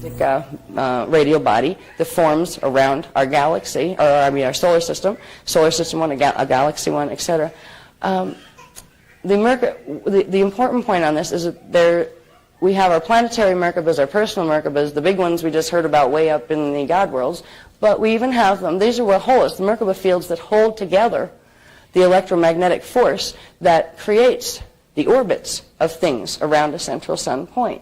radial body that forms around our galaxy, or I mean our solar system one, a galaxy one, etc. The important point on this is that we have our planetary Merkabas, our personal Merkabas, the big ones we just heard about way up in the God worlds, but we even have them. These are what hold the Merkaba fields that hold together the electromagnetic force that creates the orbits of things around a central sun point.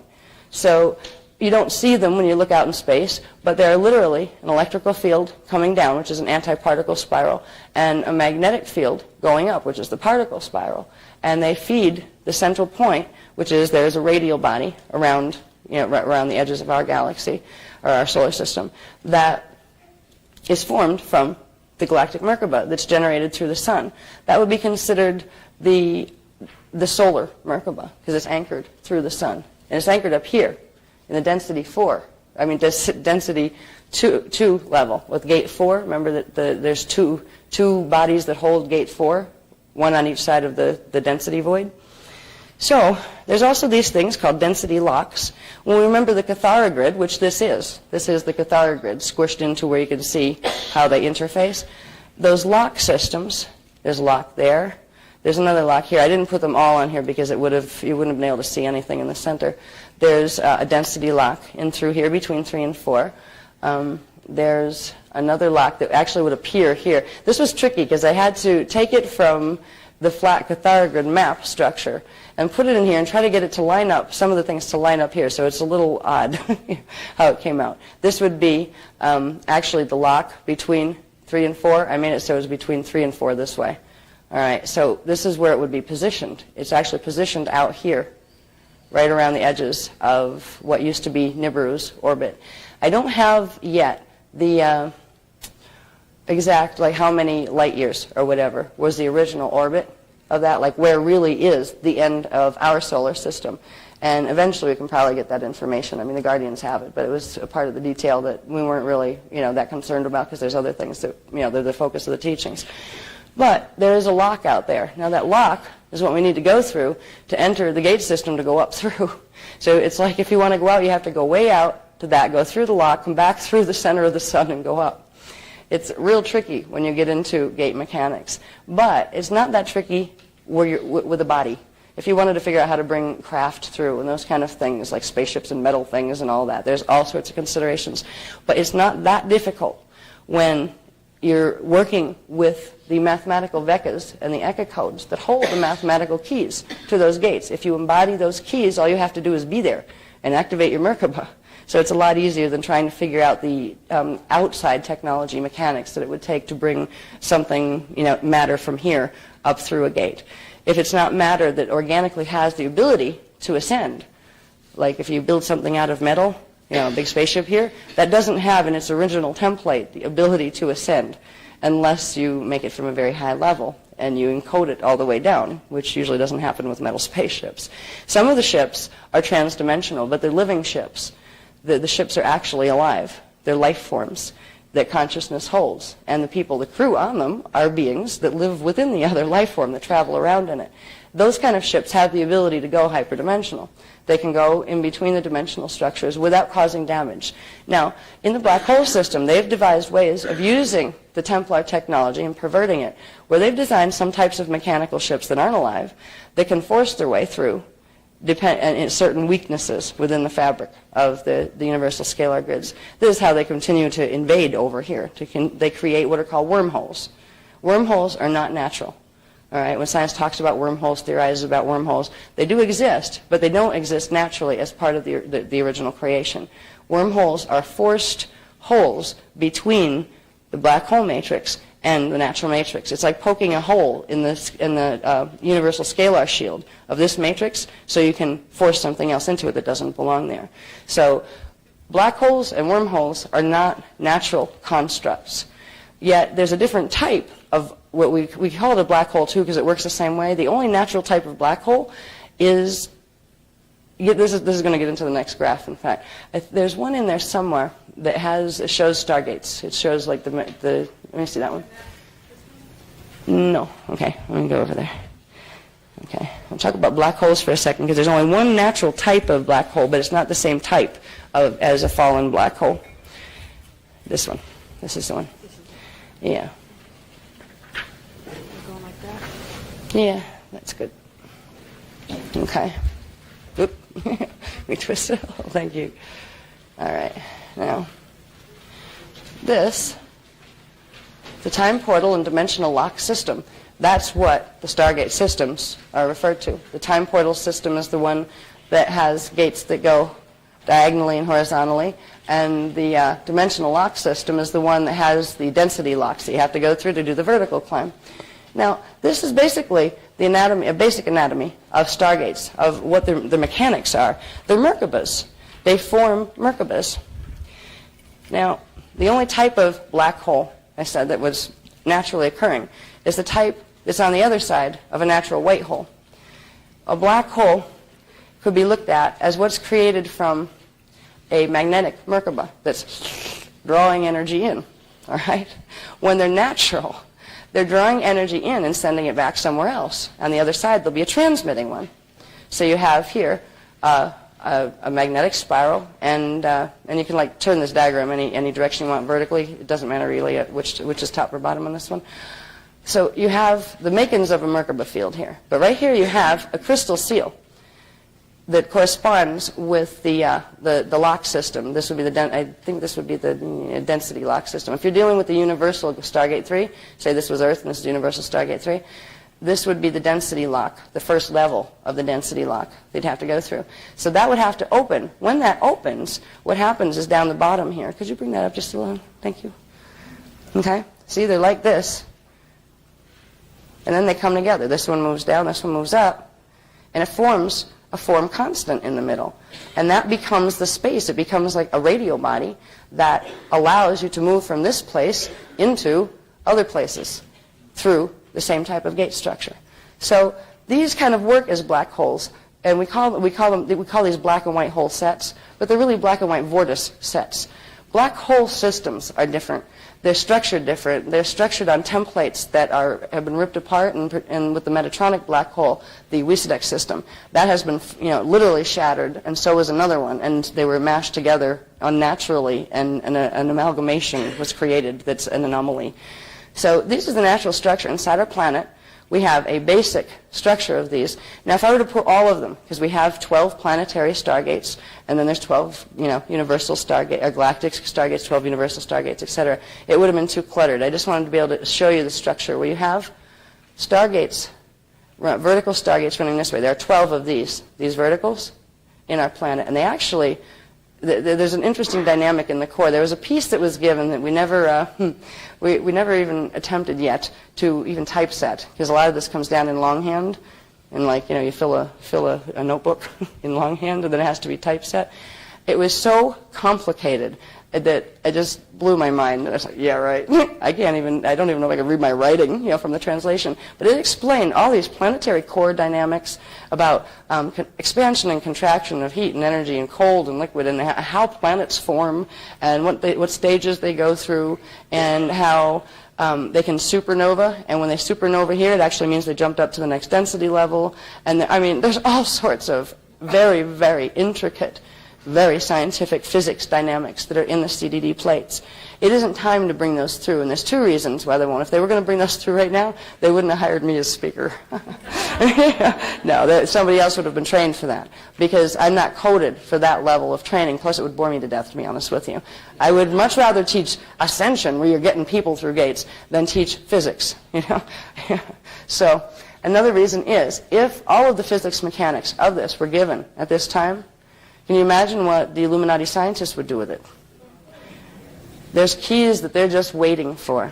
So you don't see them when you look out in space, but they're literally an electrical field coming down, which is an antiparticle spiral, and a magnetic field going up, which is the particle spiral. And they feed the central point, which is there's a radial body around, around the edges of our galaxy, or our solar system, that is formed from the galactic Merkaba that's generated through the sun. That would be considered the solar Merkaba, because it's anchored through the sun. And it's anchored up here in the density 4. I mean, density 2 level with gate 4. Remember that there's two bodies that hold gate 4, one on each side of the density void. So there's also these things called density locks. When we remember the Cathara grid, which this is the Cathara grid squished into where you can see how they interface. Those lock systems, there's a lock there. There's another lock here. I didn't put them all on here because you wouldn't have been able to see anything in the center. There's a density lock in through here between 3 and 4. There's another lock that actually would appear here. This was tricky because I had to take it from the flat Cathara grid map structure and put it in here and try to get it to line up, some of the things to line up here. So it's a little odd how it came out. This would be actually the lock between 3 and 4. I made it so it was between 3 and 4 this way. All right, so this is where it would be positioned. It's actually positioned out here, right around the edges of what used to be Nibiru's orbit. I don't have yet the exact, like how many light years or whatever was the original orbit of that, like where really is the end of our solar system. And eventually we can probably get that information. I mean, the Guardians have it, but it was a part of the detail that we weren't really, that concerned about because there's other things that, they're the focus of the teachings. But there is a lock out there. Now that lock is what we need to go through to enter the gate system to go up through. So it's like if you want to go out, you have to go way out to that, go through the lock, come back through the center of the sun and go up. It's real tricky when you get into gate mechanics. But it's not that tricky with a body. If you wanted to figure out how to bring craft through and those kind of things, like spaceships and metal things and all that, there's all sorts of considerations. But it's not that difficult when you're working with the mathematical vecas and the Eka codes that hold the mathematical keys to those gates. If you embody those keys, all you have to do is be there and activate your Merkaba. So it's a lot easier than trying to figure out the outside technology mechanics that it would take to bring something, matter from here up through a gate. If it's not matter that organically has the ability to ascend, like if you build something out of metal, a big spaceship here, that doesn't have in its original template the ability to ascend unless you make it from a very high level and you encode it all the way down, which usually doesn't happen with metal spaceships. Some of the ships are transdimensional, but they're living ships. The ships are actually alive. They're life forms that consciousness holds. And the people, the crew on them, are beings that live within the other life form that travel around in it. Those kind of ships have the ability to go hyperdimensional. They can go in between the dimensional structures without causing damage. Now, in the black hole system, they've devised ways of using the Templar technology and perverting it, where they've designed some types of mechanical ships that aren't alive that can force their way through certain weaknesses within the fabric of the universal scalar grids. This is how they continue to invade over here. They create what are called wormholes. Wormholes are not natural. All right, when science talks about wormholes, theorizes about wormholes, they do exist, but they don't exist naturally as part of the original creation. Wormholes are forced holes between the black hole matrix and the natural matrix. It's like poking a hole in the universal scalar shield of this matrix so you can force something else into it that doesn't belong there. So black holes and wormholes are not natural constructs. Yet there's a different type of what we call it a black hole too because it works the same way. The only natural type of black hole is, this is going to get into the next graph, in fact. There's one in there somewhere that shows stargates. It shows like let me see that one. No. Okay, let me go over there. Okay, I'll talk about black holes for a second, because there's only one natural type of black hole, but it's not the same type as a fallen black hole. This one. This is the one. Yeah. Going like that? Yeah, that's good. Okay. Oop. We twisted. Oh, thank you. All right. Now, this, the time portal and dimensional lock system, that's what the Stargate systems are referred to. The time portal system is the one that has gates that go diagonally and horizontally, and the dimensional lock system is the one that has the density locks that you have to go through to do the vertical climb. Now, this is basically the anatomy, a basic anatomy of stargates, of what the mechanics are. They're Merkabas. They form Merkabas. Now, the only type of black hole, I said, that was naturally occurring is the type that's on the other side of a natural white hole. A black hole could be looked at as what's created from a magnetic Merkaba that's drawing energy in, all right? When they're natural, they're drawing energy in and sending it back somewhere else. On the other side, there'll be a transmitting one. So you have here a magnetic spiral, and you can like turn this diagram any direction you want vertically. It doesn't matter really which is top or bottom on this one. So you have the makings of a Merkaba field here. But right here you have a crystal seal that corresponds with the lock system. This would be I think this would be the density lock system. If you're dealing with the universal Stargate 3, say this was Earth and this is universal Stargate 3, this would be the density lock, the first level of the density lock they'd have to go through. So that would have to open. When that opens, what happens is down the bottom here. Could you bring that up just a little? Thank you. Okay? See, they're like this. And then they come together. This one moves down, this one moves up, and it forms a form constant in the middle. And that becomes the space. It becomes like a radial body that allows you to move from this place into other places through the same type of gate structure. So these kind of work as black holes, and we call these black and white hole sets, but they're really black and white vortice sets. Black hole systems are different. They're structured different. They're structured on templates that have been ripped apart, and with the Metatronic black hole, the Wiesadek system, that has been literally shattered, and so is another one, and they were mashed together unnaturally, and an amalgamation was created that's an anomaly. So this is the natural structure inside our planet. We have a basic structure of these. Now, if I were to put all of them, because we have 12 planetary stargates, and then there's 12, universal stargate, galactic stargates, 12 universal stargates, etc., it would have been too cluttered. I just wanted to be able to show you the structure where you have stargates, vertical stargates running this way. There are 12 of these verticals in our planet, and they actually, there's an interesting dynamic in the core. There was a piece that was given that we never even attempted yet to even typeset, because a lot of this comes down in longhand, and you fill a notebook in longhand, and then it has to be typeset. It was so complicated that it just blew my mind. And I was like, yeah, right. I don't even know if I can read my writing, from the translation. But it explained all these planetary core dynamics about expansion and contraction of heat and energy and cold and liquid, and how planets form and what stages they go through, and how they can supernova. And when they supernova here, it actually means they jumped up to the next density level. And there's all sorts of very, very intricate, very scientific physics dynamics that are in the CDD plates. It isn't time to bring those through, and there's two reasons why they won't. If they were going to bring those through right now, they wouldn't have hired me as speaker. No, somebody else would have been trained for that, because I'm not coded for that level of training. Plus, it would bore me to death, to be honest with you. I would much rather teach ascension, where you're getting people through gates, than teach physics. So another reason is, if all of the physics mechanics of this were given at this time, can you imagine what the Illuminati scientists would do with it? There's keys that they're just waiting for.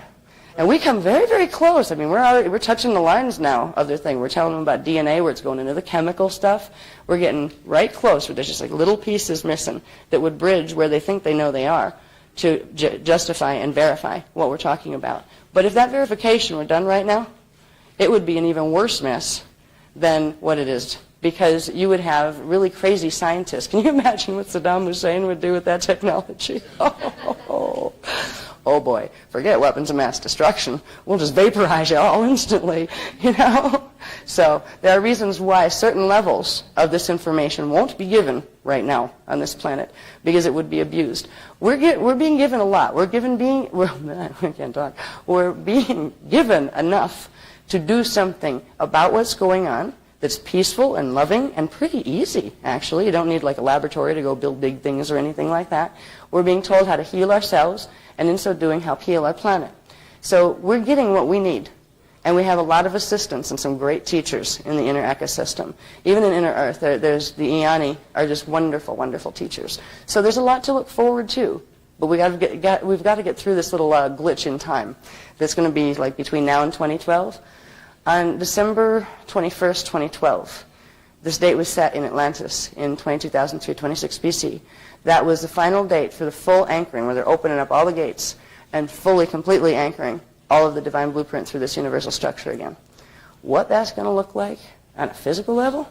And we come very, very close. We're touching the lines now of their thing. We're telling them about DNA, where it's going into the chemical stuff. We're getting right close, where there's just like little pieces missing that would bridge where they think they know they are to justify and verify what we're talking about. But if that verification were done right now, it would be an even worse mess than what it is, because you would have really crazy scientists. Can you imagine what Saddam Hussein would do with that technology? oh boy, forget weapons of mass destruction. We'll just vaporize you all instantly, you know? So there are reasons why certain levels of this information won't be given right now on this planet because it would be abused. We're being given a lot. We're being given enough to do something about what's going on that's peaceful and loving and pretty easy, actually. You don't need like a laboratory to go build big things or anything like that. We're being told how to heal ourselves and in so doing help heal our planet. So we're getting what we need. And we have a lot of assistance and some great teachers in the inner ecosystem. Even in inner Earth, there's the Iani are just wonderful, wonderful teachers. So there's a lot to look forward to. But we've got to get through this little glitch in time that's going to be like between now and 2012. On December 21st, 2012, this date was set in Atlantis in 22,003, 26 BC. That was the final date for the full anchoring, where they're opening up all the gates and fully, completely anchoring all of the divine blueprint through this universal structure again. What that's going to look like on a physical level,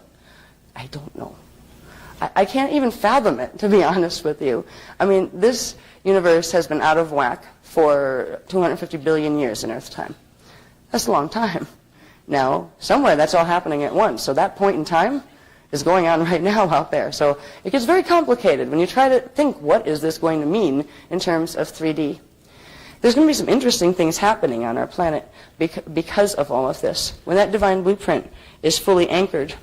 I don't know. I can't even fathom it, to be honest with you. I mean, this universe has been out of whack for 250 billion years in Earth time. That's a long time. Now, somewhere that's all happening at once. So that point in time is going on right now out there. So it gets very complicated when you try to think, what is this going to mean in terms of 3D? There's going to be some interesting things happening on our planet because of all of this. When that divine blueprint is fully anchored,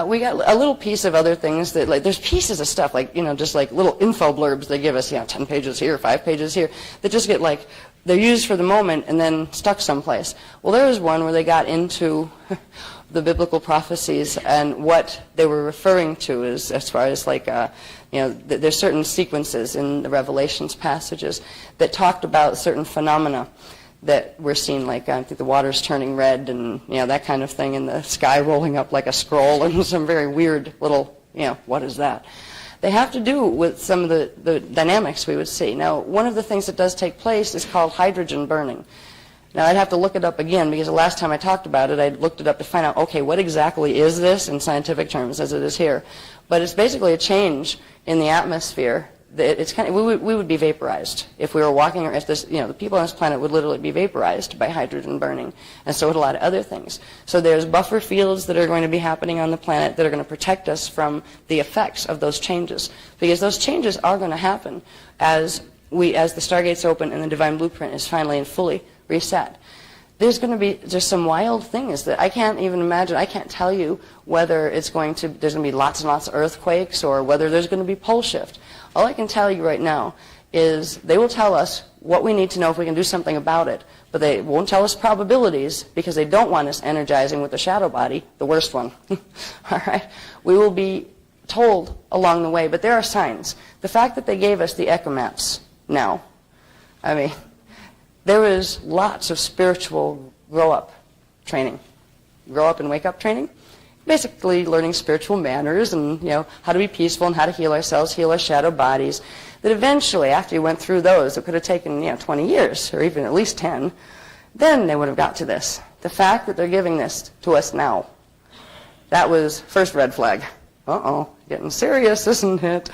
we got a little piece of other things that, like, there's pieces of stuff, like, you know, just like little info blurbs they give us, 10 pages here, 5 pages here, that just get like, they're used for the moment and then stuck someplace. Well, there was one where they got into the biblical prophecies and what they were referring to as far as like, there's certain sequences in the Revelations passages that talked about certain phenomena that we're seeing, like I think the water's turning red and that kind of thing, and the sky rolling up like a scroll, and some very weird little, what is that? They have to do with some of the dynamics we would see. Now, one of the things that does take place is called hydrogen burning. Now, I'd have to look it up again because the last time I talked about it, I looked it up to find out, okay, what exactly is this in scientific terms as it is here? But it's basically a change in the atmosphere. It's kind of, we would be vaporized if we were walking, or if this, the people on this planet would literally be vaporized by hydrogen burning, and so would a lot of other things. So there's buffer fields that are going to be happening on the planet that are going to protect us from the effects of those changes, because those changes are going to happen as the stargates open and the divine blueprint is finally and fully reset. There's going to be just some wild things that I can't even imagine. I can't tell you whether there's going to be lots and lots of earthquakes or whether there's going to be pole shift. All I can tell you right now is they will tell us what we need to know if we can do something about it, but they won't tell us probabilities because they don't want us energizing with the shadow body, the worst one. All right? We will be told along the way, but there are signs. The fact that they gave us the echo maps now, I mean, there is lots of spiritual grow-up training, grow-up and wake-up training. Basically learning spiritual manners and, how to be peaceful and how to heal ourselves, heal our shadow bodies, that eventually, after you went through those, it could have taken, 20 years or even at least 10, then they would have got to this. The fact that they're giving this to us now, that was first red flag. Uh-oh, getting serious, isn't it?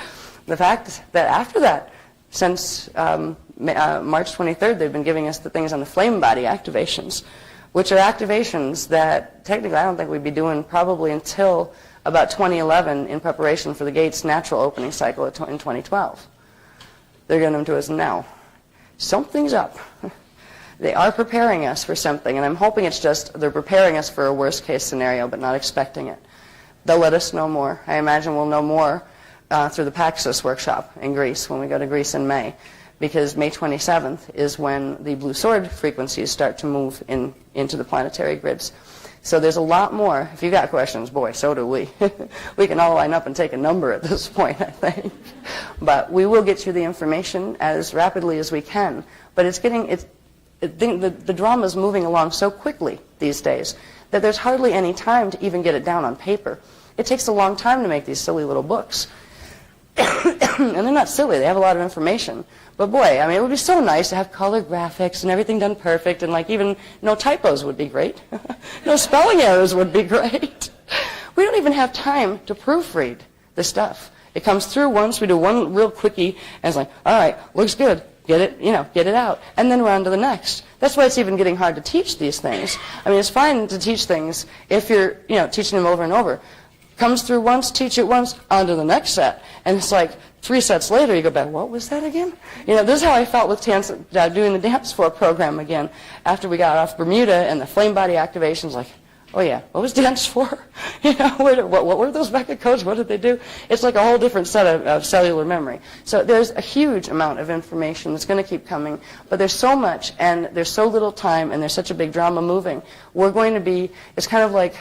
The fact that after that, since March 23rd, they've been giving us the things on the flame body activations, which are activations that technically I don't think we'd be doing probably until about 2011 in preparation for the gate's natural opening cycle in 2012. They're giving them to us now. Something's up. They are preparing us for something, and I'm hoping it's just they're preparing us for a worst-case scenario but not expecting it. They'll let us know more. I imagine we'll know more through the Paxos workshop in Greece when we go to Greece in May, because May 27th is when the blue sword frequencies start to move into the planetary grids. So there's a lot more. If you've got questions, boy, so do we. We can all line up and take a number at this point, I think. But we will get you the information as rapidly as we can. But the drama's moving along so quickly these days that there's hardly any time to even get it down on paper. It takes a long time to make these silly little books. And they're not silly, they have a lot of information. But boy, I mean, it would be so nice to have color graphics and everything done perfect, and like even no typos would be great. No spelling errors would be great. We don't even have time to proofread the stuff. It comes through once, we do one real quickie, and it's like, all right, looks good, get it out, and then we're on to the next. That's why it's even getting hard to teach these things. I mean, it's fine to teach things if you're, teaching them over and over. Comes through once, teach it once, on to the next set. And it's like 3 sets later, you go back, what was that again? This is how I felt with doing the Dance For program again after we got off Bermuda and the flame body activations, like, oh yeah, what was Dance For? What were those vector codes? What did they do? It's like a whole different set of cellular memory. So there's a huge amount of information that's going to keep coming, but there's so much, and there's so little time, and there's such a big drama moving. It's kind of like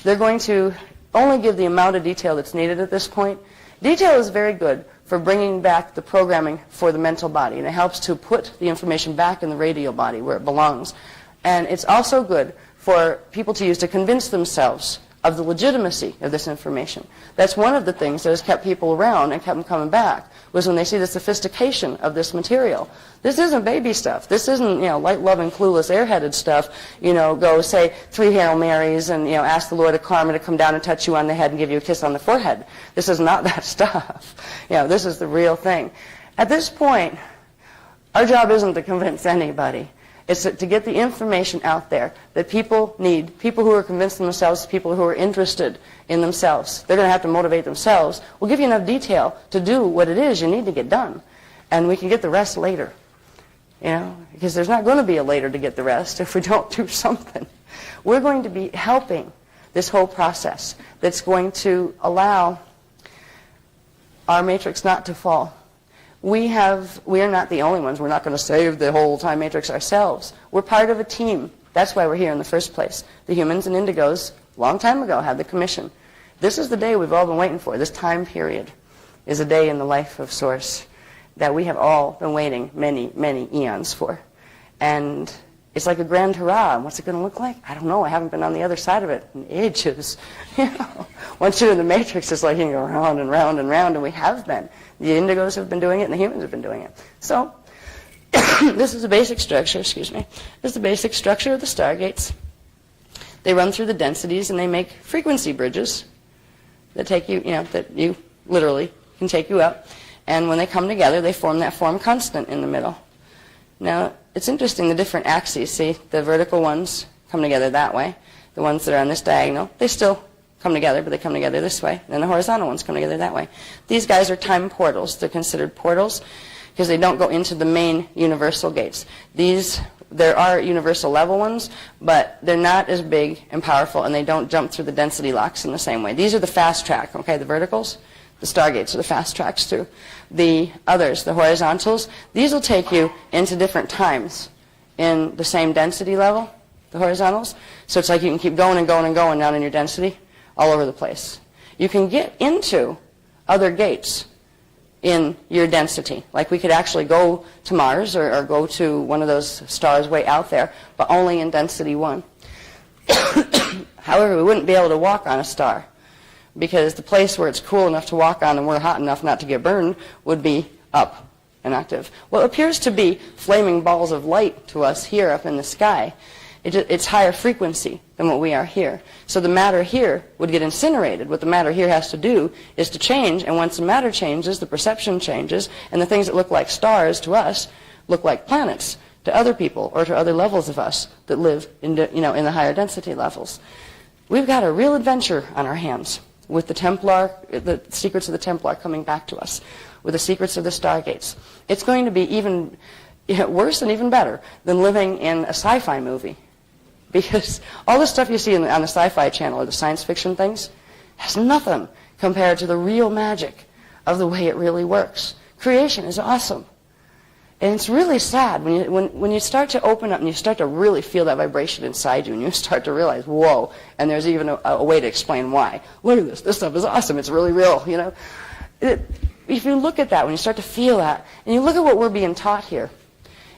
they're going to only give the amount of detail that's needed at this point. Detail is very good for bringing back the programming for the mental body, and it helps to put the information back in the radial body where it belongs. And it's also good for people to use to convince themselves of the legitimacy of this information. That's one of the things that has kept people around and kept them coming back, was when they see the sophistication of this material. This isn't baby stuff. This isn't, light, love, and clueless, airheaded stuff. Go say 3 Hail Marys and, ask the Lord of Karma to come down and touch you on the head and give you a kiss on the forehead. This is not that stuff. This is the real thing. At this point, our job isn't to convince anybody. It's to get the information out there that people need, people who are convinced themselves, people who are interested in themselves. They're going to have to motivate themselves. We'll give you enough detail to do what it is you need to get done, and we can get the rest later. Because there's not going to be a later to get the rest if we don't do something. We're going to be helping this whole process that's going to allow our matrix not to fall. We are not the only ones. We're not going to save the whole time matrix ourselves. We're part of a team. That's why we're here in the first place. The humans and indigos, a long time ago, had the commission. This is the day we've all been waiting for. This time period is a day in the life of Source that we have all been waiting many, many eons for. And it's like a grand hurrah. What's it going to look like? I don't know. I haven't been on the other side of it in ages. Once you're in the matrix, it's like you can go round and round and round, and we have been. The indigos have been doing it, and the humans have been doing it. So this is the basic structure, This is the basic structure of the stargates. They run through the densities, and they make frequency bridges that take you, that you literally can take you up. And when they come together, they form that form constant in the middle. Now, it's interesting, the different axes. See, the vertical ones come together that way. The ones that are on this diagonal, they still come together, but they come together this way. And the horizontal ones come together that way. These guys are time portals. They're considered portals because they don't go into the main universal gates. There are universal level ones, but they're not as big and powerful, and they don't jump through the density locks in the same way. These are the fast track, okay, the verticals. The stargates are the fast tracks through. The others, the horizontals, these will take you into different times in the same density level, the horizontals. So it's like you can keep going and going and going down in your density all over the place. You can get into other gates in your density. Like we could actually go to Mars or go to one of those stars way out there, but only in density 1. However, we wouldn't be able to walk on a star because the place where it's cool enough to walk on and we're hot enough not to get burned would be up and active. What appears to be flaming balls of light to us here up in the sky, it's higher frequency than what we are here. So the matter here would get incinerated. What the matter here has to do is to change, and once the matter changes, the perception changes, and the things that look like stars to us look like planets to other people or to other levels of us that live in the higher density levels. We've got a real adventure on our hands with the Templar, the secrets of the Templar coming back to us, with the secrets of the Stargates. It's going to be even worse and even better than living in a sci-fi movie. Because all the stuff you see on the Sci-Fi Channel or the science fiction things has nothing compared to the real magic of the way it really works. Creation is awesome. And it's really sad when you start to open up and you start to really feel that vibration inside you and you start to realize, whoa, and there's even a way to explain why. Look at this. This stuff is awesome. It's really real, If you look at that, when you start to feel that, and you look at what we're being taught here,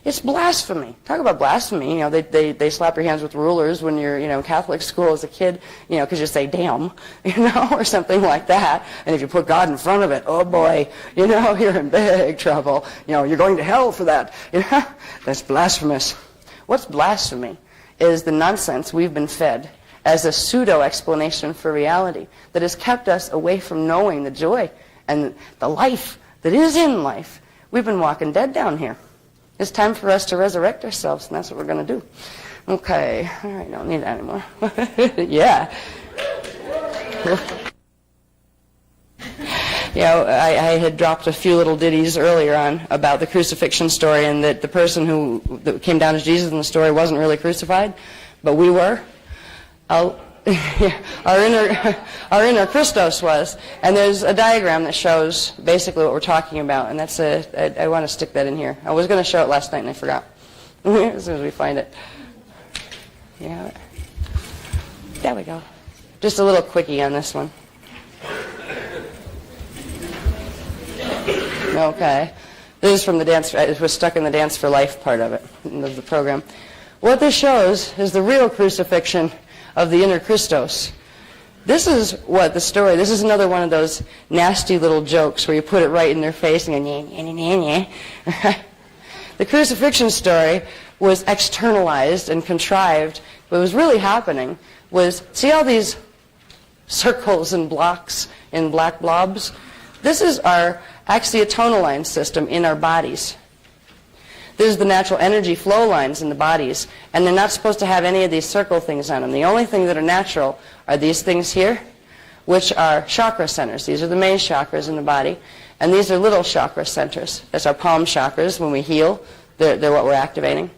it's blasphemy. Talk about blasphemy. They slap your hands with rulers when you're, Catholic school as a kid, because you say damn, or something like that. And if you put God in front of it, oh boy, you're in big trouble. You're going to hell for that. That's blasphemous. What's blasphemy is the nonsense we've been fed as a pseudo-explanation for reality that has kept us away from knowing the joy and the life that is in life. We've been walking dead down here. It's time for us to resurrect ourselves, and that's what we're going to do. Okay. All right, don't need that anymore. Yeah. I had dropped a few little ditties earlier on about the crucifixion story, and that the person that came down as Jesus in the story wasn't really crucified, but we were. Our inner Christos was. And there's a diagram that shows basically what we're talking about, and I want to stick that in here. I was going to show it last night, and I forgot. As soon as we find it. Yeah. There we go. Just a little quickie on this one. Okay. This is from the dance. It was stuck in the Dance for Life part of it, of the program. What this shows is the real crucifixion of the inner Christos. This is what the story, this is another one of those nasty little jokes where you put it right in their face and go, nye. The crucifixion story was externalized and contrived. What was really happening was, see all these circles and blocks in black blobs? This is our axiotonal line system in our bodies. This is the natural energy flow lines in the bodies, and they're not supposed to have any of these circle things on them. The only things that are natural are these things here, which are chakra centers. These are the main chakras in the body, and these are little chakra centers. That's our palm chakras. When we heal, they're what we're activating.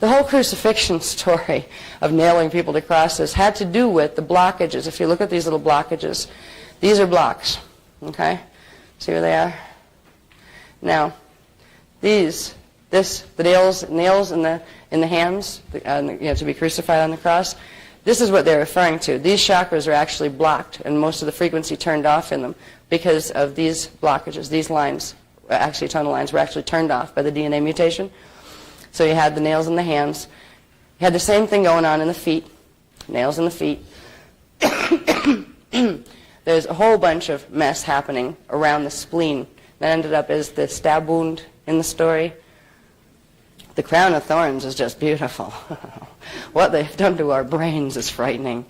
The whole crucifixion story of nailing people to crosses had to do with the blockages. If you look at these little blockages, these are blocks. Okay? See where they are? Now, the nails in the hands, to be crucified on the cross. This is what they're referring to. These chakras are actually blocked, and most of the frequency turned off in them because of these blockages. These lines, axiotonal lines, were actually turned off by the DNA mutation. So you had the nails in the hands. You had the same thing going on in the feet, nails in the feet. There's a whole bunch of mess happening around the spleen. That ended up as the stab wound in the story. The crown of thorns is just beautiful. What they've done to our brains is frightening.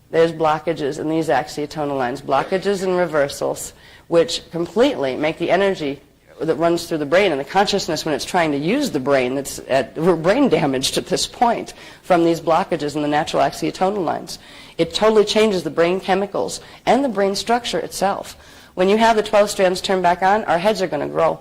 There's blockages in these axiotonal lines, blockages and reversals, which completely make the energy that runs through the brain and the consciousness when it's trying to use the brain, we're brain damaged at this point from these blockages in the natural axiotonal lines. It totally changes the brain chemicals and the brain structure itself. When you have the 12 strands turned back on, our heads are going to grow.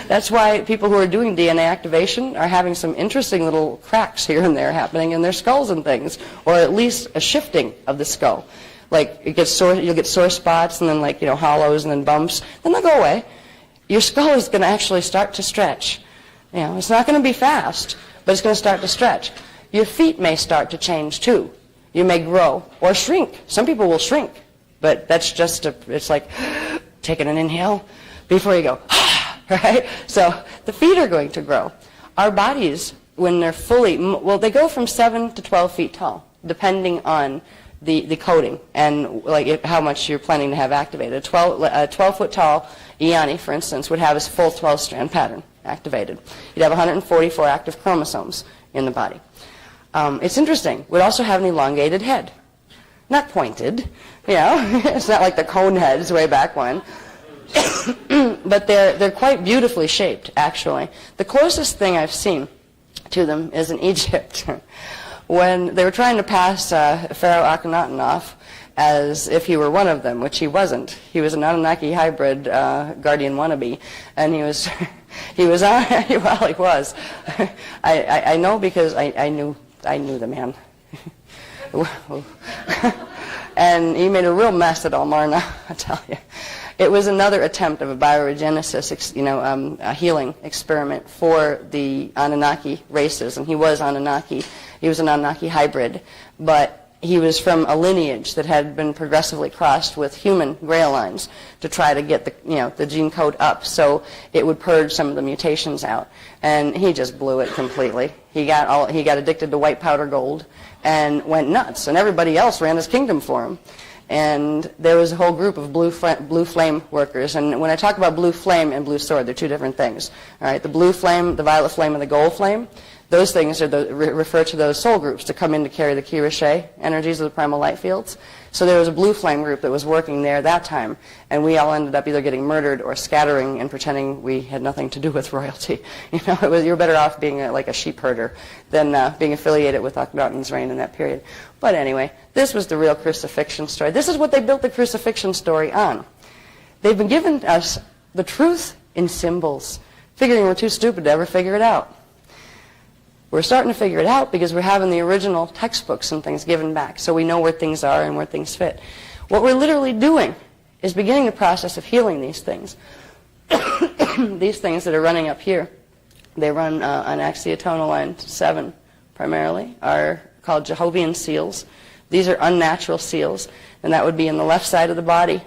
That's why people who are doing DNA activation are having some interesting little cracks here and there happening in their skulls and things, or at least a shifting of the skull. Like it gets sore, you'll get sore spots and then hollows and then bumps. Then they'll go away. Your skull is going to actually start to stretch. It's not going to be fast, but it's going to start to stretch. Your feet may start to change too. You may grow or shrink. Some people will shrink, but that's just it's like taking an inhale before you go. Right? So the feet are going to grow. Our bodies, when they're they go from 7 to 12 feet tall, depending on the coding and how much you're planning to have activated. A 12-foot tall Iani, for instance, would have his full 12-strand pattern activated. You'd have 144 active chromosomes in the body. It's interesting. We'd also have an elongated head. Not pointed, It's not like the cone heads way back when. But they're quite beautifully shaped, actually. The closest thing I've seen to them is in Egypt, when they were trying to pass Pharaoh Akhenaten off as if he were one of them, which he wasn't. He was an Anunnaki hybrid guardian wannabe, and he was on. Well, he was. I know because I knew the man. And he made a real mess at Amarna, I tell you. It was another attempt of a bioregenesis, a healing experiment for the Anunnaki races, and he was Anunnaki. He was an Anunnaki hybrid, but he was from a lineage that had been progressively crossed with human Grail lines to try to get the gene code up so it would purge some of the mutations out. And he just blew it completely. He got addicted to white powder gold and went nuts, and everybody else ran his kingdom for him. And there was a whole group of blue flame workers. And when I talk about blue flame and blue sword, they're two different things. All right, the blue flame, the violet flame, and the gold flame, Those things are refer to those soul groups to come in to carry the ki riche energies of the primal light fields. So there was a blue flame group that was working there that time, and we all ended up either getting murdered or scattering and pretending we had nothing to do with royalty. You were better off being like a sheep herder than being affiliated with Akhenaten's reign in that period. But anyway, this was the real crucifixion story. This is what they built the crucifixion story on. They've been giving us the truth in symbols, figuring we're too stupid to ever figure it out. We're starting to figure it out because we're having the original textbooks and things given back, so we know where things are and where things fit. What we're literally doing is beginning the process of healing these things. These things that are running up here, they run on axiotonal line 7 primarily, are called Jehovian seals. These are unnatural seals, and that would be in the left side of the body.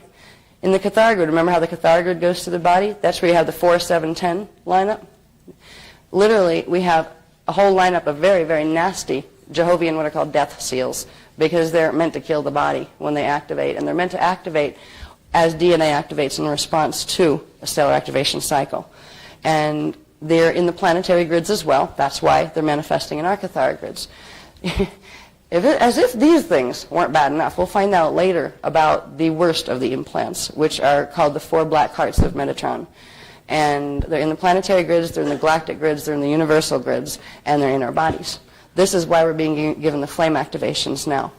In the Cathar grid, remember how the Cathar grid goes to the body? That's where you have the 4, 7, 10 lineup. Literally, we have a whole lineup of very, very nasty Jehovian, what are called death seals, because they're meant to kill the body when they activate, and they're meant to activate as DNA activates in response to a stellar activation cycle. And they're in the planetary grids as well. That's why they're manifesting in our Cathar grids. As if these things weren't bad enough, we'll find out later about the worst of the implants, which are called the 4 black hearts of Metatron. And they're in the planetary grids, they're in the galactic grids, they're in the universal grids, and they're in our bodies. This is why we're being given the flame activations now.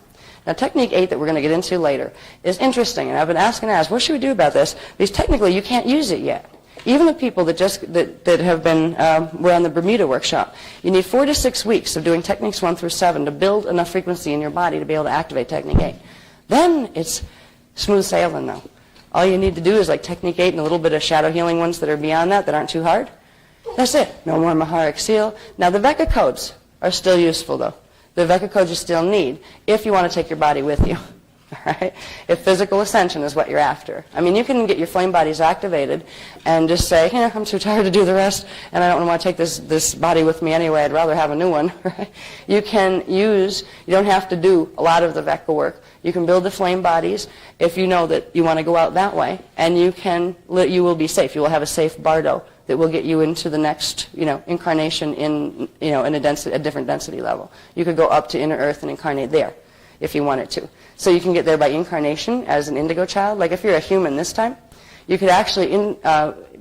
Now, Technique 8 that we're going to get into later is interesting, and I've been asking, what should we do about this? Because technically you can't use it yet. Even the people that have been, were on the Bermuda workshop, you need 4 to 6 weeks of doing Techniques 1 through 7 to build enough frequency in your body to be able to activate Technique 8. Then it's smooth sailing now. All you need to do is like Technique 8 and a little bit of shadow healing ones that are beyond that aren't too hard. That's it. No more Maharic seal. Now the Vecca codes are still useful though. The Vecca codes you still need if you want to take your body with you. All right? If physical ascension is what you're after. I mean, you can get your flame bodies activated and just say, I'm too tired to do the rest, and I don't want to take this body with me anyway. I'd rather have a new one. Right? You don't have to do a lot of the Vecca work. You can build the flame bodies if you know that you want to go out that way, and you will be safe. You will have a safe bardo that will get you into the next, incarnation in a different density level. You could go up to inner earth and incarnate there if you wanted to. So you can get there by incarnation as an indigo child. Like if you're a human this time, you could actually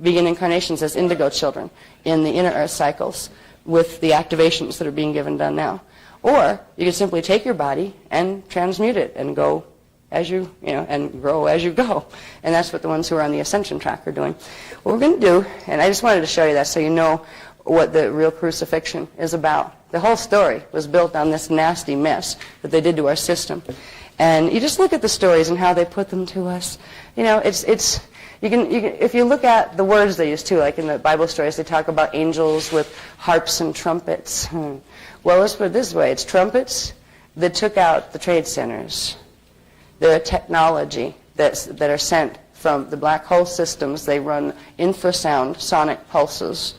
begin incarnations as indigo children in the inner earth cycles with the activations that are being done now. Or you could simply take your body and transmute it and go as and grow as you go. And that's what the ones who are on the ascension track are doing. What we're going to do, and I just wanted to show you that so you know what the real crucifixion is about. The whole story was built on this nasty mess that they did to our system. And you just look at the stories and how they put them to us. You can if you look at the words they use too, like in the Bible stories, they talk about angels with harps and trumpets. Well, let's put it this way. It's trumpets that took out the trade centers. They're a technology that are sent from the black hole systems. They run infrasound sonic pulses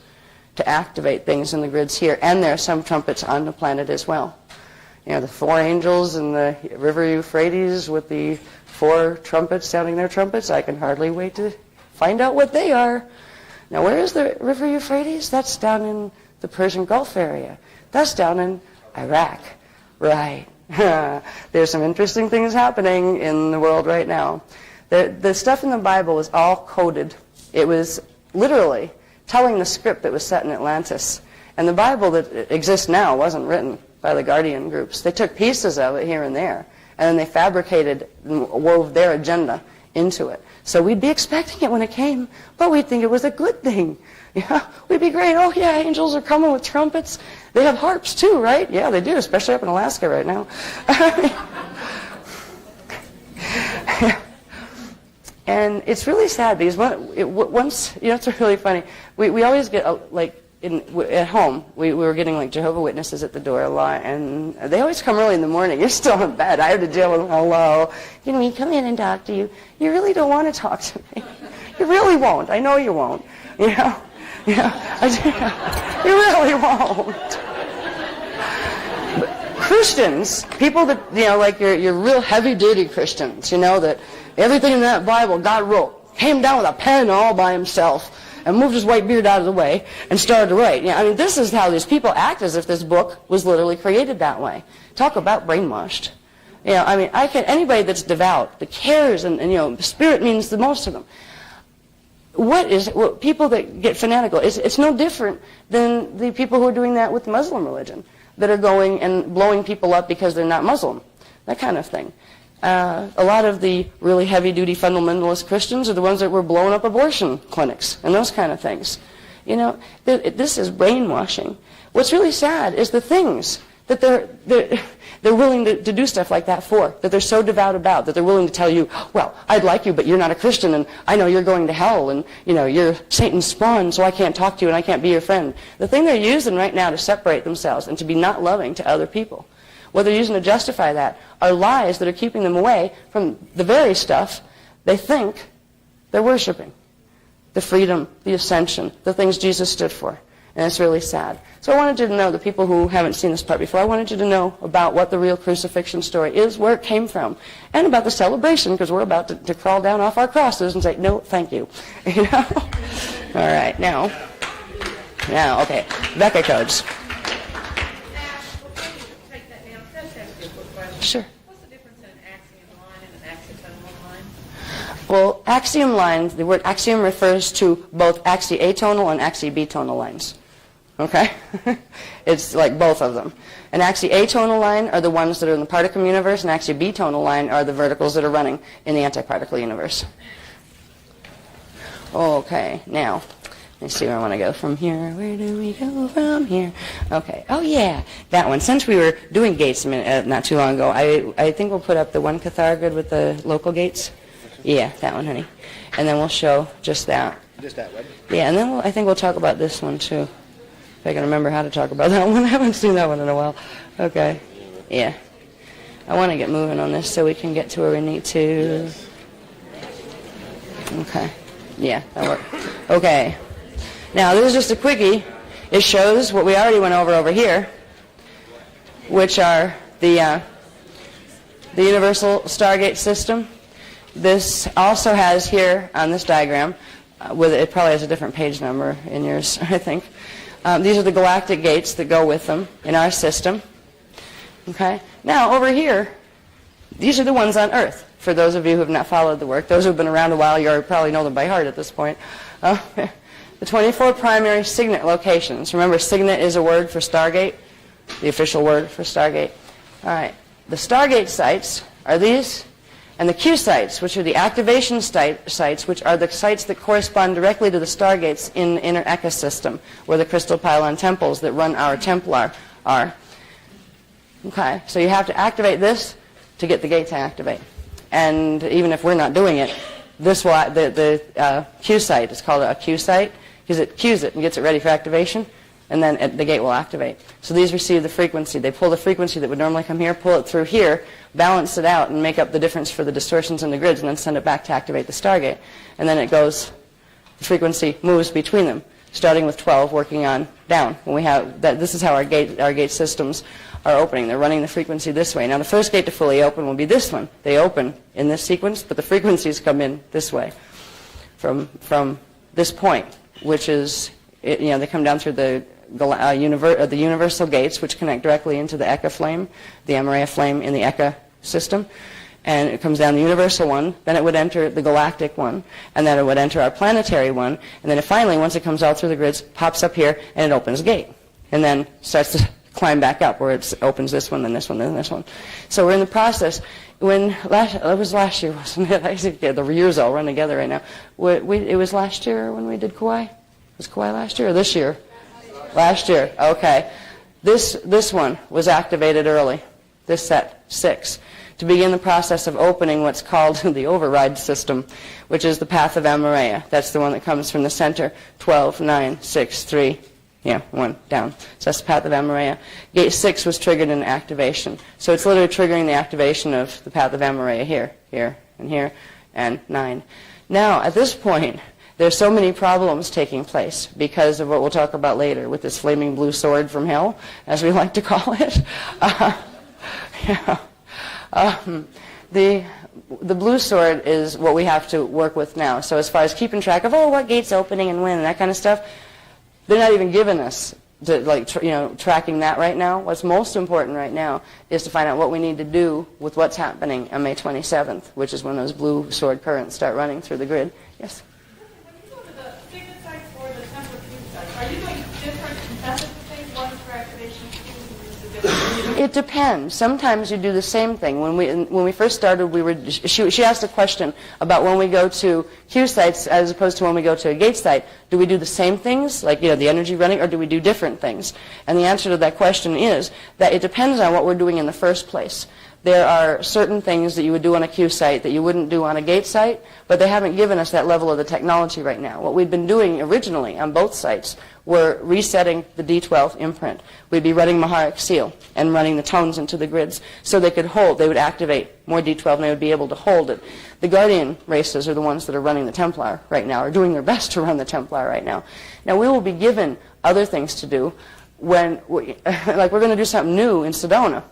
to activate things in the grids here. And there are some trumpets on the planet as well. The 4 angels in the river Euphrates with the 4 trumpets sounding their trumpets. I can hardly wait to find out what they are. Now, where is the river Euphrates? That's down in the Persian Gulf area. That's down in Iraq. Right. There's some interesting things happening in the world right now. The stuff in the Bible was all coded. It was literally telling the script that was set in Atlantis. And the Bible that exists now wasn't written by the Guardian groups. They took pieces of it here and there, and then they fabricated and wove their agenda into it. So we'd be expecting it when it came, but we'd think it was a good thing. Yeah, we'd be great. Oh, yeah, angels are coming with trumpets. They have harps, too, right? Yeah, they do, especially up in Alaska right now. And it's really sad because once, it's really funny. We always get, at home, we were getting like Jehovah's Witnesses at the door a lot, and they always come early in the morning. You're still in bed. I have to deal with them. Hello. We come in and talk to you. You really don't want to talk to me. You really won't. I know you won't. You really won't. But Christians, people that, like your real heavy-duty Christians, that everything in that Bible God wrote, came down with a pen all by himself. and moved his white beard out of the way and started to write. I mean, this is how these people act as if this book was literally created that way. Talk about brainwashed. I mean, anybody that's devout, that cares, and the Spirit means the most to them. People that get fanatical, it's no different than the people who are doing that with the Muslim religion, that are going and blowing people up because they're not Muslim, that kind of thing. A lot of the really heavy-duty fundamentalist Christians are the ones that were blowing up abortion clinics and those kind of things. This is brainwashing. What's really sad is the things that they're willing to do stuff like that for, that they're so devout about, that they're willing to tell you, well, I'd like you, but you're not a Christian, and I know you're going to hell, and you're Satan's spawn, so I can't talk to you and I can't be your friend. The thing they're using right now to separate themselves and to be not loving to other people, what they're using to justify that, are lies that are keeping them away from the very stuff they think they're worshiping. The freedom, the ascension, the things Jesus stood for. And it's really sad. So I wanted you to know, the people who haven't seen this part before, I wanted you to know about what the real crucifixion story is, where it came from, and about the celebration, because we're about to crawl down off our crosses and say, no, thank you. All right, now, okay, Becca codes. Sure. What's the difference in an axiom line and an axiotonal line? Well, axiom lines, the word axiom refers to both axiatonal and axibetonal lines. Okay? It's like both of them. An axiatonal line are the ones that are in the particle universe, and axibetonal line are the verticals that are running in the antiparticle universe. Okay, now, let's see where I want to go from here. Where do we go from here? Okay. Oh, yeah. That one. Since we were doing gates not too long ago, I think we'll put up the one Cathar grid with the local gates. Yeah, that one, honey. And then we'll show just that. Just that one? Yeah, and then I think we'll talk about this one, too. If I can remember how to talk about that one. I haven't seen that one in a while. Okay. Yeah. I want to get moving on this so we can get to where we need to. Yes. Okay. Yeah, that worked. Okay. Now, this is just a quickie. It shows what we already went over here, which are the universal Stargate system. This also has here on this diagram, it probably has a different page number in yours, I think. These are the galactic gates that go with them in our system. Okay. Now, over here, these are the ones on Earth. For those of you who have not followed the work, those who have been around a while, you probably know them by heart at this point. The 24 primary signet locations. Remember, signet is a word for Stargate, the official word for Stargate. All right. The Stargate sites are these, and the Q sites, which are the activation sites, which are the sites that correspond directly to the Stargates in the inner ecosystem, where the crystal pylon temples that run our Templar are. Okay. So you have to activate this to get the gate to activate. And even if we're not doing it, this will, the Q site is called a Q site, because it cues it and gets it ready for activation, and then the gate will activate. So these receive the frequency. They pull the frequency that would normally come here, pull it through here, balance it out, and make up the difference for the distortions in the grids, and then send it back to activate the Stargate. And then it goes, the frequency moves between them, starting with 12, working on down. When we have that, this is how our gate systems are opening. They're running the frequency this way. Now, the first gate to fully open will be this one. They open in this sequence, but the frequencies come in this way, from this point, which is, they come down through the universal gates, which connect directly into the Eka flame, the Amareya flame in the Eka system. And it comes down the universal one, then it would enter the galactic one, and then it would enter our planetary one, and then it finally, once it comes all through the grids, pops up here, and it opens a gate. And then starts to climb back up, where it opens this one, then this one, then this one. So we're in the process. It was last year, wasn't it? I think the years all run together right now. It was last year when we did Kauai? Was Kauai last year or this year? Last year. Okay. This one was activated early, this set 6, to begin the process of opening what's called the override system, which is the path of Amareya. That's the one that comes from the center, 12, 9, 6, 3, 1 down. So that's the path of Amareya. Gate 6 was triggered in activation. So it's literally triggering the activation of the path of Amareya here, here, and here, and 9. Now, at this point, there's so many problems taking place because of what we'll talk about later with this flaming blue sword from hell, as we like to call it. The blue sword is what we have to work with now. So as far as keeping track of, what gate's opening and when and that kind of stuff, they're not even giving us tracking that right now. What's most important right now is to find out what we need to do with what's happening on May 27th, which is when those blue sword currents start running through the grid. Yes? When you go to the signet sites or the temper fuse sites, are you doing different methods of things? One is for activation, two is different. It depends. Sometimes you do the same thing. When we first started, she asked a question about when we go to Q sites as opposed to when we go to a gate site. Do we do the same things, like the energy running, or do we do different things? And the answer to that question is that it depends on what we're doing in the first place. There are certain things that you would do on a Q site that you wouldn't do on a gate site, but they haven't given us that level of the technology right now. What we'd been doing originally on both sites were resetting the D12 imprint. We'd be running Maharic seal and running the tones into the grids so they could hold. They would activate more D12 and they would be able to hold it. The Guardian races are the ones that are running the Templar right now, or doing their best to run the Templar right now. Now we will be given other things to do when, like we're going to do something new in Sedona.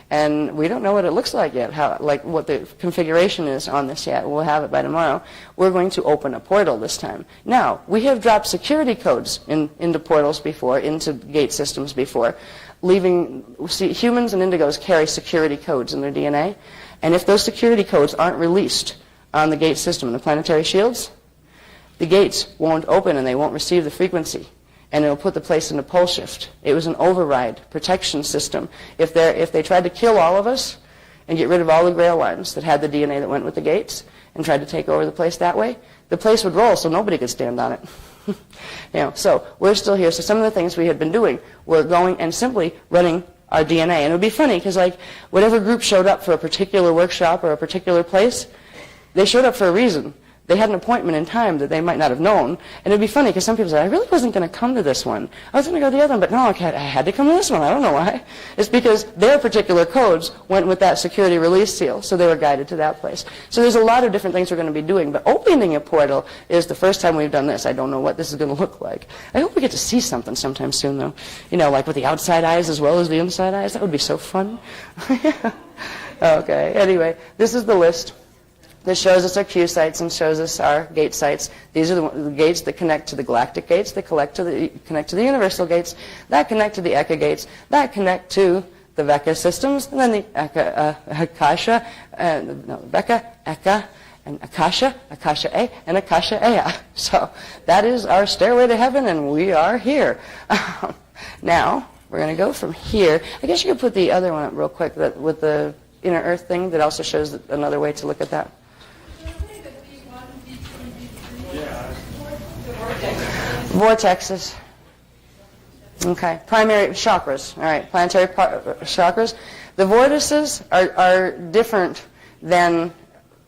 And we don't know what it looks like yet, what the configuration is on this yet. We'll have it by tomorrow. We're going to open a portal this time. Now, we have dropped security codes into portals before, into gate systems before, humans and indigos carry security codes in their DNA. And if those security codes aren't released on the gate system, the planetary shields, the gates won't open and they won't receive the frequency. And it'll put the place into pole shift. It was an override protection system. If they tried to kill all of us and get rid of all the Grail lines that had the DNA that went with the gates and tried to take over the place that way, the place would roll so nobody could stand on it. So we're still here. So some of the things we had been doing were going and simply running our DNA. And it would be funny because whatever group showed up for a particular workshop or a particular place, they showed up for a reason. They had an appointment in time that they might not have known. And it would be funny because some people say, I really wasn't going to come to this one. I was going to go to the other one, but no, I had to come to this one. I don't know why. It's because their particular codes went with that security release seal, so they were guided to that place. So there's a lot of different things we're going to be doing. But opening a portal is the first time we've done this. I don't know what this is going to look like. I hope we get to see something sometime soon, though. Like with the outside eyes as well as the inside eyes. That would be so fun. Okay, anyway, this is the list. This shows us our Q sites and shows us our gate sites. These are the gates that connect to the galactic gates, that connect to the universal gates, that connect to the Eka gates, that connect to the Veka systems, and then the Akasha, Veka, Eka, and Akasha, Akasha A, and Akasha Ea. So that is our stairway to heaven, and we are here. Now, we're going to go from here. I guess you could put the other one up real quick with the inner earth thing that also shows another way to look at that. Vortexes. Okay. Primary chakras. All right. Planetary chakras. The vortices are different than,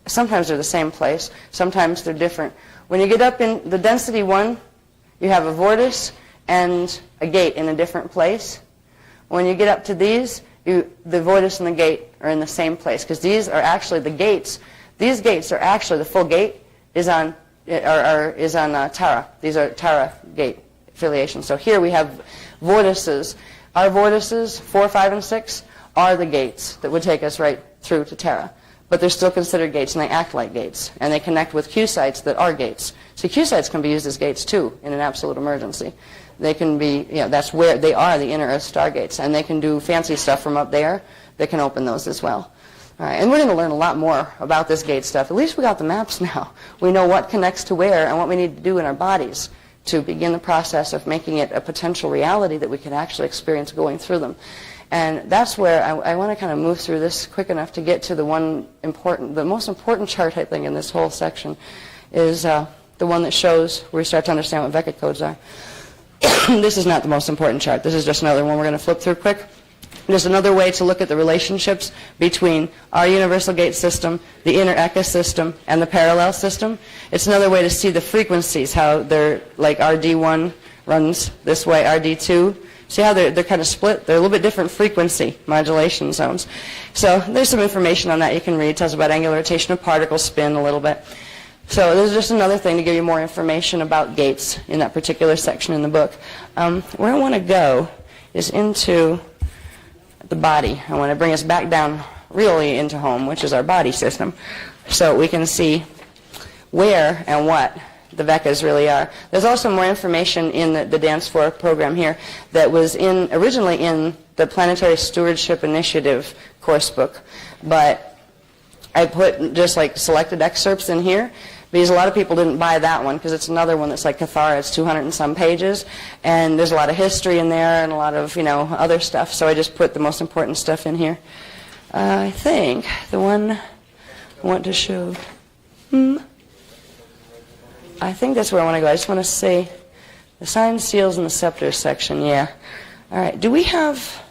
sometimes they're the same place, sometimes they're different. When you get up in the density 1, you have a vortice and a gate in a different place. When you get up to these, the vortice and the gate are in the same place, because these are actually the gates. These gates are actually, the full gate is on Tara. These are Tara gate affiliations. So here we have vortices. Our vortices, 4, 5, and 6, are the gates that would take us right through to Tara. But they're still considered gates, and they act like gates. And they connect with Q sites that are gates. So Q sites can be used as gates, too, in an absolute emergency. They can be, that's where they are, the inner Earth stargates. And they can do fancy stuff from up there that can open those as well. All right, and we're going to learn a lot more about this gate stuff. At least we got the maps now. We know what connects to where and what we need to do in our bodies to begin the process of making it a potential reality that we can actually experience going through them. And that's where I want to kind of move through this quick enough to get to the most important chart, I think, in this whole section is the one that shows where we start to understand what Veka codes are. This is not the most important chart. This is just another one we're going to flip through quick. There's another way to look at the relationships between our universal gate system, the inner Eka system, and the parallel system. It's another way to see the frequencies, how they're like RD1 runs this way, RD2. See how they're kind of split? They're a little bit different frequency modulation zones. So there's some information on that you can read. It tells about angular rotation of particles, spin a little bit. So there's just another thing to give you more information about gates in that particular section in the book. Where I want to go is into the body. I want to bring us back down really into home, which is our body system, so we can see where and what the Vekas really are. There's also more information in the Dance 4 program here that was originally in the Planetary Stewardship Initiative course book, but I put just like selected excerpts in here because a lot of people didn't buy that one because it's another one that's like Kathara. It's 200 and some pages, and there's a lot of history in there and a lot of other stuff, so I just put the most important stuff in here. I think the one I want to show, I think that's where I want to go. I just want to say the signs, seals, and the scepters section. Yeah. All right. Do we have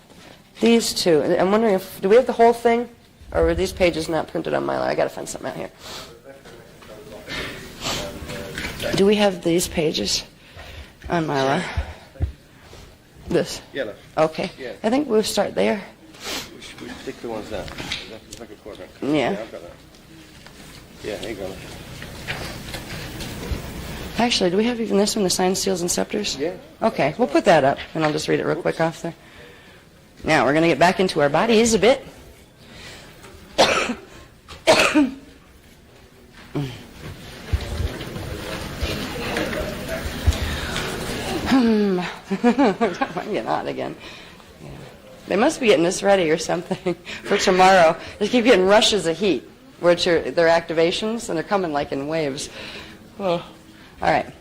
these two? I'm wondering do we have the whole thing, or were these pages not printed on Mylar? I got to find something out here. Do we have these pages on Mylar? This? Yeah. Okay. Yeah. I think we'll start there. We should stick the ones down. That's like a quarter. Yeah. I've got that. Yeah, here you go. Actually, do we have even this one, the signs, seals, and scepters? Yeah. Okay, we'll put that up, and I'll just read it real quick off there. Now, we're going to get back into our bodies a bit. I'm getting hot again. Yeah. They must be getting this ready or something for tomorrow. They keep getting rushes of heat, which are their activations, and they're coming like in waves. Oh. All right,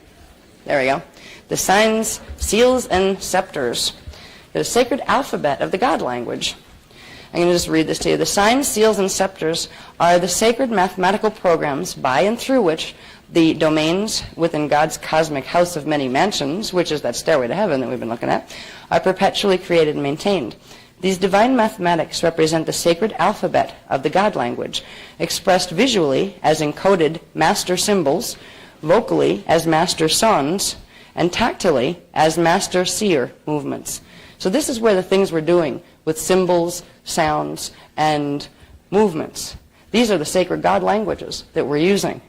there we go. The signs, seals, and scepters. The sacred alphabet of the God language. I'm going to just read this to you. The signs, seals, and scepters are the sacred mathematical programs by and through which the domains within God's cosmic house of many mansions, which is that stairway to heaven that we've been looking at, are perpetually created and maintained. These divine mathematics represent the sacred alphabet of the God language, expressed visually as encoded master symbols, vocally as master songs, and tactily as master seer movements. So this is where the things we're doing with symbols, sounds, and movements. These are the sacred God languages that we're using.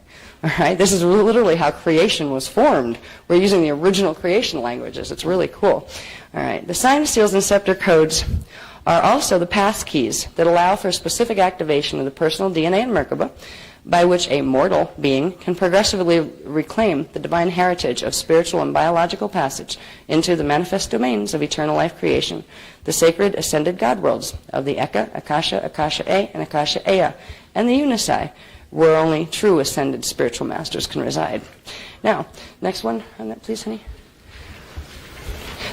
All right? This is literally how creation was formed. We're using the original creation languages. It's really cool. All right. The sign, seals, and scepter codes are also the pass keys that allow for specific activation of the personal DNA in Merkaba, by which a mortal being can progressively reclaim the divine heritage of spiritual and biological passage into the manifest domains of eternal life creation, the sacred ascended God worlds of the Eka, Akasha, Akasha A, and Akasha Ea, and the Unisai, where only true ascended spiritual masters can reside. Now, next one on that, please, honey.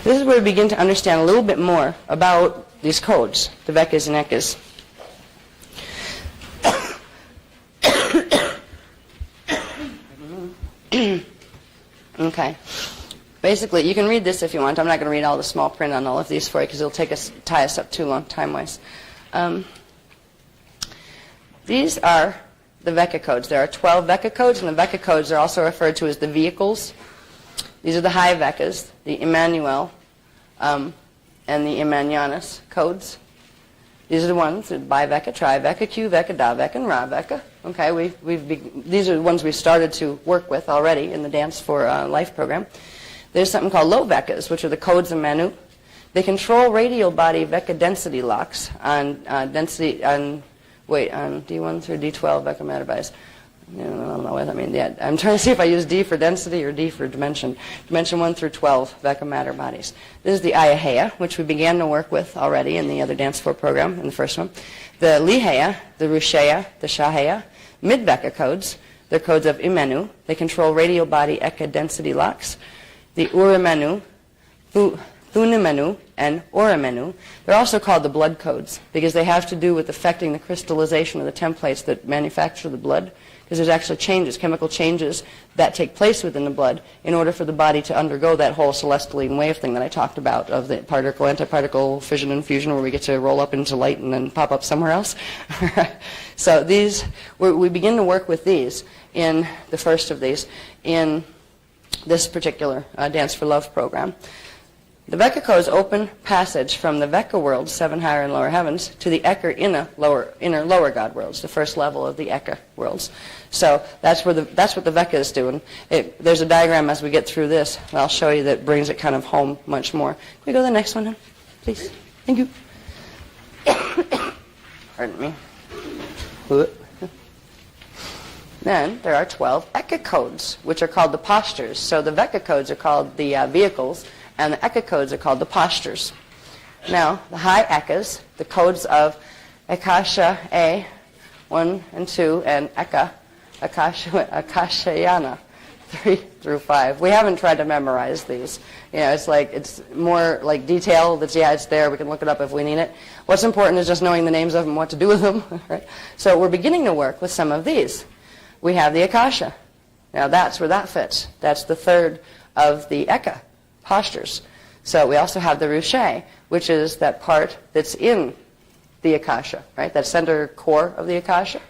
This is where we begin to understand a little bit more about these codes, the Vekas and Ekas. Okay. Basically, you can read this if you want. I'm not going to read all the small print on all of these for you because it'll tie us up too long time-wise. These are the Veka codes. There are 12 Veka codes, and the Veka codes are also referred to as the vehicles. These are the high Vekas, the Emmanuel, and the Emmanuanus codes. These are the ones, Bi-Veka, Tri-Veka, Q-Veka, Da-Veka, and Ra-Veka. Okay, these are the ones we've started to work with already in the Dance for Life program. There's something called low Vekas, which are the codes of Manu. They control radial body Veka density locks on D1 through D12 Veka matter bodies. I don't know what that means yet. I'm trying to see if I use D for density or D for dimension. Dimension 1 through 12 Veka matter bodies. This is the Ayaheya, which we began to work with already in the other Dance 4 program, in the first one. The Liheya, the Rusheya, the Shaheya, mid-Veka codes. They're codes of Imenu. They control radial body Eka density locks. The Urimenu, Thunimenu, and Orimenu. They're also called the blood codes because they have to do with affecting the crystallization of the templates that manufacture the blood, because there's actually changes, chemical changes that take place within the blood in order for the body to undergo that whole celestial wave thing that I talked about of the particle-antiparticle fission and fusion, where we get to roll up into light and then pop up somewhere else. So we begin to work with these in the first of these in this particular Dance for Love program. The Veka codes open passage from the Veka worlds, 7 higher and lower heavens, to the Eker inner lower God worlds, the first level of the Eka worlds. So that's what the Veka is doing. There's a diagram as we get through this that I'll show you that brings it kind of home much more. Can we go to the next one, please? Thank you. Pardon me. Then there are 12 Eka codes, which are called the postures. So the Veka codes are called the vehicles, and the Eka codes are called the postures. Now, the high Ekas, the codes of Akasha A, 1 and 2, and Eka, Akashayana, 3 through 5. We haven't tried to memorize these. You know, it's more like detail. It's there. We can look it up if we need it. What's important is just knowing the names of them and what to do with them. Right? So we're beginning to work with some of these. We have the Akasha. Now that's where that fits. That's the third of the Eka postures. So we also have the Rushe, which is that part that's in the Akasha, right? That center core of the Akasha.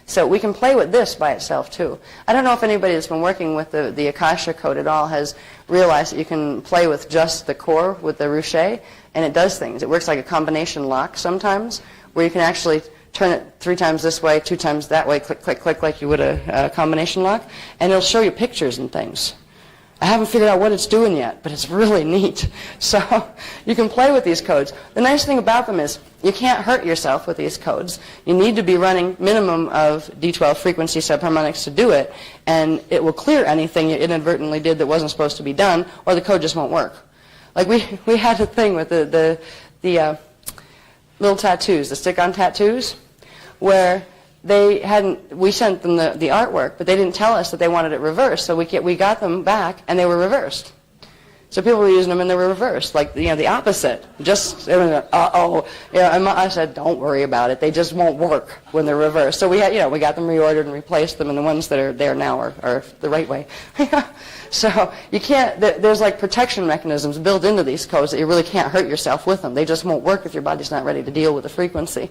So we can play with this by itself too. I don't know if anybody that's been working with the Akasha code at all has realized that you can play with just the core with the Rushe, and it does things. It works like a combination lock sometimes, where you can actually turn it 3 times this way, 2 times that way, click, click, click, like you would a combination lock, and it'll show you pictures and things. I haven't figured out what it's doing yet, but it's really neat. So you can play with these codes. The nice thing about them is you can't hurt yourself with these codes. You need to be running minimum of D12 frequency subharmonics to do it, and it will clear anything you inadvertently did that wasn't supposed to be done, or the code just won't work. Like we had a thing with the little tattoos, the stick-on tattoos, where we sent them the artwork, but they didn't tell us that they wanted it reversed, so we got them back, and they were reversed. So people were using them, and they were reversed, like, the opposite. Just, uh-oh. I said, don't worry about it. They just won't work when they're reversed. So we got them reordered and replaced them, and the ones that are there now are the right way. So you can't, there's like protection mechanisms built into these codes that you really can't hurt yourself with them. They just won't work if your body's not ready to deal with the frequency.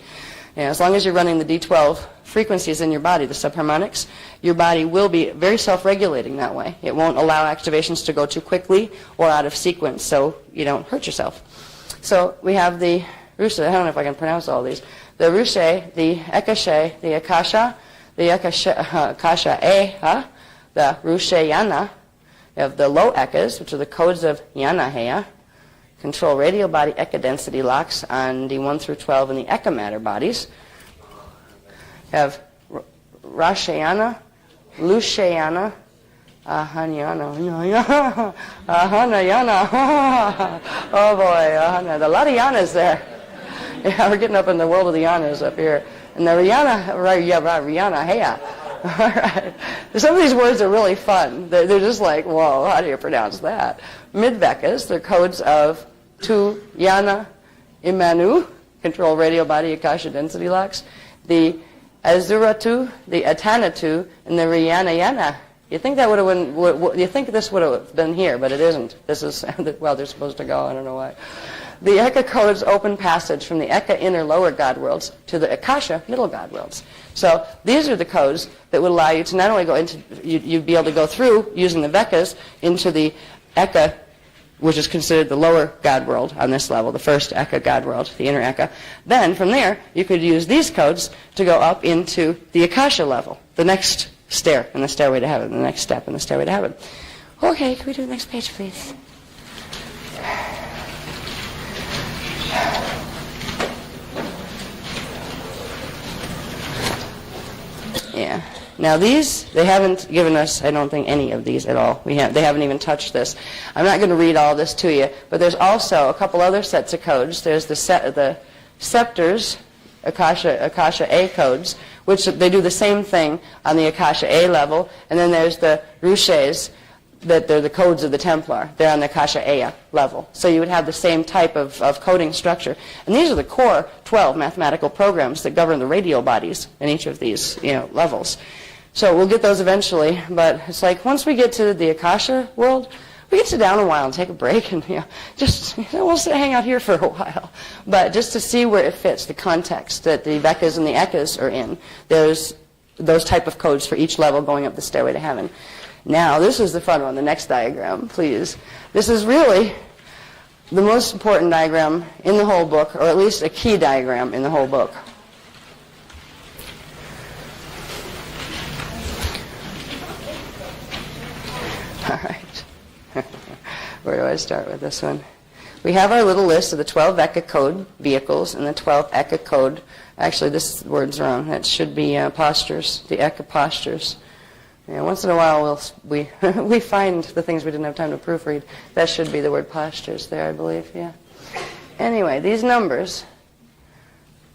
As long as you're running the D12 frequencies in your body, the subharmonics, your body will be very self-regulating that way. It won't allow activations to go too quickly or out of sequence, so you don't hurt yourself. So we have the Rushe, I don't know if I can pronounce all these, the Rushe, the Ekashe, the Akasha, the Akasha Eha, the Rushe Yana. You have the low Ekas, which are the codes of Yanaheya, control radial body Eka density locks on D1 through 12 in the Eka matter bodies. You have Rashayana, Lushayana, Ahanyana, Ahanayana. Oh boy, Ahana. A lot of yanas there. Yeah, we're getting up in the world of the yanas up here. And the Riyana, Heya. All right. Some of these words are really fun. They're just like, whoa, how do you pronounce that? Mid-Vekas, they're codes of 2 Yana Imanu, control radial body Akasha density locks, the Azuratu, the Atanatu, and the Riyanayana. You think that would have been, you think this would have been here, but it isn't. This is, well, they're supposed to go, I don't know why. The Eka codes open passage from the Eka inner lower God worlds to the Akasha middle God worlds. So these are the codes that would allow you to not only go into, you'd be able to go through using the Vekas into the Eka, which is considered the lower God world on this level, the first Eka God world, the inner Eka. Then from there, you could use these codes to go up into the Akasha level, the next stair in the stairway to heaven, the next step in the stairway to heaven. Okay, can we do the next page, please? Yeah. Now these, they haven't given us, I don't think, any of these at all. They haven't even touched this. I'm not going to read all this to you, but there's also a couple other sets of codes. There's the scepters, Akasha A codes, which they do the same thing on the Akasha A level, and then there's the Rushes, that they're the codes of the Templar. They're on the Akasha Aya level. So you would have the same type of coding structure. And these are the core 12 mathematical programs that govern the radial bodies in each of these levels. So we'll get those eventually, but it's like once we get to the Akasha world, we can sit down a while and take a break and just we'll hang out here for a while. But just to see where it fits, the context that the Vekas and the Ekas are in, there's those type of codes for each level going up the stairway to heaven. Now, this is the fun one, the next diagram, please. This is really the most important diagram in the whole book, or at least a key diagram in the whole book. All right. Where do I start with this one? we have our little list of the 12 ECA code vehicles and the 12 ECA code. Actually, this word's wrong. That should be postures, the ECA postures. Yeah, once in a while we find the things we didn't have time to proofread. That should be the word postures there, I believe. Yeah. Anyway, these numbers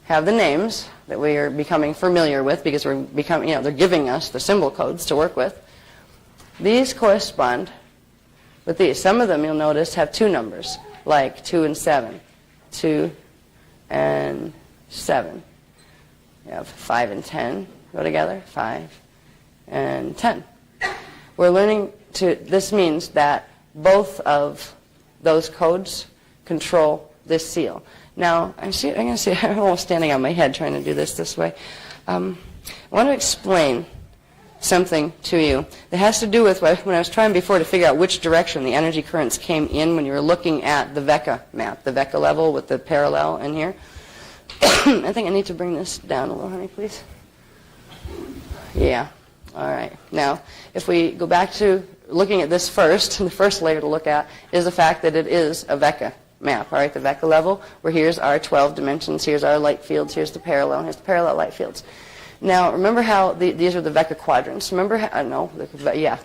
have the names that we are becoming familiar with because we're becoming, they're giving us the symbol codes to work with. These correspond with these. Some of them, you'll notice, have two numbers, like 2 and 7. 2 and 7. You have 5 and 10 go together, 5 and 10. We're learning this means that both of those codes control this seal. Now, I'm almost standing on my head trying to do this way. I want to explain something to you that has to do with when I was trying before to figure out which direction the energy currents came in when you were looking at the VECA map, the VECA level with the parallel in here. I think I need to bring this down a little, honey, please. Yeah. All right. Now, if we go back to looking at this first, the first layer to look at is the fact that it is a VECA map, all right, the VECA level, where here's our 12 dimensions, here's our light fields, here's the parallel, here's the parallel light fields. Now, remember how these are the VECA quadrants. Remember how,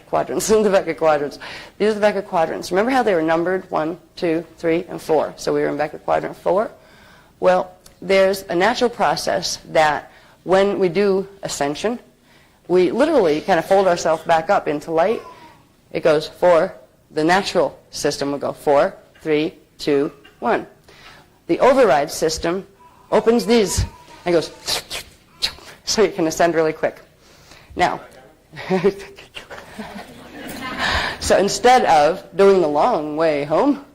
quadrants, the VECA quadrants. These are the VECA quadrants. Remember how they were numbered 1, 2, 3, and 4. So we were in VECA quadrant 4. Well, there's a natural process that when we do ascension, we literally kind of fold ourselves back up into light. It goes 4. The natural system will go 4, 3, 2, 1. The override system opens these and goes so you can ascend really quick. Now, so instead of doing the long way home,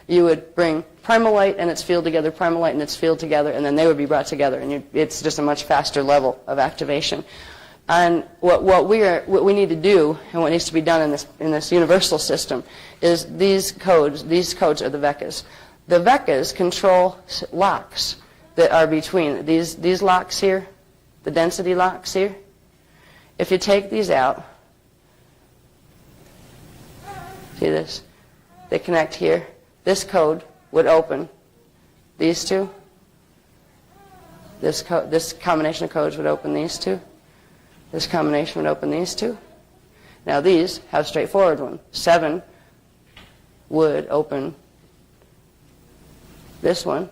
you would bring primal light and its field together, primal light and its field together, and then they would be brought together, and it's just a much faster level of activation. And what we need to do, and what needs to be done in this universal system, is these codes are the VECAs. The VECAs control locks that are between these locks here, the density locks here. If you take these out, see this? They connect here. This code would open these two. This combination of codes would open these two. This combination would open these two. Now these have a straightforward one. 7 would open this one.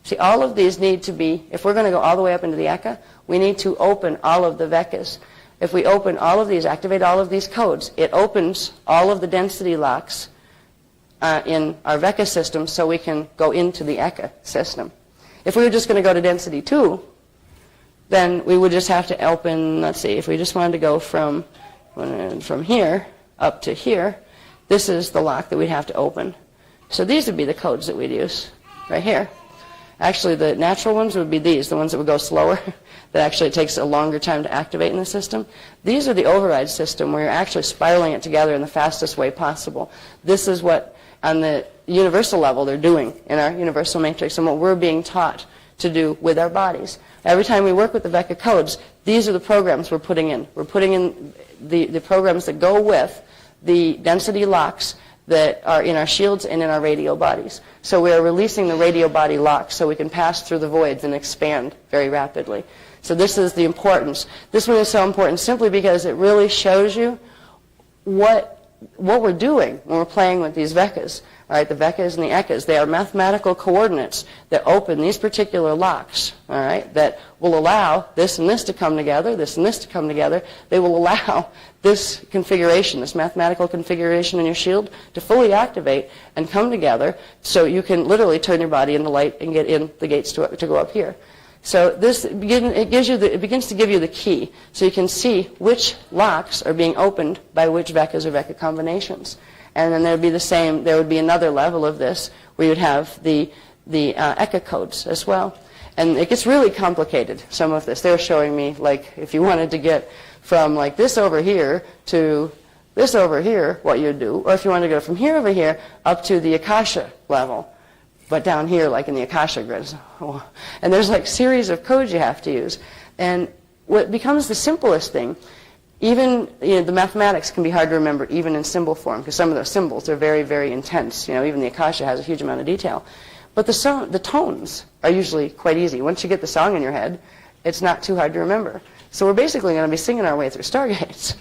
See, all of these need to be, if we're going to go all the way up into the ECA, we need to open all of the VECAs. If we open all of these, activate all of these codes, it opens all of the density locks in our VECA system so we can go into the ECA system. If we were just going to go to density 2, then we would just have to open, let's see, if we just wanted to go from here up to here, this is the lock that we'd have to open. So these would be the codes that we'd use right here. Actually, the natural ones would be these, the ones that would go slower, that actually it takes a longer time to activate in the system. These are the override system where you're actually spiraling it together in the fastest way possible. This is what, on the universal level, they're doing in our universal matrix and what we're being taught to do with our bodies. Every time we work with the VECA codes, these are the programs we're putting in. We're putting in the programs that go with the density locks that are in our shields and in our radio bodies. So we are releasing the radio body locks so we can pass through the voids and expand very rapidly. So this is the importance. This one is so important simply because it really shows you what we're doing when we're playing with these VECAs. All right, the VECAs and the ECAs, they are mathematical coordinates that open these particular locks, all right, that will allow this and this to come together, this and this to come together. They will allow this configuration, this mathematical configuration in your shield to fully activate and come together so you can literally turn your body into light and get in the gates to go up here. So this it begins to give you the key so you can see which locks are being opened by which VECAs or VECA combinations. And then there would be another level of this where you'd have the ECA codes as well. And it gets really complicated, some of this. They were showing me, like, if you wanted to get from, like, this over here to this over here, what you'd do. Or if you wanted to go from here over here up to the Akasha level. But down here, like in the Akasha grids. And there's, like, series of codes you have to use. And what becomes the simplest thing Even the mathematics can be hard to remember even in symbol form, because some of those symbols are very, very intense. Even the Akasha has a huge amount of detail. But the tones are usually quite easy. Once you get the song in your head, it's not too hard to remember. So we're basically going to be singing our way through Stargates.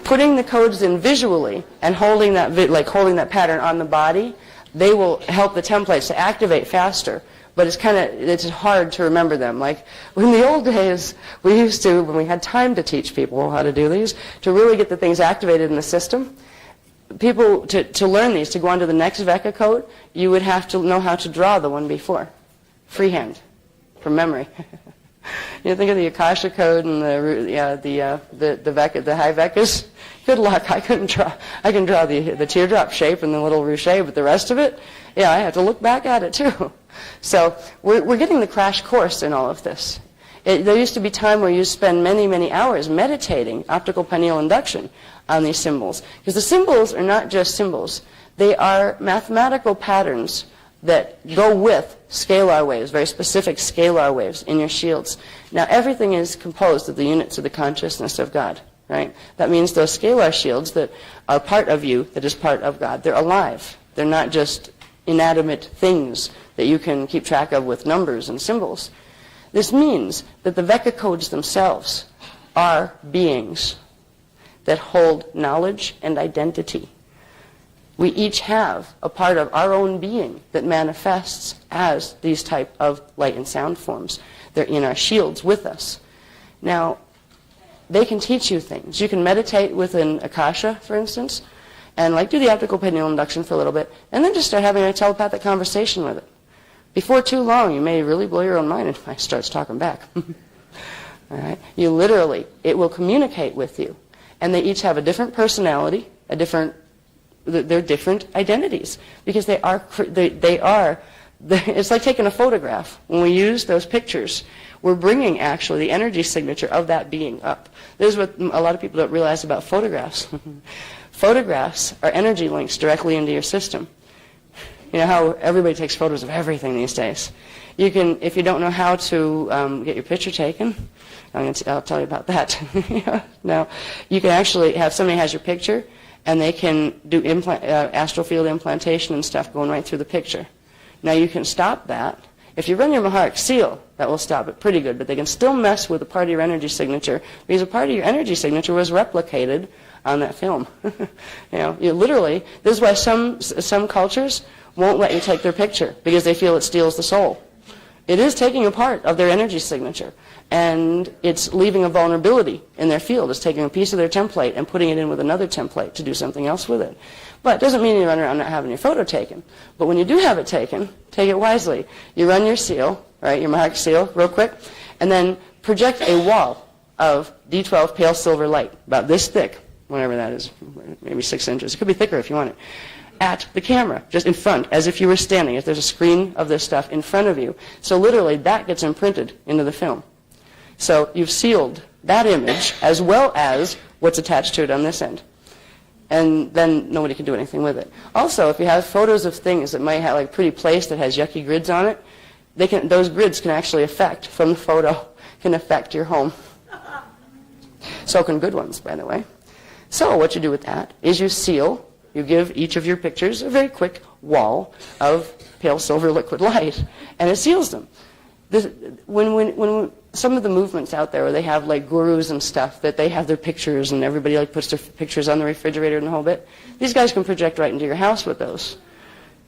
Putting the codes in visually and holding that pattern on the body, they will help the templates to activate faster. But it's hard to remember them. Like in the old days, we used to, when we had time to teach people how to do these, to really get the things activated in the system, people, to learn these, to go on to the next Vecca code, you would have to know how to draw the one before. Freehand, from memory. Think of the Akasha code and the Vecca, the high Veccas. Good luck, I couldn't draw. I can draw the teardrop shape and the little ruche, but the rest of it, I have to look back at it too. So we're getting the crash course in all of this. There used to be time where you spend many, many hours meditating optical pineal induction on these symbols. Because the symbols are not just symbols. They are mathematical patterns that go with scalar waves, very specific scalar waves in your shields. Now, everything is composed of the units of the consciousness of God, right? That means those scalar shields that are part of you, that is part of God, they're alive. They're not just inanimate things that you can keep track of with numbers and symbols. This means that the Vecca codes themselves are beings that hold knowledge and identity. We each have a part of our own being that manifests as these type of light and sound forms. They're in our shields with us. Now, they can teach you things. You can meditate with an Akasha, for instance, and do the optical pineal induction for a little bit, and then just start having a telepathic conversation with it. Before too long, you may really blow your own mind and it starts talking back. All right? It will communicate with you. And they each have a different personality, they're different identities, because they are, it's like taking a photograph. When we use those pictures, we're bringing actually the energy signature of that being up. This is what a lot of people don't realize about photographs. Photographs are energy links directly into your system. You know how everybody takes photos of everything these days. You can, if you don't know how to get your picture taken, I'll tell you about that. Now, you can actually have somebody has your picture, and they can do astral field implantation and stuff going right through the picture. Now, you can stop that. If you run your Maharic seal, that will stop it pretty good, but they can still mess with a part of your energy signature, because a part of your energy signature was replicated on that film. You literally, this is why some cultures won't let you take their picture, because they feel it steals the soul. It is taking a part of their energy signature, and it's leaving a vulnerability in their field. It's taking a piece of their template and putting it in with another template to do something else with it. But it doesn't mean you run around not having your photo taken. But when you do have it taken, take it wisely. You run your seal, right, your Maharic seal, real quick, and then project a wall of D12 pale silver light, about this thick, whatever that is, maybe 6 inches. It could be thicker if you want it, at the camera, just in front, as if you were standing, if there's a screen of this stuff in front of you. So literally, that gets imprinted into the film. So you've sealed that image as well as what's attached to it on this end. And then nobody can do anything with it. Also, if you have photos of things that might have like a pretty place that has yucky grids on it, those grids can actually affect, from the photo, can affect your home. So can good ones, by the way. So what you do with that is you seal. You give each of your pictures a very quick wall of pale silver liquid light, and it seals them. When some of the movements out there where they have like gurus and stuff that they have their pictures and everybody like puts their pictures on the refrigerator and the whole bit, these guys can project right into your house with those.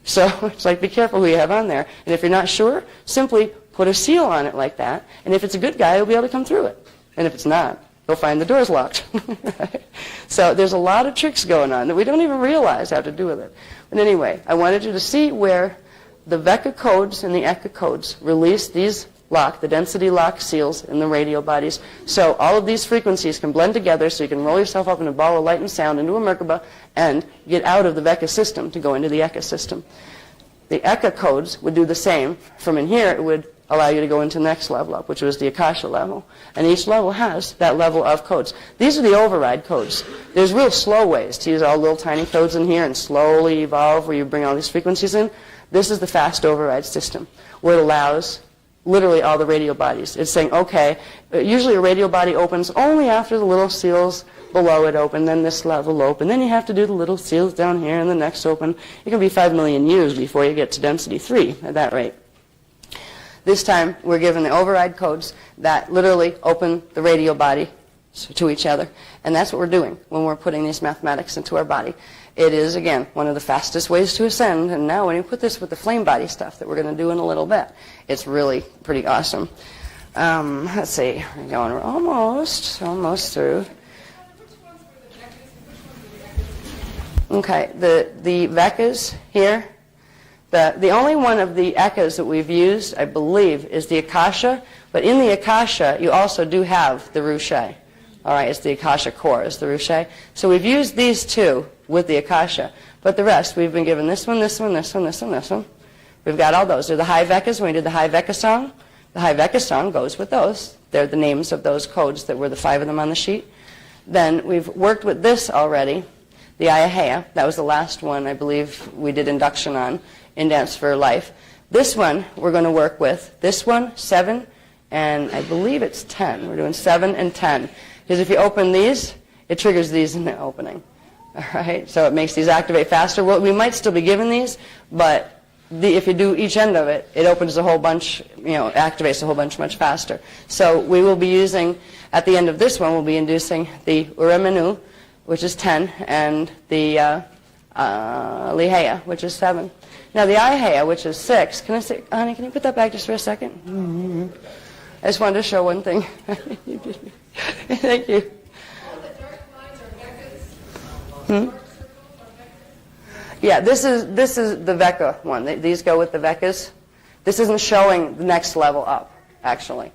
So it's like, be careful who you have on there. And if you're not sure, simply put a seal on it like that, and if it's a good guy, he'll be able to come through it. And if it's not, he'll find the door's locked. So there's a lot of tricks going on that we don't even realize how to do with it. But anyway, I wanted you to see where the Vecca codes and the Eka codes release these the density lock seals in the radio bodies. So all of these frequencies can blend together, so you can roll yourself up in a ball of light and sound into a Merkaba and get out of the Vecca system to go into the Eka system. The Eka codes would do the same. From in here, it would allow you to go into the next level up, which was the Akasha level. And each level has that level of codes. These are the override codes. There's real slow ways to use all little tiny codes in here and slowly evolve where you bring all these frequencies in. This is the fast override system, where it allows literally all the radial bodies. It's saying, okay, usually a radial body opens only after the little seals below it open, then this level open. Then you have to do the little seals down here and the next open. It can be 5 million years before you get to density 3 at that rate. This time, we're given the override codes that literally open the radial body to each other. And that's what we're doing when we're putting these mathematics into our body. It is, again, one of the fastest ways to ascend. And now when you put this with the flame body stuff that we're going to do in a little bit, it's really pretty awesome. Let's see. We're almost through. Okay, the Vekas here. The only one of the ekas that we've used, I believe, is the Akasha. But in the Akasha, you also do have the Rushe. All right, it's the Akasha core, is the Rushe. So we've used these two with the Akasha. But the rest, we've been given this one, this one, this one, this one, this one. We've got all those. They're the high Vekas. When we did the high Veka song, the high Veka song goes with those. They're the names of those codes that were the 5 of them on the sheet. Then we've worked with this already, the Ayahea. That was the last one I believe we did induction on in Dance for Life. This one we're going to work with. This one, 7, and I believe it's 10. We're doing 7 and 10. Because if you open these, it triggers these in the opening. All right? So it makes these activate faster. Well, we might still be given these, but if you do each end of it, it opens a whole bunch, activates a whole bunch much faster. So we will be using, at the end of this one, we'll be inducing the Uremenu, which is 10, and the Lihea, which is 7. Now the Ihea, which is 6, can I say, honey, can you put that back just for a second? Mm-hmm. I just wanted to show one thing. Thank you. All the dark lines are Vekas. Hmm? Dark circles are Vekas. Yeah, this is the Veka one. These go with the Vekas. This isn't showing the next level up, actually.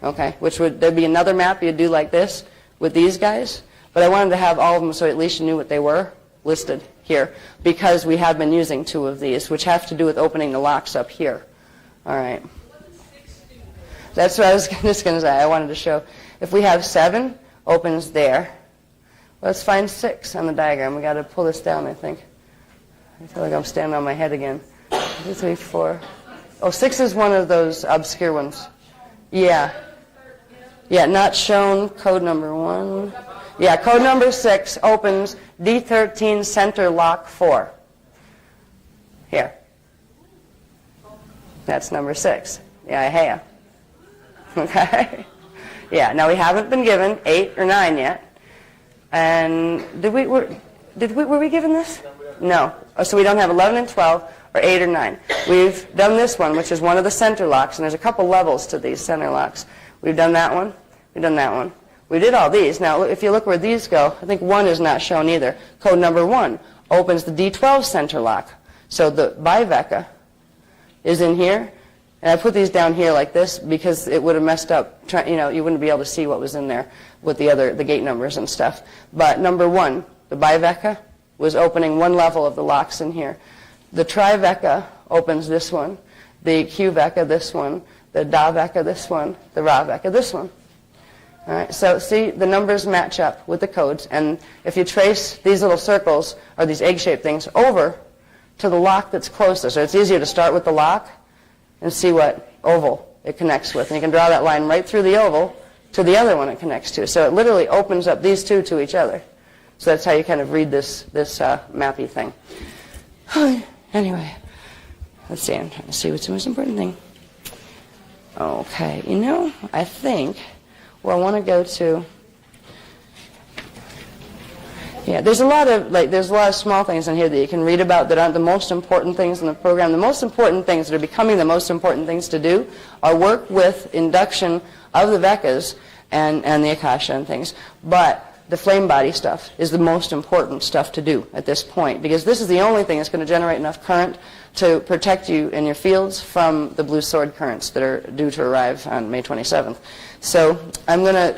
Okay, there'd be another map you'd do like this with these guys, but I wanted to have all of them so at least you knew what they were listed here, because we have been using 2 of these, which have to do with opening the locks up here. All right. That's what I was just going to say. I wanted to show. If we have 7, opens there. Let's find 6 on the diagram. We got to pull this down, I think. I feel like I'm standing on my head again. 2, 3, 4. Oh, 6 is one of those obscure ones. Yeah. Yeah, not shown. Code number 1. Yeah, code number 6 opens D13 center lock 4. Here. That's number 6. Yeah, Ihea. Okay. Yeah. Now we haven't been given 8 or 9 yet. And were we given this? No. Oh, so we don't have 11 and 12 or 8 or 9. We've done this one, which is one of the center locks, and there's a couple levels to these center locks. We've done that one. We've done that one. We did all these. Now, if you look where these go, I think 1 is not shown either. Code number 1 opens the D12 center lock. So the Biveka is in here. And I put these down here like this because it would have messed up. You wouldn't be able to see what was in there with the gate numbers and stuff. But number 1, the Biveka, was opening 1 level of the locks in here. The Triveka opens this one. The Q-Veka, this one. The Da-Veka, this one. The Ra-Veka, this one. All right, so see, the numbers match up with the codes, and if you trace these little circles, or these egg-shaped things, over to the lock that's closest, so it's easier to start with the lock and see what oval it connects with. And you can draw that line right through the oval to the other one it connects to. So it literally opens up these 2 to each other. So that's how you kind of read this mappy thing. Anyway, let's see, I'm trying to see what's the most important thing. Okay, I think... Well, I want to go to, there's a lot of small things in here that you can read about that aren't the most important things in the program. The most important things that are becoming the most important things to do are work with induction of the Vekas and the Akasha and things. But the flame body stuff is the most important stuff to do at this point, because this is the only thing that's going to generate enough current to protect you in your fields from the blue sword currents that are due to arrive on May 27th. So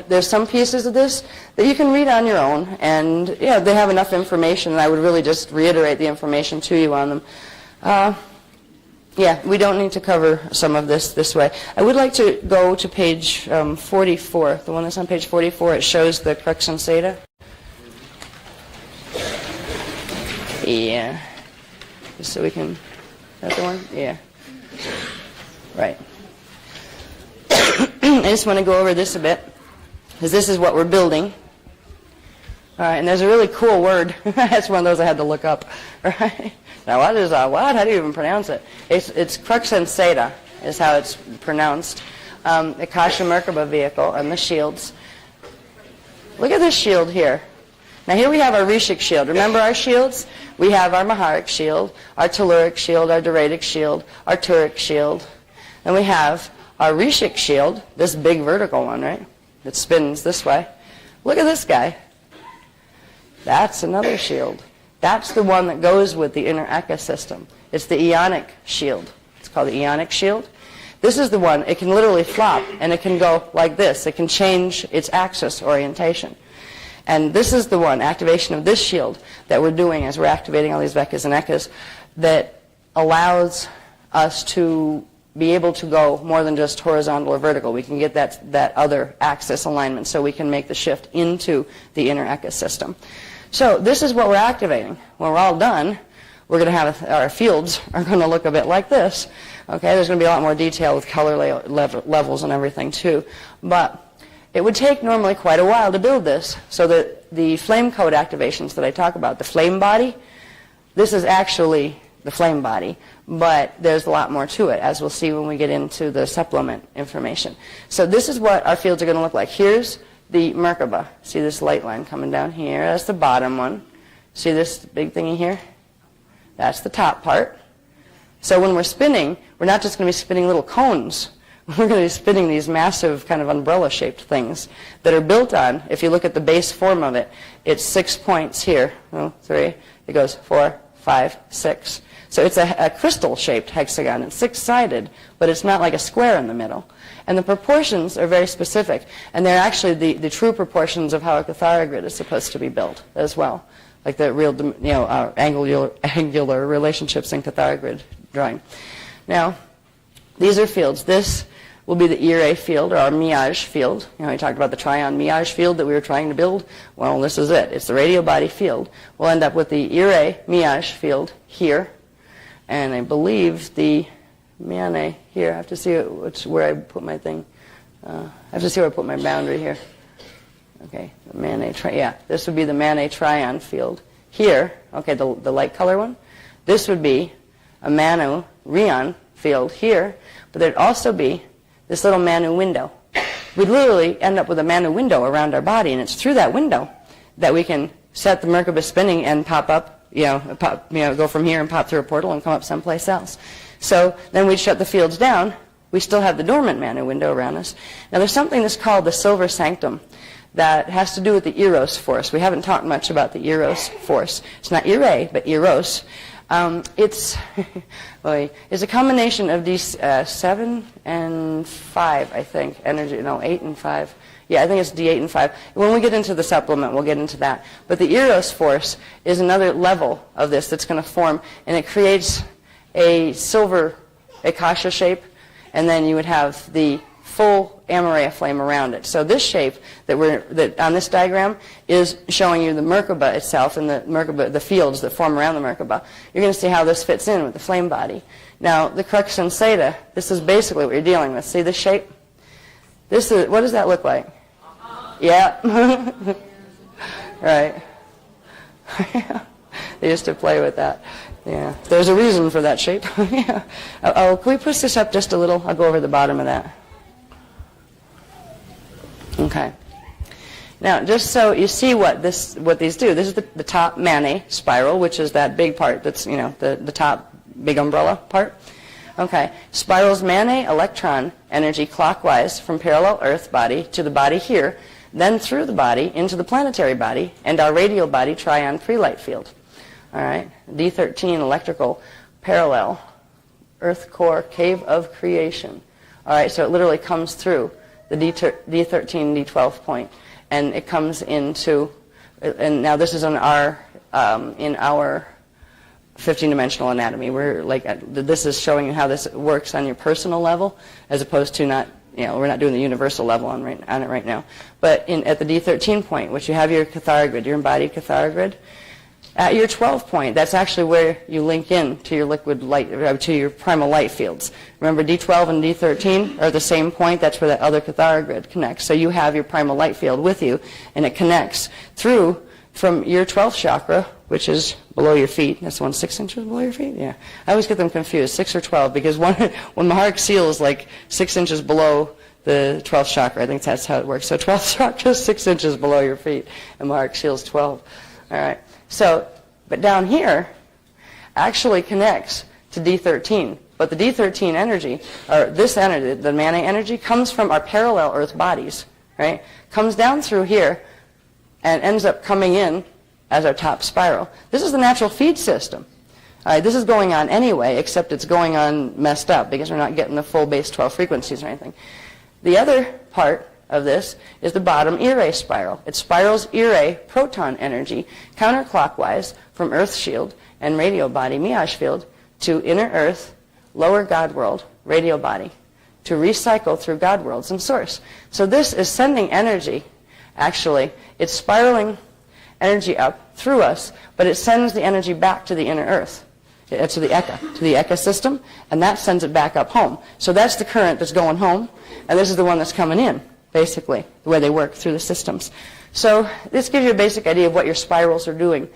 there's some pieces of this that you can read on your own, and they have enough information, and I would really just reiterate the information to you on them. We don't need to cover some of this way. I would like to go to page 44, the one that's on page 44. It shows the crux and Seta. Yeah. Just so we can, is that the one? Yeah. Right. just want to go over this a bit, because this is what we're building. All right, and there's a really cool word. That's one of those I had to look up. All right. Now, what is what? How do you even pronounce it? It's condensed is how it's pronounced. The Kasha Merkaba vehicle and the shields. Look at this shield here. Now here we have our Rishik shield. Remember our shields? We have our Maharic shield, our Telluric shield, our Doradic shield, our Turic shield. Then we have our Rishik shield, this big vertical one, right? That spins this way. Look at this guy. That's another shield. That's the one that goes with the inner ecosystem. It's the Ionic shield. It's called the Ionic shield. This is the one, it can literally flop, and it can go like this. It can change its axis orientation. And this is the one, activation of this shield, that we're doing as we're activating all these Vekas and Ekas, that allows us to be able to go more than just horizontal or vertical. We can get that other axis alignment, so we can make the shift into the inner ecosystem. So this is what we're activating. When we're all done, we're going to have our fields are going to look a bit like this. Okay, there's going to be a lot more detail with color levels and everything too. But it would take normally quite a while to build this, so that the flame code activations that I talk about, the flame body, this is actually the flame body, but there's a lot more to it, as we'll see when we get into the supplement information. So this is what our fields are going to look like. Here's the Merkaba. See this light line coming down here? That's the bottom one. See this big thingy here? That's the top part. So when we're spinning, we're not just going to be spinning little cones. We're going to be spinning these massive kind of umbrella-shaped things that are built on, if you look at the base form of it, it's 6 points here. 3. It goes 4, 5, 6. So it's a crystal-shaped hexagon. It's 6-sided, but it's not like a square in the middle. And the proportions are very specific. And they're actually the true proportions of how a Cathara grid is supposed to be built as well, like the real angular relationships in Cathara grid drawing. Now, these are fields. This will be the Ire field, or our Miage field. You know, we talked about the Trion Miage field that we were trying to build. Well, this is it. It's the radio body field. We'll end up with the Ire Miage field here. And I believe the Miane here. I have to see where I put my thing. I have to see where I put my boundary here. Okay, the Mane, yeah, this would be the Mane Trion field. Here, okay, the light color one, this would be a Manu Rion field here, but there'd also be this little Manu window. We'd literally end up with a Manu window around our body, and it's through that window that we can set the Merkaba spinning and pop up, go from here and pop through a portal and come up someplace else. So then we'd shut the fields down. We still have the dormant Manu window around us. Now there's something that's called the Silver Sanctum that has to do with the Eros force. We haven't talked much about the Eros force. It's not Ire, but Eros. It's a combination of these 7 and 5, I think, energy. No, 8 and 5. Yeah, I think it's D8 and 5. When we get into the supplement, we'll get into that. But the Eros force is another level of this that's going to form, and it creates a silver Akasha shape, and then you would have the full Amaraya flame around it. So this shape that on this diagram is showing you the Merkaba itself and the fields that form around the Merkaba. You're going to see how this fits in with the flame body. Now, the Crux and Seda, this is basically what you're dealing with. See this shape? What does that look like? Yeah. Right. They used to play with that. Yeah. There's a reason for that shape. Yeah. Can we push this up just a little? I'll go over the bottom of that. Okay. Now, just so you see what these do, this is the top Mane spiral, which is that big part that's, the top big umbrella part. Okay. Spirals Mane electron energy clockwise from parallel Earth body to the body here, then through the body into the planetary body and our radial body Trion pre-light field. All right. D13 electrical parallel Earth core cave of creation. All right. So it literally comes through the D13, D12 point, and it comes into, and now this is in our 15-dimensional anatomy. This is showing you how this works on your personal level, as opposed to we're not doing the universal level on it right now. But at the D13 point, which you have your Cathara grid, your embodied Cathara grid, At your 12 point, that's actually where you link in to your liquid light, to your primal light fields. Remember, D12 and D13 are the same point. That's where that other Cathara grid connects. So you have your primal light field with you, and it connects through from your 12th chakra, which is below your feet. That's the one 6 inches below your feet? Yeah. I always get them confused, 6 or 12, because when Maharic seal is like 6 inches below the 12th chakra. I think that's how it works. So 12th chakra is 6 inches below your feet, and Maharic seal is 12. All right. So, but down here actually connects to D13. But the D13 energy, or this energy, the Mane energy, comes from our parallel Earth bodies, right? Comes down through here and ends up coming in as our top spiral. This is the natural feed system. This is going on anyway, except it's going on messed up because we're not getting the full base 12 frequencies or anything. The other part of this is the bottom Irae spiral. It spirals Irae proton energy counterclockwise from Earth shield and radio body Miage field to inner Earth, lower God world, radio body, to recycle through God worlds and source. So this is sending energy. Actually, it's spiraling energy up through us, but it sends the energy back to the inner Earth, to the Eka system, and that sends it back up home. So that's the current that's going home, and this is the one that's coming in, basically, the way they work through the systems. So this gives you a basic idea of what your spirals are doing.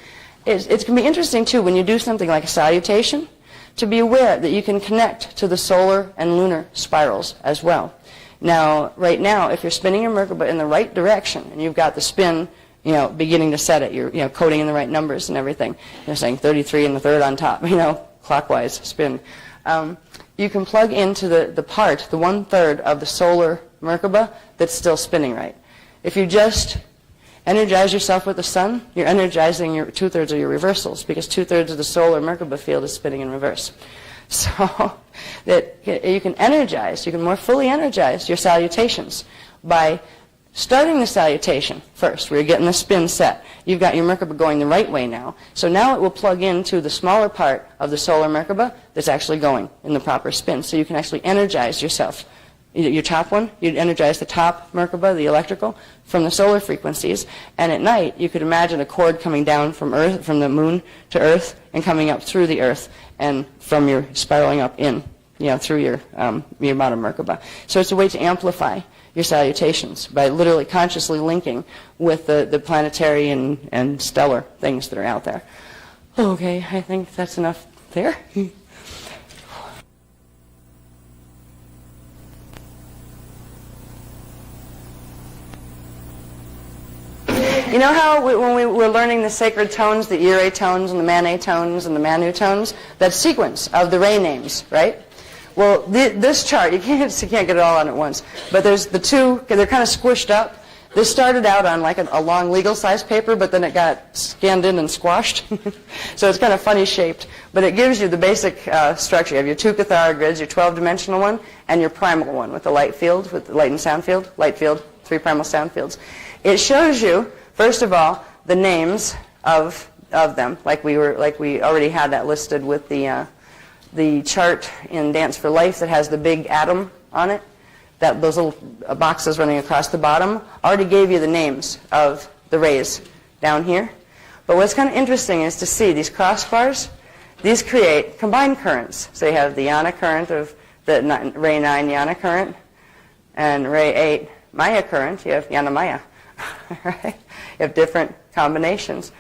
It can be interesting, too, when you do something like a salutation, to be aware that you can connect to the solar and lunar spirals as well. Now, right now, if you're spinning your Merkaba in the right direction, and you've got the spin, beginning to set it, you're coding in the right numbers and everything, you're saying 33 and the third on top, clockwise spin. You can plug into the part, the 1/3 of the solar Merkaba that's still spinning right. If you just energize yourself with the sun, you're energizing your 2/3 of your reversals, because 2/3 of the solar Merkaba field is spinning in reverse. So that you can more fully energize your salutations by starting the salutation first, where you're getting the spin set. You've got your Merkaba going the right way now. So now it will plug into the smaller part of the solar Merkaba that's actually going in the proper spin. So you can actually energize yourself. Your top one, you'd energize the top Merkaba, the electrical, from the solar frequencies. And at night, you could imagine a cord coming down from Earth, from the moon to Earth, and coming up through the Earth, and from your spiraling up in, through your bottom Merkaba. So it's a way to amplify your salutations by literally consciously linking with the planetary and stellar things that are out there. Okay, I think that's enough there. You know how when we were learning the sacred tones, the Irae tones and the Mane tones and the Manu tones, that sequence of the Ray names, right? Well, this chart, you can't get it all on at once, but there's the two, they're kind of squished up. This started out on like a long legal size paper, but then it got scanned in and squashed. So it's kind of funny shaped, but it gives you the basic structure. You have your two Cathara grids, your 12-dimensional one, and your primal one with the light field, with the light and sound field, light field, 3 primal sound fields. It shows you, first of all, the names of them, like we already had that listed with the chart in Dance for Life that has the big atom on it. Those little boxes running across the bottom already gave you the names of the rays down here. But what's kind of interesting is to see these crossbars. These create combined currents. So you have the Yana current of the Ray 9 Yana current and Ray 8 Maya current. You have Yana Maya. Right? You have different combinations.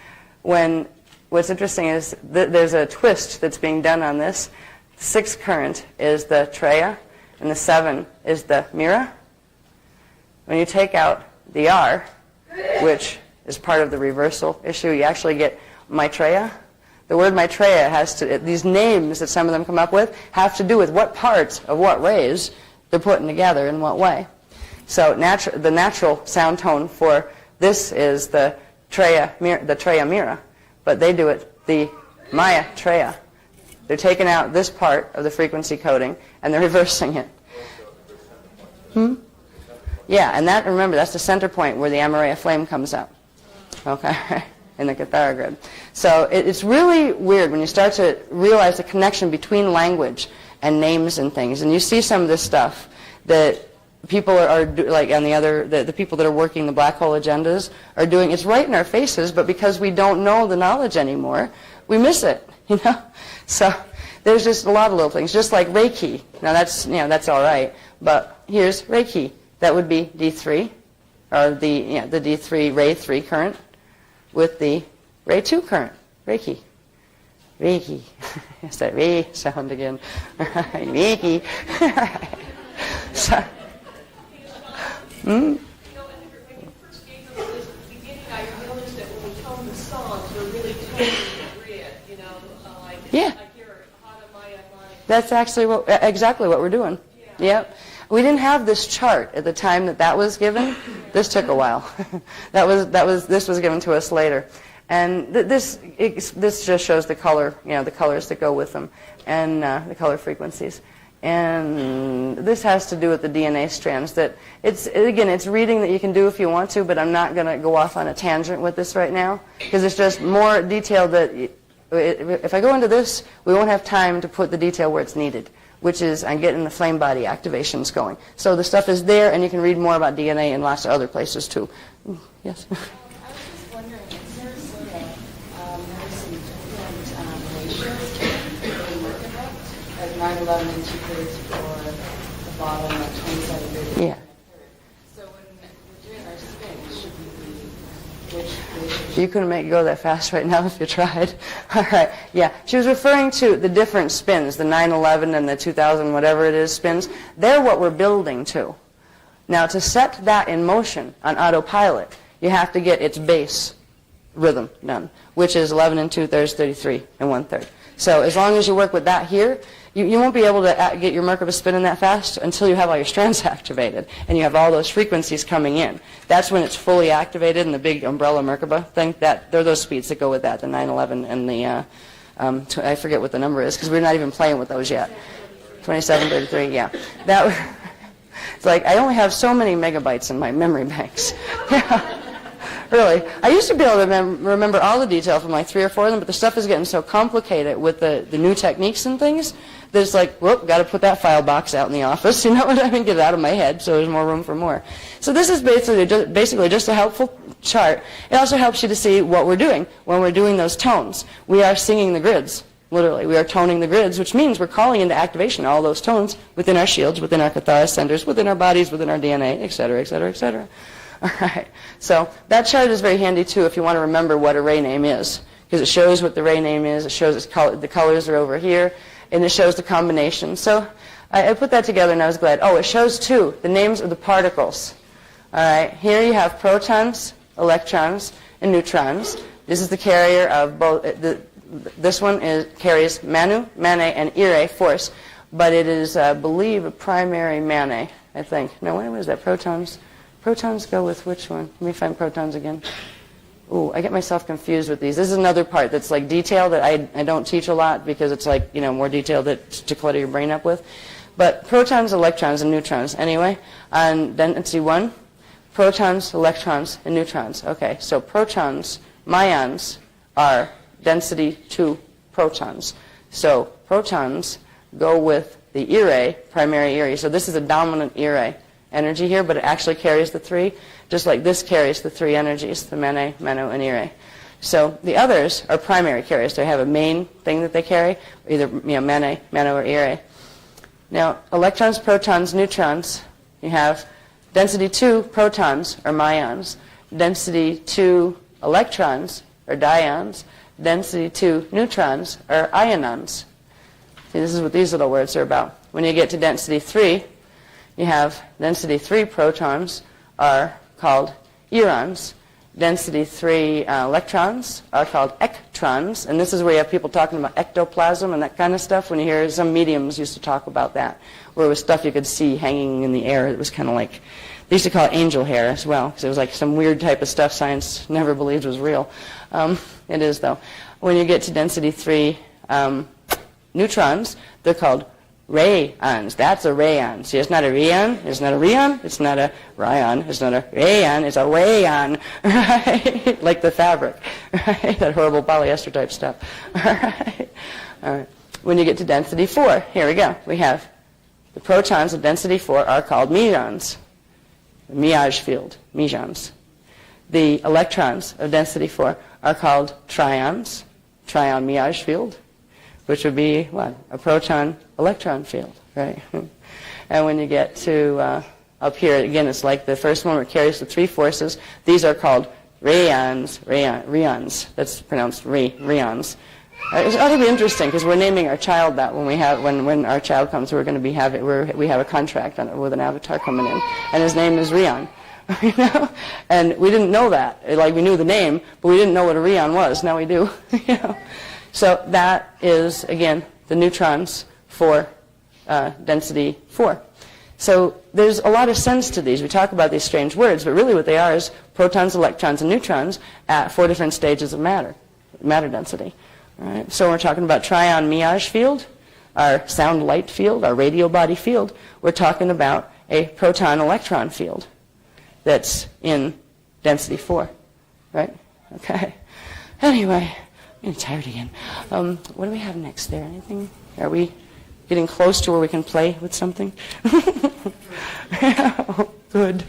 What's interesting is there's a twist that's being done on this. The 6th current is the Treya, and the 7 is the Mira. When you take out the R, which is part of the reversal issue, you actually get Maitreya. The word Maitreya these names that some of them come up with have to do with what parts of what rays they're putting together in what way. So the natural sound tone for this is the Treya Mira, but they do it the Maya Treya. They're taking out this part of the frequency coding and they're reversing it. Yeah, and remember, that's the center point where the Amaraya flame comes up. Okay, in the Cathara grid. So it's really weird when you start to realize the connection between language and names and things, and you see some of this stuff that people are like on the other, the people that are working the black hole agendas are doing, it's right in our faces, but because we don't know the knowledge anymore, we miss it, you know? So there's just a lot of little things, just like Reiki. Now that's, you know, that's all right, but here's Reiki. That would be D3, or the, you know, the D3 Ray 3 current with the Ray 2 current, Reiki. Reiki. It's that Re sound again. Reiki. So, You know, when you first gave them this at the beginning, I noticed that when we toned the songs, we're really toning the grid, you know, like, yeah. like your Hana Maya Mani. That's actually exactly what we're doing. Yeah. Yep. We didn't have this chart at the time that was given. This took a while. This was given to us later. And this just shows the color, you know, the colors that go with them, and the color frequencies. And this has to do with the DNA strands. That it's reading that you can do if you want to, but I'm not going to go off on a tangent with this right now because it's just more detail that if I go into this, we won't have time to put the detail where it's needed, which is I'm getting the flame body activations going. So the stuff is there, and you can read more about DNA in lots of other places too. Yes. I was just wondering, is there sort of noticing different ratios in Merkaba, like 9/11 and 2/3 for the bottom, like 27/30? Yeah. So when we're doing our spin, should we be which ratio? You couldn't make it go that fast right now if you tried. All right. Yeah. She was referring to the different spins, the 9/11 and the 2000 whatever it is spins. They're what we're building to. Now, to set that in motion on autopilot, you have to get its base rhythm done, which is 11 and 2/3, 33 and 1/3. So as long as you work with that here, you won't be able to get your Merkaba spinning that fast until you have all your strands activated and you have all those frequencies coming in. That's when it's fully activated in the big umbrella Merkaba thing. They're those speeds that go with that, the 9/11 and the, I forget what the number is because we're not even playing with those yet. 27, 33, yeah. It's like I only have so many megabytes in my memory banks. Yeah. Really. I used to be able to remember all the detail from like 3 or 4 of them, but the stuff is getting so complicated with the new techniques and things that it's like, whoop, got to put that file box out in the office, you know what I mean, get it out of my head so there's more room for more. So this is basically just a helpful chart. It also helps you to see what we're doing when we're doing those tones. We are singing the grids. Literally, we are toning the grids, which means we're calling into activation all those tones within our shields, within our Katharis centers, within our bodies, within our DNA, et cetera, et cetera, et cetera. All right. So that chart is very handy, too, if you want to remember what a ray name is, because it shows what the ray name is. It shows the colors are over here, and it shows the combination. So I put that together, and I was glad. Oh, it shows, too, the names of the particles. All right. Here you have protons, electrons, and neutrons. This is the carrier of both. This one carries Manu, Mane, and Ire force, but it is, I believe, a primary Mane, I think. No, what is that? Protons? Protons go with which one? Let me find protons again. Ooh, I get myself confused with these. This is another part that's like detail that I don't teach a lot because it's like, you know, more detail to clutter your brain up with. But protons, electrons, and neutrons. Anyway, on density 1, protons, electrons, and neutrons. Okay, so protons, myons, are density 2 protons. So protons go with the Ire, primary Ire. So this is a dominant Ire energy here, but it actually carries the 3, just like this carries the 3 energies, the Mane, Manu, and Ire. So the others are primary carriers. They have a main thing that they carry, either Mane, Manu, or Ire. Now, electrons, protons, neutrons, you have density 2 protons, or myons, density 2 electrons, or dions, density 2 neutrons, or ionons. See, this is what these little words are about. When you get to density 3, you have density 3 protons are called irons. Density 3 electrons are called ectrons. And this is where you have people talking about ectoplasm and that kind of stuff. When you hear some mediums used to talk about that, where it was stuff you could see hanging in the air. It was kind of like, they used to call it angel hair as well, because it was like some weird type of stuff science never believed was real. It is, though. When you get to density 3 neutrons, they're called rayons. That's a rayon. See, it's not a rayon. It's not a rayon. It's not a rayon. It's not a rayon. It's a rayon, right? Like the fabric, right? That horrible polyester type stuff. All right. All right. When you get to density 4, here we go. We have The protons of density 4 are called mesons, the Miage field, mesons. The electrons of density 4 are called trions, trion Miage field, which would be what? A proton-electron field, right? And when you get to up here, again, it's like the first one where it carries the 3 forces. These are called rayons, rayons. That's pronounced rayons. It ought to be interesting because we're naming our child that when our child comes, we're going to we have a contract on it with an avatar coming in, and his name is Rion. You know? And we didn't know that. Like, we knew the name, but we didn't know what a Rion was. Now we do. You know? So that is, again, the neutrons for density 4. So there's a lot of sense to these. We talk about these strange words, but really what they are is protons, electrons, and neutrons at 4 different stages of matter density. All right? So we're talking about trion Miage field, our sound light field, our radio body field. We're talking about a proton-electron field that's in density 4, right? Okay. Anyway, I'm getting tired again. What do we have next there? Anything? Are we getting close to where we can play with something? Good.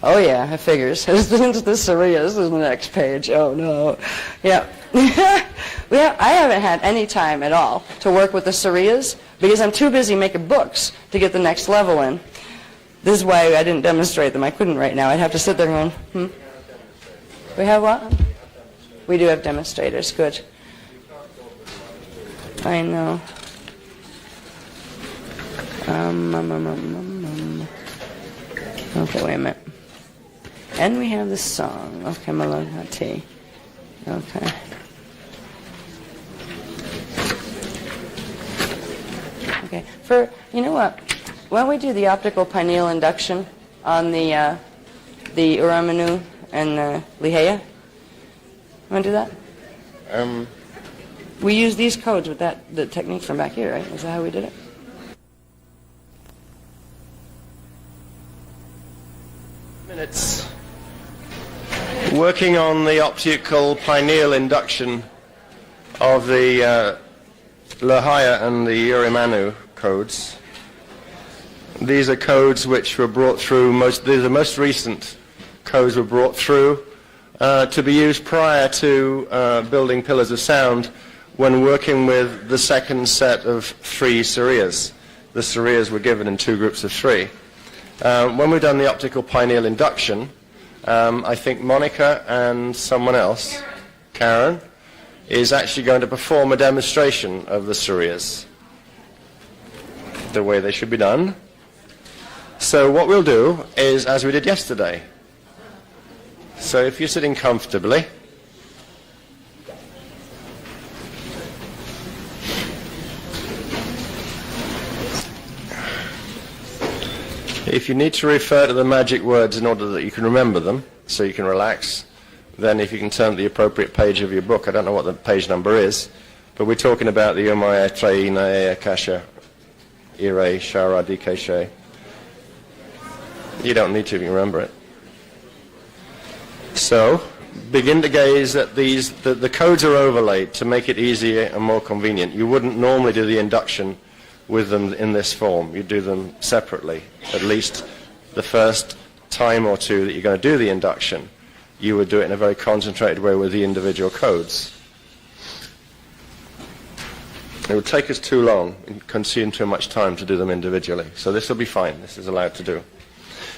Oh yeah, it figures. This is the next page. Oh no. Yeah. I haven't had any time at all to work with the Sarias because I'm too busy making books to get the next level in. This is why I didn't demonstrate them. I couldn't right now. I'd have to sit there going, We have what? We do have demonstrators. Good. I know. Okay, wait a minute. And we have the song. Okay, Malagati. Okay. Okay. You know what? Why don't we do the optical pineal induction on the Uramanu and the Ligeia? Want to do that? We use these codes with the technique from back here, right? Is that how we did it? Minutes. Working on the optical pineal induction of the Ligeia and the Urimanu codes. These are codes which were brought through, the most recent codes were brought through to be used prior to building pillars of sound when working with the second set of 3 Sarias. The Sarias were given in 2 groups of 3. When we've done the optical pineal induction, I think Monica and someone else, Karen, is actually going to perform a demonstration of the Sarias, the way they should be done. So what we'll do is, as we did yesterday, so if you're sitting comfortably, if you need to refer to the magic words in order that you can remember them, so you can relax, then if you can turn to the appropriate page of your book, I don't know what the page number is, but we're talking about the Umaya Traina Akasha Ire Shara Dikeshe. You don't need to if you remember it. So, begin to gaze at these. The codes are overlaid to make it easier and more convenient. You wouldn't normally do the induction with them in this form. You do them separately. At least the first time or two that you're going to do the induction, you would do it in a very concentrated way with the individual codes. It would take us too long and consume too much time to do them individually. So this will be fine. This is allowed to do.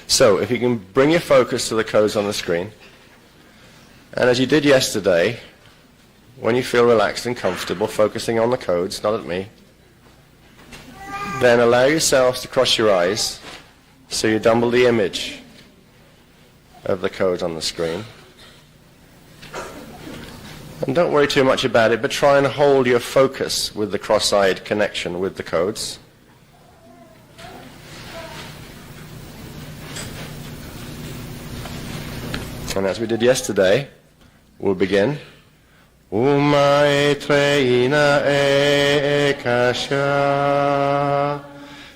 So if you can bring your focus to the codes on the screen, and as you did yesterday, when you feel relaxed and comfortable, focusing on the codes, not at me, then allow yourselves to cross your eyes so you double the image of the codes on the screen. And don't worry too much about it, but try and hold your focus with the cross-eyed connection with the codes. And as we did yesterday, we'll begin. Umai treina ekasha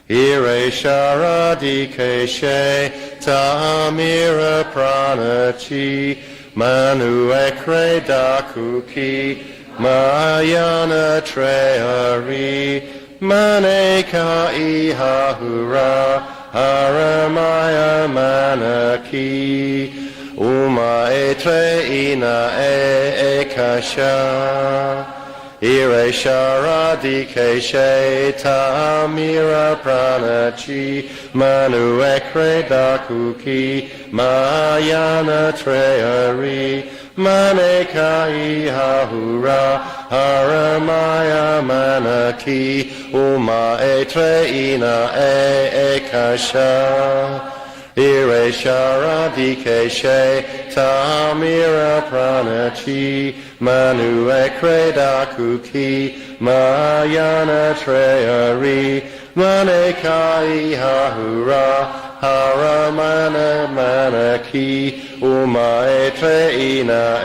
ire shara dikeshe tamira pranachi manu ekre dakuki Mayana Treari, Maneka Ihahura, Haramaya Manaki, Uma Etre Ina Ekasha, Ire Sharadi Keshe Tamira Pranachi, Manu Ekre Dakuki, Mayana Treari, Maneka Ihahura, Haramaya Manaki, Uma Etre Ina Ekasha, Ire Sharadi Keshe Tamira Pranachi, Manu Ekre Dakuki, Mayana Treari, Maneka Ihahura, Haramana Manaki, Uma Etre Ina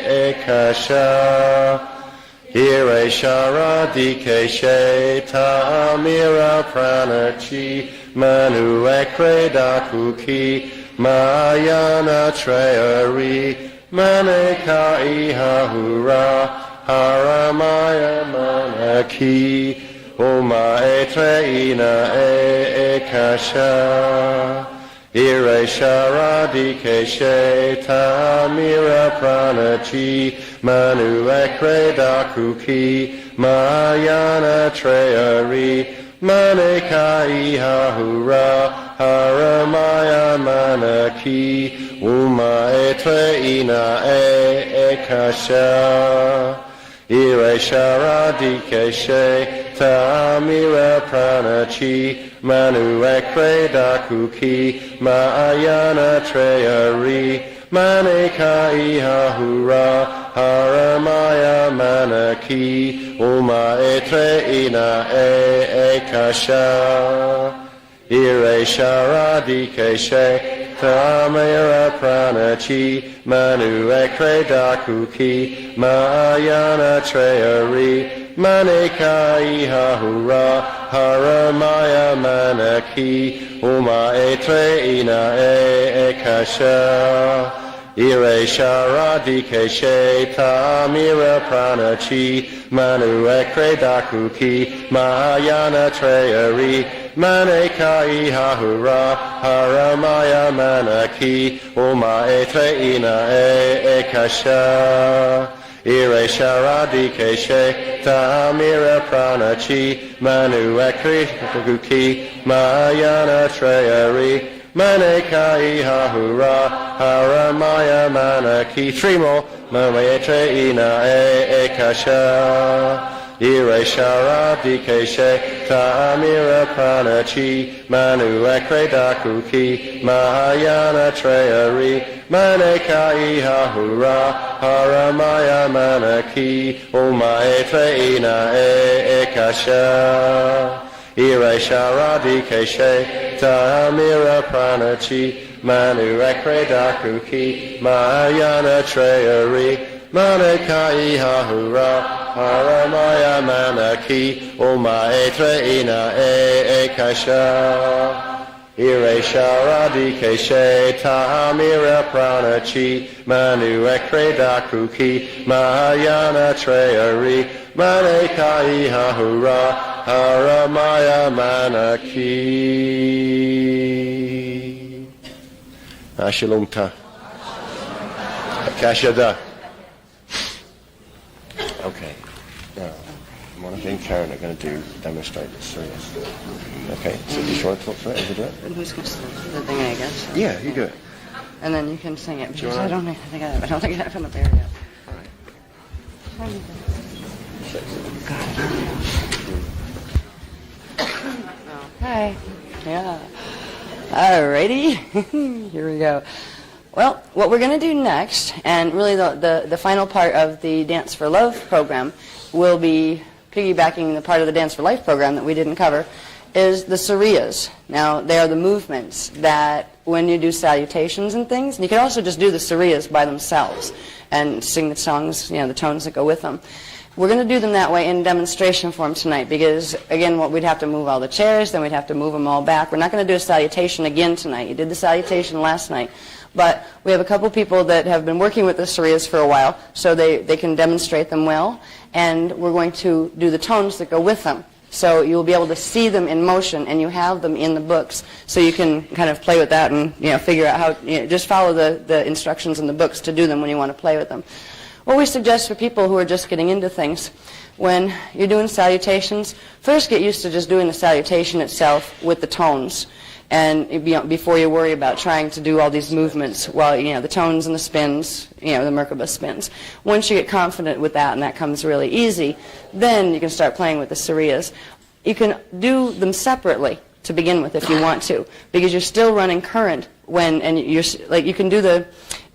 Ekasha, Ire Sharadi Keshe Tamira Pranachi, Manu Ekre Dakuki, Mayana Treari, Maneka Ihahura, Haramaya Manaki, Uma Etre Ina Ekasha, Ire Sharadi Keshe Tamira Pranachi, Manu Ekre Dakuki, Mayana Treari, Maneka Ihahura, Haramaya Manaki, Uma Etre Ina Ekasha, Ire Sharadi Keshe Tamira Pranachi, Manu Ekre Dakuki, Mayana Treari, Maneka Ihahura, Haramaya Manaki, Uma Etre Ina Ekasha, Ire Sharadi Keshe Tamira Pranachi, Manu Ekre Dakuki, Mayana Treari, Maneka Ihahura, Haramaya Manaki, Uma Etre Ina Ekasha, Ire Sharadi Keshe Tamira Pranachi, Manu Ekre Dakuki, Mayana Treari, Maneka Ihahura, Haramaya Manaki, Uma Etre Ina Ekasha, Ire Sharadi Keshe Tamira Pranachi, Manu Ekre Dakuki, Mayana Treari, Maneka Ihahura, Haramaya Manaki. Three more. Manu Etre Ina Ekasha, Ire Sharadi Keshe Tamira Pranachi, Manu Ekre Dakuki, Mayana Treari, Maneka Ihahura, Haramaya Manaki, Uma Etre Ina Ekasha, Ire Sharadi Keshe Tamira Pranachi, Manu Ekre Dakuki, Mayana Treari, Maneka Ihahura, Haramaya Manaki, Uma Etre Ina Ekasha, Ire Sharadi Keshe Tamira Pranachi, Manu Ekre Dakuki, Mayana Treari, Maneka Ihahura, Haramaya Manaki. Ashalumta. Kashada. Okay. Now, Monica and Karen are going to demonstrate this serious. Okay. So do you want to talk to it? Is it it? Who's going to sing the thing, I guess? Yeah, you do it. And then you can sing it. Because Sure. I don't think I have enough there yet. Okay. Yeah. Alrighty. Here we go. Well, what we're going to do next, and really the final part of the Dance for Love program will be piggybacking the part of the Dance for Life program that we didn't cover, is the Sariyas. Now, they are the movements that when you do salutations and things, and you can also just do the Sariyas by themselves and sing the songs, you know, the tones that go with them. We're going to do them that way in demonstration form tonight because, again, we'd have to move all the chairs, then we'd have to move them all back. We're not going to do a salutation again tonight. You did the salutation last night. But we have a couple people that have been working with the Suriyas for a while, so they can demonstrate them well, and we're going to do the tones that go with them. So you'll be able to see them in motion, and you have them in the books, so you can kind of play with that and figure out how, just follow the instructions in the books to do them when you want to play with them. What we suggest for people who are just getting into things, when you're doing salutations, first get used to just doing the salutation itself with the tones, and before you worry about trying to do all these movements while, the tones and the spins, the Merkaba spins. Once you get confident with that and that comes really easy, then you can start playing with the Suriyas. You can do them separately to begin with if you want to, because you're still running current you can do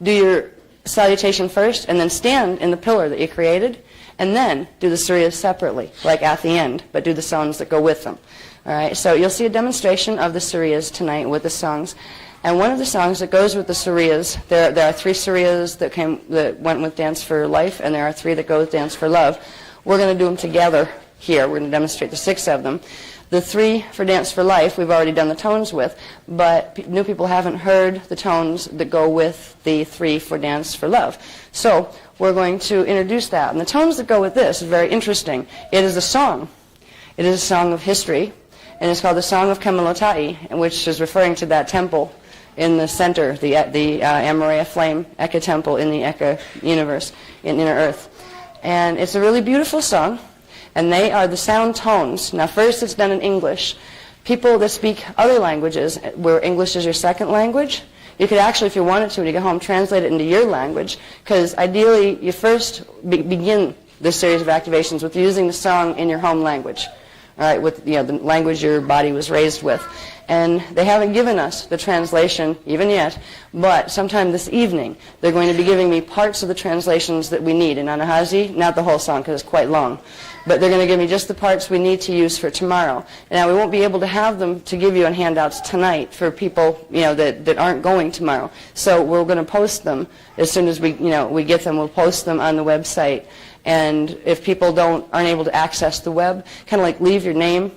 your salutation first and then stand in the pillar that you created, and then do the Suriyas separately, like at the end, but do the songs that go with them. All right, so you'll see a demonstration of the Suriyas tonight with the songs. And one of the songs that goes with the Suriyas, there are 3 Suriyas that went with Dance for Life, and there are 3 that go with Dance for Love. We're going to do them together here. We're going to demonstrate the 6 of them. The 3 for Dance for Life we've already done the tones with, but new people haven't heard the tones that go with the 3 for Dance for Love. So we're going to introduce that. And the tones that go with this is very interesting. It is a song. It is a song of history. And it's called the Song of Kemelotai, which is referring to that temple in the center, the Amaraya flame Eka temple in the Eka universe, in inner earth. And it's a really beautiful song, and they are the sound tones. Now first it's done in English. People that speak other languages, where English is your second language, you could actually, if you wanted to, when you get home, translate it into your language, because ideally you first begin this series of activations with using the song in your home language. All right, with the language your body was raised with. And they haven't given us the translation even yet, but sometime this evening they're going to be giving me parts of the translations that we need in Anahazi, not the whole song because it's quite long, but they're going to give me just the parts we need to use for tomorrow. Now we won't be able to have them to give you in handouts tonight for people that aren't going tomorrow. So we're going to post them as soon as we get them. We'll post them on the website. And if people aren't able to access the web, kind of like leave your name,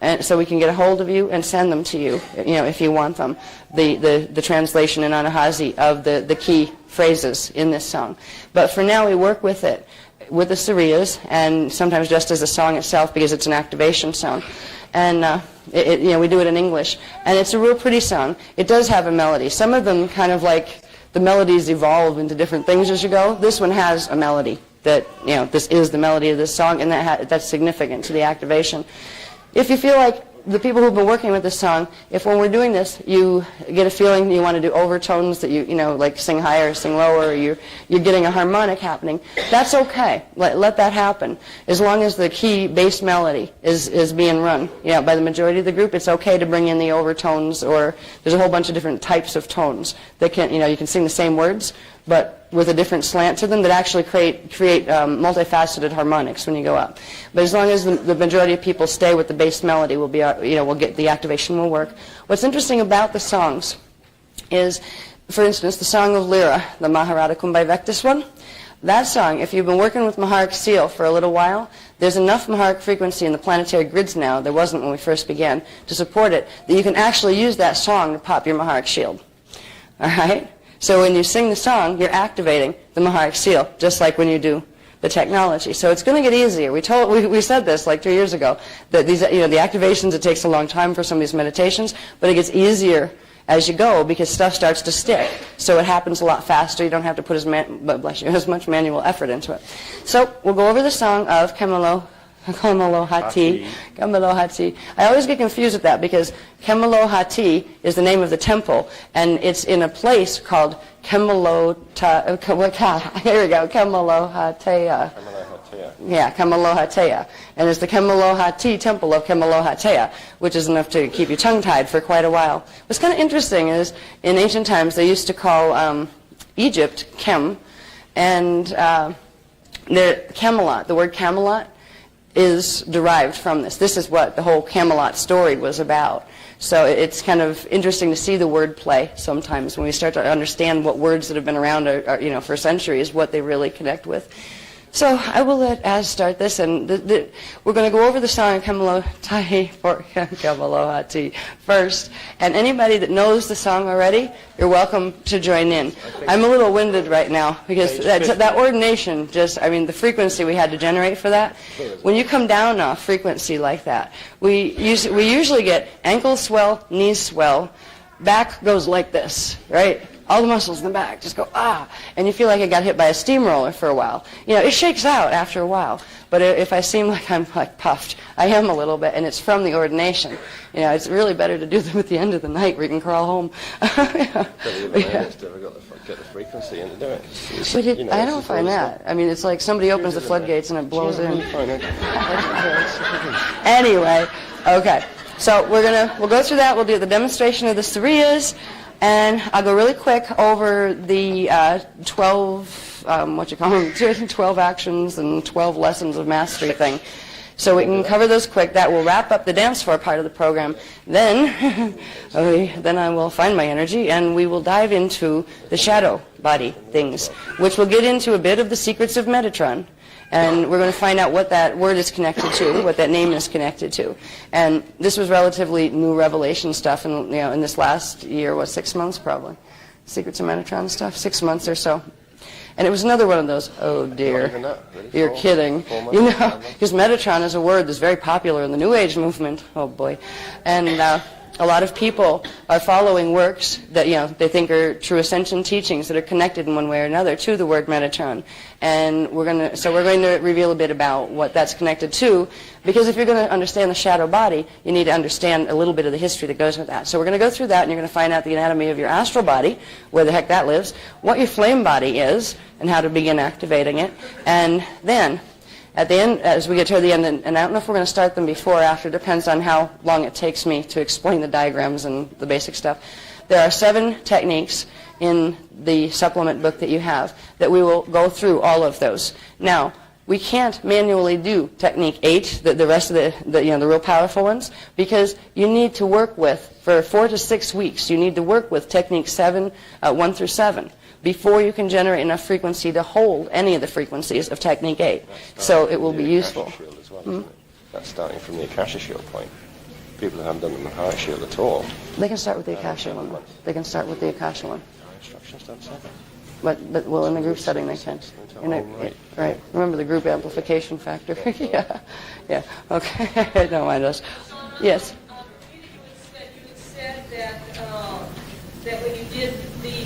and so we can get a hold of you and send them to you, if you want them, the translation in Anahazi of the key phrases in this song. But for now, we work with it, with the Suriyas, and sometimes just as a song itself because it's an activation song. And we do it in English, and it's a real pretty song. It does have a melody. Some of them kind of like the melodies evolve into different things as you go. This one has a melody. That this is the melody of this song, and that's significant to the activation. If you feel like the people who've been working with this song, if when we're doing this you get a feeling you want to do overtones that like sing higher or sing lower, or you're getting a harmonic happening, that's okay. Let that happen. As long as the key bass melody is being run by the majority of the group, it's okay to bring in the overtones, or there's a whole bunch of different types of tones that can you can sing the same words but with a different slant to them that actually create multifaceted harmonics when you go up. But as long as the majority of people stay with the bass melody, we'll get the activation will work. What's interesting about the songs is, for instance, the Song of Lyra, the Maharada Kumbhaivectus one. That song, if you've been working with Maharic Seal for a little while, there's enough Maharic frequency in the planetary grids now, there wasn't when we first began, to support it, that you can actually use that song to pop your Maharic shield. All right? So when you sing the song, you're activating the Maharic seal, just like when you do the technology. So it's going to get easier. We said this like 2 years ago, that these the activations, it takes a long time for some of these meditations, but it gets easier as you go because stuff starts to stick. So it happens a lot faster. You don't have to put as much manual effort into it. So we'll go over the song of Kemelohati. Kemelohati. I always get confused with that because Kemelohati is the name of the temple, and it's in a place called Kemelohatea. Here we go, Kemelohatea. Yeah, Kemelohatea. And it's the Kemelohati temple of Kemelohatea, which is enough to keep you tongue-tied for quite a while. What's kind of interesting is, in ancient times, they used to call Egypt Kem, and Camelot, the word Camelot, is derived from this. This is what the whole Camelot story was about. So it's kind of interesting to see the word play sometimes when we start to understand what words that have been around for centuries, what they really connect with. So I will let Az start this, and we're going to go over the song Kamaloha Tea first. And anybody that knows the song already, you're welcome to join in. I'm a little winded right now because that ordination the frequency we had to generate for that. When you come down off frequency like that, we usually get ankles swell, knees swell, back goes like this, right? All the muscles in the back just go, and you feel like I got hit by a steamroller for a while. It shakes out after a while. But if I seem like I'm puffed, I am a little bit, and it's from the ordination. It's really better to do them at the end of the night where you can crawl home. Get the frequency and do it. I don't find that. It's like somebody opens the floodgates and it blows in. Anyway, okay. So we'll go through that. We'll do the demonstration of the Sariyas. And I'll go really quick over the 12 actions and 12 lessons of mastery thing. So we can cover those quick. That will wrap up the dance floor part of the program. Then I will find my energy, and we will dive into the shadow body things, which will get into a bit of the secrets of Metatron. And we're going to find out what that word is connected to, what that name is connected to. And this was relatively new revelation stuff in this last year, 6 months probably. Secrets of Metatron stuff, 6 months or so. And it was another one of those, oh dear, you're kidding. Because Metatron is a word that's very popular in the New Age movement. Oh boy. And a lot of people are following works that they think are true ascension teachings that are connected in one way or another to the word Metatron. And we're going to reveal a bit about what that's connected to, because if you're going to understand the shadow body, you need to understand a little bit of the history that goes with that. So we're going to go through that, and you're going to find out the anatomy of your astral body, where the heck that lives, what your flame body is, and how to begin activating it. And then at the end, as we get toward the end, and I don't know if we're going to start them before or after, depends on how long it takes me to explain the diagrams and the basic stuff. There are 7 techniques in the supplement book that you have that we will go through all of those. Now, we can't manually do technique 8, the rest of the real powerful ones, because you need to work with, for 4 to 6 weeks, you need to work with technique 1 through 7. Before you can generate enough frequency to hold any of the frequencies of Technique 8. So it will be useful. That's starting from the Akasha Shield point. People who haven't done the Mahara Shield at all. They can start with the Akasha one. They can start with the Akasha one. Instructions don't say that. But in the group setting they can. Right. Remember the group amplification factor? Yeah. Okay. Don't mind us. Yes. You had said that when you did the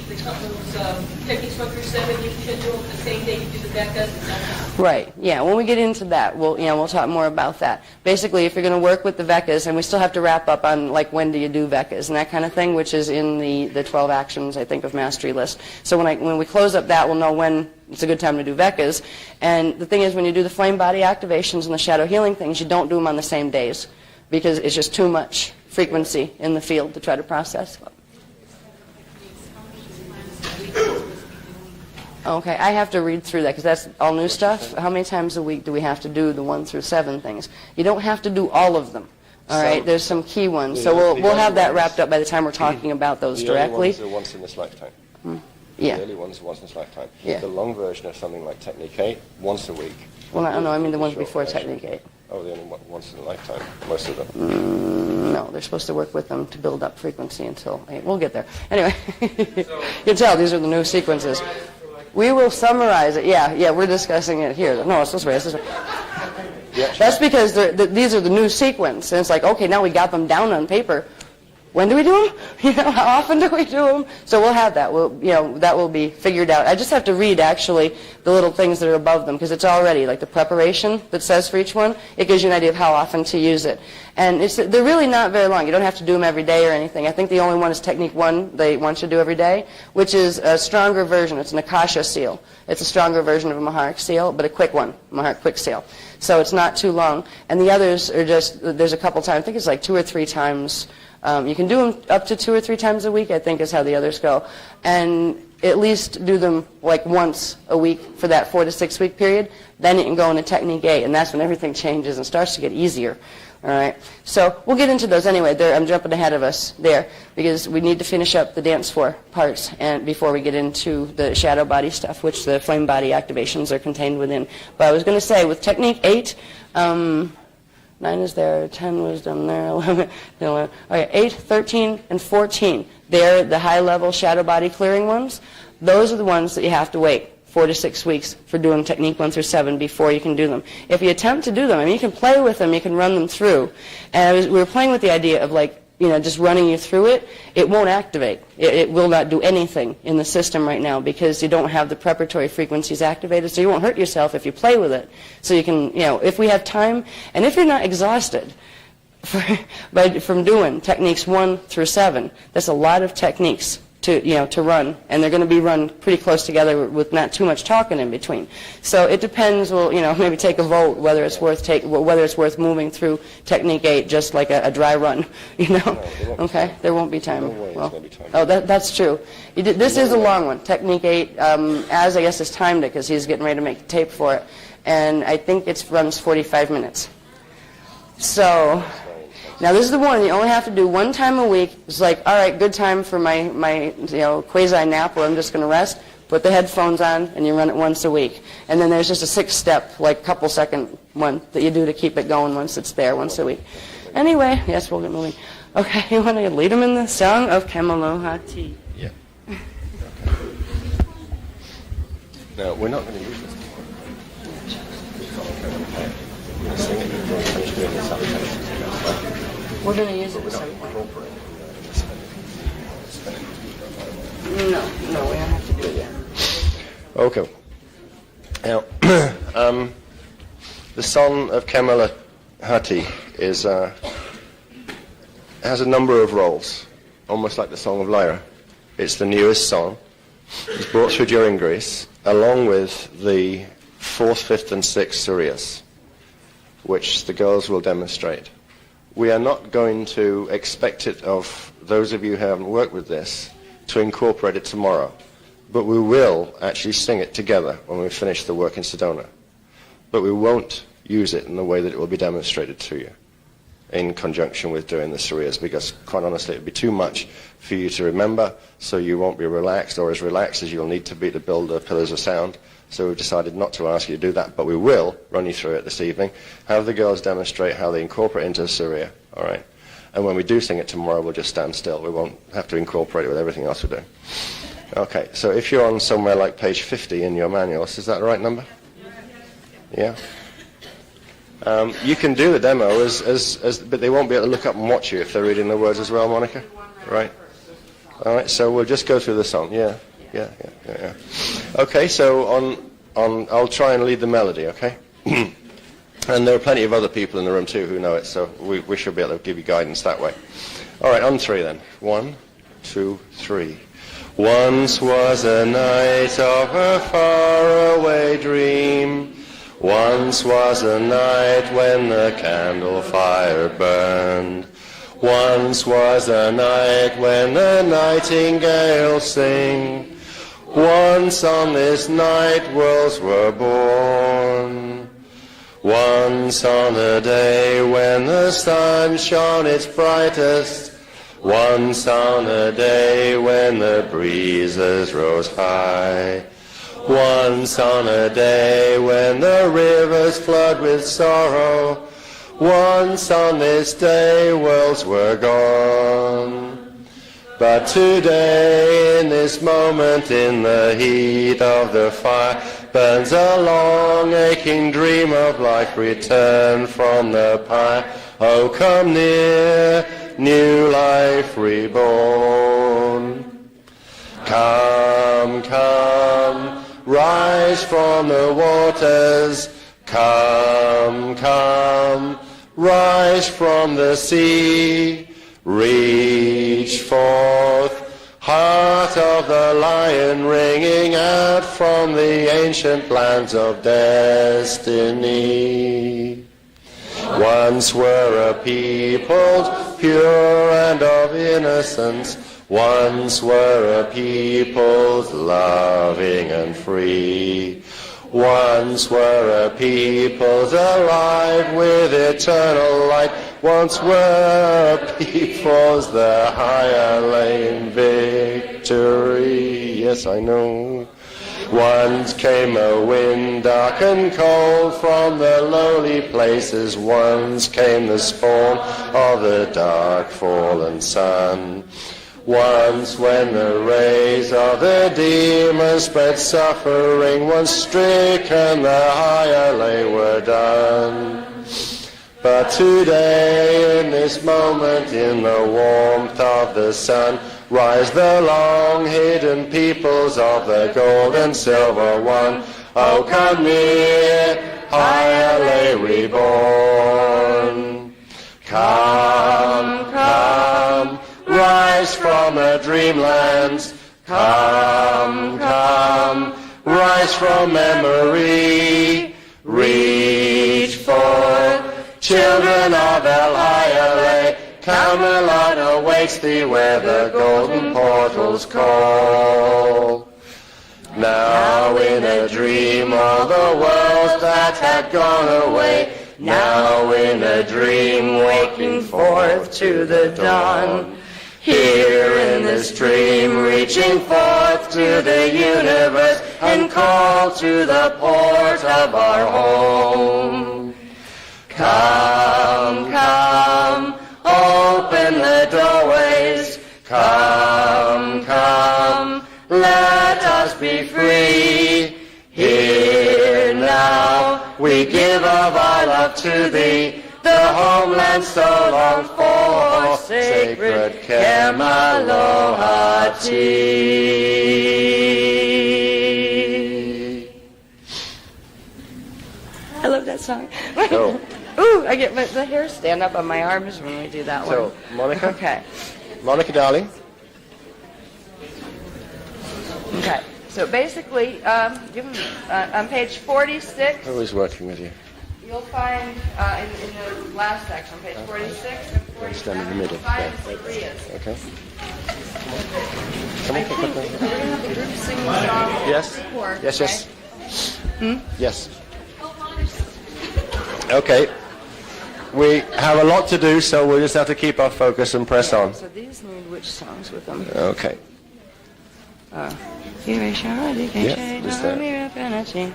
techniques 1 through 7, you can do them the same day you do the Beckas. Right. Yeah. When we get into that, we'll talk more about that. Basically, if you're going to work with the Veckas, and we still have to wrap up on when do you do Veckas and that kind of thing, which is in the 12 actions I think of mastery list. So when we close up that, we'll know when it's a good time to do Veckas. And the thing is, when you do the flame body activations and the shadow healing things, you don't do them on the same days because it's just too much frequency in the field to try to process. Okay, I have to read through that because that's all new stuff. How many times a week do we have to do the 1 through 7 things? You don't have to do all of them. All right, there's some key ones. So we'll have that wrapped up by the time we're talking about those directly. The early ones are once in this lifetime. Yeah. The early ones are once in this lifetime. Yeah. The long version of something like Technique 8, once a week. Well, no, I mean the ones before Technique 8. Oh, they're only once in a lifetime, most of them. No, they're supposed to work with them to build up frequency until 8. We'll get there. Anyway, you can tell these are the new sequences. We will summarize it. Yeah, we're discussing it here. No, it's this way. That's because these are the new sequence. And it's like, okay, now we got them down on paper. When do we do them? How often do we do them? So we'll have that. That will be figured out. I just have to read, actually, the little things that are above them, because it's already, like the preparation that says for each one, it gives you an idea of how often to use it. And they're really not very long. You don't have to do them every day or anything. I think the only one is Technique 1 they want you to do every day, which is a stronger version. It's an Akasha seal. It's a stronger version of a Maharic seal, but a quick one, Maharic quick seal. So it's not too long. And the others are just, there's a couple times, I think it's like 2 or 3 times. You can do them up to 2 or 3 times a week, I think is how the others go. And at least do them like once a week for that 4 to 6 week period. Then you can go into Technique 8, and that's when everything changes and starts to get easier. All right. So we'll get into those anyway. I'm jumping ahead of us there because we need to finish up the dance floor parts and before we get into the shadow body stuff, which the flame body activations are contained within. But I was going to say with technique 8, 9 is there, 10 was done there, 11, 11. Okay, 8, 13, and 14. They're the high-level shadow body clearing ones. Those are the ones that you have to wait 4 to 6 weeks for doing technique 1 through 7 before you can do them. If you attempt to do them, I mean, you can play with them, you can run them through. And we were playing with the idea of like, just running you through it. It won't activate. It will not do anything in the system right now because you don't have the preparatory frequencies activated, so you won't hurt yourself if you play with it. So you can, if we have time, and if you're not exhausted from doing techniques 1 through 7, that's a lot of techniques to run, and they're going to be run pretty close together with not too much talking in between. So it depends. We'll maybe take a vote whether it's worth moving through technique 8 just like a dry run. Okay, there won't be time. Oh, that's true. This is a long one. Technique 8, as I guess has timed it because he's getting ready to make the tape for it, and I think it runs 45 minutes. So. Now this is the one you only have to do 1 time a week. It's like, all right, good time for my quasi nap where I'm just going to rest. Put the headphones on and you run it once a week. And then there's just a 6-step, like couple second one that you do to keep it going once it's there once a week. Anyway, yes, we'll get moving. Okay, you want to lead them in the song of Kamelohati? Yeah. Okay. No, we're not going to use this. We're going to sing it before we finish doing the salutations. We're going to use it at some point. No, we don't have to do it yet. Okay. Now, the song of Kamelohati has a number of roles, almost like the Song of Lyra. It's the newest song. It's brought through during Greece, along with the 4th, 5th, and 6th Suriyas, which the girls will demonstrate. We are not going to expect it of those of you who haven't worked with this to incorporate it tomorrow, but we will actually sing it together when we finish the work in Sedona. But we won't use it in the way that it will be demonstrated to you in conjunction with doing the Suriyas, because quite honestly it would be too much for you to remember, so you won't be relaxed or as relaxed as you'll need to be to build the pillars of sound. So we've decided not to ask you to do that, but we will run you through it this evening, have the girls demonstrate how they incorporate into the Surya, all right? And when we do sing it tomorrow, we'll just stand still. We won't have to incorporate it with everything else we do. Okay, so if you're on somewhere like page 50 in your manuals, is that the right number? Yeah? You can do the demo, but they won't be able to look up and watch you if they're reading the words as well, Monica? Right? All right, so we'll just go through the song, yeah. Okay, so I'll try and lead the melody, okay? And there are plenty of other people in the room too who know it, so we should be able to give you guidance that way. All right, on 3 then. 1, 2, 3. Once was a night of a faraway dream. Once was a night when the candle fire burned. Once was a night when the nightingales sing. Once on this night worlds were born. Once on a day when the sun shone its brightest. Once on a day when the breezes rose high. Once on a day when the rivers flood with sorrow. Once on this day worlds were gone. But today, in this moment, in the heat of the fire, burns a long aching dream of life returned from the pyre. Oh, come near, new life reborn. Come, come, rise from the waters. Come, come, rise from the sea. Reach forth, heart of the lion, ringing out from the ancient lands of destiny. Once were a people pure and of innocence. Once were a people loving and free. Once were a peoples alive with eternal light. once were peoples, the higher lay in victory. Yes, I know. Once came a wind dark and cold from the lowly places. Once came the spawn of the dark fallen sun. Once when the rays of the demon spread suffering, once stricken the higher lay were done. But today, in this moment, in the warmth of the sun, rise the long-hidden peoples of the gold and silver one. Oh, come near, higher lay reborn. Come, come, rise from the dreamlands. Come, come, rise from memory. Reach forth, children of El Hayale, Camelot awaits thee where the golden portals call. Now in a dream all the worlds that had gone away, now in a dream waking forth to the dawn. Here in this dream reaching forth to the universe and call to the port of our home. Come, come, open the doorways. Come, come, let us be free. Here now we give of our love to thee, the homeland so longed for, sacred Camelot. I love that song. So, Ooh, I get the hair stand up on my arms when we do that one. so Monica, Okay. Monica, darling. Okay. So basically, on page 46, Who is working with you? you'll find in the last section, page 46 and 47, Stand in the middle. you'll find Yeah. the Sangrias. Okay. I think we're going to have the group sing the song. Yes. Before, Yes, yes. okay? Yes. Okay. We have a lot to do, so we'll just have to keep our focus and press on. So these need which songs with them? Okay. All just that.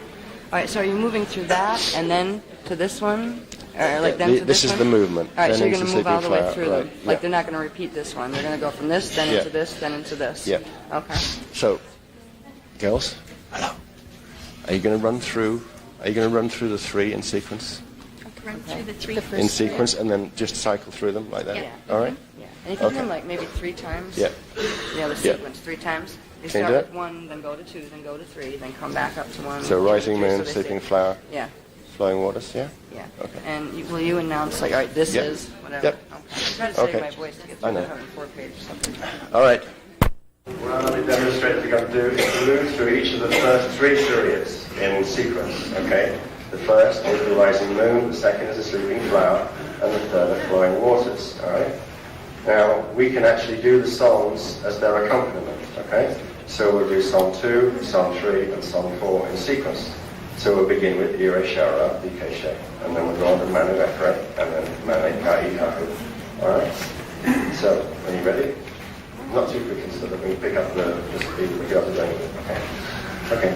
right, so are you moving through that and then to this one? Or like then to this This is one? the movement. All right, Then so you're into going to move all the way Sleeping through Flower, them. right, Like yeah. they're not going to repeat this one. They're going to go from this, then Yeah. into this, then into this. Yeah. Okay. So, girls, hello. Are you going to run through? Are you going to run through the three in sequence? Run through the three In sequence, and then just cycle through them like that. Yeah. All right. Yeah. And you can do Okay. them like maybe 3 times. Yeah. Yeah, the Yeah. sequence 3 times. You Can you start do with 1, then go to 2, then go to 3, then come back up to 1. So, rising 2, moon, so they sleeping stay- flower, Yeah. flowing waters. Yeah. Yeah. Okay. And will you announce like, all right, this Yep. is whatever? Yep. Okay. I'm trying to save Okay. my voice to get I through know. the 104-page something. All right. What I'm going to demonstrate we're going to do is to move through each of the first 3 surya's in sequence. Okay. The first is the rising moon. The second is the sleeping flower, and the third are flowing waters. All right. Now we can actually do the songs as their accompaniment. Okay. So we'll do song 2, song 3, and song 4 in sequence. So we'll begin with Ire Shara, Dikeshe, and then we'll go on to Manu Ekre, and then Manu Kai Haku. Alright? So, are you ready? Not too quick, so that we can pick up the speed, pick up the range. Okay. Okay.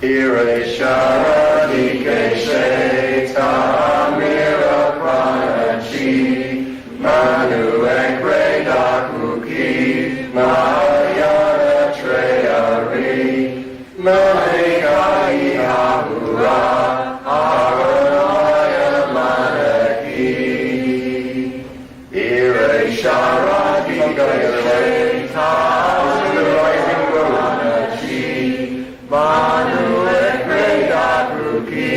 Ire Shara, Dikeshe, Tamira Pranachi, Manu Ekre, Dakuki, Maya Treari, Malekai Hahura, Aranaya Manaki, Ire Shara, Dikeshe, the rising moon, Manu Ekre Dakruki,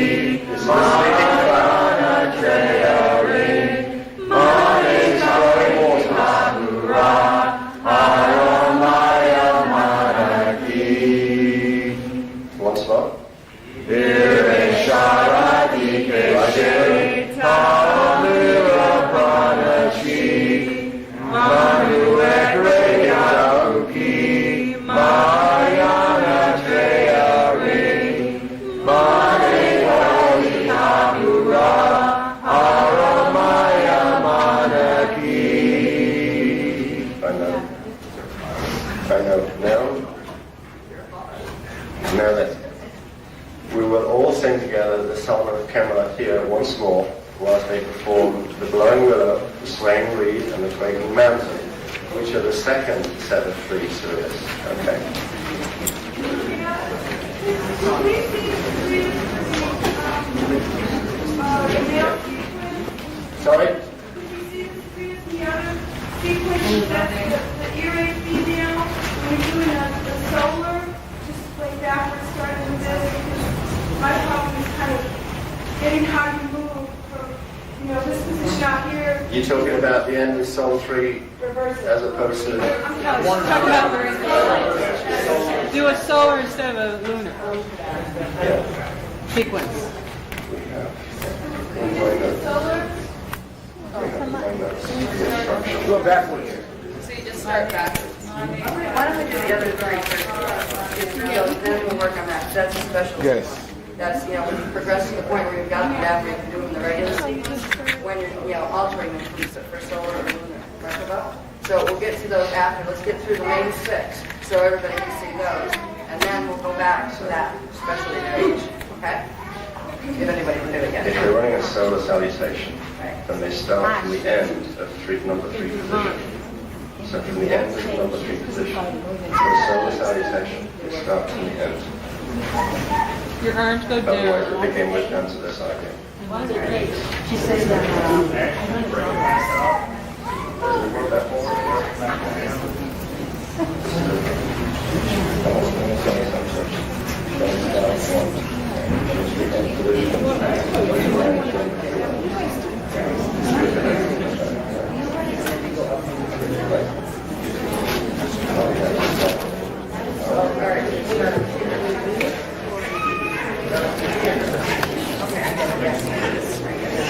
Maya Treari. I know. Now that we will all sing together the song of Camelot here once more, whilst they perform the blowing willow, the swaying reed, and the quaking mountain, which are the second set of 3 surahs. Okay. Sorry? Could you see the other sequence that's the earache female? We're doing the solar, just play backwards, starting with this, because my problem is kind of getting how you move from, this position out here. You're talking about the end of Soul 3 Reverse it. as opposed to... Talk about do a solar instead of a lunar sequence. Go backwards. So you just start backwards. Why don't we do the other 3 first? Then we'll work on that. That's a special. Yes. That's, when you progress to the point where you've got the gap where you can do them in the regular sequence, when you're, altering them for solar or lunar. Merkaba. So we'll get to those after. Let's get through the main 6 so everybody can see those. And then we'll go back to that specialty page. Okay? If anybody can do it yet. If you're running a solar salutation, then they start from the end of number 3 position. So from the end of number 3 position, for a solar salutation, they start from the end. Your arms go Otherwise, down. we begin with down to this idea. She says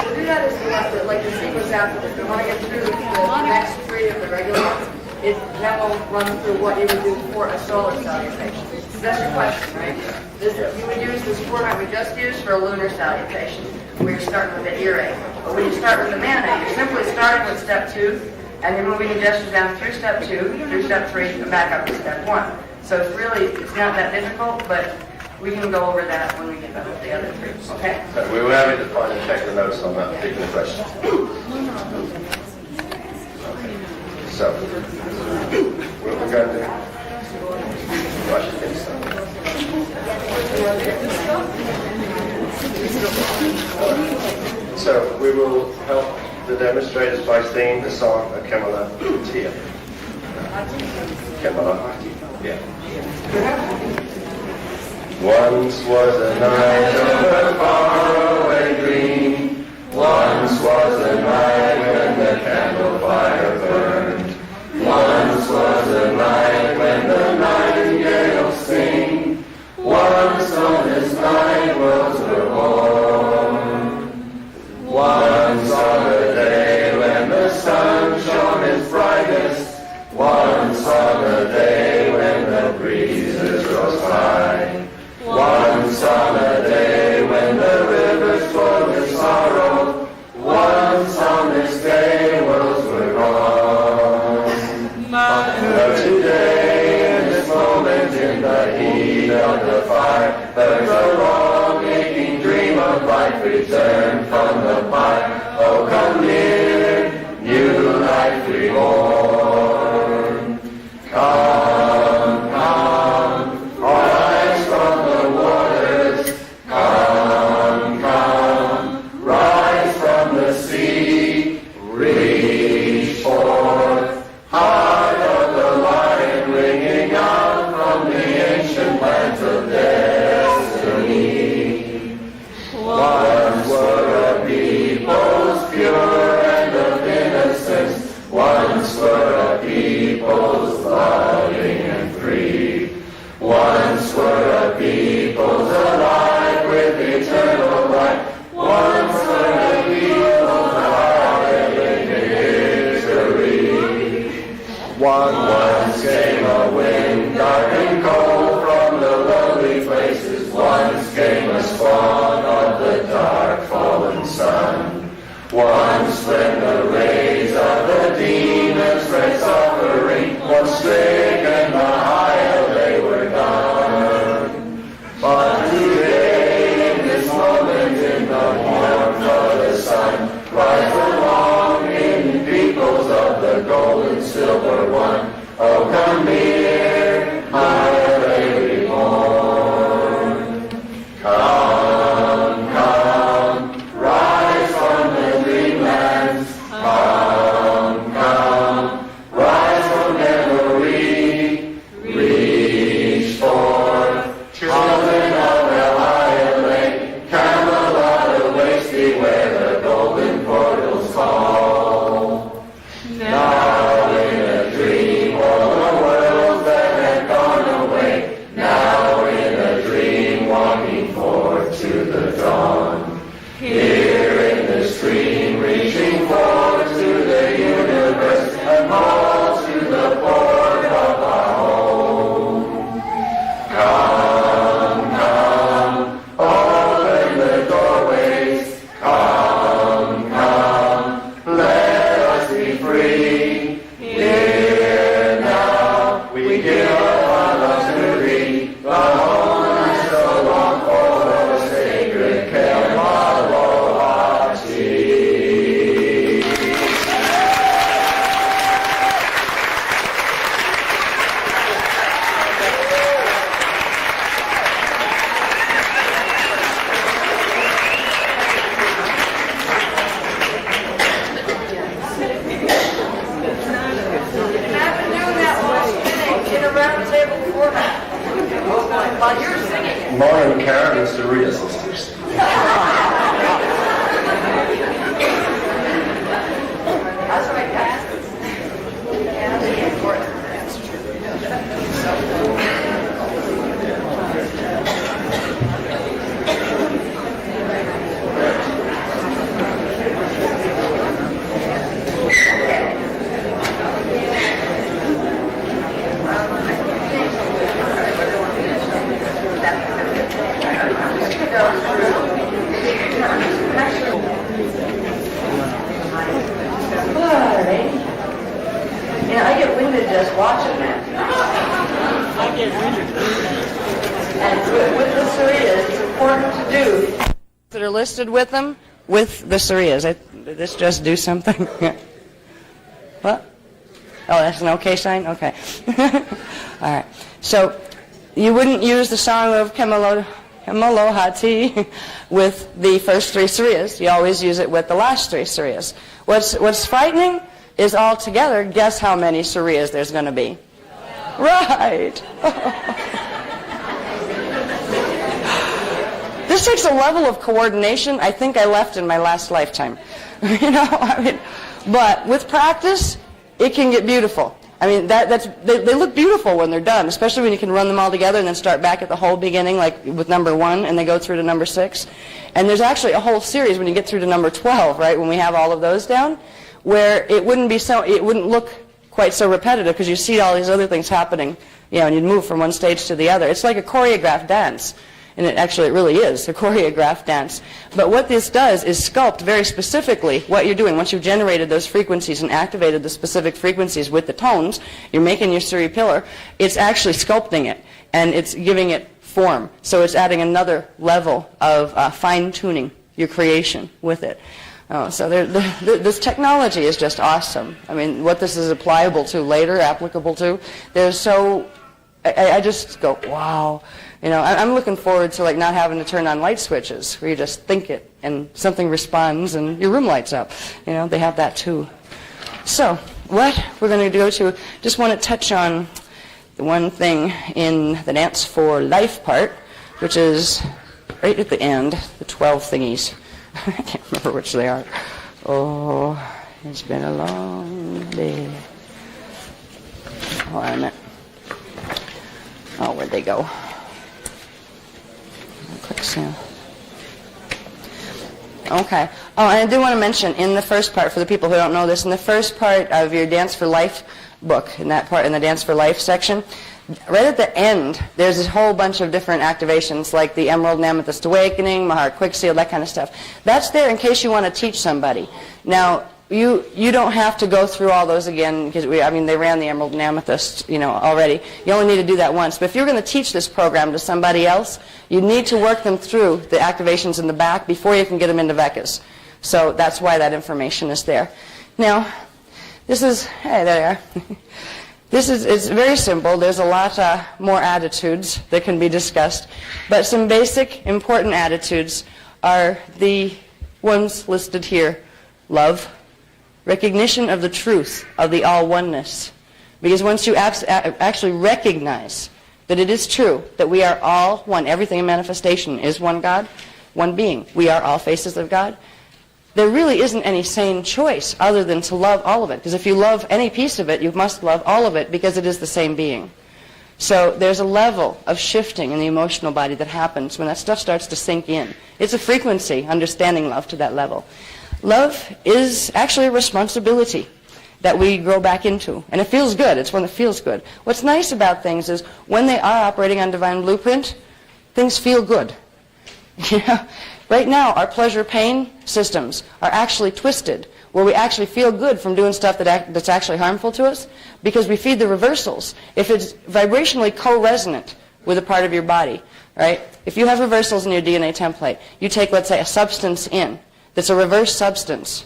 We'll do that as like the sequence after this. We want to get through the next 3 of the regular ones. Then we'll run through what you would do for a solar salutation. That's your question, right? You would use this format we just used for a lunar salutation, where you're starting with the earache. But when you start with the mana, you're simply starting with step 2, and you're moving your gestures down through step 2, through step 3, and back up to step 1. So it's not that difficult, but we can go over that when we get done with the other 3, okay? So we were having to find and check the notes on that particular question. So, what we're going to do? Wash your face. So we will help the demonstrators by singing the song Kemala Tia. Kemala, yeah. Once was a night over faraway green. Once was a night when the candle fire burned. Once was a night when the nightingales sing. Once on this night worlds were born. Once on a day when the sun shone its brightest. Once on a day when the breezes rose high. Once on a day when the rivers flowed with sorrow. Once on this day worlds were gone. But today, in this moment, in the heat of the fire, there's a long aching dream of life returned from the fire. Oh, come near, new life reborn. Come, come, rise from the waters. Come, come, rise from the sea. Reach forth, heart of the lion, ringing out from the ancient lands of destiny. Once were a people's pure and of innocence. Once were a people's loving and free. Once were a people's alive with eternal life. Once were a people's alive in victory. Once came a wind dark and cold from the lonely places. Once came a spawn of the dark fallen sun. Once when the rays of the demons spread suffering, once stricken the Lauren, Karen, and Saria sisters. I get winded just watching that. I get winded. And with the Sarias, it's important to do that are listed with them, with the Sarias. Did this just do something? What? Oh, that's an okay sign? Okay. All right. So you wouldn't use the song of Kemolohati with the first three Sarias. You always use it with the last three Sarias. What's frightening is altogether, guess how many Sarias there's going to be? Right. This takes a level of coordination I think I left in my last lifetime. But with practice, it can get beautiful. I mean, they look beautiful when they're done, especially when you can run them all together and then start back at the whole beginning, like with number 1, and they go through to number 6. And there's actually a whole series when you get through to number 12, right, when we have all of those down, where it wouldn't look quite so repetitive because you see all these other things happening, and you'd move from one stage to the other. It's like a choreographed dance. And it really is a choreographed dance. But what this does is sculpt very specifically what you're doing. Once you've generated those frequencies and activated the specific frequencies with the tones, you're making your Suri pillar, it's actually sculpting it, and it's giving it form. So it's adding another level of fine-tuning your creation with it. So this technology is just awesome. I mean, what this is applicable to, I just go, wow. I'm looking forward to not having to turn on light switches where you just think it and something responds and your room lights up. They have that too. So what we're going to go to, just want to touch on the one thing in the Dance for Life part, which is right at the end, the 12 thingies. I can't remember which they are. Oh, it's been a long day. Hold on a minute. Oh, where'd they go? Click soon. Okay. Oh, and I do want to mention in the first part, for the people who don't know this, in the first part of your Dance for Life book, in that part, in the Dance for Life section, right at the end, there's a whole bunch of different activations, like the Emerald and Amethyst Awakening, Mahar Quickseal, that kind of stuff. That's there in case you want to teach somebody. Now, you don't have to go through all those again, because they ran the Emerald and Amethyst, already. You only need to do that once. But if you're going to teach this program to somebody else, you need to work them through the activations in the back before you can get them into Vekas. So that's why that information is there. Now, Hey, there you are. It's very simple. There's a lot more attitudes that can be discussed, but some basic important attitudes are the ones listed here. Love, recognition of the truth of the all-oneness. Because once you actually recognize that it is true that we are all one, everything in manifestation is one God, one being. We are all faces of God. There really isn't any sane choice other than to love all of it. Because if you love any piece of it, you must love all of it because it is the same being. So there's a level of shifting in the emotional body that happens when that stuff starts to sink in. It's a frequency, understanding love to that level. Love is actually a responsibility that we grow back into. And it feels good. It's when it feels good. What's nice about things is when they are operating on divine blueprint, things feel good. Right now, our pleasure-pain systems are actually twisted, where we actually feel good from doing stuff that's actually harmful to us, because we feed the reversals. If it's vibrationally co-resonant with a part of your body, right? If you have reversals in your DNA template, you take, let's say, a substance in that's a reverse substance.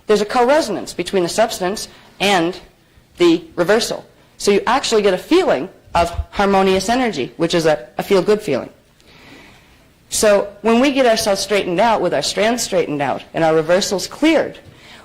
There's a co-resonance between the substance and the reversal. So you actually get a feeling of harmonious energy, which is a feel-good feeling. So when we get ourselves straightened out, with our strands straightened out and our reversals cleared,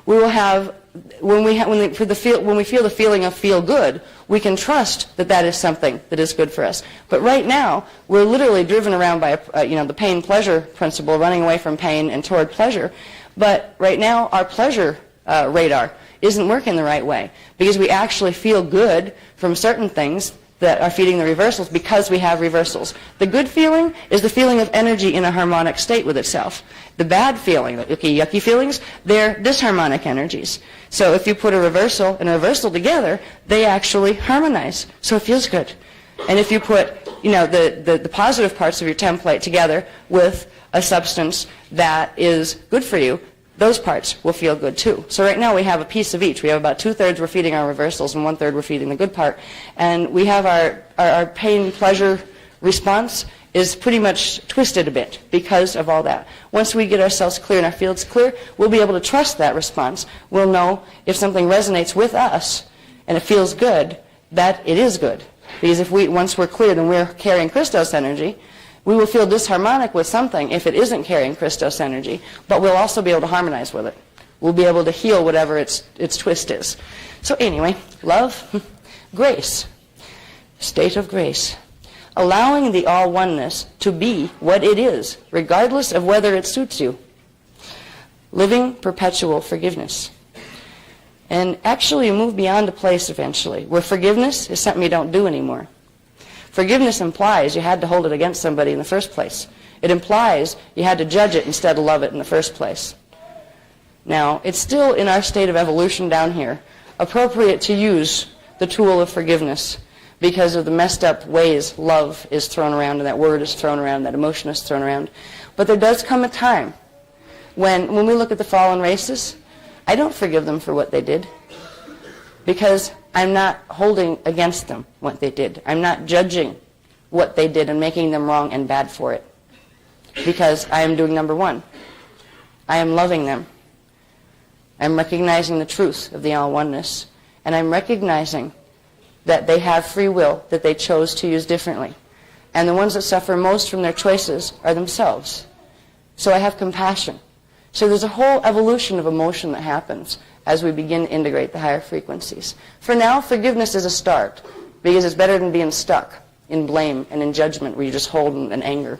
we will have, when we feel the feeling of feel good, we can trust that that is something that is good for us. But right now, we're literally driven around by the pain-pleasure principle, running away from pain and toward pleasure. But right now, our pleasure radar isn't working the right way, because we actually feel good from certain things that are feeding the reversals because we have reversals. The good feeling is the feeling of energy in a harmonic state with itself. The bad feeling, the yucky feelings, they're disharmonic energies. So if you put a reversal and a reversal together, they actually harmonize. So it feels good. And if you put, the positive parts of your template together with a substance that is good for you, those parts will feel good too. So right now we have a piece of each. We have about 2/3 we're feeding our reversals and 1/3 we're feeding the good part. And we have our pain-pleasure response is pretty much twisted a bit because of all that. Once we get ourselves clear and our fields clear, we'll be able to trust that response. We'll know if something resonates with us and it feels good, that it is good. Because once we're clear and we're carrying Christos energy, we will feel disharmonic with something if it isn't carrying Christos energy, but we'll also be able to harmonize with it. We'll be able to heal whatever its twist is. So anyway, love, grace, state of grace. Allowing the all-oneness to be what it is, regardless of whether it suits you. Living perpetual forgiveness. And actually you move beyond a place eventually, where forgiveness is something you don't do anymore. Forgiveness implies you had to hold it against somebody in the first place. It implies you had to judge it instead of love it in the first place. Now, it's still in our state of evolution down here appropriate to use the tool of forgiveness because of the messed up ways love is thrown around and that word is thrown around, that emotion is thrown around. But there does come a time when we look at the fallen races, I don't forgive them for what they did because I'm not holding against them what they did. I'm not judging what they did and making them wrong and bad for it. Because I am doing number one. I am loving them. I'm recognizing the truth of the all-oneness. And I'm recognizing that they have free will that they chose to use differently. And the ones that suffer most from their choices are themselves. So I have compassion. So there's a whole evolution of emotion that happens as we begin to integrate the higher frequencies. For now, forgiveness is a start, because it's better than being stuck in blame and in judgment where you just hold in anger.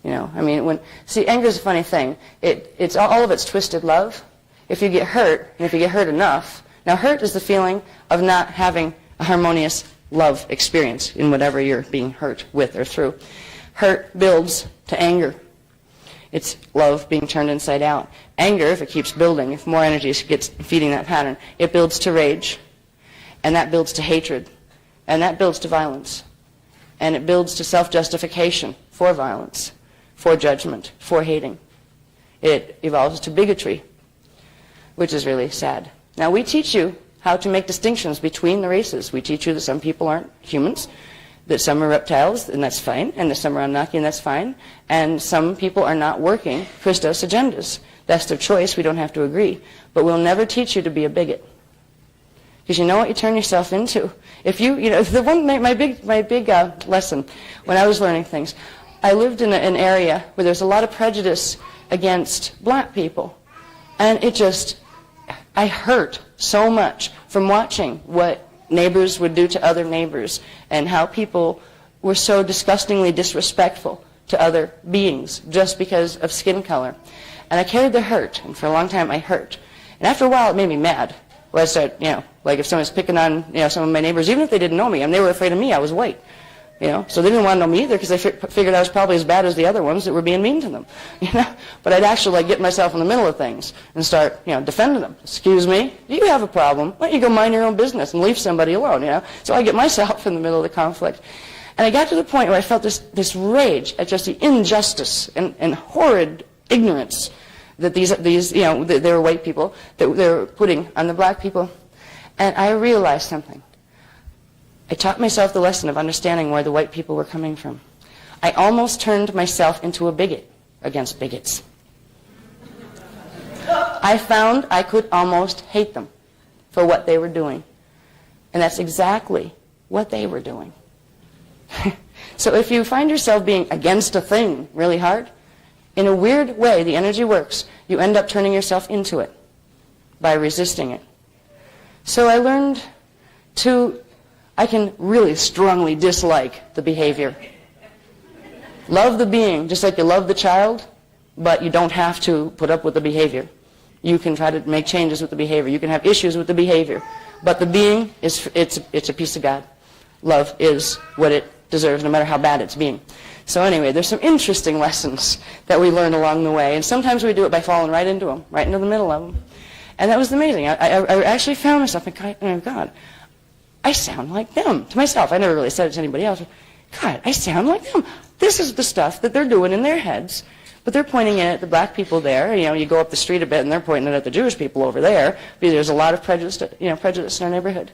Anger is a funny thing. It's all of it's twisted love. If you get hurt, and if you get hurt enough, now hurt is the feeling of not having a harmonious love experience in whatever you're being hurt with or through. Hurt builds to anger. It's love being turned inside out. Anger, if it keeps building, if more energy gets feeding that pattern, it builds to rage. And that builds to hatred. And that builds to violence. And it builds to self-justification for violence, for judgment, for hating. It evolves to bigotry, which is really sad. Now, we teach you how to make distinctions between the races. We teach you that some people aren't humans, that some are reptiles, and that's fine, and that some are Anunnaki, and that's fine, and some people are not working Christos agendas. That's their choice. We don't have to agree. But we'll never teach you to be a bigot. because you know what you turn yourself into. If you know, the one my big lesson when I was learning things, I lived in an area where there's a lot of prejudice against black people, and I hurt so much from watching what neighbors would do to other neighbors and how people were so disgustingly disrespectful to other beings just because of skin color. And I carried the hurt, and for a long time I hurt. And after a while it made me mad. Well, I started, like if someone's picking on, some of my neighbors, even if they didn't know me, and they were afraid of me, I was white. So they didn't want to know me either because they figured I was probably as bad as the other ones that were being mean to them. But I'd actually get myself in the middle of things and start, defending them. Excuse me, you have a problem. Why don't you go mind your own business and leave somebody alone, So I get myself in the middle of the conflict. And I got to the point where I felt this rage at just the injustice and horrid ignorance that these they were white people that they were putting on the black people. And I realized something. I taught myself the lesson of understanding where the white people were coming from. I almost turned myself into a bigot against bigots. I found I could almost hate them for what they were doing. And that's exactly what they were doing. So if you find yourself being against a thing really hard, in a weird way, the energy works. You end up turning yourself into it by resisting it. So I learned I can really strongly dislike the behavior. Love the being, just like you love the child, but you don't have to put up with the behavior. You can try to make changes with the behavior. You can have issues with the behavior. But the being, it's a piece of God. Love is what it deserves, no matter how bad it's being. So anyway, there's some interesting lessons that we learn along the way. And sometimes we do it by falling right into them, right into the middle of them. And that was amazing. I actually found myself thinking, oh, God, I sound like them. To myself. I never really said it to anybody else. God, I sound like them. This is the stuff that they're doing in their heads. But they're pointing it at the black people there. You go up the street a bit and they're pointing it at the Jewish people over there. Because there's a lot of prejudice in our neighborhood.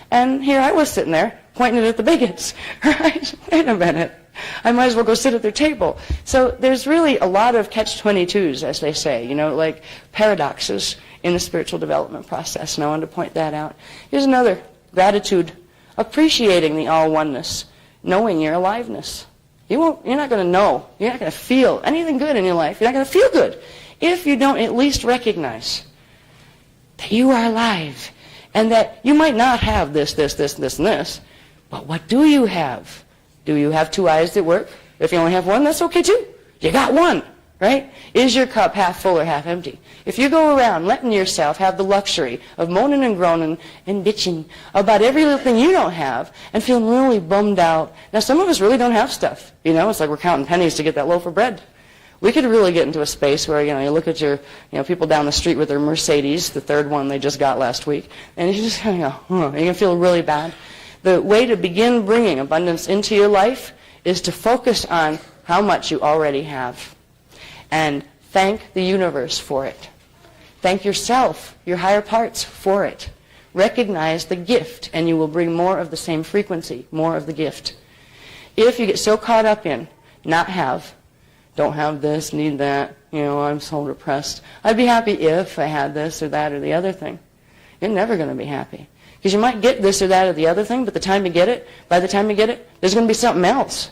And here I was sitting there pointing it at the bigots. Right? Wait a minute. I might as well go sit at their table. So there's really a lot of catch-22s, as they say, like paradoxes in the spiritual development process. And I wanted to point that out. Here's another. Gratitude, appreciating the all-oneness, knowing your aliveness. You're not going to know, you're not going to feel anything good in your life. You're not going to feel good if you don't at least recognize that you are alive and that you might not have this, and this, but what do you have? Do you have two eyes that work? If you only have one, that's okay too. You got one, right? Is your cup half full or half empty? If you go around letting yourself have the luxury of moaning and groaning and bitching about every little thing you don't have and feeling really bummed out. Now, some of us really don't have stuff. It's like we're counting pennies to get that loaf of bread. We could really get into a space where, you look at your, people down the street with their Mercedes, the third one they just got last week, and you just kind of go, you can feel really bad. The way to begin bringing abundance into your life is to focus on how much you already have and thank the universe for it. Thank yourself, your higher parts, for it. Recognize the gift, and you will bring more of the same frequency, more of the gift. If you get so caught up in don't have this, need that, I'm so depressed. I'd be happy if I had this or that or the other thing. You're never going to be happy. Because you might get this or that or the other thing, but by the time you get it, there's going to be something else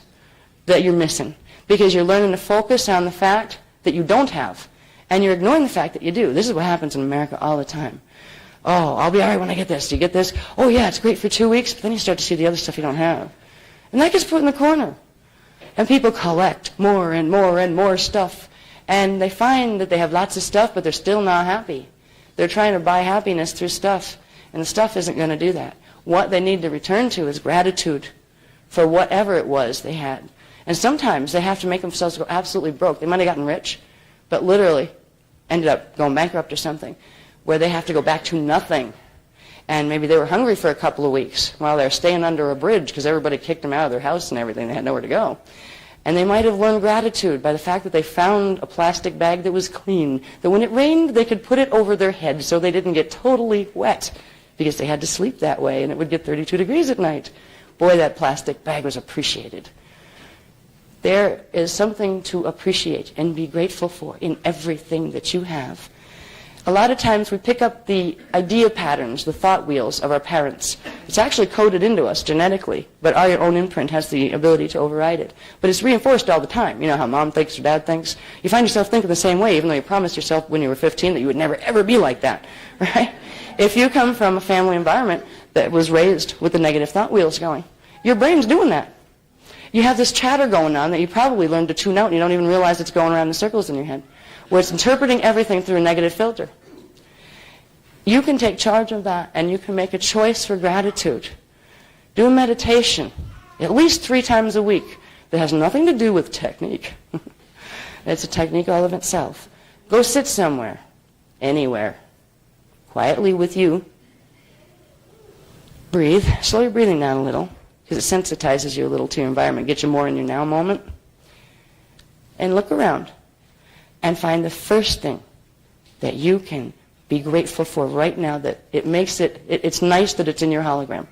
that you're missing. Because you're learning to focus on the fact that you don't have. And you're ignoring the fact that you do. This is what happens in America all the time. Oh, I'll be all right when I get this. Do you get this? Oh, yeah, it's great for 2 weeks, but then you start to see the other stuff you don't have. And that gets put in the corner. And people collect more and more and more stuff. And they find that they have lots of stuff, but they're still not happy. They're trying to buy happiness through stuff. And the stuff isn't going to do that. What they need to return to is gratitude for whatever it was they had. And sometimes they have to make themselves go absolutely broke. They might have gotten rich, but literally ended up going bankrupt or something, where they have to go back to nothing. And maybe they were hungry for a couple of weeks while they're staying under a bridge because everybody kicked them out of their house and everything. They had nowhere to go. And they might have learned gratitude by the fact that they found a plastic bag that was clean, that when it rained, they could put it over their head so they didn't get totally wet because they had to sleep that way and it would get 32 degrees at night. Boy, that plastic bag was appreciated. There is something to appreciate and be grateful for in everything that you have. A lot of times we pick up the idea patterns, the thought wheels of our parents. It's actually coded into us genetically, but our own imprint has the ability to override it. But it's reinforced all the time. You know how mom thinks or dad thinks? You find yourself thinking the same way, even though you promised yourself when you were 15 that you would never, ever be like that, right? If you come from a family environment that was raised with the negative thought wheels going, your brain's doing that. You have this chatter going on that you probably learned to tune out and you don't even realize it's going around in circles in your head, where it's interpreting everything through a negative filter. You can take charge of that and you can make a choice for gratitude. Do a meditation at least 3 times a week that has nothing to do with technique. It's a technique all of itself. Go sit somewhere, anywhere, quietly with you. Breathe. Slow your breathing down a little because it sensitizes you a little to your environment, gets you more in your now moment. And look around and find the first thing that you can be grateful for right now, that it makes it's nice that it's in your hologram.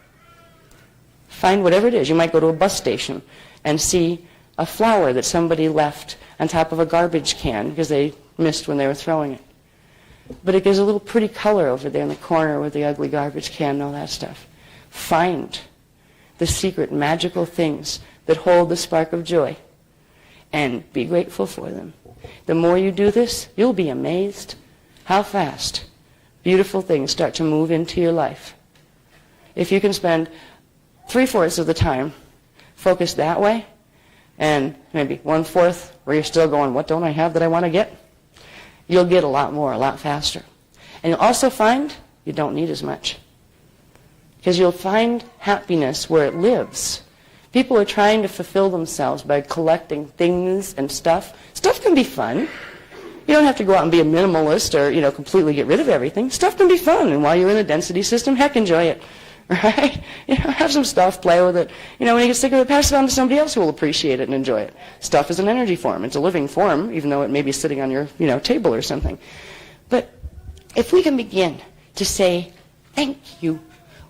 Find whatever it is. You might go to a bus station and see a flower that somebody left on top of a garbage can because they missed when they were throwing it. But it gives a little pretty color over there in the corner with the ugly garbage can and all that stuff. Find the secret magical things that hold the spark of joy and be grateful for them. The more you do this, you'll be amazed how fast beautiful things start to move into your life. If you can spend 3/4 of the time focused that way, and maybe 1/4 where you're still going, what don't I have that I want to get? You'll get a lot more, a lot faster. And you'll also find you don't need as much. Because you'll find happiness where it lives. People are trying to fulfill themselves by collecting things and stuff. Stuff can be fun. You don't have to go out and be a minimalist or, completely get rid of everything. Stuff can be fun, and while you're in a density system, heck, enjoy it, right? Have some stuff, play with it. When you get sick of it, pass it on to somebody else who will appreciate it and enjoy it. Stuff is an energy form. It's a living form, even though it may be sitting on your, table or something. But if we can begin to say, thank you.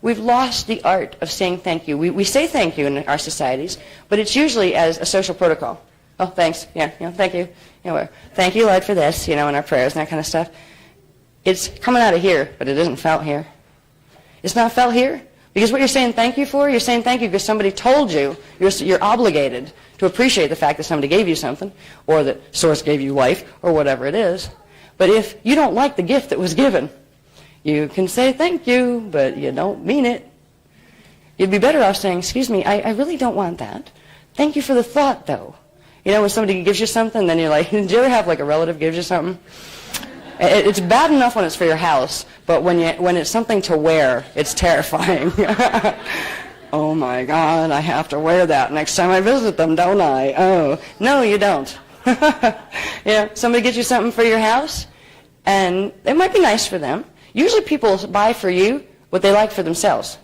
We've lost the art of saying thank you. We say thank you in our societies, but it's usually as a social protocol. Oh, thanks. Yeah, thank you. Thank you, Lord, for this, in our prayers and that kind of stuff. It's coming out of here, but it isn't felt here. It's not felt here because what you're saying thank you for, you're saying thank you because somebody told you you're obligated to appreciate the fact that somebody gave you something or that Source gave you life or whatever it is. But if you don't like the gift that was given, you can say thank you, but you don't mean it. You'd be better off saying, excuse me, I really don't want that. Thank you for the thought, though. When somebody gives you something, then you're like, did you ever have like a relative gives you something? It's bad enough when it's for your house, but when it's something to wear, it's terrifying. Oh my God, I have to wear that next time I visit them, don't I? Oh, no, you don't. Somebody gets you something for your house, and it might be nice for them. Usually people buy for you what they like for themselves.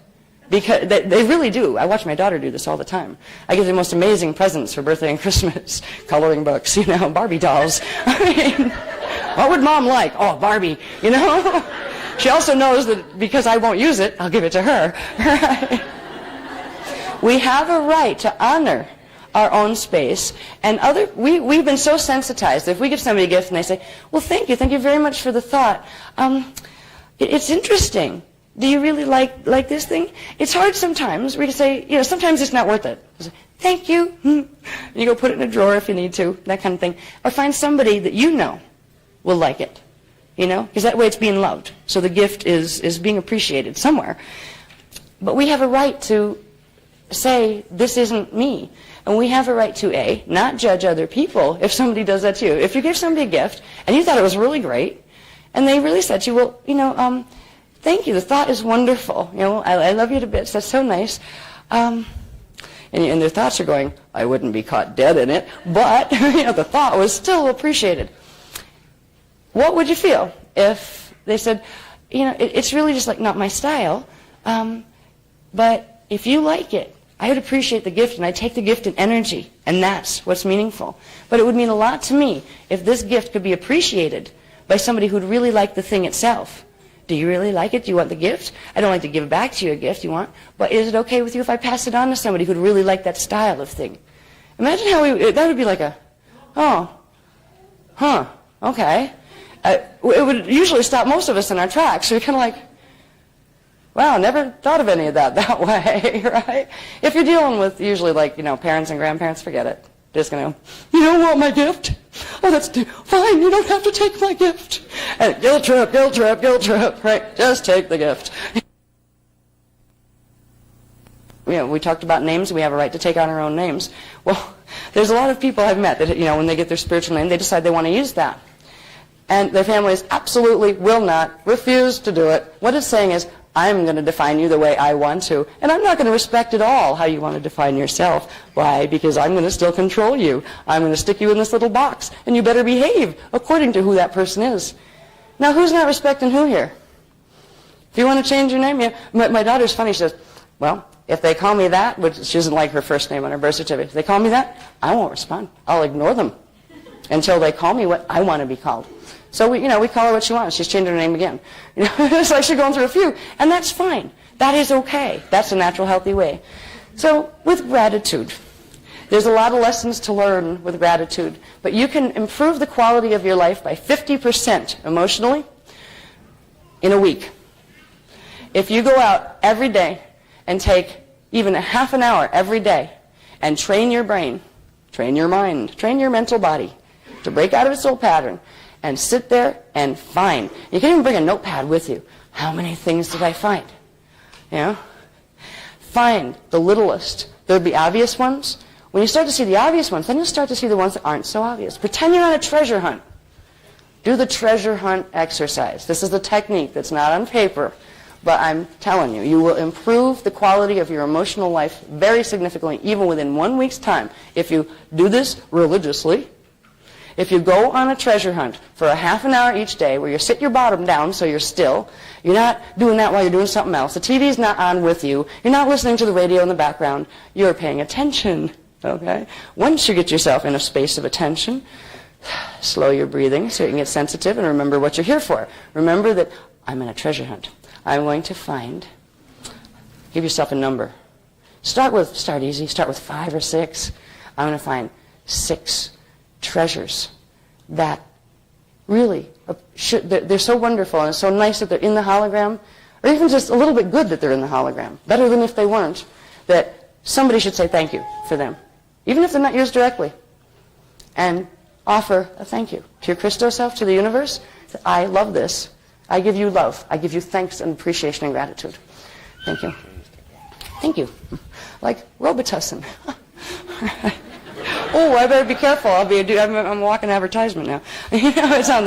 Because they really do. I watch my daughter do this all the time. I give the most amazing presents for birthday and Christmas. Coloring books, Barbie dolls. I mean, what would Mom like? Oh, Barbie, She also knows that because I won't use it, I'll give it to her. We have a right to honor our own space. And we've been so sensitized that if we give somebody a gift and they say, well, thank you very much for the thought. It's interesting. Do you really like this thing? It's hard sometimes. We can say, sometimes it's not worth it. Say, thank you. And you go put it in a drawer if you need to, that kind of thing. Or find somebody that will like it, because that way it's being loved. So the gift is being appreciated somewhere. But we have a right to say, this isn't me. And we have a right to, not judge other people if somebody does that to you. If you give somebody a gift and you thought it was really great, and they really said to you, well, thank you. The thought is wonderful. I love you to bits. That's so nice. And their thoughts are going, I wouldn't be caught dead in it, but the thought was still appreciated. What would you feel if they said, it's really just like not my style, but if you like it, I would appreciate the gift, and I take the gift in energy, and that's what's meaningful. But it would mean a lot to me if this gift could be appreciated by somebody who'd really like the thing itself. Do you really like it? Do you want the gift? I don't like to give back to you a gift you want, but is it okay with you if I pass it on to somebody who'd really like that style of thing? Imagine how that would be like okay. it would usually stop most of us in our tracks. So you're kind of like, wow, never thought of any of that way, right? If you're dealing with usually like, parents and grandparents, forget it. Just going to, you don't want my gift? Oh, that's fine, you don't have to take my gift. And guilt trip, right? Just take the gift. We talked about names. We have a right to take on our own names. Well, there's a lot of people I've met that, when they get their spiritual name, they decide they want to use that. And their families absolutely will not, refuse to do it. What it's saying is, I'm going to define you the way I want to, and I'm not going to respect at all how you want to define yourself. Why? Because I'm going to still control you. I'm going to stick you in this little box, and you better behave according to who that person is. Now, who's not respecting who here? If you want to change your name, my daughter's funny. She says, well, if they call me that, which she doesn't like her first name on her birth certificate, if they call me that, I won't respond. I'll ignore them until they call me what I want to be called. So we call her what she wants. She's changing her name again. It's like she's going through a few, and that's fine. That is okay. That's a natural, healthy way. So with gratitude, there's a lot of lessons to learn with gratitude, but you can improve the quality of your life by 50% emotionally in a week. If you go out every day and take even a half an hour every day and train your brain, train your mind, train your mental body to break out of its old pattern, and sit there and find. You can even bring a notepad with you. How many things did I find? Find the littlest. There'll be obvious ones. When you start to see the obvious ones, then you'll start to see the ones that aren't so obvious. Pretend you're on a treasure hunt. Do the treasure hunt exercise. This is a technique that's not on paper, but I'm telling you, you will improve the quality of your emotional life very significantly, even within 1 week's time, if you do this religiously. If you go on a treasure hunt for a half an hour each day where you sit your bottom down so you're still, you're not doing that while you're doing something else, the TV's not on with you, you're not listening to the radio in the background, you're paying attention, okay? Once you get yourself in a space of attention, slow your breathing so you can get sensitive and remember what you're here for. Remember that I'm in a treasure hunt. I'm going to find, give yourself a number. Start easy, start with 5 or 6. I'm going to find 6 treasures that really they're so wonderful and it's so nice that they're in the hologram, or even just a little bit good that they're in the hologram, better than if they weren't, that somebody should say thank you for them, even if they're not yours directly, and offer a thank you to your Christos self, to the universe. I love this. I give you love. I give you thanks and appreciation and gratitude. Thank you. Thank you. Like Robitussin. Oh, I better be careful. I'm a walking advertisement now. It's on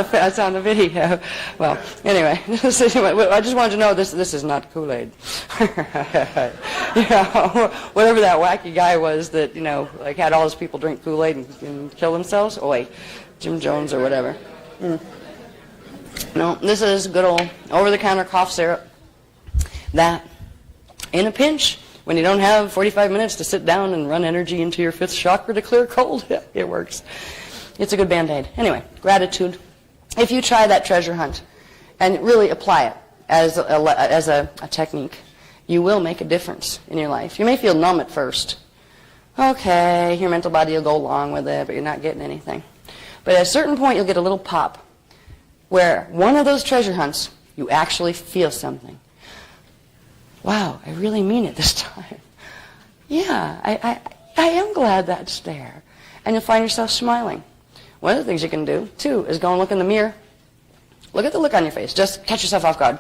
the video. Well, anyway, I just wanted to know this is not Kool-Aid. Whatever that wacky guy was that had all his people drink Kool-Aid and kill themselves. Oh wait, Jim Jones or whatever. No, this is good old over-the-counter cough syrup. That, in a pinch, when you don't have 45 minutes to sit down and run energy into your 5th chakra to clear cold, it works. It's a good Band-Aid. Anyway, gratitude. If you try that treasure hunt and really apply it as a technique, you will make a difference in your life. You may feel numb at first. Okay, your mental body will go along with it, but you're not getting anything. But at a certain point, you'll get a little pop where one of those treasure hunts, you actually feel something. Wow, I really mean it this time. Yeah, I am glad that's there. And you'll find yourself smiling. One of the things you can do, too, is go and look in the mirror. Look at the look on your face. Just catch yourself off guard.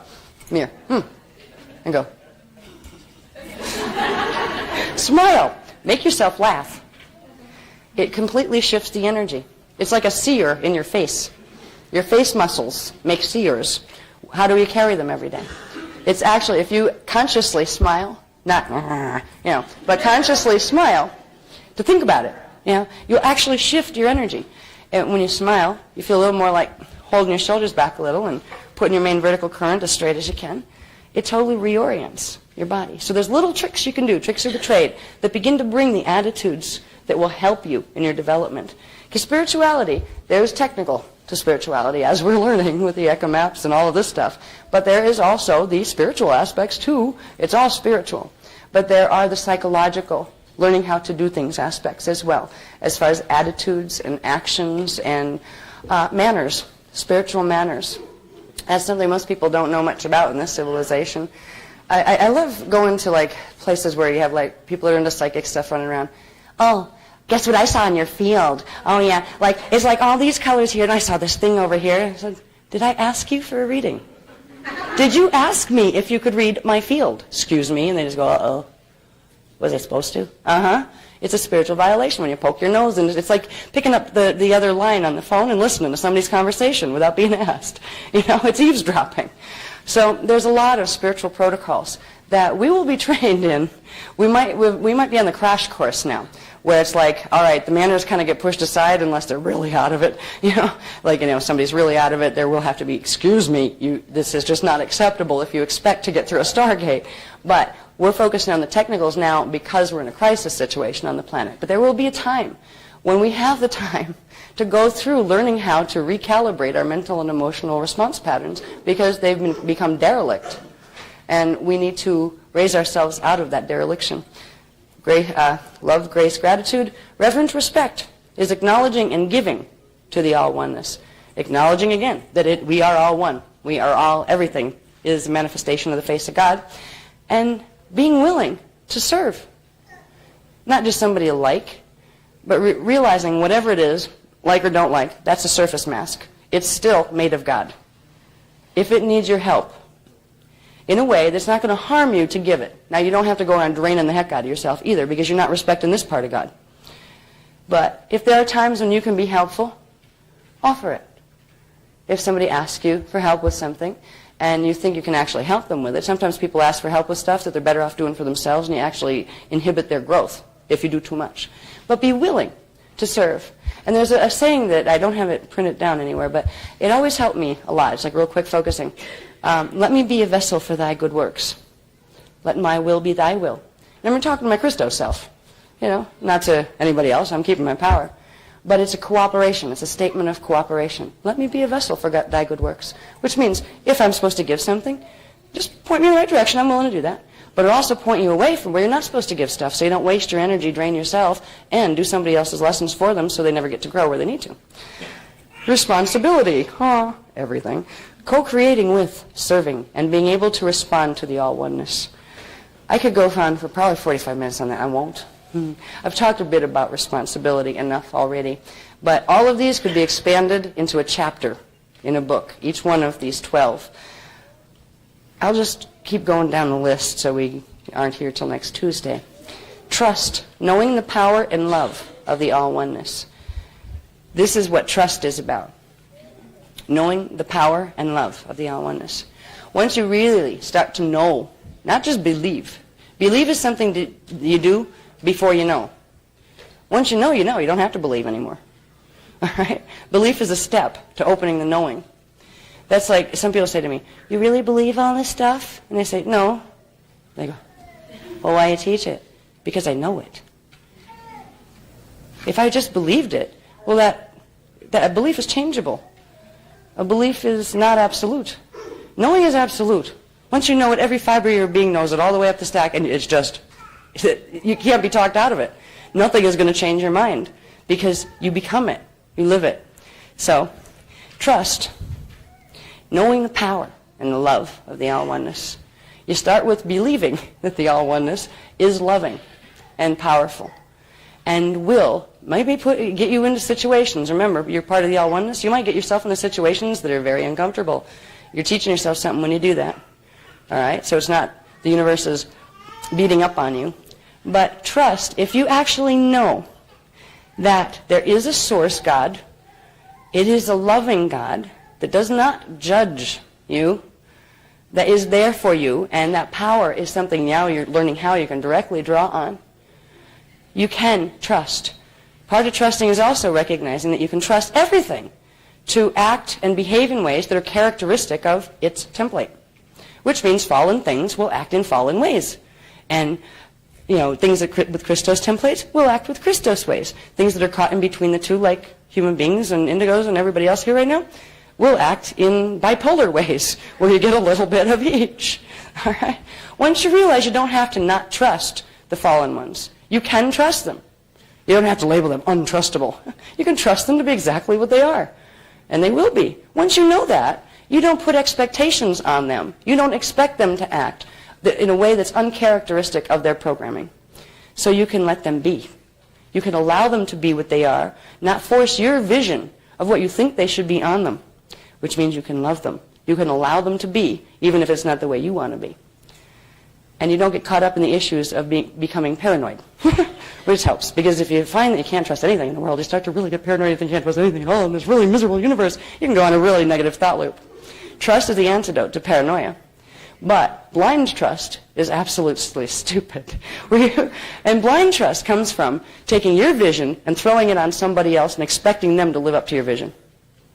Mirror. And go. Smile. Make yourself laugh. It completely shifts the energy. It's like a seer in your face. Your face muscles make seers. How do you carry them every day? It's actually, if you consciously smile, not, but consciously smile, to think about it, you'll actually shift your energy. And when you smile, you feel a little more like holding your shoulders back a little and putting your main vertical current as straight as you can. It totally reorients your body. So there's little tricks you can do, tricks of the trade, that begin to bring the attitudes that will help you in your development. Because spirituality, there's technical to spirituality, as we're learning with the echo maps and all of this stuff. But there is also the spiritual aspects too. It's all spiritual. But there are the psychological, learning how to do things aspects as well, as far as attitudes and actions and manners. spiritual manners. That's something most people don't know much about in this civilization. I love going to like places where you have like people that are into psychic stuff running around. Oh, guess what I saw in your field? Oh yeah, like it's like all these colors here, and I saw this thing over here. I said, did I ask you for a reading? Did you ask me if you could read my field? Excuse me, and they just go, uh-oh. Was I supposed to? Uh-huh. It's a spiritual violation when you poke your nose in. It's like picking up the other line on the phone and listening to somebody's conversation without being asked. You know, it's eavesdropping. So there's a lot of spiritual protocols that we will be trained in. We might be on the crash course now, where it's like, all right, the manners kind of get pushed aside unless they're really out of it. You know, like, you know, if somebody's really out of it, there will have to be, excuse me, this is just not acceptable if you expect to get through a Stargate. But we're focusing on the technicals now because we're in a crisis situation on the planet. But there will be a time when we have the time to go through learning how to recalibrate our mental and emotional response patterns because they've become derelict. And we need to raise ourselves out of that dereliction. Love, grace, gratitude, reverent respect is acknowledging and giving to the all-oneness. Acknowledging again that we are all one. We are all, everything is a manifestation of the face of God. And being willing to serve. Not just somebody you like, but realizing whatever it is, like or don't like, that's a surface mask. It's still made of God. If it needs your help, in a way that's not going to harm you to give it. Now, you don't have to go around draining the heck out of yourself either, because you're not respecting this part of God. But if there are times when you can be helpful, offer it. If somebody asks you for help with something, and you think you can actually help them with it, sometimes people ask for help with stuff that they're better off doing for themselves, and you actually inhibit their growth if you do too much. But be willing to serve. And there's a saying that I don't have it printed down anywhere, but it always helped me a lot. It's like real quick focusing. Let me be a vessel for thy good works. Let my will be thy will. And I'm talking to my Christos self, you know, not to anybody else. I'm keeping my power. But it's a cooperation. It's a statement of cooperation. Let me be a vessel for thy good works. Which means if I'm supposed to give something, just point me in the right direction. I'm willing to do that. But it'll also point you away from where you're not supposed to give stuff, so you don't waste your energy, drain yourself, and do somebody else's lessons for them so they never get to grow where they need to. Responsibility. Everything. Co-creating with, serving, and being able to respond to the all-oneness. I could go on for probably 45 minutes on that. I won't. I've talked a bit about responsibility enough already. But all of these could be expanded into a chapter in a book, each one of these 12. I'll just keep going down the list so we aren't here till next Tuesday. Trust, knowing the power and love of the all-oneness. This is what trust is about. Knowing the power and love of the all-oneness. Once you really start to know, not just believe. Believe is something that you do before you know. Once you know, you know. You don't have to believe anymore. All right? Belief is a step to opening the knowing. That's like, some people say to me, you really believe all this stuff? And I say, no. They go, well, why do you teach it? Because I know it. If I just believed it, well, that belief is changeable. A belief is not absolute. Knowing is absolute. Once you know it, every fiber of your being knows it all the way up the stack, and it's just, you can't be talked out of it. Nothing is going to change your mind because you become it. You live it. So, trust, knowing the power and the love of the all-oneness. You start with believing that the all-oneness is loving and powerful and will maybe get you into situations. Remember, you're part of the all-oneness. You might get yourself into situations that are very uncomfortable. You're teaching yourself something when you do that. All right? So it's not the universe is beating up on you. But trust, if you actually know that there is a source God, it is a loving God that does not judge you, that is there for you, and that power is something now you're learning how you can directly draw on, you can trust. Part of trusting is also recognizing that you can trust everything to act and behave in ways that are characteristic of its template, which means fallen things will act in fallen ways. And things that with Christos templates will act with Christos ways. Things that are caught in between the two, like human beings and indigos and everybody else here right now, will act in bipolar ways, where you get a little bit of each. All right? Once you realize you don't have to not trust the fallen ones, you can trust them. You don't have to label them untrustable. You can trust them to be exactly what they are. And they will be. Once you know that, you don't put expectations on them. You don't expect them to act in a way that's uncharacteristic of their programming. So you can let them be. You can allow them to be what they are, not force your vision of what you think they should be on them, which means you can love them. You can allow them to be, even if it's not the way you want to be. And you don't get caught up in the issues of becoming paranoid, which helps. Because if you find that you can't trust anything in the world, you start to really get paranoid and think you can't trust anything at all in this really miserable universe, you can go on a really negative thought loop. Trust is the antidote to paranoia. But blind trust is absolutely stupid. And blind trust comes from taking your vision and throwing it on somebody else and expecting them to live up to your vision.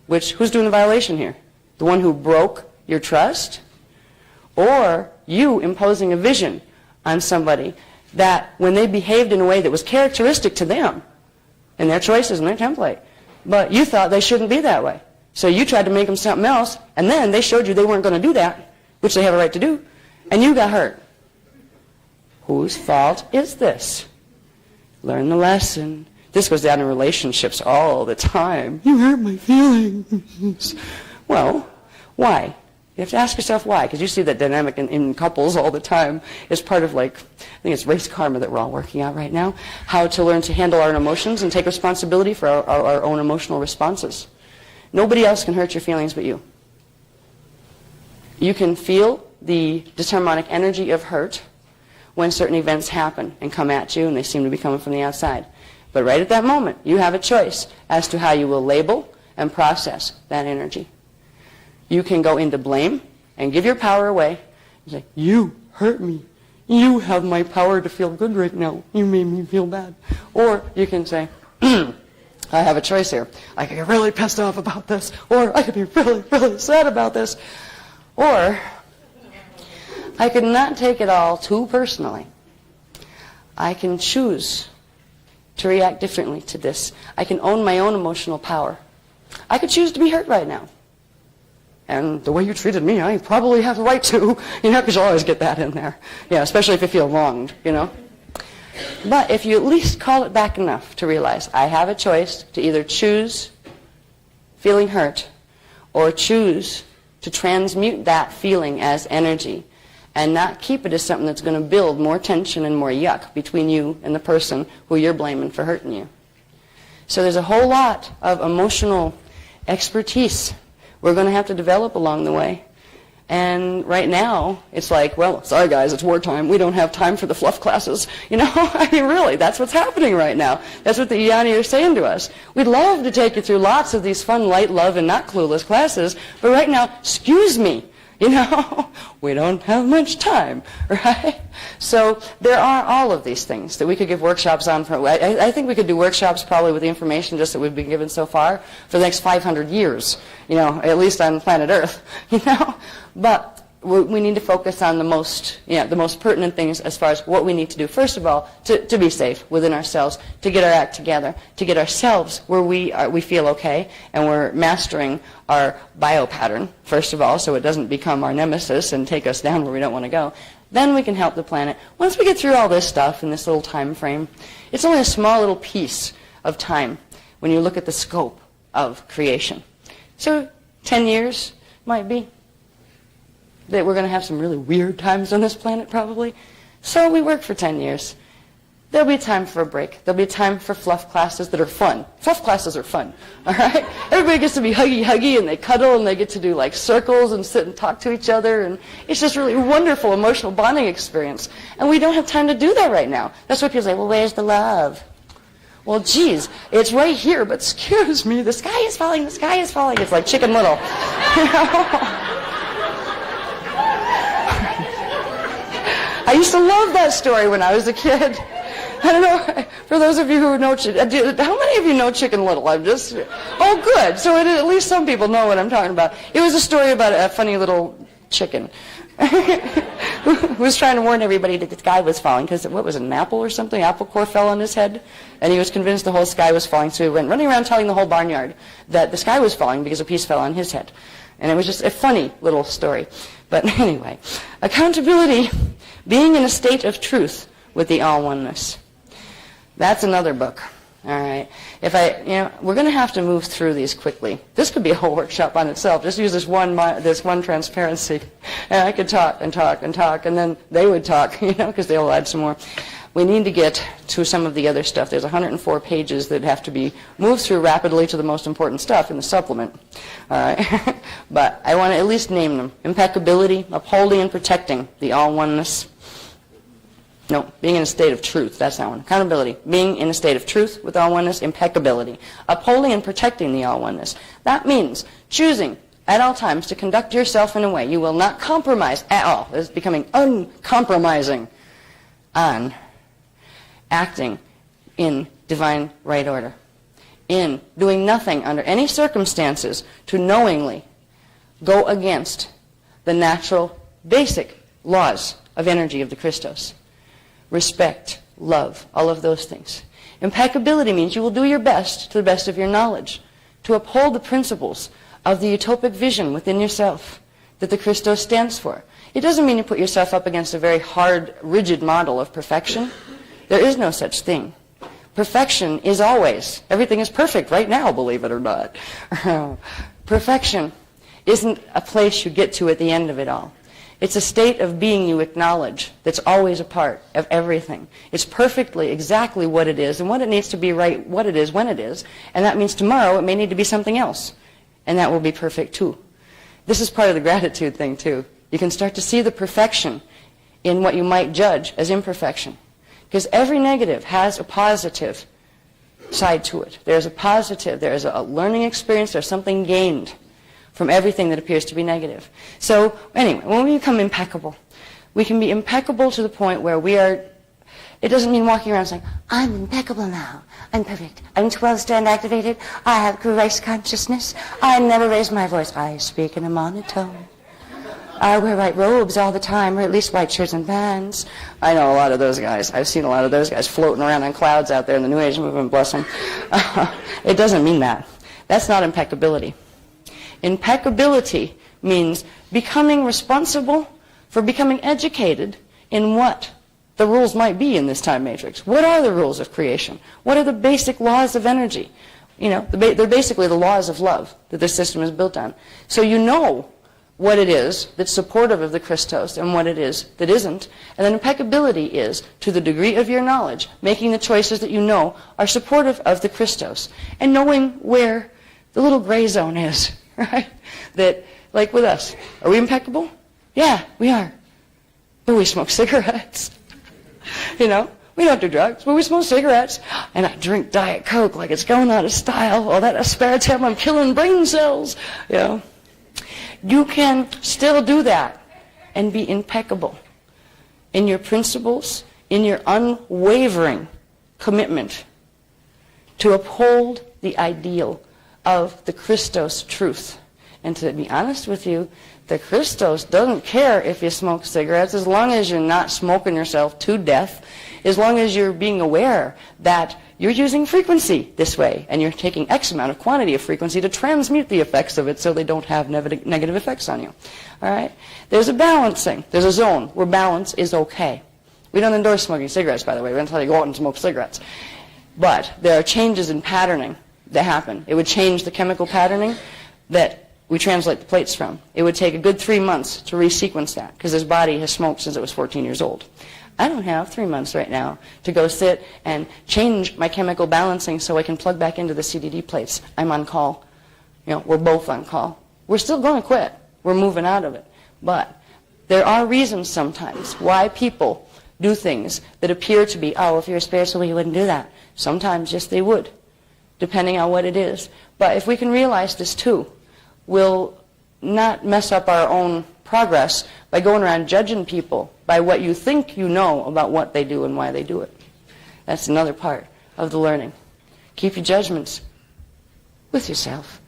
Who's doing the violation here? The one who broke your trust? Or you imposing a vision on somebody that when they behaved in a way that was characteristic to them and their choices and their template, but you thought they shouldn't be that way. So you tried to make them something else, and then they showed you they weren't going to do that, which they have a right to do, and you got hurt. Whose fault is this? Learn the lesson. This goes down in relationships all the time. You hurt my feelings. Well, why? You have to ask yourself why, because you see that dynamic in couples all the time. It's part of, like, I think it's race karma that we're all working out right now, how to learn to handle our own emotions and take responsibility for our own emotional responses. Nobody else can hurt your feelings but you. You can feel the disharmonic energy of hurt when certain events happen and come at you and they seem to be coming from the outside. But right at that moment, you have a choice as to how you will label and process that energy. You can go into blame and give your power away and say, you hurt me. You have my power to feel good right now. You made me feel bad. Or you can say, I have a choice here. I could get really pissed off about this, or I could be really, really sad about this, or I could not take it all too personally. I can choose to react differently to this. I can own my own emotional power. I could choose to be hurt right now. And the way you treated me, I probably have the right to, because you'll always get that in there. Yeah, especially if you feel wronged, But if you at least call it back enough to realize I have a choice to either choose feeling hurt or choose to transmute that feeling as energy and not keep it as something that's going to build more tension and more yuck between you and the person who you're blaming for hurting you. So there's a whole lot of emotional expertise we're going to have to develop along the way. And right now, it's like, well, sorry guys, it's wartime. We don't have time for the fluff classes. I mean, really, that's what's happening right now. That's what the Iani are saying to us. We'd love to take you through lots of these fun, light, love, and not clueless classes, but right now, excuse me, we don't have much time, right? So there are all of these things that we could give workshops on. I think we could do workshops probably with the information just that we've been given so far for the next 500 years, at least on planet Earth, But we need to focus on the most pertinent things as far as what we need to do. First of all, to be safe within ourselves, to get our act together, to get ourselves where we feel okay, and we're mastering our bio pattern, first of all, so it doesn't become our nemesis and take us down where we don't want to go. Then we can help the planet. Once we get through all this stuff in this little time frame, it's only a small little piece of time when you look at the scope of creation. So 10 years might be that we're going to have some really weird times on this planet, probably. So we work for 10 years. There'll be time for a break. There'll be time for fluff classes that are fun. Fluff classes are fun, all right? Everybody gets to be huggy, and they cuddle, and they get to do, like, circles and sit and talk to each other, and it's just really wonderful emotional bonding experience. And we don't have time to do that right now. That's why people say, well, where's the love? Well, geez, it's right here, but excuse me, the sky is falling, the sky is falling. It's like Chicken Little. I used to love that story when I was a kid. I don't know, for those of you who know, how many of you know Chicken Little? Oh, good. So at least some people know what I'm talking about. It was a story about a funny little chicken who was trying to warn everybody that the sky was falling because, what was it, an apple or something? Apple core fell on his head, and he was convinced the whole sky was falling, so he went running around telling the whole barnyard that the sky was falling because a piece fell on his head. And it was just a funny little story. But anyway, accountability, being in a state of truth with the all-oneness. That's another book. All right. We're going to have to move through these quickly. This could be a whole workshop on itself. Just use this one transparency, and I could talk and talk and talk, and then they would talk, because they'll add some more. We need to get to some of the other stuff. There's 104 pages that have to be moved through rapidly to the most important stuff in the supplement. All right. But I want to at least name them: impeccability, upholding and protecting the all-oneness. No, being in a state of truth, that's that one. Accountability, being in a state of truth with all-oneness. Impeccability, upholding and protecting the all-oneness. That means choosing at all times to conduct yourself in a way you will not compromise at all. It's becoming uncompromising on acting in divine right order, in doing nothing under any circumstances to knowingly go against the natural, basic laws of energy of the Christos. Respect, love, all of those things. Impeccability means you will do your best to the best of your knowledge to uphold the principles of the utopic vision within yourself that the Christos stands for. It doesn't mean you put yourself up against a very hard, rigid model of perfection. There is no such thing. Perfection is always. Everything is perfect right now, believe it or not. Perfection isn't a place you get to at the end of it all. It's a state of being you acknowledge that's always a part of everything. It's perfectly exactly what it is and what it needs to be right, what it is when it is. And that means tomorrow it may need to be something else. And that will be perfect too. This is part of the gratitude thing too. You can start to see the perfection in what you might judge as imperfection. Because every negative has a positive side to it. There's a positive, there's a learning experience, there's something gained from everything that appears to be negative. So anyway, when we become impeccable, we can be impeccable to the point where we are, it doesn't mean walking around saying, I'm impeccable now, I'm perfect, I'm 12-strand activated, I have Christ consciousness, I never raise my voice, I speak in a monotone. I wear white robes all the time, or at least white shirts and pants. I know a lot of those guys. I've seen a lot of those guys floating around on clouds out there in the New Age movement, bless them. It doesn't mean that. That's not impeccability. Impeccability means becoming responsible for becoming educated in what the rules might be in this time matrix. What are the rules of creation? What are the basic laws of energy? They're basically the laws of love that this system is built on. So you know what it is that's supportive of the Christos and what it is that isn't. And then impeccability is, to the degree of your knowledge, making the choices that you know are supportive of the Christos and knowing where the little gray zone is, right? That, like with us, are we impeccable? Yeah, we are. But we smoke cigarettes. We don't do drugs, but we smoke cigarettes. And I drink Diet Coke like it's going out of style. All that aspartame, I'm killing brain cells. You can still do that and be impeccable in your principles, in your unwavering commitment to uphold the ideal of the Christos truth. And to be honest with you, the Christos doesn't care if you smoke cigarettes as long as you're not smoking yourself to death, as long as you're being aware that you're using frequency this way, and you're taking X amount of quantity of frequency to transmute the effects of it so they don't have negative effects on you. All right? There's a balancing. There's a zone where balance is okay. We don't endorse smoking cigarettes, by the way. We don't tell you to go out and smoke cigarettes. But there are changes in patterning that happen. It would change the chemical patterning that we translate the plates from. It would take a good 3 months to resequence that, because this body has smoked since it was 14 years old. I don't have 3 months right now to go sit and change my chemical balancing so I can plug back into the CDD plates. I'm on call. We're both on call. We're still going to quit. We're moving out of it. But there are reasons sometimes why people do things that appear to be, if you're spiritual, you wouldn't do that. Sometimes, yes, they would, depending on what it is. But if we can realize this too, we'll not mess up our own progress by going around judging people by what you think you know about what they do and why they do it. That's another part of the learning. Keep your judgments with yourself.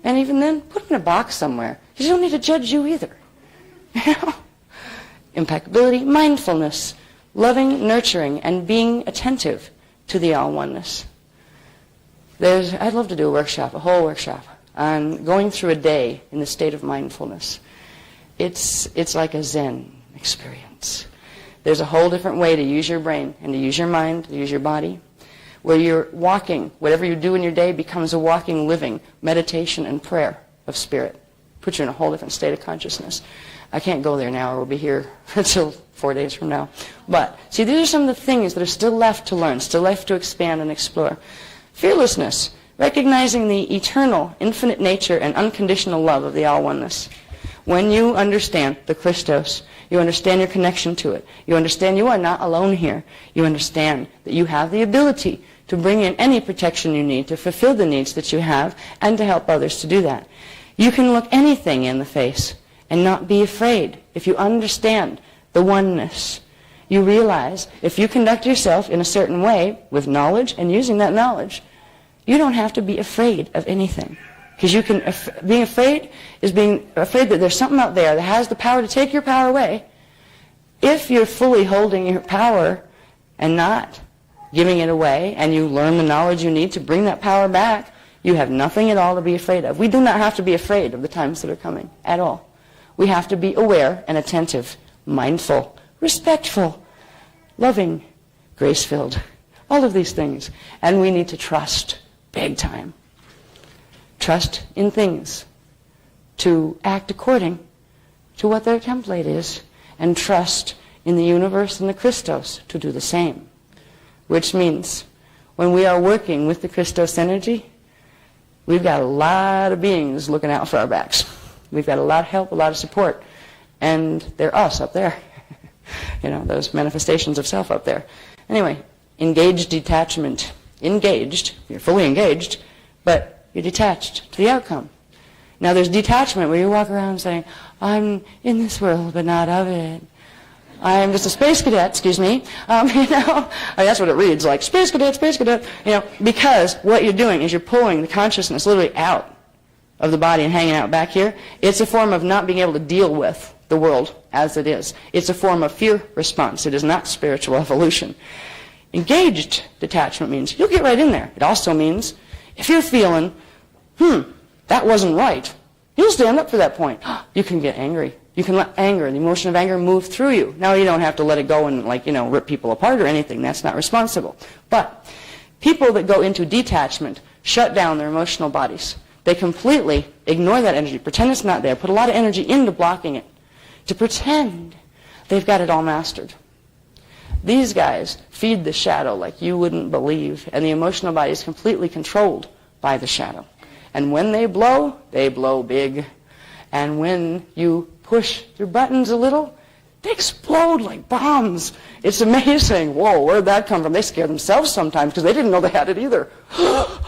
And even then, put them in a box somewhere. You don't need to judge you either. Impeccability, mindfulness, loving, nurturing, and being attentive to the all-oneness. I'd love to do a whole workshop, on going through a day in the state of mindfulness. It's like a Zen experience. There's a whole different way to use your brain and to use your mind, to use your body. where you're walking, whatever you do in your day becomes a walking, living meditation and prayer of spirit. Puts you in a whole different state of consciousness. I can't go there now, or we'll be here until 4 days from now. But, see, these are some of the things that are still left to learn, still left to expand and explore. Fearlessness, recognizing the eternal, infinite nature and unconditional love of the all-oneness. When you understand the Christos, you understand your connection to it. You understand you are not alone here. You understand that you have the ability to bring in any protection you need to fulfill the needs that you have and to help others to do that. You can look anything in the face and not be afraid if you understand the oneness. You realize if you conduct yourself in a certain way with knowledge and using that knowledge, you don't have to be afraid of anything. Because you can, being afraid is being afraid that there's something out there that has the power to take your power away. If you're fully holding your power and not giving it away, and you learn the knowledge you need to bring that power back, you have nothing at all to be afraid of. We do not have to be afraid of the times that are coming at all. We have to be aware and attentive, mindful, respectful, loving, grace-filled, all of these things. And we need to trust big time. Trust in things to act according to what their template is, and trust in the universe and the Christos to do the same. Which means when we are working with the Christos energy, we've got a lot of beings looking out for our backs. We've got a lot of help, a lot of support, and they're us up there. You know, those manifestations of self up there. Anyway, engaged detachment. Engaged, you're fully engaged, but you're detached to the outcome. Now there's detachment where you walk around saying, I'm in this world but not of it. I'm just a space cadet, excuse me. You know, that's what it reads, like space cadet, you know, because what you're doing is you're pulling the consciousness literally out of the body and hanging out back here. It's a form of not being able to deal with the world as it is. It's a form of fear response. It is not spiritual evolution. Engaged detachment means you'll get right in there. It also means if you're feeling, that wasn't right, you'll stand up for that point. You can get angry. You can let anger, the emotion of anger, move through you. Now you don't have to let it go and, like, you know, rip people apart or anything. That's not responsible. But people that go into detachment shut down their emotional bodies. They completely ignore that energy, pretend it's not there, put a lot of energy into blocking it, to pretend they've got it all mastered. These guys feed the shadow like you wouldn't believe, and the emotional body is completely controlled by the shadow. And when they blow big. And when you push your buttons a little, they explode like bombs. It's amazing. Whoa, where'd that come from? They scare themselves sometimes because they didn't know they had it either.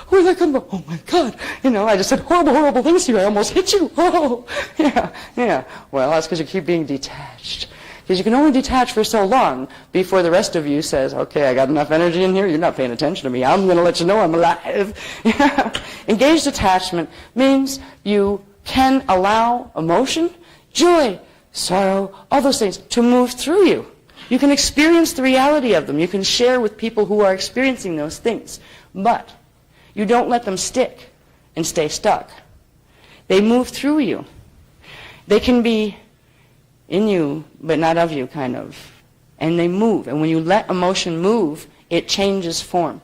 Where'd that come from? Oh my God. You know, I just said horrible things to you. I almost hit you. Oh, yeah. Well, that's because you keep being detached. Because you can only detach for so long before the rest of you says, okay, I got enough energy in here, you're not paying attention to me, I'm going to let you know I'm alive. Engaged detachment means you can allow emotion, joy, sorrow, all those things to move through you. You can experience the reality of them. You can share with people who are experiencing those things. But you don't let them stick and stay stuck. They move through you. They can be in you, but not of you, kind of. And they move. And when you let emotion move, it changes form.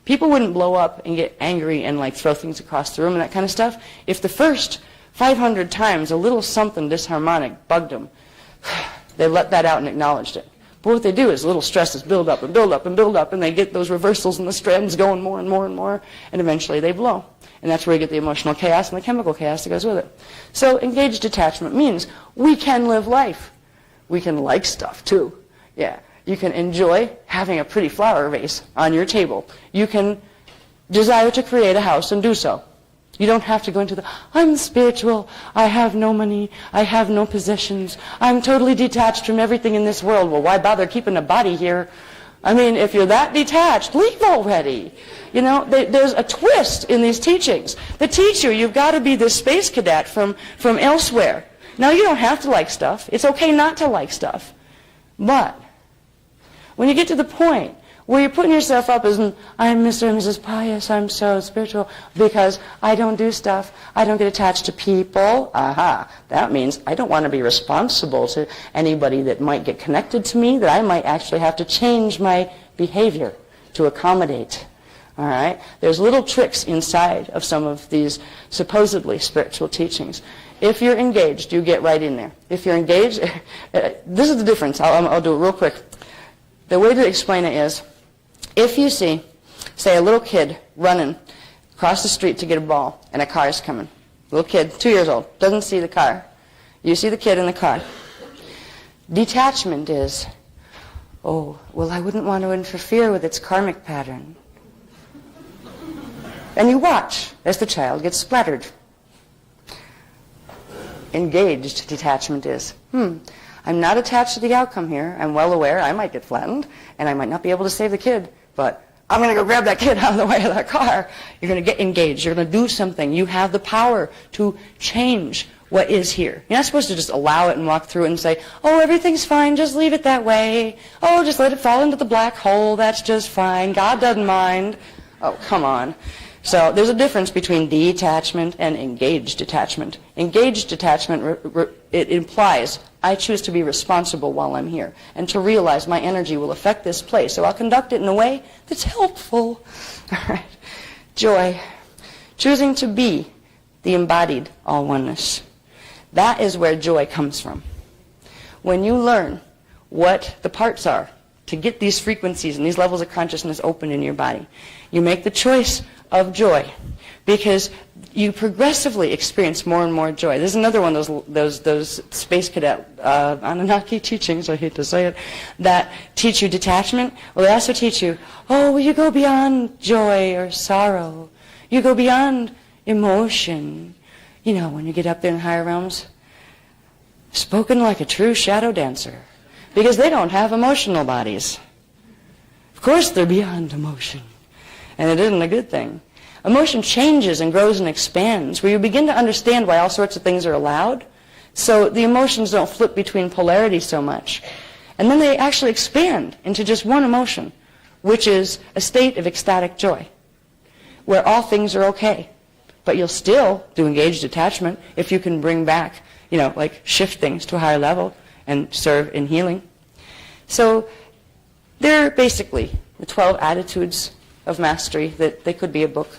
People wouldn't blow up and get angry and like throw things across the room and that kind of stuff if the first 500 times a little something disharmonic bugged them. They let that out and acknowledged it. But what they do is little stresses build up and build up and build up, and they get those reversals and the strands going more and more and more, and eventually they blow. And that's where you get the emotional chaos and the chemical chaos that goes with it. So engaged detachment means we can live life. We can like stuff too. Yeah. You can enjoy having a pretty flower vase on your table. You can desire to create a house and do so. You don't have to go into I'm spiritual, I have no money, I have no possessions, I'm totally detached from everything in this world. Well, why bother keeping a body here? I mean, if you're that detached, leave already. You know, there's a twist in these teachings. The teacher, you've got to be this space cadet from elsewhere. Now, you don't have to like stuff. It's okay not to like stuff. But when you get to the point where you're putting yourself up as, I'm Mr. and Mrs. Pious, I'm so spiritual, because I don't do stuff, I don't get attached to people. Aha, that means I don't want to be responsible to anybody that might get connected to me, that I might actually have to change my behavior to accommodate. All right? There's little tricks inside of some of these supposedly spiritual teachings. If you're engaged, you get right in there. If you're engaged, this is the difference. I'll do it real quick. The way to explain it is, if you see, say, a little kid running across the street to get a ball, and a car is coming. Little kid, 2 years old, doesn't see the car. You see the kid in the car. Detachment is, oh, well, I wouldn't want to interfere with its karmic pattern. And you watch as the child gets splattered. Engaged detachment is, I'm not attached to the outcome here. I'm well aware I might get flattened, and I might not be able to save the kid, but I'm going to go grab that kid out of the way of that car. You're going to get engaged. You're going to do something. You have the power to change what is here. You're not supposed to just allow it and walk through it and say, oh, everything's fine, just leave it that way. Oh, just let it fall into the black hole, that's just fine. God doesn't mind. Oh, come on. So there's a difference between detachment and engaged detachment. Engaged detachment, it implies I choose to be responsible while I'm here and to realize my energy will affect this place. So I'll conduct it in a way that's helpful. All right. Joy. Choosing to be the embodied all-oneness. That is where joy comes from. When you learn what the parts are to get these frequencies and these levels of consciousness open in your body, you make the choice of joy because you progressively experience more and more joy. There's another one of those space cadet Anunnaki teachings, I hate to say it, that teach you detachment. Well, they also teach you, oh, well, you go beyond joy or sorrow. You go beyond emotion. You know, when you get up there in higher realms, spoken like a true shadow dancer, because they don't have emotional bodies. Of course they're beyond emotion, and it isn't a good thing. Emotion changes and grows and expands, where you begin to understand why all sorts of things are allowed, so the emotions don't flip between polarity so much. And then they actually expand into just one emotion, which is a state of ecstatic joy, where all things are okay. But you'll still do engaged detachment if you can bring back, you know, like shift things to a higher level and serve in healing. So they're basically the 12 attitudes of mastery. That they could be a book.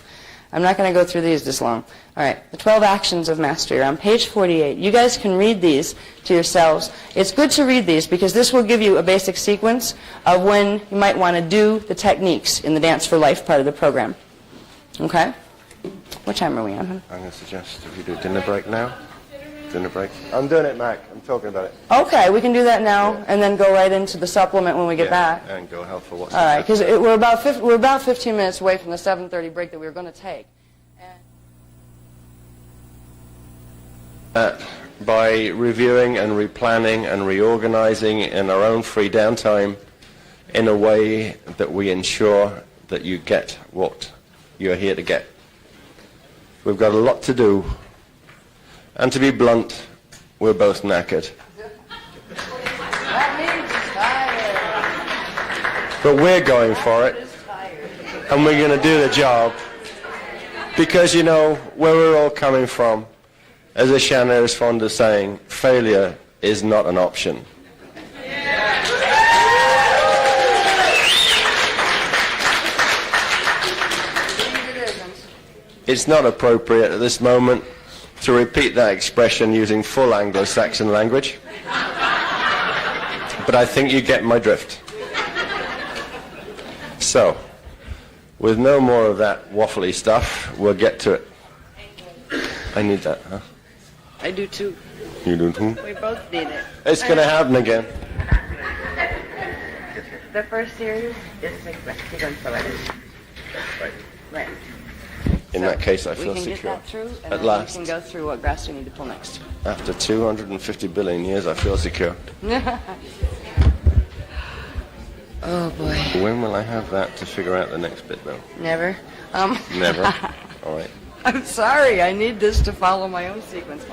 I'm not going to go through these this long. All right, the 12 actions of mastery are on page 48. You guys can read these to yourselves. It's good to read these because this will give you a basic sequence of when you might want to do the techniques in the Dance for Life part of the program. Okay? What time are we on, huh? I'm going to suggest if you do dinner break now. Dinner break. I'm doing it, Mac. I'm talking about it. Okay, we can do that now and then go right into the supplement when we get back. And go health for what's all right, because we're about 15 minutes away from the 7:30 break that we were going to take. By reviewing and replanning and reorganizing in our own free downtime in a way that we ensure that you get what you're here to get. We've got a lot to do, and to be blunt, we're both knackered. That means tired. But we're going for it, and we're going to do the job, because you know where we're all coming from. As Shanna is fond of saying, failure is not an option. It's not appropriate at this moment to repeat that expression using full Anglo-Saxon language, but I think you get my drift. So, with no more of that waffly stuff, we'll get to it. I need that, huh? I do too. You do too? We both need it. It's going to happen again. The first series is sequence already. Right. Right. In that case, I feel we can secure. Get that through, and At then last. we can go through what grass we need to pull next. After 250 billion years, I feel secure. Oh boy. When will I have that to figure out the next bit, though? Never. Never. All right. I'm sorry. I need this to follow my own sequence.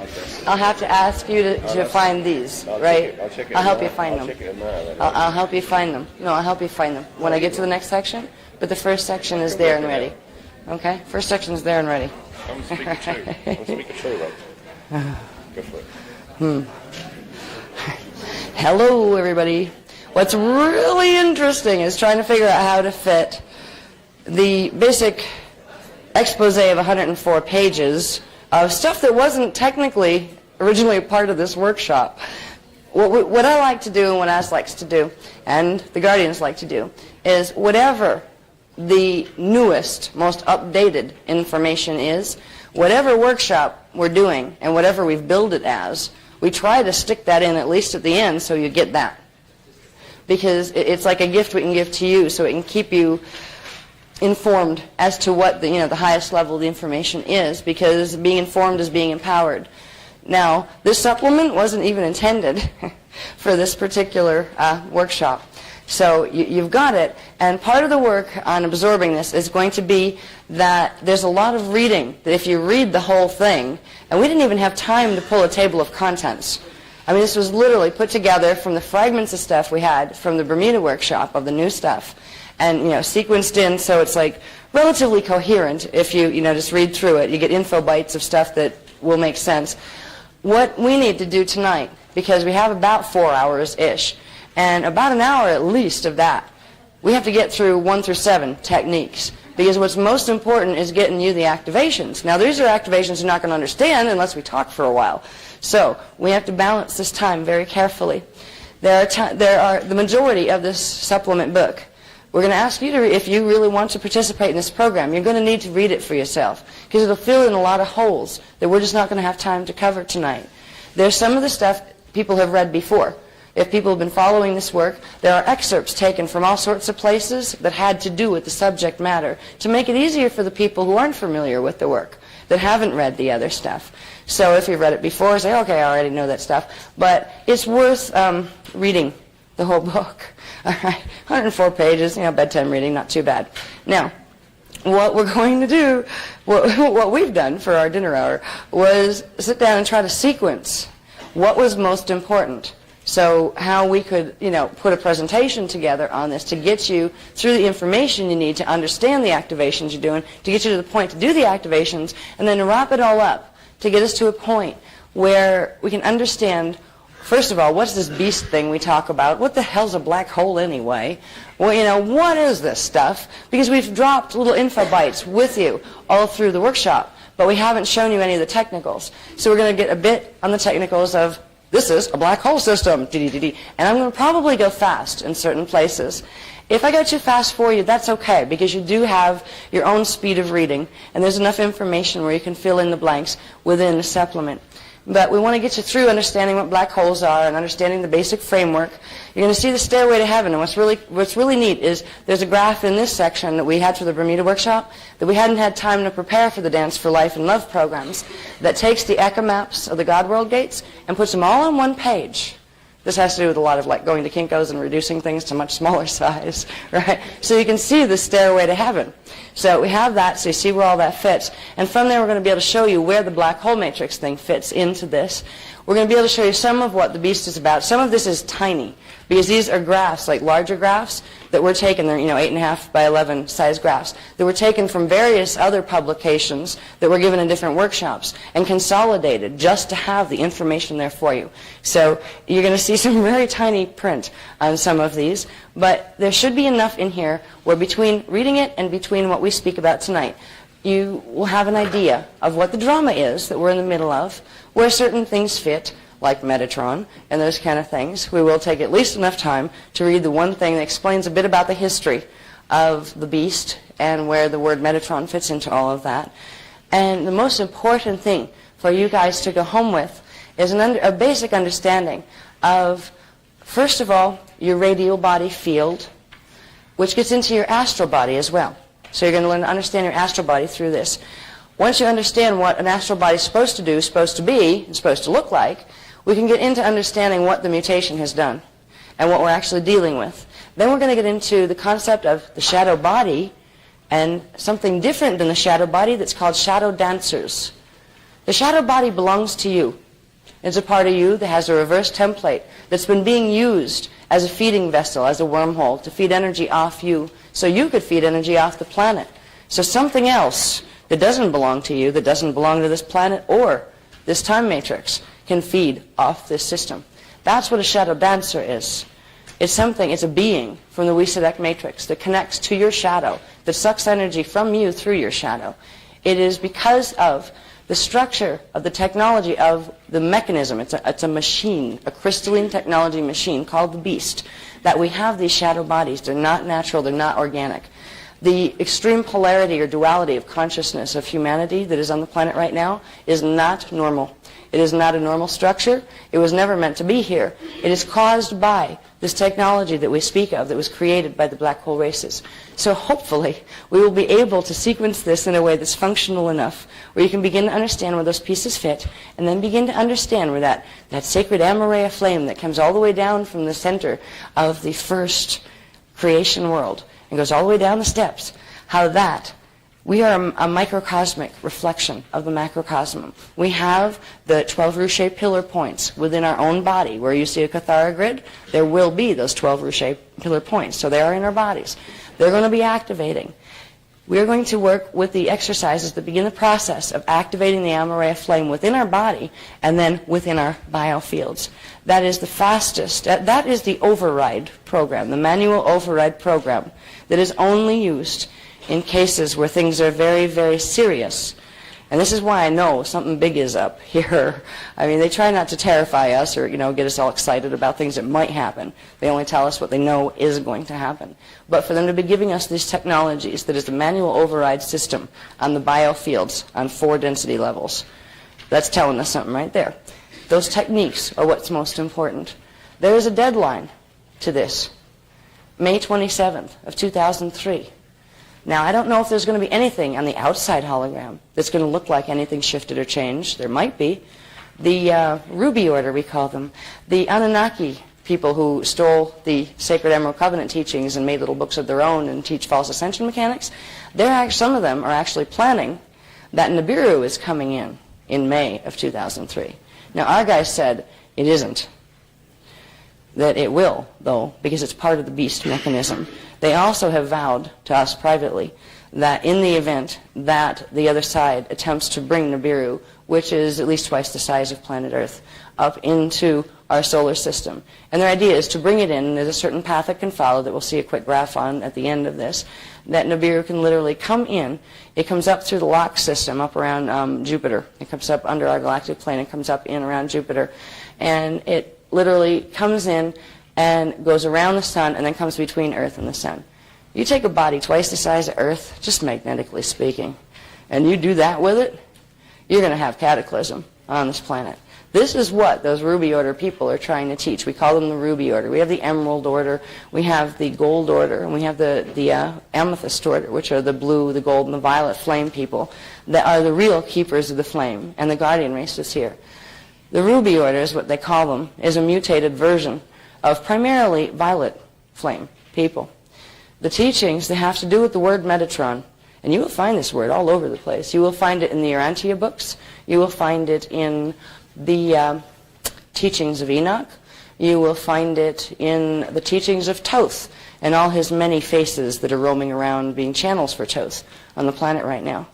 I'll have to ask you to find these, right? I'll check it. I'll help you find them. Check it now, I'll help you find them. No, I'll help you find them when I get to the next section. But the first section is there and ready. Okay? First section is there and ready. I'm speaking true. I'm speaking true, right? Go for it. Hello, everybody. What's really interesting is trying to figure out how to fit the basic expose of 104 pages of stuff that wasn't technically originally a part of this workshop. What I like to do and what As likes to do and the Guardians like to do is whatever the newest, most updated information is, whatever workshop we're doing and whatever we've billed it as, we try to stick that in at least at the end so you get that. Because it's like a gift we can give to you so it can keep you informed as to what the highest level of the information is, because being informed is being empowered. Now, this supplement wasn't even intended for this particular workshop. So you've got it, and part of the work on absorbing this is going to be that there's a lot of reading, that if you read the whole thing, and we didn't even have time to pull a table of contents. I mean, this was literally put together from the fragments of stuff we had from the Bermuda workshop of the new stuff, and sequenced in so it's like relatively coherent. If you just read through it, you get info bites of stuff that will make sense. What we need to do tonight, because we have about 4 hours-ish, and about an hour at least of that, we have to get through 1 through 7 techniques, because what's most important is getting you the activations. Now, these are activations you're not going to understand unless we talk for a while. So we have to balance this time very carefully. There are the majority of this supplement book. We're going to ask you to, if you really want to participate in this program, you're going to need to read it for yourself, because it'll fill in a lot of holes that we're just not going to have time to cover tonight. There's some of the stuff people have read before. If people have been following this work, there are excerpts taken from all sorts of places that had to do with the subject matter to make it easier for the people who aren't familiar with the work, that haven't read the other stuff. So if you've read it before, say, okay, I already know that stuff. But it's worth reading the whole book. All right, 104 pages, bedtime reading, not too bad. Now, what we're going to do, what we've done for our dinner hour, was sit down and try to sequence what was most important. So how we could, put a presentation together on this to get you through the information you need to understand the activations you're doing, to get you to the point to do the activations, and then to wrap it all up to get us to a point where we can understand, first of all, what's this beast thing we talk about? What the hell's a black hole anyway? Well, what is this stuff? Because we've dropped little info bites with you all through the workshop, but we haven't shown you any of the technicals. So we're going to get a bit on the technicals of, this is a black hole system, and I'm going to probably go fast in certain places. If I go too fast for you, that's okay, because you do have your own speed of reading, and there's enough information where you can fill in the blanks within the supplement. But we want to get you through understanding what black holes are and understanding the basic framework. You're going to see the stairway to heaven, and what's really neat is there's a graph in this section that we had for the Bermuda workshop that we hadn't had time to prepare for the Dance for Life and Love programs, that takes the echo maps of the God World gates and puts them all on one page. This has to do with a lot of going to Kinko's and reducing things to much smaller size, right? So you can see the stairway to heaven. So we have that, so you see where all that fits. And from there, we're going to be able to show you where the black hole matrix thing fits into this. We're going to be able to show you some of what the beast is about. Some of this is tiny, because these are graphs, like larger graphs, that were taken. They're 8.5 by 11 size graphs that were taken from various other publications that were given in different workshops and consolidated just to have the information there for you. So you're going to see some very tiny print on some of these, but there should be enough in here where between reading it and between what we speak about tonight, you will have an idea of what the drama is that we're in the middle of, where certain things fit, like Metatron and those kind of things. We will take at least enough time to read the one thing that explains a bit about the history of the beast and where the word Metatron fits into all of that. And the most important thing for you guys to go home with is a basic understanding of, first of all, your radial body field, which gets into your astral body as well. So you're going to learn to understand your astral body through this. Once you understand what an astral body is supposed to do, supposed to be, and supposed to look like, we can get into understanding what the mutation has done and what we're actually dealing with. Then we're going to get into the concept of the shadow body and something different than the shadow body that's called shadow dancers. The shadow body belongs to you. It's a part of you that has a reverse template that's been being used as a feeding vessel, as a wormhole, to feed energy off you so you could feed energy off the planet. So something else that doesn't belong to you, that doesn't belong to this planet or this time matrix, can feed off this system. That's what a shadow dancer is. It's something, it's a being from the Wisadek matrix that connects to your shadow, that sucks energy from you through your shadow. It is because of the structure of the technology of the mechanism. It's a machine, a crystalline technology machine called the beast, that we have these shadow bodies. They're not natural, they're not organic. The extreme polarity or duality of consciousness of humanity that is on the planet right now is not normal. It is not a normal structure. It was never meant to be here. It is caused by this technology that we speak of that was created by the black hole races. So hopefully we will be able to sequence this in a way that's functional enough where you can begin to understand where those pieces fit, and then begin to understand where that sacred Amareya flame that comes all the way down from the center of the first creation world and goes all the way down the steps, how that we are a microcosmic reflection of the macrocosm. We have the 12 root-shaped pillar points within our own body. Where you see a Kathara grid, there will be those 12 root-shaped pillar points. So they are in our bodies. They're going to be activating. We are going to work with the exercises that begin the process of activating the Amareya flame within our body and then within our biofields. That is the fastest, that is the override program, the manual override program that is only used in cases where things are very, very serious. And this is why I know something big is up here. I mean, they try not to terrify us or, get us all excited about things that might happen. They only tell us what they know is going to happen. But for them to be giving us these technologies that is the manual override system on the biofields on 4 density levels, that's telling us something right there. Those techniques are what's most important. There is a deadline to this, May 27th of 2003. Now, I don't know if there's going to be anything on the outside hologram that's going to look like anything shifted or changed. There might be. The Ruby Order, we call them, the Anunnaki people who stole the Sacred Emerald Covenant teachings and made little books of their own and teach false ascension mechanics, some of them are actually planning that Nibiru is coming in May of 2003. Now, our guy said it isn't. That it will, though, because it's part of the beast mechanism. They also have vowed to us privately that in the event that the other side attempts to bring Nibiru, which is at least twice the size of planet Earth, up into our solar system. And their idea is to bring it in, and there's a certain path it can follow that we'll see a quick graph on at the end of this, that Nibiru can literally come in. It comes up through the lock system up around Jupiter. It comes up under our galactic plane and comes up in around Jupiter. And it literally comes in and goes around the sun and then comes between Earth and the sun. You take a body twice the size of Earth, just magnetically speaking, and you do that with it, you're going to have cataclysm on this planet. This is what those Ruby Order people are trying to teach. We call them the Ruby Order. We have the Emerald Order, we have the Gold Order, and we have the Amethyst Order, which are the blue, the gold, and the violet flame people that are the real keepers of the flame, and the guardian races here. The Ruby Order is what they call them, is a mutated version of primarily violet flame people. The teachings, they have to do with the word Metatron. And you will find this word all over the place. You will find it in the Urantia books. You will find it in the teachings of Enoch. You will find it in the teachings of Thoth and all his many faces that are roaming around being channels for Thoth on the planet right now.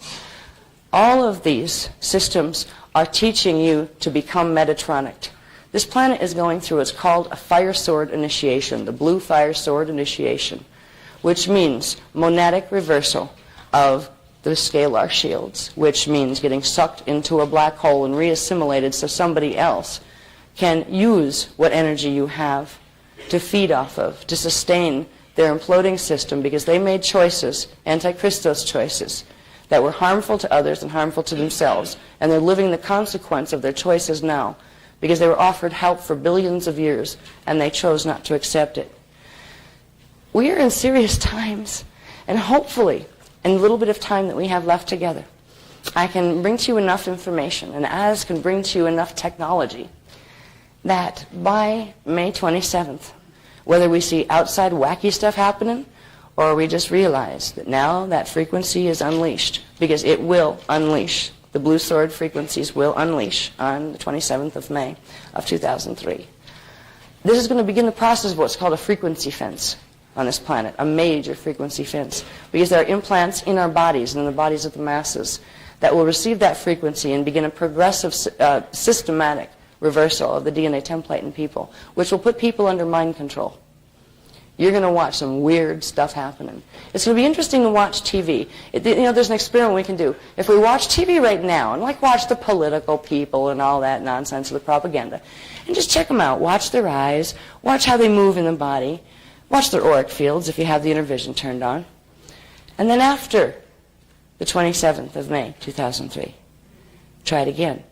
All of these systems are teaching you to become Metatronic. This planet is going through what's called a fire sword initiation, the blue fire sword initiation, which means monadic reversal of the scalar shields, which means getting sucked into a black hole and reassimilated so somebody else can use what energy you have to feed off of, to sustain their imploding system, because they made choices, anti-Christos choices, that were harmful to others and harmful to themselves, and they're living the consequence of their choices now, because they were offered help for billions of years, and they chose not to accept it. We are in serious times, and hopefully, in the little bit of time that we have left together, I can bring to you enough information, and Az can bring to you enough technology, that by May 27th, whether we see outside wacky stuff happening, or we just realize that now that frequency is unleashed, because it will unleash. The blue sword frequencies will unleash on the 27th of May of 2003. This is going to begin the process of what's called a frequency fence on this planet, a major frequency fence, because there are implants in our bodies and in the bodies of the masses that will receive that frequency and begin a progressive, systematic reversal of the DNA template in people, which will put people under mind control. You're going to watch some weird stuff happening. It's going to be interesting to watch TV. There's an experiment we can do. If we watch TV right now, and like watch the political people and all that nonsense of the propaganda, and just check them out. Watch their eyes. Watch how they move in the body. Watch their auric fields if you have the inner vision turned on. And then after the 27th of May, 2003, try it again.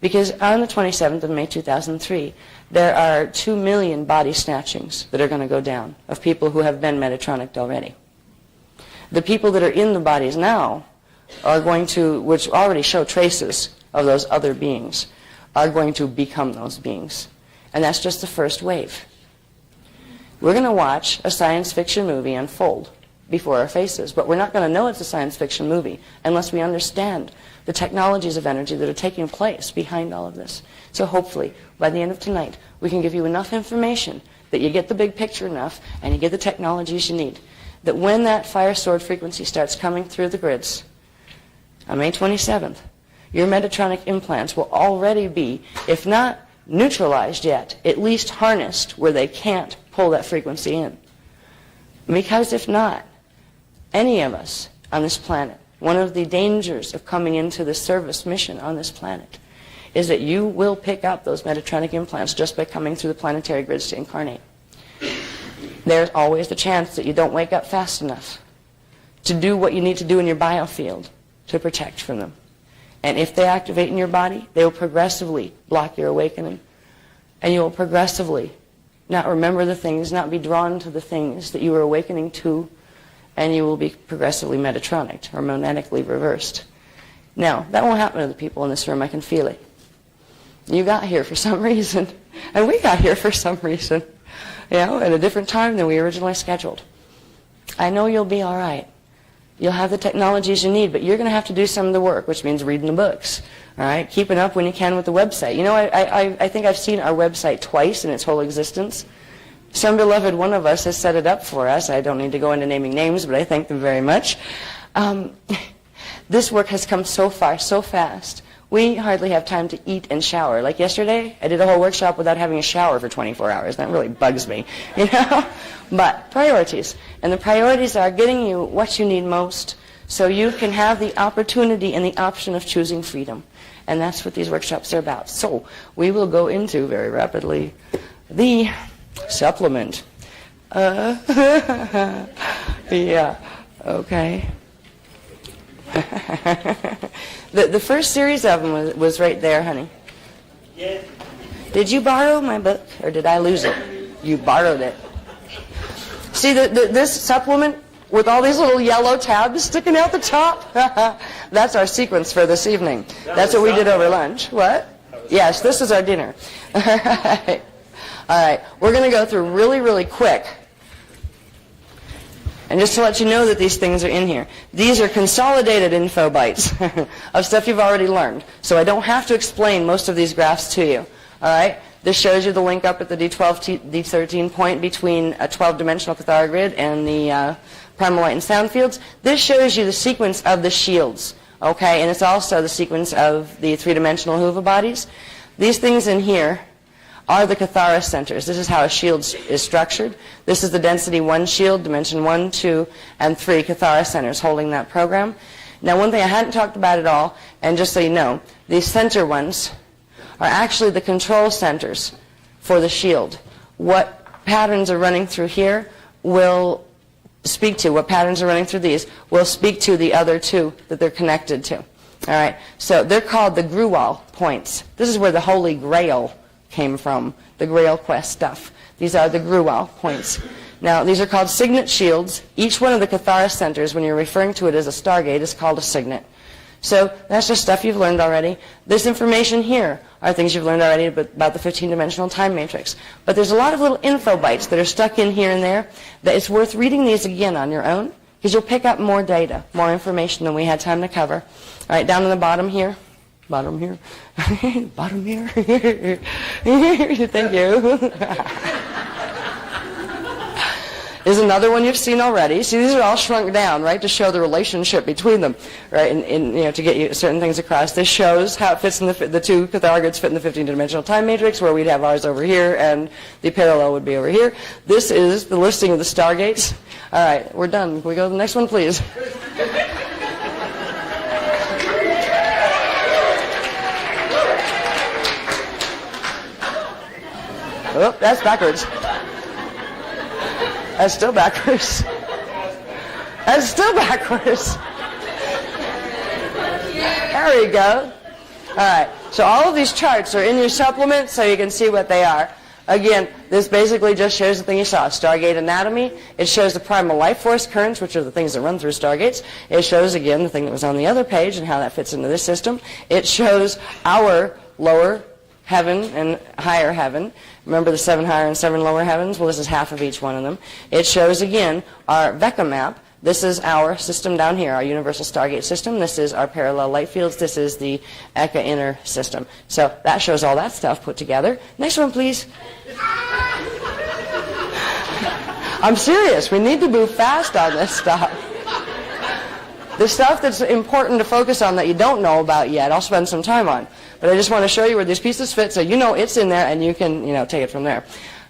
Because on the 27th of May, 2003, there are 2 million body snatchings that are going to go down of people who have been Metatronicked already. The people that are in the bodies now are going to, which already show traces of those other beings, are going to become those beings. And that's just the first wave. We're going to watch a science fiction movie unfold before our faces, but we're not going to know it's a science fiction movie unless we understand the technologies of energy that are taking place behind all of this. So hopefully, by the end of tonight, we can give you enough information that you get the big picture enough and you get the technologies you need, that when that fire sword frequency starts coming through the grids on May 27th, your Metatronic implants will already be, if not neutralized yet, at least harnessed where they can't pull that frequency in. Because if not, any of us on this planet, one of the dangers of coming into the service mission on this planet is that you will pick up those Metatronic implants just by coming through the planetary grids to incarnate. There's always the chance that you don't wake up fast enough to do what you need to do in your biofield to protect from them. And if they activate in your body, they will progressively block your awakening. And you will progressively not remember the things, not be drawn to the things that you were awakening to, and you will be progressively Metatronicked or monetically reversed. Now, that won't happen to the people in this room. I can feel it. You got here for some reason, and we got here for some reason, at a different time than we originally scheduled. I know you'll be all right. You'll have the technologies you need, but you're going to have to do some of the work, which means reading the books, all right? Keeping up when you can with the website. I think I've seen our website twice in its whole existence. Some beloved one of us has set it up for us. I don't need to go into naming names, but I thank them very much. This work has come so far, so fast. We hardly have time to eat and shower. Like yesterday, I did a whole workshop without having a shower for 24 hours. That really bugs me, But priorities. And the priorities are getting you what you need most so you can have the opportunity and the option of choosing freedom. And that's what these workshops are about. So we will go into, very rapidly, the supplement. Yeah, okay. The first series of them was right there, honey. Yes. Did you borrow my book, or did I lose it? You borrowed it. See, this supplement with all these little yellow tabs sticking out the top? That's our sequence for this evening. That's what we did over lunch. What? Yes, this is our dinner. All right. We're going to go through really, really quick. And just to let you know that these things are in here. These are consolidated info bytes of stuff you've already learned. So I don't have to explain most of these graphs to you. All right? This shows you the link up at the D12, D13 point between a 12-dimensional Cathara grid and the primal light and sound fields. This shows you the sequence of the shields. Okay? And it's also the sequence of the 3-dimensional Huva bodies. These things in here are the Cathara centers. This is how a shield is structured. This is the density 1 shield, dimension 1, 2, and 3 Cathara centers holding that program. Now, one thing I hadn't talked about at all, and just so you know, these center ones are actually the control centers for the shield. What patterns are running through here will speak to, what patterns are running through these will speak to the other two that they're connected to. All right, so they're called the Gruwal points. This is where the Holy Grail came from, the Grail Quest stuff. These are the Gruwal points. Now, these are called signet shields. Each one of the Cathara centers, when you're referring to it as a stargate, is called a signet. So that's just stuff you've learned already. This information here are things you've learned already about the 15-dimensional time matrix. But there's a lot of little info bytes that are stuck in here and there that it's worth reading these again on your own because you'll pick up more data, more information than we had time to cover. All right, down in the bottom here. Bottom here. Bottom here. Thank you. is another one you've seen already. See, these are all shrunk down, right, to show the relationship between them, right, and to get you certain things across. This shows how it fits in the two Cathara grids fit in the 15-dimensional time matrix, where we'd have ours over here and the parallel would be over here. This is the listing of the stargates. All right, we're done. Can we go to the next one, please? Oh, that's backwards. That's still backwards. That's still backwards. There we go. All right. So all of these charts are in your supplement so you can see what they are. Again, this basically just shows the thing you saw, Stargate anatomy. It shows the primal life force currents, which are the things that run through stargates. It shows, again, the thing that was on the other page and how that fits into this system. It shows our lower heaven and higher heaven. Remember the 7 higher and 7 lower heavens? Well, this is half of each one of them. It shows, again, our Vecca map. This is our system down here, our universal Stargate system. This is our parallel light fields. This is the Eka inner system. So that shows all that stuff put together. Next one, please. I'm serious. We need to move fast on this stuff. The stuff that's important to focus on that you don't know about yet, I'll spend some time on. But I just want to show you where these pieces fit so you know it's in there and you can, take it from there.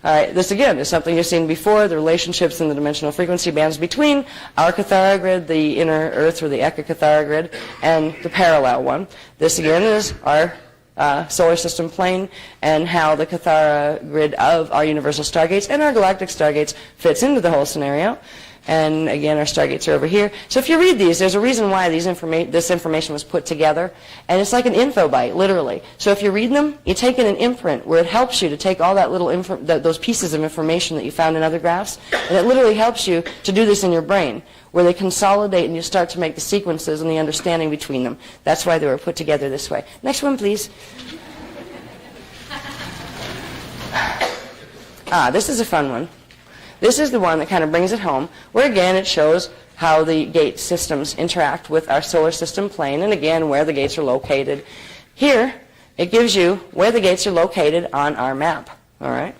All right, this again is something you've seen before, the relationships in the dimensional frequency bands between our Cathara grid, the inner Earth or the Eka Cathara grid, and the parallel one. This again is our solar system plane and how the Cathara grid of our universal stargates and our galactic stargates fits into the whole scenario. And again, our stargates are over here. So if you read these, there's a reason why this information was put together. And it's like an info bite, literally. So if you read them, you take in an imprint where it helps you to take all that little those pieces of information that you found in other graphs, and it literally helps you to do this in your brain, where they consolidate and you start to make the sequences and the understanding between them. That's why they were put together this way. Next one, please. This is a fun one. This is the one that kind of brings it home, where again it shows how the gate systems interact with our solar system plane, and again where the gates are located. Here, it gives you where the gates are located on our map, all right?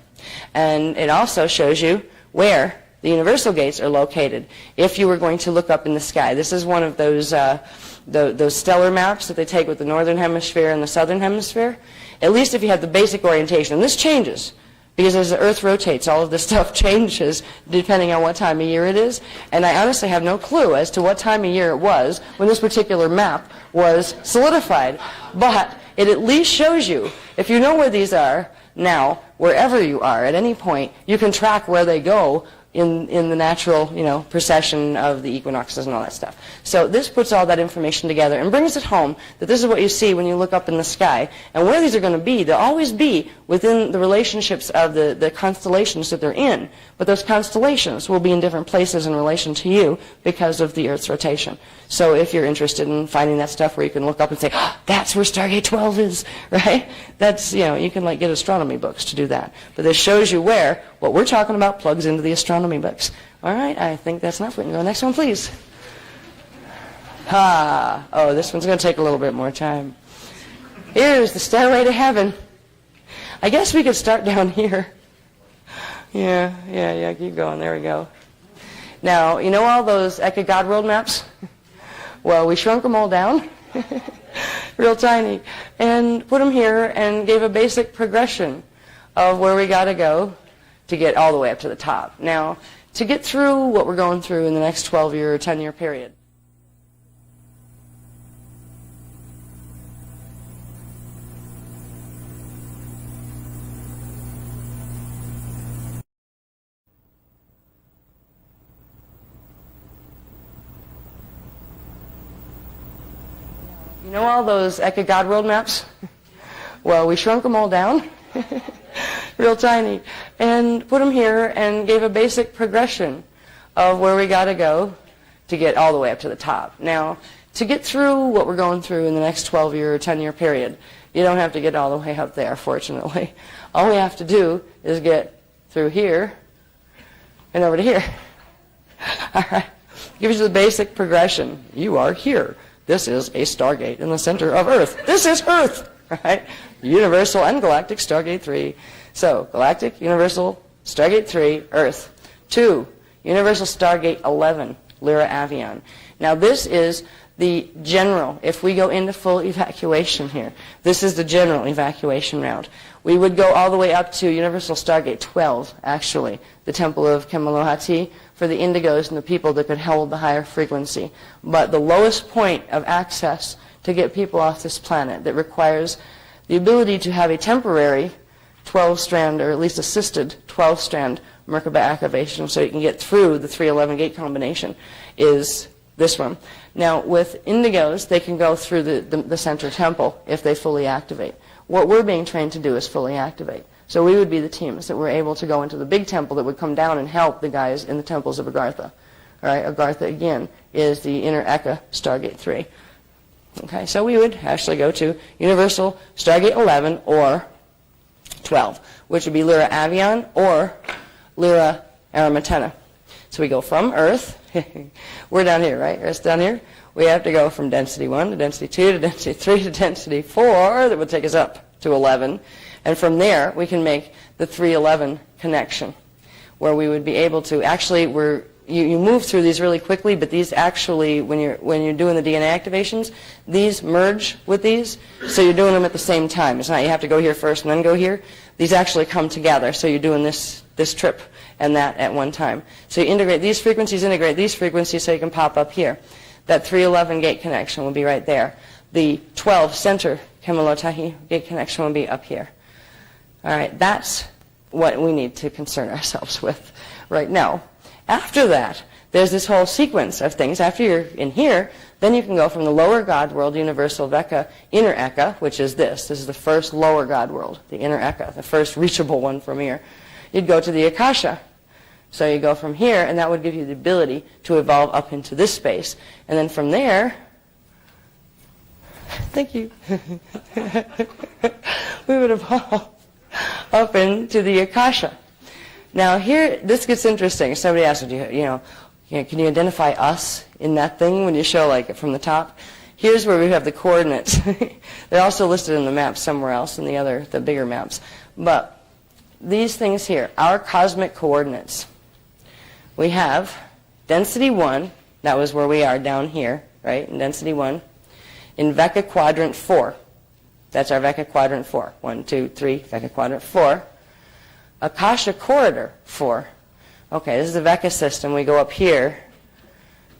And it also shows you where the universal gates are located if you were going to look up in the sky. This is one of those stellar maps that they take with the northern hemisphere and the southern hemisphere, at least if you have the basic orientation. And this changes. Because as the Earth rotates, all of this stuff changes depending on what time of year it is. And I honestly have no clue as to what time of year it was when this particular map was solidified. But it at least shows you, if you know where these are now, wherever you are at any point, you can track where they go in the natural, procession of the equinoxes and all that stuff. So this puts all that information together and brings it home that this is what you see when you look up in the sky. And where these are going to be, they'll always be within the relationships of the constellations that they're in. But those constellations will be in different places in relation to you because of the Earth's rotation. So if you're interested in finding that stuff where you can look up and say, that's where Stargate 12 is, right? That's, you can get astronomy books to do that. But this shows you where what we're talking about plugs into the astronomy books. All right, I think that's enough. We can go next one, please. Oh, this one's going to take a little bit more time. Here's the stairway to heaven. I guess we could start down here. Yeah, keep going. There we go. Now, you know all those Eka God World maps? Well, we shrunk them all down, real tiny, and put them here and gave a basic progression of where we got to go to get all the way up to the top. Now, to get through what we're going through in the next 12-year or 10-year period, you know all those Eka God World maps? Well, we shrunk them all down, real tiny, and put them here and gave a basic progression of where we got to go to get all the way up to the top. Now, to get through what we're going through in the next 12-year or 10-year period, you don't have to get all the way up there, fortunately. All we have to do is get through here and over to here. All right. Gives you the basic progression. You are here. This is a stargate in the center of Earth. This is Earth, right? Universal and galactic Stargate 3. So, galactic, universal, Stargate 3, Earth. 2, Universal Stargate 11, Lyra Avion. Now this is the general, if we go into full evacuation here, this is the general evacuation route. We would go all the way up to Universal Stargate 12, actually, the Temple of Kemelohati, for the indigos and the people that could hold the higher frequency. But the lowest point of access to get people off this planet that requires the ability to have a temporary 12-strand, or at least assisted 12-strand Merkaba activation so you can get through the 311 gate combination is this one. Now, with indigos, they can go through the center temple if they fully activate. What we're being trained to do is fully activate. So we would be the teams that were able to go into the big temple that would come down and help the guys in the temples of Agartha. All right, Agartha, again, is the inner Eka Stargate 3. Okay, so we would actually go to Universal Stargate 11 or 12, which would be Lyra Avion or Lyra Aramatena. So we go from Earth. We're down here, right? Earth's down here. We have to go from density 1 to density 2 to density 3 to density 4. That would take us up to 11. And from there, we can make the 311 connection, where we would be able to actually, you move through these really quickly, but these actually, when you're doing the DNA activations, these merge with these, so you're doing them at the same time. It's not you have to go here first and then go here. These actually come together, so you're doing this trip and that at one time. So you integrate these frequencies so you can pop up here. That 311 gate connection will be right there. The 12 center Kemelotahi gate connection will be up here. All right, that's what we need to concern ourselves with right now. After that, there's this whole sequence of things. After you're in here, then you can go from the lower God world, Universal Veka, inner Eka, which is this. This is the first lower God world, the inner Eka, the first reachable one from here. You'd go to the Akasha. So you go from here, and that would give you the ability to evolve up into this space. And then from there, thank you, we would evolve up into the Akasha. Now here, this gets interesting. Somebody asked, can you identify us in that thing when you show like from the top? Here's where we have the coordinates. They're also listed in the map somewhere else in the bigger maps. But these things here, our cosmic coordinates. We have density 1, that was where we are down here, right, in density 1, in Veka quadrant 4. That's our Veka quadrant 4. 1, 2, 3, Veka quadrant 4. Akasha corridor 4. Okay, this is the Veka system. We go up here.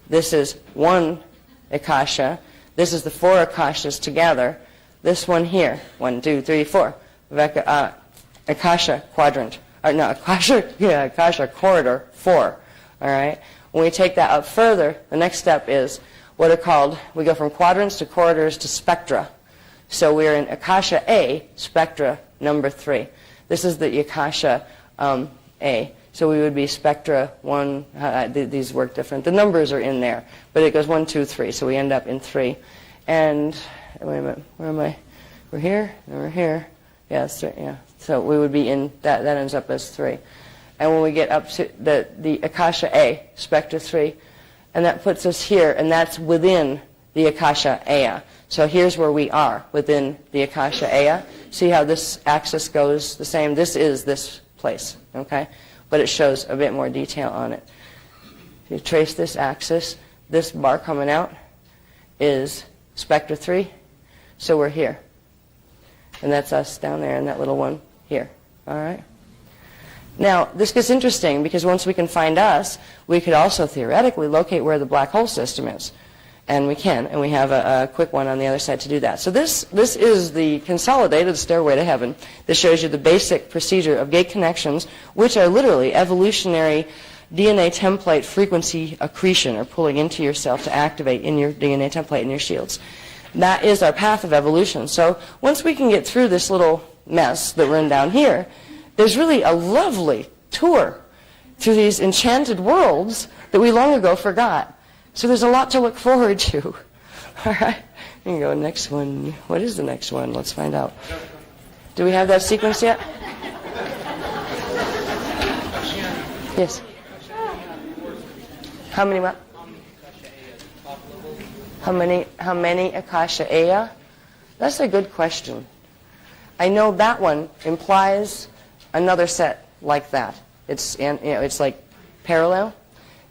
This is one Akasha. This is the 4 Akashas together. This one here, 1, 2, 3, 4. Veka, Akasha quadrant. Akasha corridor 4. All right. When we take that up further, the next step is what are called, we go from quadrants to corridors to spectra. So we're in Akasha A, spectra number 3. This is the Akasha A. So we would be spectra 1. These work different. The numbers are in there, but it goes 1, 2, 3. So we end up in 3. And wait a minute, where am I? We're here, and we're here. Yeah, that's 3. Yeah. So we would be in that. That ends up as 3. And when we get up to the Akasha A, spectra 3, and that puts us here, and that's within the Akasha Aya. So here's where we are, within the Akasha Aya. See how this axis goes the same? This is this place, okay? But it shows a bit more detail on it. If you trace this axis, this bar coming out is spectra 3, so we're here. And that's us down there, and that little one here, all right? Now, this gets interesting because once we can find us, we could also theoretically locate where the black hole system is. And we can, and we have a quick one on the other side to do that. So this is the consolidated stairway to heaven. This shows you the basic procedure of gate connections, which are literally evolutionary DNA template frequency accretion, or pulling into yourself to activate in your DNA template in your shields. That is our path of evolution. So once we can get through this little mess that we're in down here, there's really a lovely tour through these enchanted worlds that we long ago forgot. So there's a lot to look forward to. All right? You can go next one. What is the next one? Let's find out. Do we have that sequence yet? Yes. How many what? How many Akasha Aya? That's a good question. I know that one implies another set like that. It's like parallel.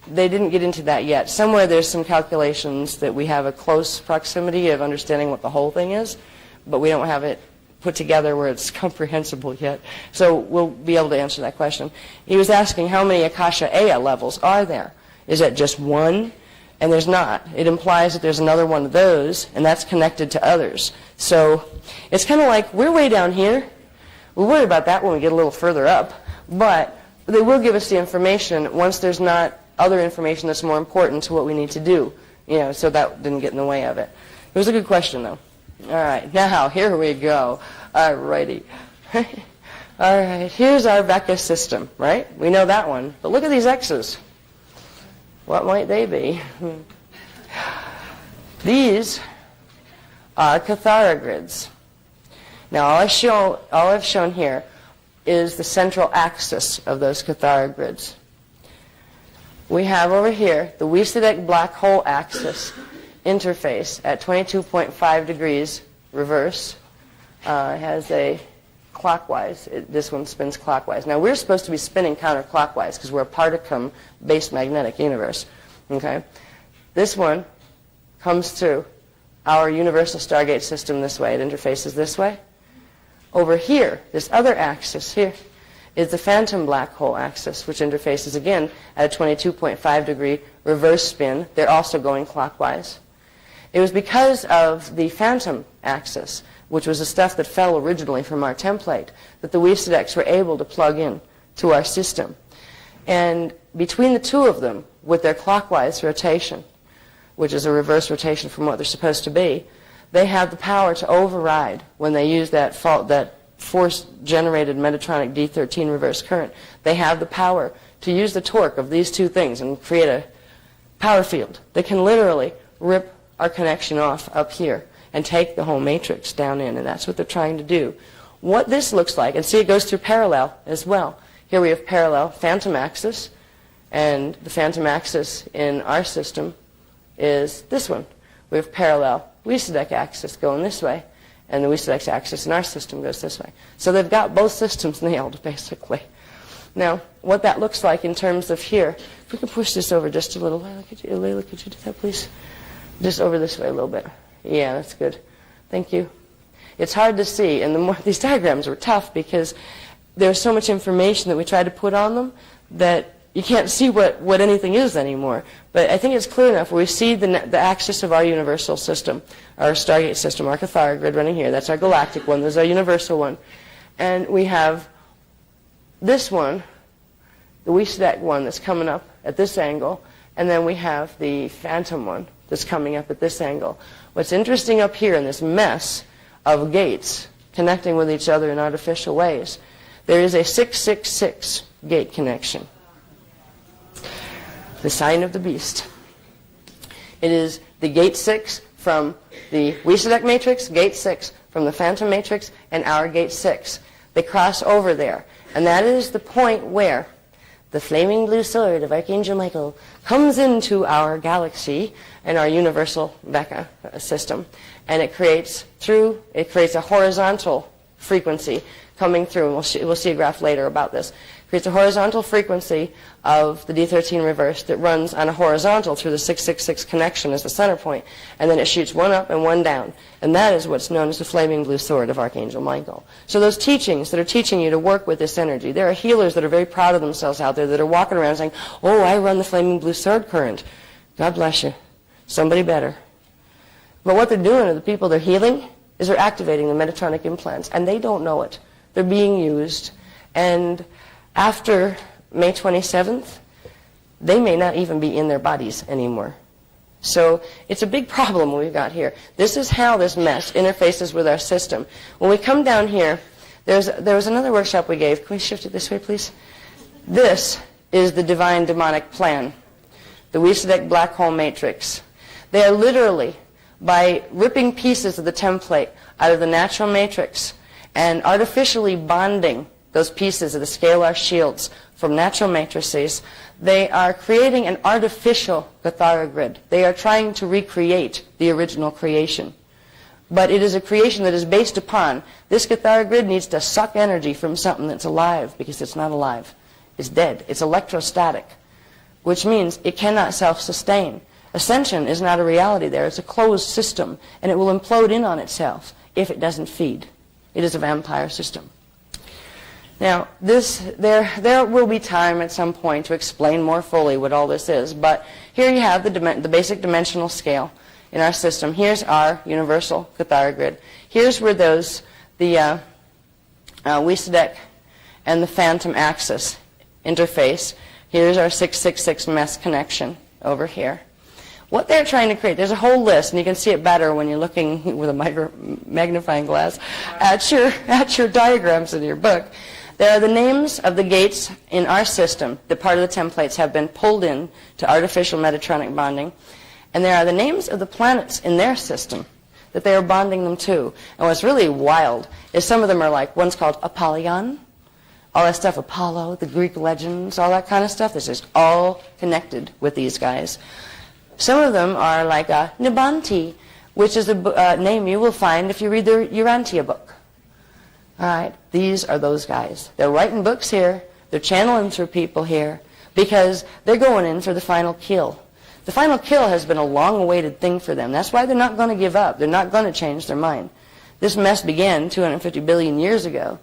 they didn't get into that yet. Somewhere there's some calculations that we have a close proximity of understanding what the whole thing is, but we don't have it put together where it's comprehensible yet. So we'll be able to answer that question. He was asking how many Akasha Aya levels are there? Is it just one? And there's not. It implies that there's another one of those, and that's connected to others. So it's kind of like we're way down here. We'll worry about that when we get a little further up. But they will give us the information once there's not other information that's more important to what we need to do. So that didn't get in the way of it. It was a good question, though. All right, now here we go. All righty. All right, here's our Vecca system, right? We know that one. But look at these X's. What might they be? These are Cathara grids. Now, all I've shown here is the central axis of those Cathara grids. We have over here the Wissadek black hole axis interface at 22.5 degrees reverse. It has a clockwise. This one spins clockwise. Now, we're supposed to be spinning counterclockwise because we're a particum-based magnetic universe. Okay? This one comes through our universal Stargate system this way. It interfaces this way. Over here, this other axis here, is the phantom black hole axis, which interfaces again at a 22.5 degree reverse spin. They're also going clockwise. It was because of the phantom axis, which was the stuff that fell originally from our template, that the Wissadeks were able to plug in to our system. And between the two of them, with their clockwise rotation, which is a reverse rotation from what they're supposed to be, they have the power to override when they use that force-generated Metatronic D13 reverse current. They have the power to use the torque of these two things and create a power field that can literally rip our connection off up here and take the whole matrix down in, and that's what they're trying to do. What this looks like, and see it goes through parallel as well. Here we have parallel phantom axis, and the phantom axis in our system is this one. We have parallel Wissadek axis going this way, and the Wissadek axis in our system goes this way. So they've got both systems nailed, basically. Now, what that looks like in terms of here, if we can push this over just a little. Layla, could you do that, please? Just over this way a little bit. Yeah, that's good. Thank you. It's hard to see, and these diagrams were tough because there's so much information that we tried to put on them that you can't see what anything is anymore. But I think it's clear enough where we see the axis of our universal system, our Stargate system, our Cathara grid running here. That's our galactic one. There's our universal one. And we have this one, the Wissadek one that's coming up at this angle, and then we have the phantom one that's coming up at this angle. What's interesting up here in this mess of gates connecting with each other in artificial ways, there is a 666 gate connection. The sign of the beast. It is the gate 6 from the Wissadek matrix, gate 6 from the phantom matrix, and our gate 6. They cross over there. And that is the point where the flaming blue sword of Archangel Michael comes into our galaxy and our universal Vecca system. And it creates a horizontal frequency coming through, and we'll see a graph later about this. Creates a horizontal frequency of the D13 reverse that runs on a horizontal through the 666 connection as the center point, and then it shoots one up and one down. And that is what's known as the flaming blue sword of Archangel Michael. So those teachings that are teaching you to work with this energy, there are healers that are very proud of themselves out there that are walking around saying, oh, I run the flaming blue sword current. God bless you. Somebody better. But what they're doing to the people they're healing is they're activating the Metatronic implants, and they don't know it. They're being used, and after May 27th, they may not even be in their bodies anymore. So it's a big problem we've got here. This is how this mess interfaces with our system. When we come down here, there was another workshop we gave. Can we shift it this way, please? This is the divine demonic plan, the Wissadek black hole matrix. They are literally, by ripping pieces of the template out of the natural matrix and artificially bonding those pieces of the scalar shields from natural matrices, they are creating an artificial Cathara grid. They are trying to recreate the original creation. But it is a creation that is based upon, this Cathara grid needs to suck energy from something that's alive, because it's not alive. It's dead. It's electrostatic. which means it cannot self-sustain. Ascension is not a reality there. It's a closed system, and it will implode in on itself if it doesn't feed. It is a vampire system. Now, there will be time at some point to explain more fully what all this is, but here you have the basic dimensional scale in our system. Here's our universal Cathara grid. Here's where the Wisadek and the phantom axis interface. Here's our 666 mesh connection over here. What they're trying to create, there's a whole list, and you can see it better when you're looking with a magnifying glass at your diagrams in your book. There are the names of the gates in our system that part of the templates have been pulled in to artificial metatronic bonding. And there are the names of the planets in their system that they are bonding them to. And what's really wild is some of them are like, one's called Apollyon, all that stuff, Apollo, the Greek legends, all that kind of stuff. This is all connected with these guys. Some of them are like Nibanti, which is a name you will find if you read the Urantia book. All right, these are those guys. They're writing books here. They're channeling through people here because they're going in for the final kill. The final kill has been a long-awaited thing for them. That's why they're not going to give up. They're not going to change their mind. This mess began 250 billion years ago,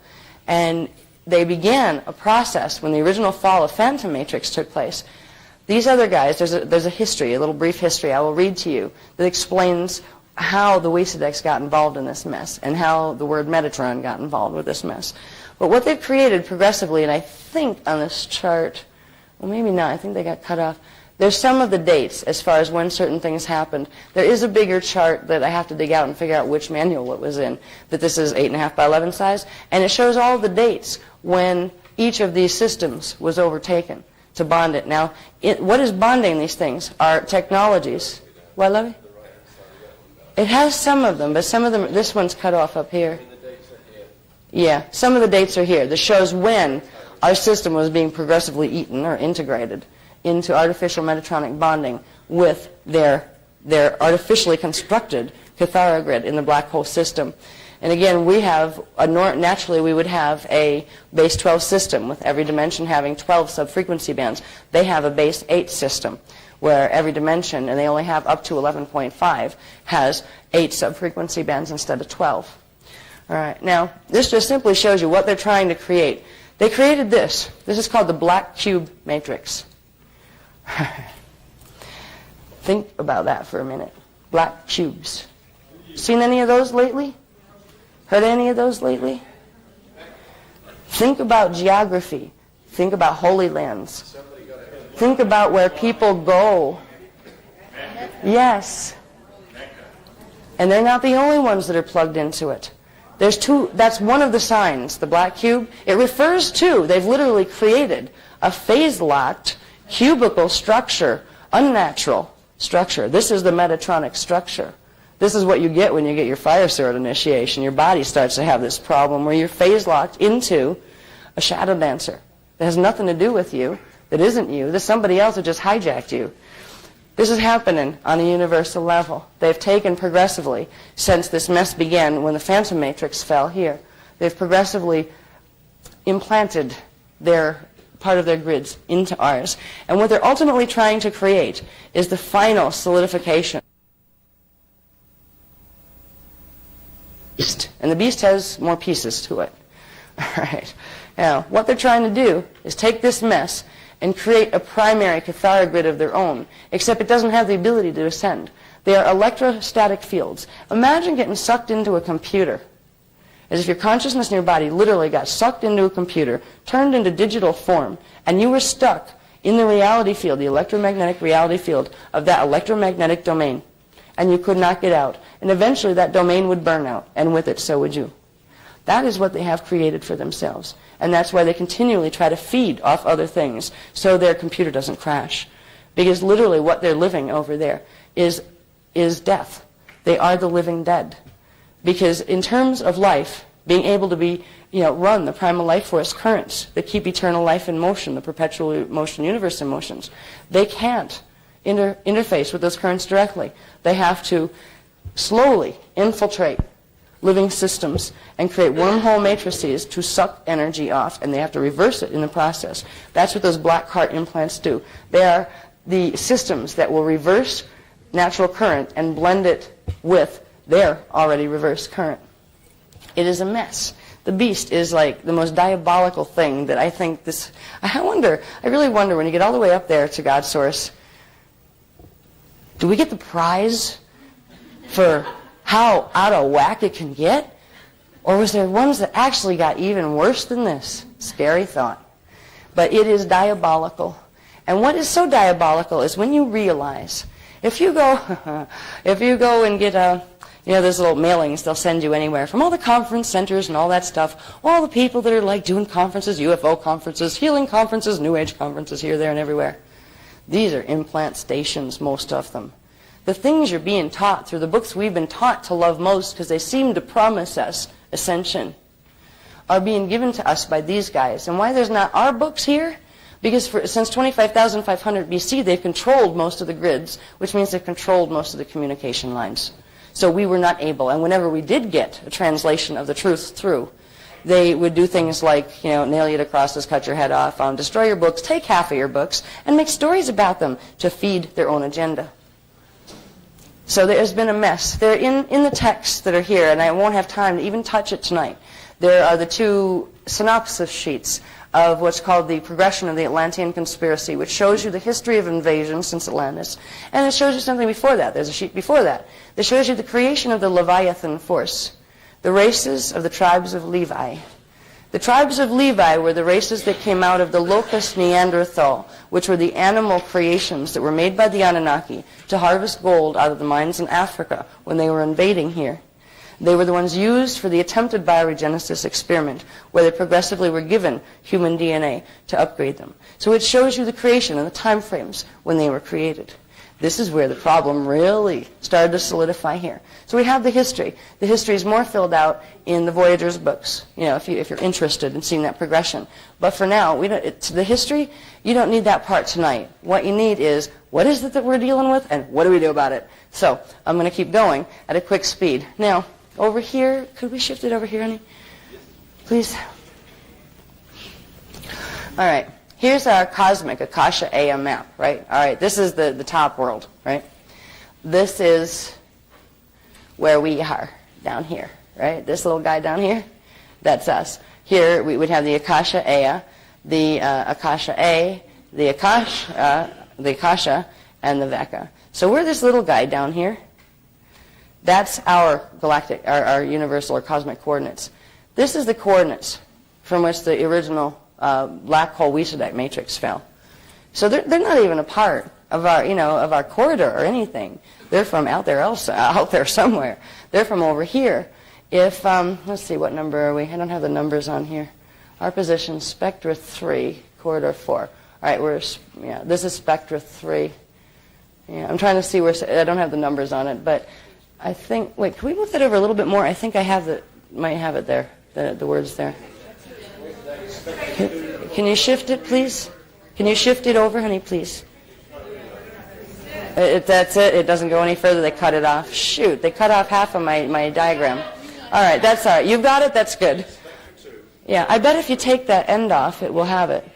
and they began a process when the original fall of Phantom Matrix took place. These other guys, there's a history, a little brief history I will read to you that explains how the Wisadeks got involved in this mess and how the word Metatron got involved with this mess. But what they've created progressively, and I think on this chart, well maybe not, I think they got cut off. There's some of the dates as far as when certain things happened. There is a bigger chart that I have to dig out and figure out which manual it was in, that this is 8.5 by 11 size, and it shows all the dates when each of these systems was overtaken to bond it. Now, what is bonding these things are technologies. What, Lovey? It has some of them, but some of them, this one's cut off up here. Yeah, some of the dates are here. This shows when our system was being progressively eaten or integrated into artificial metatronic bonding with their artificially constructed Cathara grid in the black hole system. And again, we have, naturally we would have a base 12 system with every dimension having 12 subfrequency bands. They have a base 8 system where every dimension, and they only have up to 11.5, has 8 subfrequency bands instead of 12. All right, now this just simply shows you what they're trying to create. They created this. This is called the black cube matrix. Think about that for a minute. Black cubes. Seen any of those lately? Heard any of those lately? Think about geography. Think about Holy Lands. Think about where people go. Yes. And they're not the only ones that are plugged into it. There's two, that's one of the signs, the black cube. It refers to, they've literally created a phase-locked cubical structure, unnatural structure. This is the Metatronic structure. This is what you get when you get your fire sword initiation. Your body starts to have this problem where you're phase-locked into a shadow dancer that has nothing to do with you, that isn't you, that somebody else that just hijacked you. This is happening on a universal level. They've taken progressively, since this mess began when the Phantom Matrix fell here, they've progressively implanted part of their grids into ours. And what they're ultimately trying to create is the final solidification. And the beast has more pieces to it. All right. Now, what they're trying to do is take this mess and create a primary Cathara grid of their own, except it doesn't have the ability to ascend. They are electrostatic fields. Imagine getting sucked into a computer, as if your consciousness in your body literally got sucked into a computer, turned into digital form, and you were stuck in the reality field, the electromagnetic reality field of that electromagnetic domain, and you could not get out. And eventually that domain would burn out, and with it, so would you. That is what they have created for themselves. And that's why they continually try to feed off other things so their computer doesn't crash. Because literally what they're living over there is death. They are the living dead. Because in terms of life, being able to run the primal life force currents that keep eternal life in motion, the perpetual motion universe in motions, they can't interface with those currents directly. They have to slowly infiltrate living systems and create wormhole matrices to suck energy off, and they have to reverse it in the process. That's what those black heart implants do. They are the systems that will reverse natural current and blend it with their already reversed current. It is a mess. The beast is like the most diabolical thing that I think this... I really wonder, when you get all the way up there to God's source, do we get the prize for how out of whack it can get? Or was there ones that actually got even worse than this? Scary thought. But it is diabolical. And what is so diabolical is when you realize, if you go and get those little mailings they'll send you anywhere from all the conference centers and all that stuff, all the people that are like doing conferences, UFO conferences, healing conferences, New Age conferences here, there, and everywhere. These are implant stations, most of them. The things you're being taught through the books we've been taught to love most, because they seem to promise us ascension, are being given to us by these guys. And why there's not our books here? Because since 25,500 BC, they've controlled most of the grids, which means they've controlled most of the communication lines. So we were not able, and whenever we did get a translation of the truth through, they would do things like, nail you to crosses, cut your head off, destroy your books, take half of your books, and make stories about them to feed their own agenda. So there's been a mess. They're in the texts that are here, and I won't have time to even touch it tonight. There are the two synopsis sheets of what's called the Progression of the Atlantean Conspiracy, which shows you the history of invasion since Atlantis. And it shows you something before that. There's a sheet before that that shows you the creation of the Leviathan force, the races of the tribes of Levi. The tribes of Levi were the races that came out of the locust Neanderthal, which were the animal creations that were made by the Anunnaki to harvest gold out of the mines in Africa when they were invading here. They were the ones used for the attempted bioregenesis experiment, where they progressively were given human DNA to upgrade them. So it shows you the creation and the time frames when they were created. This is where the problem really started to solidify here. So we have the history. The history is more filled out in the Voyager's books, if you're interested in seeing that progression. But for now, the history, you don't need that part tonight. What you need is, what is it that we're dealing with, and what do we do about it? So I'm going to keep going at a quick speed. Now, over here, could we shift it over here, honey? Please. All right. Here's our cosmic Akasha Aya map, right? All right, this is the top world, right? This is where we are down here, right? This little guy down here, that's us. Here we would have the Akasha Aya, the Akasha A, the Akasha, and the Veka. So we're this little guy down here. That's our galactic, our universal or cosmic coordinates. This is the coordinates from which the original black hole Weesadek matrix fell. So they're not even a part of our, of our corridor or anything. They're from out there somewhere. They're from over here. If let's see, what number are we? I don't have the numbers on here. Our position, spectra 3, corridor 4. All right, this is spectra 3. Yeah, I'm trying to see where. I don't have the numbers on it, but I think. Wait, can we move that over a little bit more? I think I might have it there. The words there. Can you shift it, please? Can you shift it over, honey, please? That's it. It doesn't go any further. They cut it off. Shoot, they cut off half of my diagram. All right, that's all right. You've got it? That's good. Yeah, I bet if you take that end off, it will have it.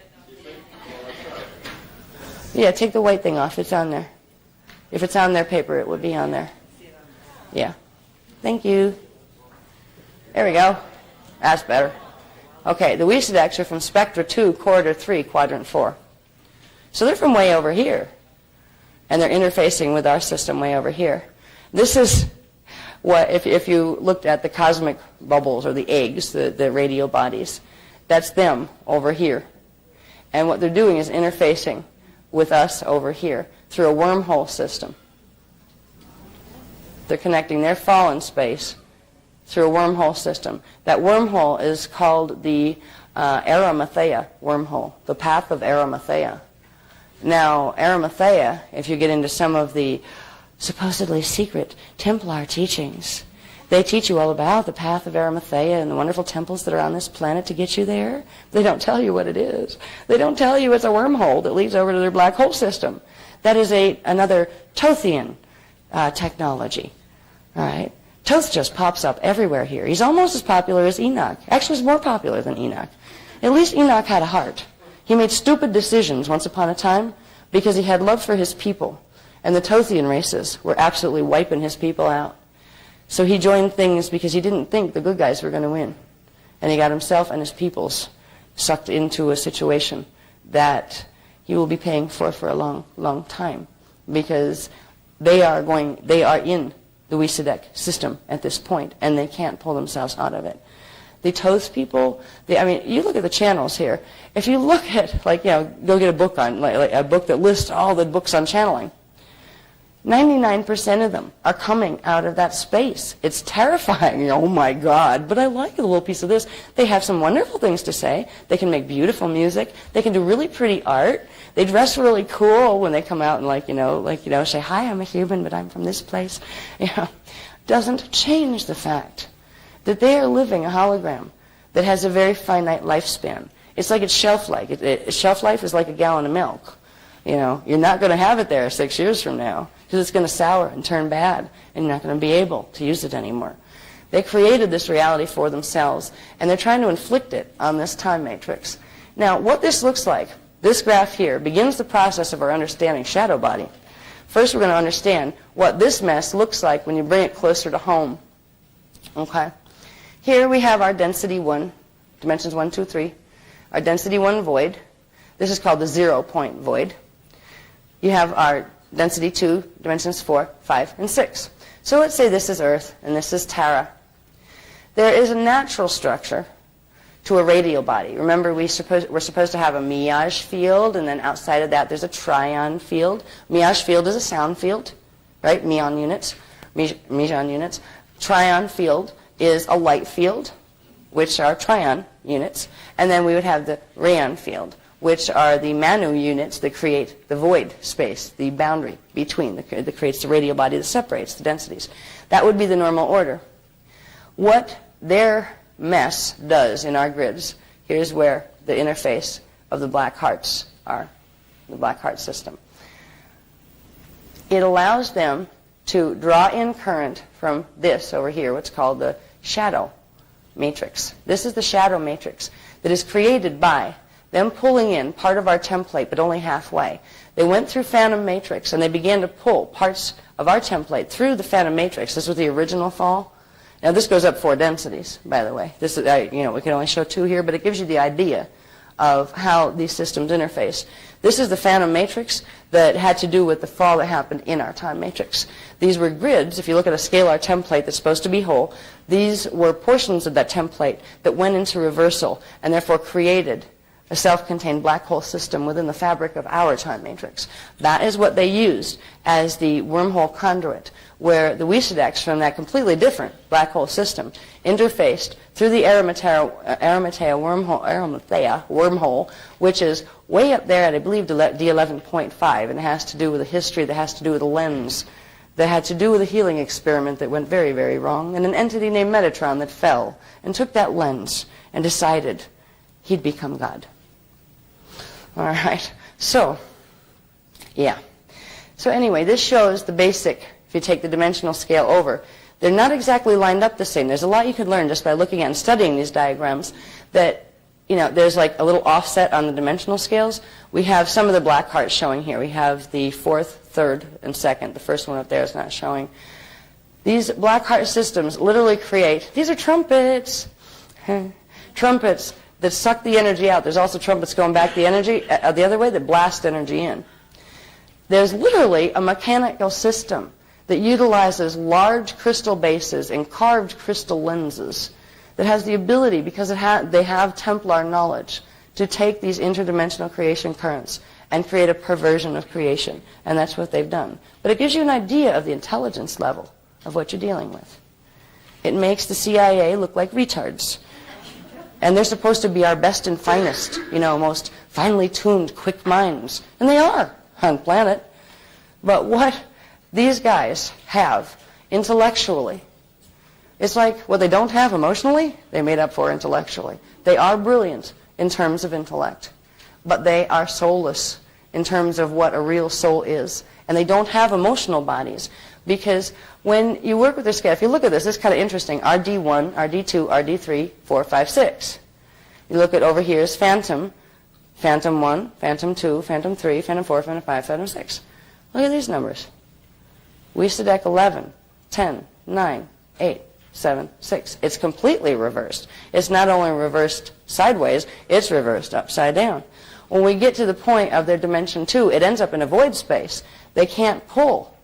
Yeah, take the white thing off. It's on there. If it's on their paper, it would be on there. Yeah. Thank you. There we go. That's better. Okay, the Weesadeks are from spectra 2, corridor 3, quadrant 4. So they're from way over here. And they're interfacing with our system way over here. This is what, if you looked at the cosmic bubbles or the eggs, the radio bodies, that's them over here. And what they're doing is interfacing with us over here through a wormhole system. They're connecting their fallen space through a wormhole system. That wormhole is called the Arimathea wormhole, the path of Arimathea. Now, Arimathea, if you get into some of the supposedly secret Templar teachings, they teach you all about the path of Arimathea and the wonderful temples that are on this planet to get you there. They don't tell you what it is. They don't tell you it's a wormhole that leads over to their black hole system. That is another Tothian technology. All right. Toth just pops up everywhere here. He's almost as popular as Enoch. Actually, he's more popular than Enoch. At least Enoch had a heart. He made stupid decisions once upon a time because he had love for his people. And the Tothian races were absolutely wiping his people out. So he joined things because he didn't think the good guys were going to win. And he got himself and his peoples sucked into a situation that he will be paying for a long, long time. Because they are in the Wisadek system at this point, and they can't pull themselves out of it. The Toth people, you look at the channels here. If you look at, go get a book on, like a book that lists all the books on channeling, 99% of them are coming out of that space. It's terrifying. Oh my God. But I like a little piece of this. They have some wonderful things to say. They can make beautiful music. They can do really pretty art. They dress really cool when they come out and say, hi, I'm a human, but I'm from this place. Doesn't change the fact that they are living a hologram that has a very finite lifespan. It's like its shelf life. Shelf life is like a gallon of milk. You're not going to have it there 6 years from now because it's going to sour and turn bad, and you're not going to be able to use it anymore. They created this reality for themselves, and they're trying to inflict it on this time matrix. Now, what this looks like, this graph here, begins the process of our understanding shadow body. First, we're going to understand what this mess looks like when you bring it closer to home. Okay? Here we have our density 1, dimensions 1, 2, 3, our density 1 void. This is called the 0 point void. You have our density 2, dimensions 4, 5, and 6. So let's say this is Earth and this is Tara. There is a natural structure to a radial body. Remember, we're supposed to have a meage field, and then outside of that there's a trion field. Meage field is a sound field, right? Meon units, mejon units. Trion field is a light field, which are trion units. And then we would have the rayon field, which are the Manu units that create the void space, the boundary between, that creates the radial body that separates the densities. That would be the normal order. What their mess does in our grids, here's where the interface of the black hearts are, the black heart system. It allows them to draw in current from this over here, what's called the shadow matrix. This is the shadow matrix that is created by them pulling in part of our template, but only halfway. They went through phantom matrix, and they began to pull parts of our template through the phantom matrix. This was the original fall. Now, this goes up 4 densities, by the way. This is, we can only show 2 here, but it gives you the idea of how these systems interface. This is the phantom matrix that had to do with the fall that happened in our time matrix. These were grids. If you look at a scalar template that's supposed to be whole, these were portions of that template that went into reversal and therefore created a self-contained black hole system within the fabric of our time matrix. That is what they used as the wormhole conduit, where the Wisadeks from that completely different black hole system interfaced through the Arimathea wormhole, which is way up there at, I believe, D11.5, and it has to do with a history that has to do with a lens that had to do with a healing experiment that went very, very wrong, and an entity named Metatron that fell and took that lens and decided he'd become God. All right, so, yeah. So anyway, this shows the basic, if you take the dimensional scale over. They're not exactly lined up the same. There's a lot you could learn just by looking at and studying these diagrams that, there's like a little offset on the dimensional scales. We have some of the black hearts showing here. We have the 4th, 3rd, and 2nd. The first one up there is not showing. These black heart systems literally create, these are trumpets. Trumpets that suck the energy out. There's also trumpets going back the energy the other way that blast energy in. There's literally a mechanical system that utilizes large crystal bases and carved crystal lenses that has the ability, because they have Templar knowledge, to take these interdimensional creation currents and create a perversion of creation. And that's what they've done. But it gives you an idea of the intelligence level of what you're dealing with. It makes the CIA look like retards. And they're supposed to be our best and finest, most finely tuned, quick minds. And they are on planet. But what these guys have intellectually, it's like what they don't have emotionally, they made up for intellectually. They are brilliant in terms of intellect, but they are soulless in terms of what a real soul is. And they don't have emotional bodies Because when you work with the scale, if you look at this, this is kind of interesting. RD1, RD2, RD3, 4, 5, 6. You look at over here is phantom, phantom 1, phantom 2, phantom 3, phantom 4, phantom 5, phantom 6. Look at these numbers. We used to deck 11, 10, 9, 8, 7, 6. It's completely reversed. It's not only reversed sideways, it's reversed upside down. When we get to the point of their dimension 2, it ends up in a void space. They can't pull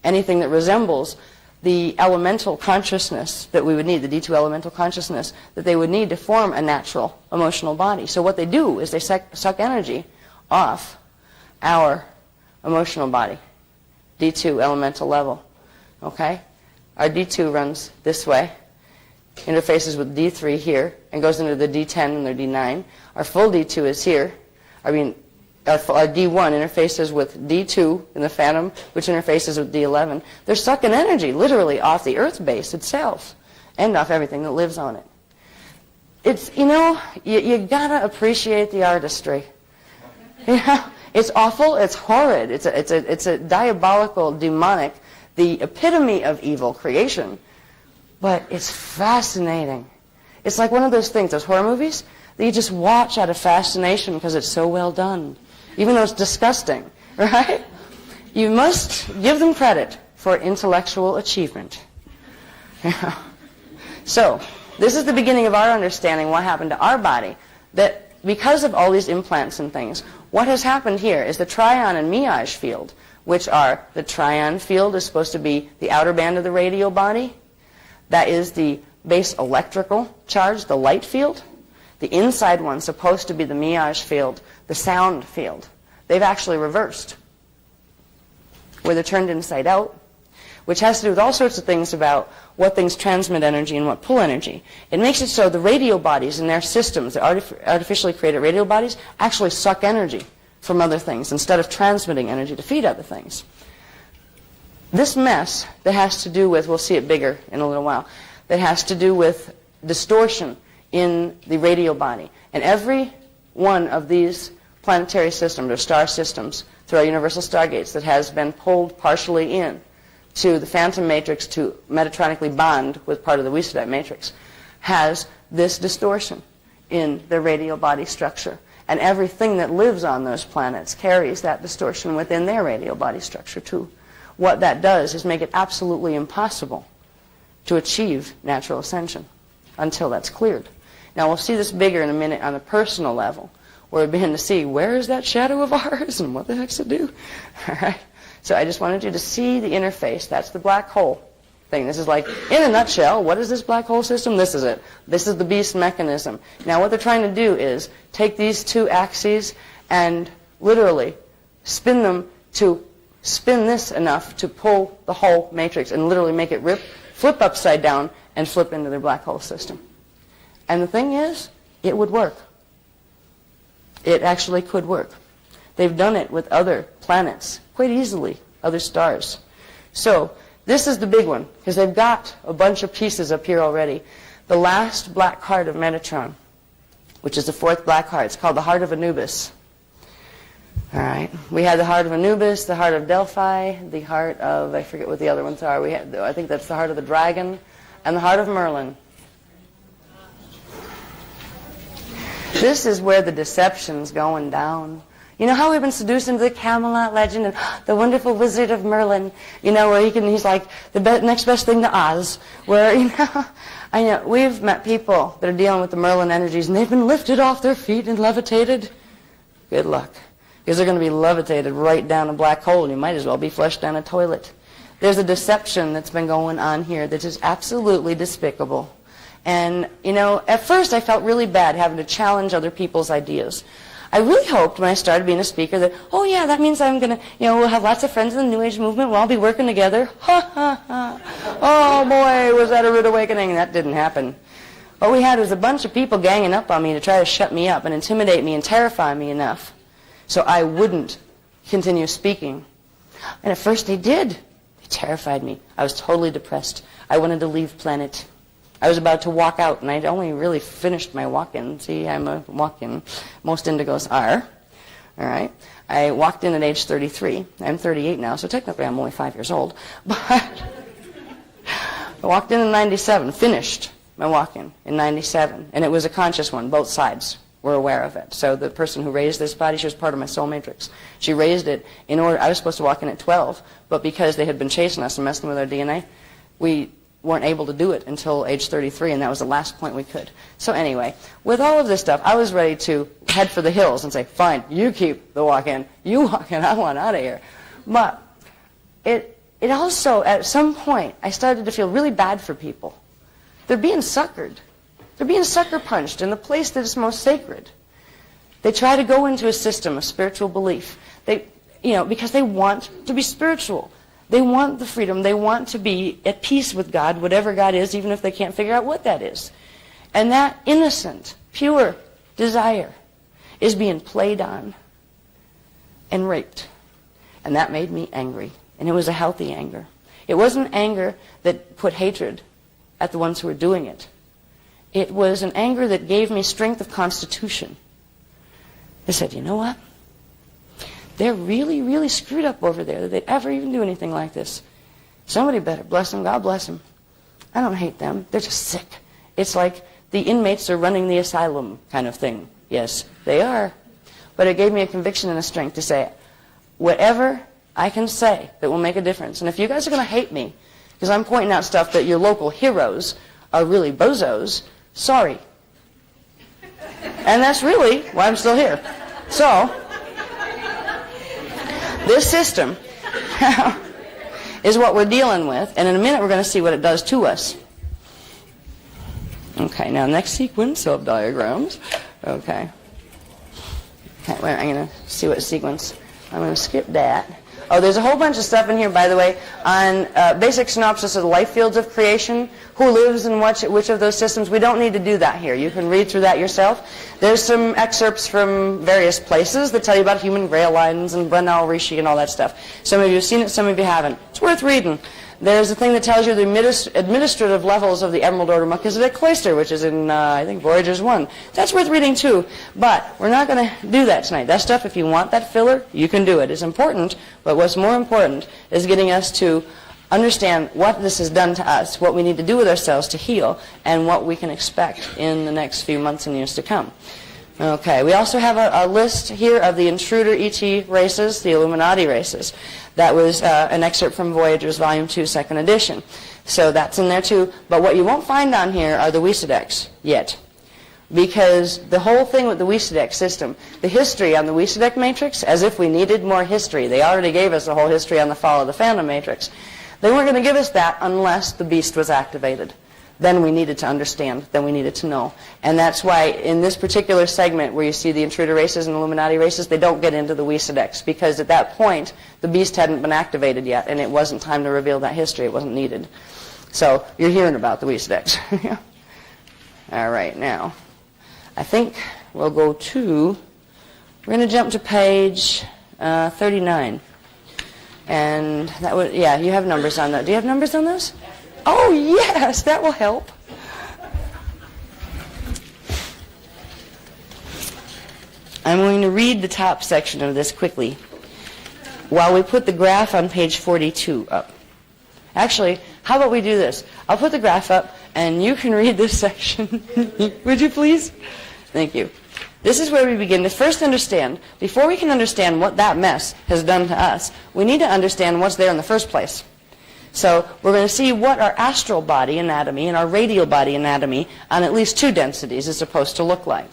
anything that resembles the elemental consciousness that we would need, the D2 elemental consciousness that they would need to form a natural emotional body. So what they do is they suck energy off our emotional body, D2 elemental level. Okay? Our D2 runs this way, interfaces with D3 here, and goes into the D10 and their D9. Our full D2 is here. Our D1 interfaces with D2 in the phantom, which interfaces with D11. They're sucking energy, literally, off the Earth base itself, and off everything that lives on it. It's, you gotta appreciate the artistry. It's awful, it's horrid, it's a diabolical, demonic, the epitome of evil creation. But it's fascinating. It's like one of those things, those horror movies, that you just watch out of fascination because it's so well done. Even though it's disgusting, right? You must give them credit for intellectual achievement. So, this is the beginning of our understanding what happened to our body. That because of all these implants and things, what has happened here is the trion and meage field, which are, the trion field is supposed to be the outer band of the radial body. That is the base electrical charge, the light field. The inside one's supposed to be the meage field, the sound field. They've actually reversed, where they're turned inside out, which has to do with all sorts of things about what things transmit energy and what pull energy. It makes it so the radial bodies in their systems, the artificially created radial bodies, actually suck energy from other things instead of transmitting energy to feed other things. This mess that has to do with, we'll see it bigger in a little while, that has to do with distortion in the radial body. And every one of these planetary systems or star systems through our universal stargates that has been pulled partially in to the phantom matrix to metatronically bond with part of the Wisdite matrix has this distortion in the radial body structure. And everything that lives on those planets carries that distortion within their radial body structure too. What that does is make it absolutely impossible to achieve natural ascension until that's cleared. Now, we'll see this bigger in a minute on a personal level, where we begin to see where is that shadow of ours and what the heck's it do? All right? So I just wanted you to see the interface. That's the black hole thing. This is like, in a nutshell, what is this black hole system? This is it. This is the beast mechanism. Now, what they're trying to do is take these two axes and literally spin them to spin this enough to pull the whole matrix and literally make it flip upside down and flip into their black hole system. And the thing is, it would work. It actually could work. They've done it with other planets quite easily, other stars. So this is the big one, because they've got a bunch of pieces up here already. The last black heart of Metatron, which is the fourth black heart. It's called the heart of Anubis. All right. We had the heart of Anubis, the heart of Delphi, the heart of, I forget what the other ones are. I think that's the heart of the dragon, and the heart of Merlin. This is where the deception's going down. You know how we've been seduced into the Camelot legend and the wonderful wizard of Merlin, where he's like the next best thing to Oz, where, I know, we've met people that are dealing with the Merlin energies and they've been lifted off their feet and levitated. Good luck, because they're going to be levitated right down a black hole and you might as well be flushed down a toilet. There's a deception that's been going on here that is absolutely despicable. And, at first I felt really bad having to challenge other people's ideas. I really hoped when I started being a speaker that, oh yeah, that means I'm going to, we'll have lots of friends in the New Age movement, we'll all be working together. Ha ha ha. Oh boy, was that a rude awakening. That didn't happen. What we had was a bunch of people ganging up on me to try to shut me up and intimidate me and terrify me enough so I wouldn't continue speaking. And at first they did. They terrified me. I was totally depressed. I wanted to leave planet. I was about to walk out, and I'd only really finished my walk-in. See, I'm a walk-in. Most indigos are. All right. I walked in at age 33. I'm 38 now, so technically I'm only 5 years old. But I walked in 97, finished my walk-in in 97, and it was a conscious one. Both sides were aware of it. So the person who raised this body, she was part of my soul matrix. She raised it in order, I was supposed to walk in at 12, but because they had been chasing us and messing with our DNA, we weren't able to do it until age 33, and that was the last point we could. So anyway, with all of this stuff, I was ready to head for the hills and say, fine, you keep the walk-in. You walk in, I want out of here. But it also, at some point, I started to feel really bad for people. They're being suckered. They're being sucker punched in the place that is most sacred. They try to go into a system of spiritual belief. Because they want to be spiritual. They want the freedom. They want to be at peace with God, whatever God is, even if they can't figure out what that is. And that innocent, pure desire is being played on and raped. And that made me angry. And it was a healthy anger. It wasn't anger that put hatred at the ones who were doing it. It was an anger that gave me strength of constitution. I said, you know what? They're really, really screwed up over there that they'd ever even do anything like this. Somebody better bless them. God bless them. I don't hate them. They're just sick. It's like the inmates are running the asylum kind of thing. Yes, they are. But it gave me a conviction and a strength to say, whatever I can say that will make a difference. And if you guys are going to hate me, because I'm pointing out stuff that your local heroes are really bozos, sorry. And that's really why I'm still here. So, this system is what we're dealing with, and in a minute we're going to see what it does to us. Okay, now next sequence of diagrams. Okay, I'm going to see what sequence. I'm going to skip that. Oh, there's a whole bunch of stuff in here, by the way, on basic synopsis of the life fields of creation, who lives in which of those systems. We don't need to do that here. You can read through that yourself. There's some excerpts from various places that tell you about human grail lines and Brunel Rishi and all that stuff. Some of you have seen it, some of you haven't. It's worth reading. There's a thing that tells you the administrative levels of the Emerald Order Melchizedek Cloister, which is in, I think, Voyagers 1. That's worth reading, too. But we're not going to do that tonight. That stuff, if you want that filler, you can do it. It's important, but what's more important is getting us to understand what this has done to us, what we need to do with ourselves to heal, and what we can expect in the next few months and years to come. Okay, we also have a list here of the intruder ET races, the Illuminati races. That was an excerpt from Voyagers Volume 2, 2nd edition. So that's in there too. But what you won't find on here are the Weesadeks yet. Because the whole thing with the Weesadek system, the history on the Weesadek matrix, as if we needed more history. They already gave us the whole history on the fall of the Phantom matrix. They weren't going to give us that unless the beast was activated. Then we needed to understand, then we needed to know. And that's why in this particular segment where you see the intruder races and Illuminati races, they don't get into the Weesadeks, because at that point the beast hadn't been activated yet, and it wasn't time to reveal that history. It wasn't needed. So you're hearing about the Weesadeks. All right, now I think we'll go to, we're going to jump to page 39. And that would, yeah, you have numbers on that. Do you have numbers on those? Oh, yes, that will help. I'm going to read the top section of this quickly while we put the graph on page 42 up. Actually, how about we do this? I'll put the graph up, and you can read this section. Would you please? Thank you. This is where we begin to first understand, before we can understand what that mess has done to us, we need to understand what's there in the first place. So we're going to see what our astral body anatomy and our radial body anatomy on at least two densities is supposed to look like.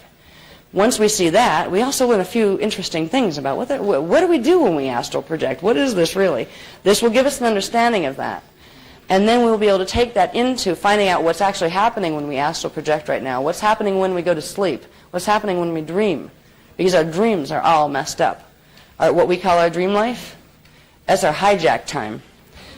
Once we see that, we also learn a few interesting things about what do we do when we astral project? What is this really? This will give us an understanding of that. And then we'll be able to take that into finding out what's actually happening when we astral project right now. What's happening when we go to sleep? What's happening when we dream? Because our dreams are all messed up. What we call our dream life, that's our hijack time.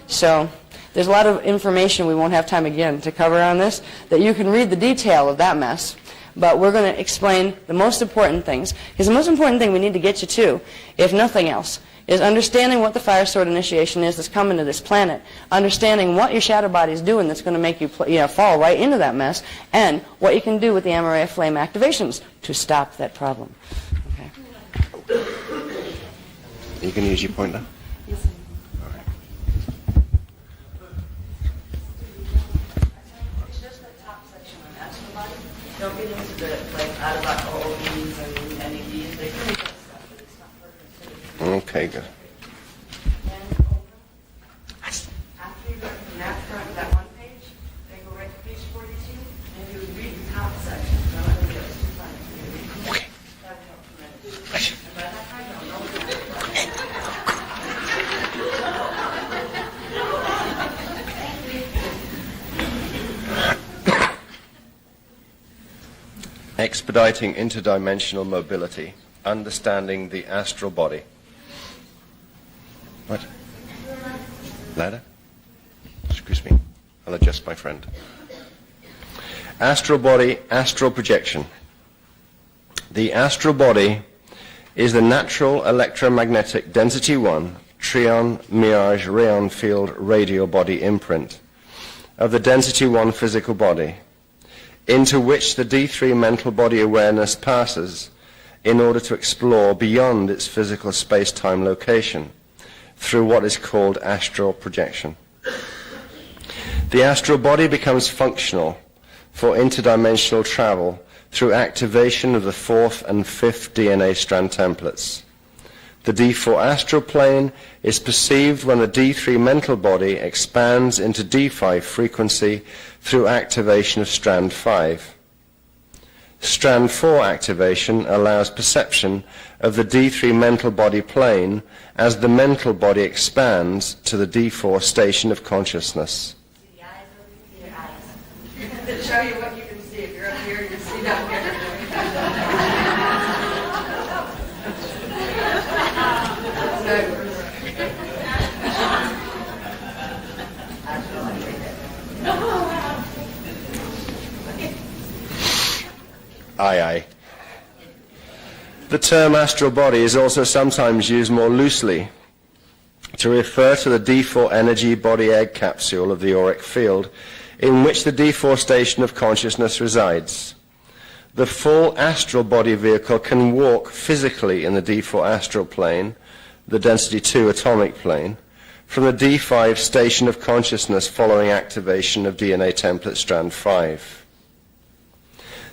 So there's a lot of information we won't have time again to cover on this, that you can read the detail of that mess. But we're going to explain the most important things. Because the most important thing we need to get you to, if nothing else, is understanding what the fire sword initiation is that's coming to this planet, understanding what your shadow body is doing that's going to make you fall right into that mess, and what you can do with the Amaray flame activations to stop that problem. Okay. You can use your pointer. Yes. It's just the top section on astral body. Don't get into the out about OOBs and NEDs. They can make that stuff, but it's not for considered. Okay, good. After you go from that front, that one page, then go right to page 42, and you read the top section. So I think it's too funny for you to read. Okay. That would help tremendously. And by that time, you'll know what you're doing. Expediting interdimensional mobility, understanding the astral body. What? Louder? Excuse me. I'll adjust my friend. Astral body, astral projection. The astral body is the natural electromagnetic density 1 trion mirage rayon field radio body imprint of the density 1 physical body, into which the D3 mental body awareness passes in order to explore beyond its physical space-time location through what is called astral projection. The astral body becomes functional for interdimensional travel through activation of the 4th and 5th DNA strand templates. The D4 astral plane is perceived when the D3 mental body expands into D5 frequency through activation of strand 5. Strand 4 activation allows perception of the D3 mental body plane as the mental body expands to the D4 station of consciousness. See the eyes over your eyes. To show you what you can see. If you're up here, you can see down here. Aye, aye. The term astral body is also sometimes used more loosely to refer to the D4 energy body egg capsule of the auric field in which the D4 station of consciousness resides. The full astral body vehicle can walk physically in the D4 astral plane, the density 2 atomic plane, from the D5 station of consciousness following activation of DNA template strand 5.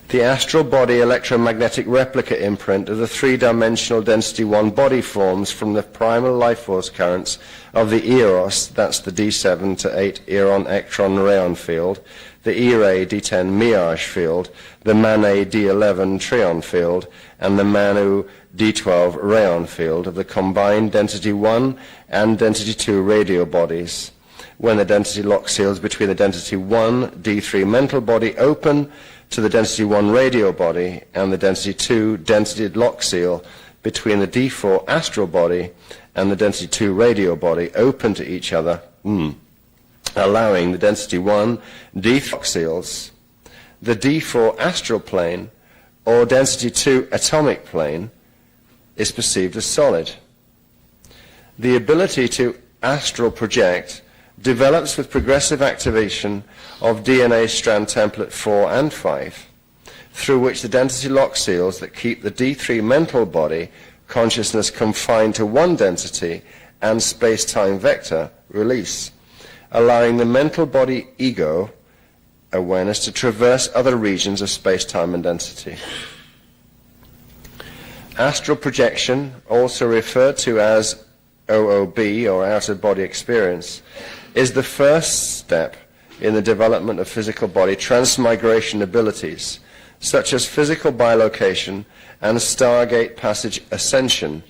The astral body electromagnetic replica imprint of the three-dimensional density 1 body forms from the primal life force currents of the eros, that's the D7 to 8 eron electron rayon field, the E-ray D10 mirage field, the Mane D11 trion field, and the Manu D12 rayon field of the combined density 1 and density 2 radio bodies, when the density lock seals between the density 1 D3 mental body open to the density 1 radio body and the density 2 density lock seal between the D4 astral body and the density 2 radio body open to each other, allowing the density 1 D3 lock seals. The D4 astral plane or density 2 atomic plane is perceived as solid. The ability to astral project develops with progressive activation of DNA strand template 4 and 5, through which the density lock seals that keep the D3 mental body consciousness confined to one density and space-time vector release, allowing the mental body ego awareness to traverse other regions of space-time and density. Astral projection, also referred to as OOB or out-of-body experience, is the first step in the development of physical body transmigration abilities, such as physical bilocation and Stargate passage ascension,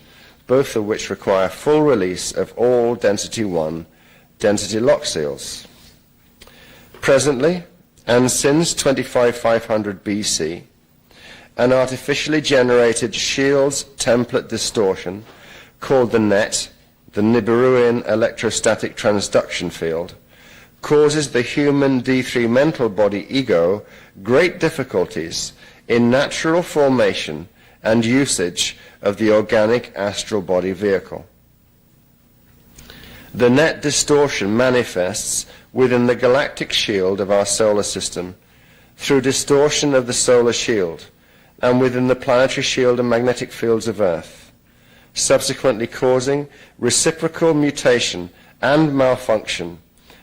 both of which require full release of all density 1 density lock seals. Presently, and since 25500 BC, an artificially generated Shields template distortion called the NET, the Nibiruian electrostatic transduction field, causes the human D3 mental body ego great difficulties in natural formation and usage of the organic astral body vehicle. The net distortion manifests within the galactic shield of our solar system through distortion of the solar shield and within the planetary shield and magnetic fields of Earth. subsequently causing reciprocal mutation and malfunction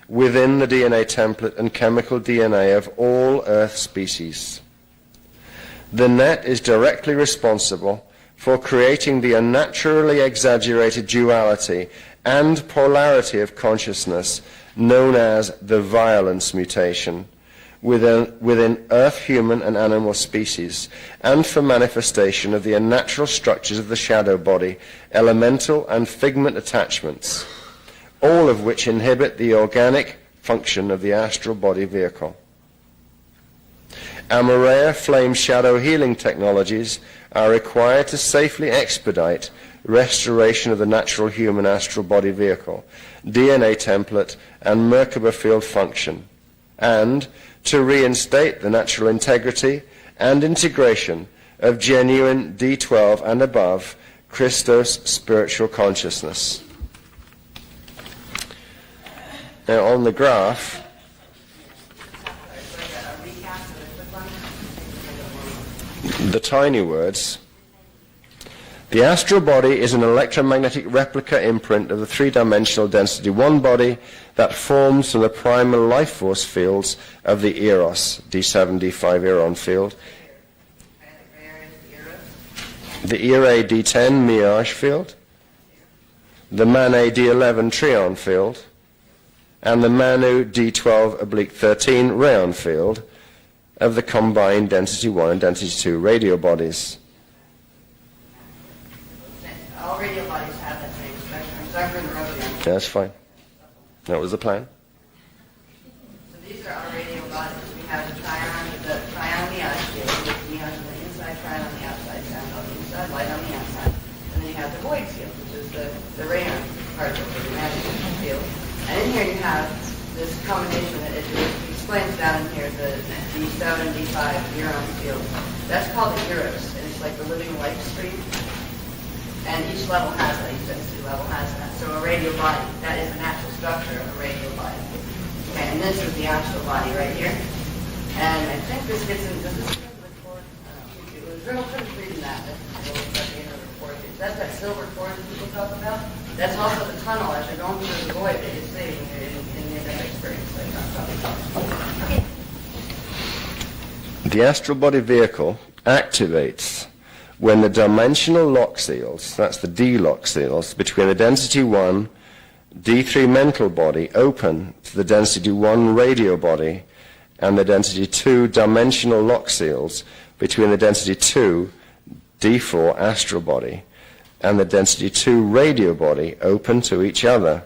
within the DNA template and chemical DNA of all Earth species. The net is directly responsible for creating the unnaturally exaggerated duality and polarity of consciousness known as the violence mutation within Earth, human, and animal species, and for manifestation of the unnatural structures of the shadow body, elemental and figment attachments, all of which inhibit the organic function of the astral body vehicle. Amareya flame shadow healing technologies are required to safely expedite restoration of the natural human astral body vehicle, DNA template, and Merkaba field function, and to reinstate the natural integrity and integration of genuine D12 and above Christos spiritual consciousness. Now on the graph, the tiny words, the astral body is an electromagnetic replica imprint of the three-dimensional density 1 body that forms from the primal life force fields of the Eros, D7, D5 Eron field, the Irae D10 Miage field, the Mane D11 Trion field, and the Manu D12/13 Rayon field of the combined density 1 and density 2 radio bodies. All radio bodies have that same spectrum. Sorry for interrupting. Yeah, that's fine. That was the plan. So these are our radio bodies. We have the trion Miage field, with Miage on the inside, trion on the outside, sound on the inside, light on the outside. And then you have the void field, which is the rayon part of the magic field. And in here you have this combination that it explains down in here, the D7, D5 Eron field. That's called the Eros, and it's like the living light stream. And each level has that, each density level has that. So a radio body, that is the natural structure of a radio body. Okay, and this is the astral body right here. And I think this gets in, does this record? It was real good reading that. That's that silver cord that people talk about. That's also the tunnel as you're going through the void that you see in the event experience that you're talking about. Okay. The astral body vehicle activates when the dimensional lock seals, that's the D lock seals, between the density 1 D3 mental body open to the density 1 radio body and the density 2 dimensional lock seals between the density 2 D4 astral body and the density 2 radio body open to each other,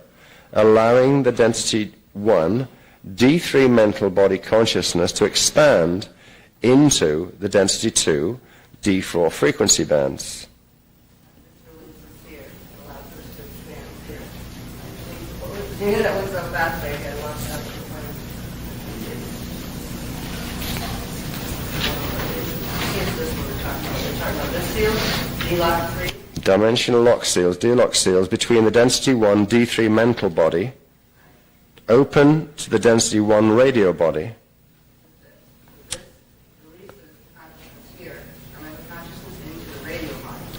allowing the density 1 D3 mental body consciousness to expand into the density 2 D4 frequency bands. You knew that was so fast, I got lost up. Here's this one we're talking about. We're talking about this seal, D-lock 3. Dimensional lock seals, D-lock seals between the density 1 D3 mental body open to the density 1 radio body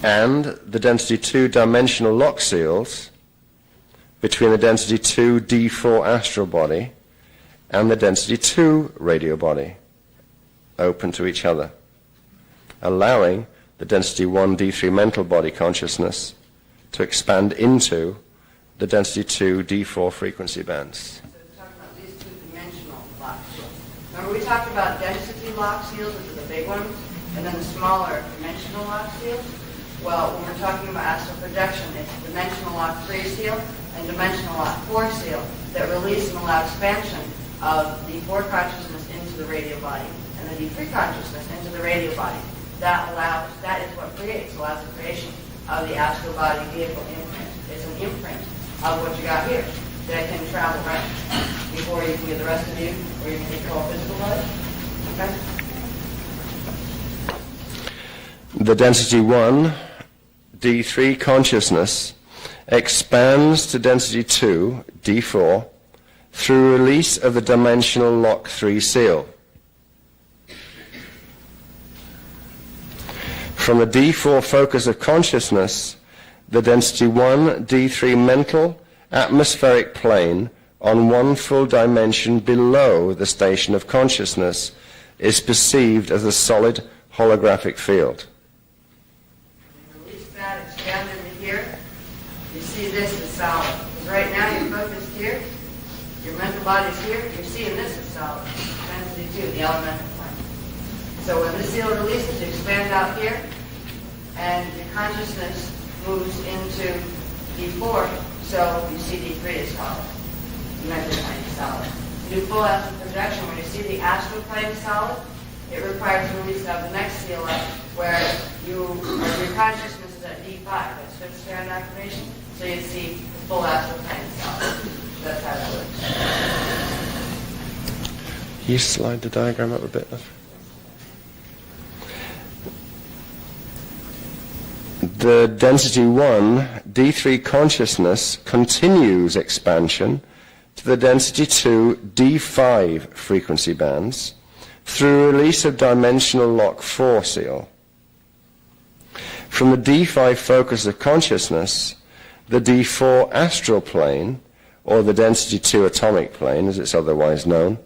and the density 2 dimensional lock seals between the density 2 D4 astral body and the density 2 radio body open to each other, allowing the density 1 D3 mental body consciousness to expand into the density 2 D4 frequency bands. So we're talking about these two-dimensional lock seals. Remember we talked about density lock seals, which are the big ones, and then the smaller dimensional lock seals? Well, when we're talking about astral projection, it's dimensional lock 3 seal and dimensional lock 4 seal that release and allow expansion of the 4 consciousness into the radio body and the D3 consciousness into the radio body. That is what allows the creation of the astral body vehicle imprint. It's an imprint of what you got here that can travel around before you can get the rest of you, or you can get your whole physical body. Okay? The density 1 D3 consciousness expands to density 2 D4 through release of the dimensional lock 3 seal. From the D4 focus of consciousness, the density 1 D3 mental atmospheric plane on one full dimension below the station of consciousness is perceived as a solid holographic field. Release that, expand into here. You see this is solid. Because right now you're focused here. Your mental body's here. You're seeing this is solid. Density 2, the elemental plane. So when this seal releases, you expand out here, and your consciousness moves into D4, so you see D3 is solid. The mental plane is solid. You do full astral projection, when you see the astral plane is solid, it requires the release of the next seal up, where your consciousness is at D5. That's fifth strand activation, so you see the full astral plane is solid. That's how that works. Can you slide the diagram up a bit? The density 1 D3 consciousness continues expansion to the density 2 D5 frequency bands through release of dimensional lock 4 seal. From the D5 focus of consciousness, the D4 astral plane, or the density 2 atomic plane as it's otherwise known,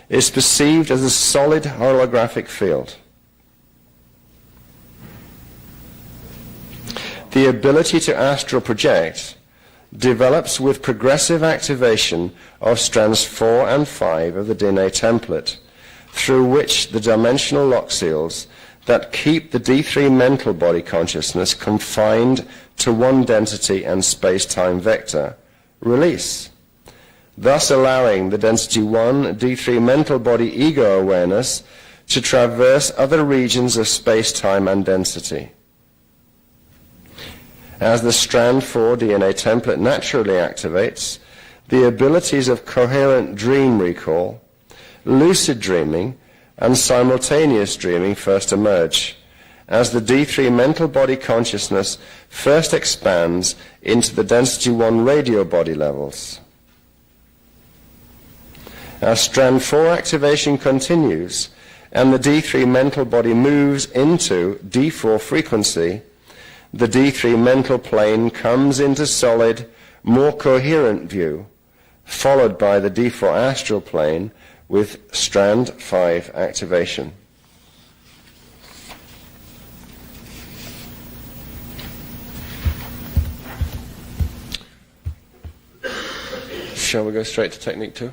is perceived as a solid holographic field. The ability to astral project develops with progressive activation of strands 4 and 5 of the DNA template, through which the dimensional lock seals that keep the D3 mental body consciousness confined to one density and space-time vector release, thus allowing the density 1 D3 mental body ego awareness to traverse other regions of space-time and density. As the strand 4 DNA template naturally activates, the abilities of coherent dream recall, lucid dreaming, and simultaneous dreaming first emerge, as the D3 mental body consciousness first expands into the density 1 radio body levels. As strand 4 activation continues, and the D3 mental body moves into D4 frequency, the D3 mental plane comes into solid, more coherent view, followed by the D4 astral plane with strand 5 activation. Shall we go straight to technique 2?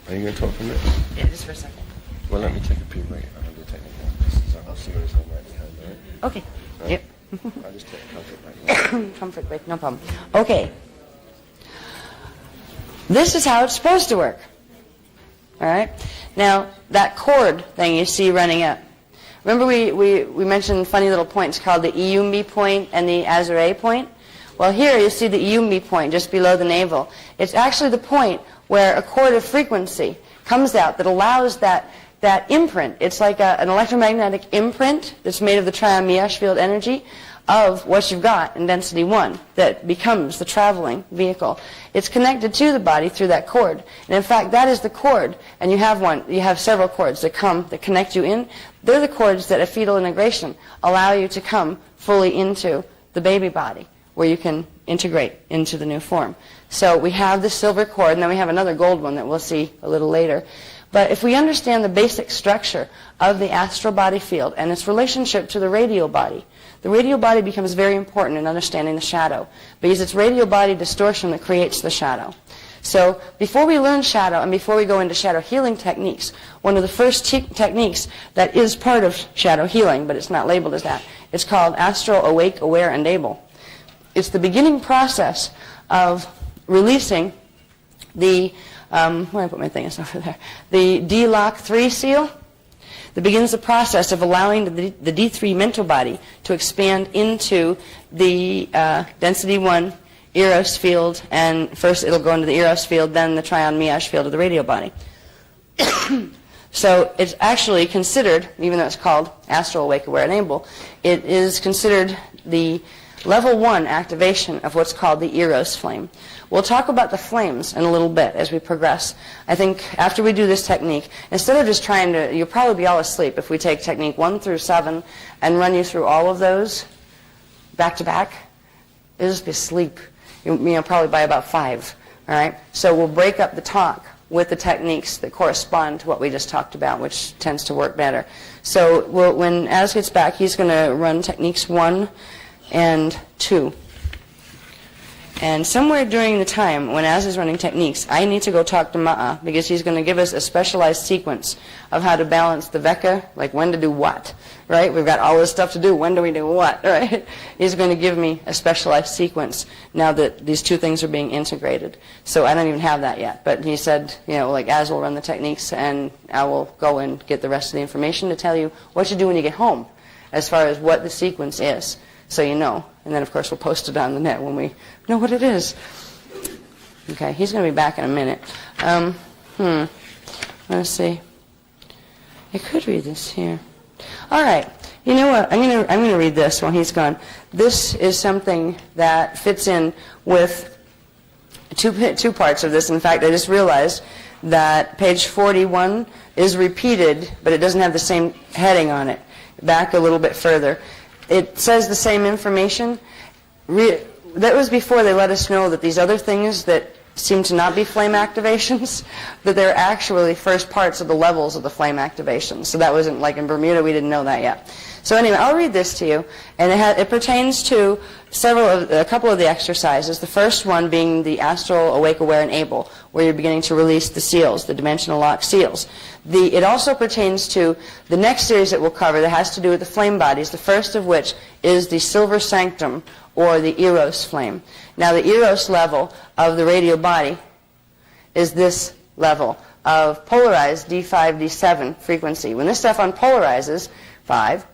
Are you going to talk for a minute? Yeah, just for a second. Well, let me take a pee break. I'll do technique 1. So I'll see what it's on right behind, all right? Okay. Right. Yep. I'll just take a comfort break. Comfort break, no problem. Okay. This is how it's supposed to work. All right? Now, that cord thing you see running up. Remember we mentioned funny little points called the Iyumbi point and the Azure point? Well, here you see the Iyumbi point just below the navel. It's actually the point where a cord of frequency comes out that allows that imprint. It's like an electromagnetic imprint that's made of the trion Miash field energy of what you've got in density 1 that becomes the traveling vehicle. It's connected to the body through that cord. And in fact, that is the cord, and you have several cords that connect you in. They're the cords that at fetal integration allow you to come fully into the baby body, where you can integrate into the new form. So we have the silver cord, and then we have another gold one that we'll see a little later. But if we understand the basic structure of the astral body field and its relationship to the radial body, the radial body becomes very important in understanding the shadow, because it's radial body distortion that creates the shadow. So before we learn shadow and before we go into shadow healing techniques, one of the first techniques that is part of shadow healing, but it's not labeled as that, it's called astral awake, aware, and able. It's the beginning process of releasing the, where I put my thing, it's over there, the D-Lock 3 seal. That begins the process of allowing the D3 mental body to expand into the density 1 Eros field, and first it'll go into the Eros field, then the trion Miash field of the radial body. So it's actually considered, even though it's called astral awake, aware, and able, it is considered the level 1 activation of what's called the Eros flame. We'll talk about the flames in a little bit as we progress. I think after we do this technique, instead of just trying to, you'll probably be all asleep if we take technique 1 through 7 and run you through all of those back to back. You'll just be asleep, probably by about 5. All right? So we'll break up the talk with the techniques that correspond to what we just talked about, which tends to work better. So when Az gets back, he's going to run techniques 1 and 2. And somewhere during the time when Az is running techniques, I need to go talk to Ma'a, because he's going to give us a specialized sequence of how to balance the Veka, like when to do what, right? We've got all this stuff to do. When do we do what, right? He's going to give me a specialized sequence now that these two things are being integrated. So I don't even have that yet. But he said, like Az will run the techniques, and I will go and get the rest of the information to tell you what you do when you get home as far as what the sequence is, so you know. And then, of course, we'll post it on the net when we know what it is. Okay, he's going to be back in a minute. Let's see. I could read this here. All right. You know what? I'm going to read this while he's gone. This is something that fits in with two parts of this. In fact, I just realized that page 41 is repeated, but it doesn't have the same heading on it. Back a little bit further. It says the same information. That was before they let us know that these other things that seem to not be flame activations, that they're actually first parts of the levels of the flame activations. So that wasn't like in Bermuda, we didn't know that yet. So anyway, I'll read this to you, and it pertains to a couple of the exercises. The first one being the astral, awake, aware, and able, where you're beginning to release the seals, the dimensional lock seals. It also pertains to the next series that we'll cover that has to do with the flame bodies, the first of which is the silver sanctum, or the Eros flame. Now, the Eros level of the radio body is this level of polarized D5, D7 frequency. When this stuff unpolarizes, 5,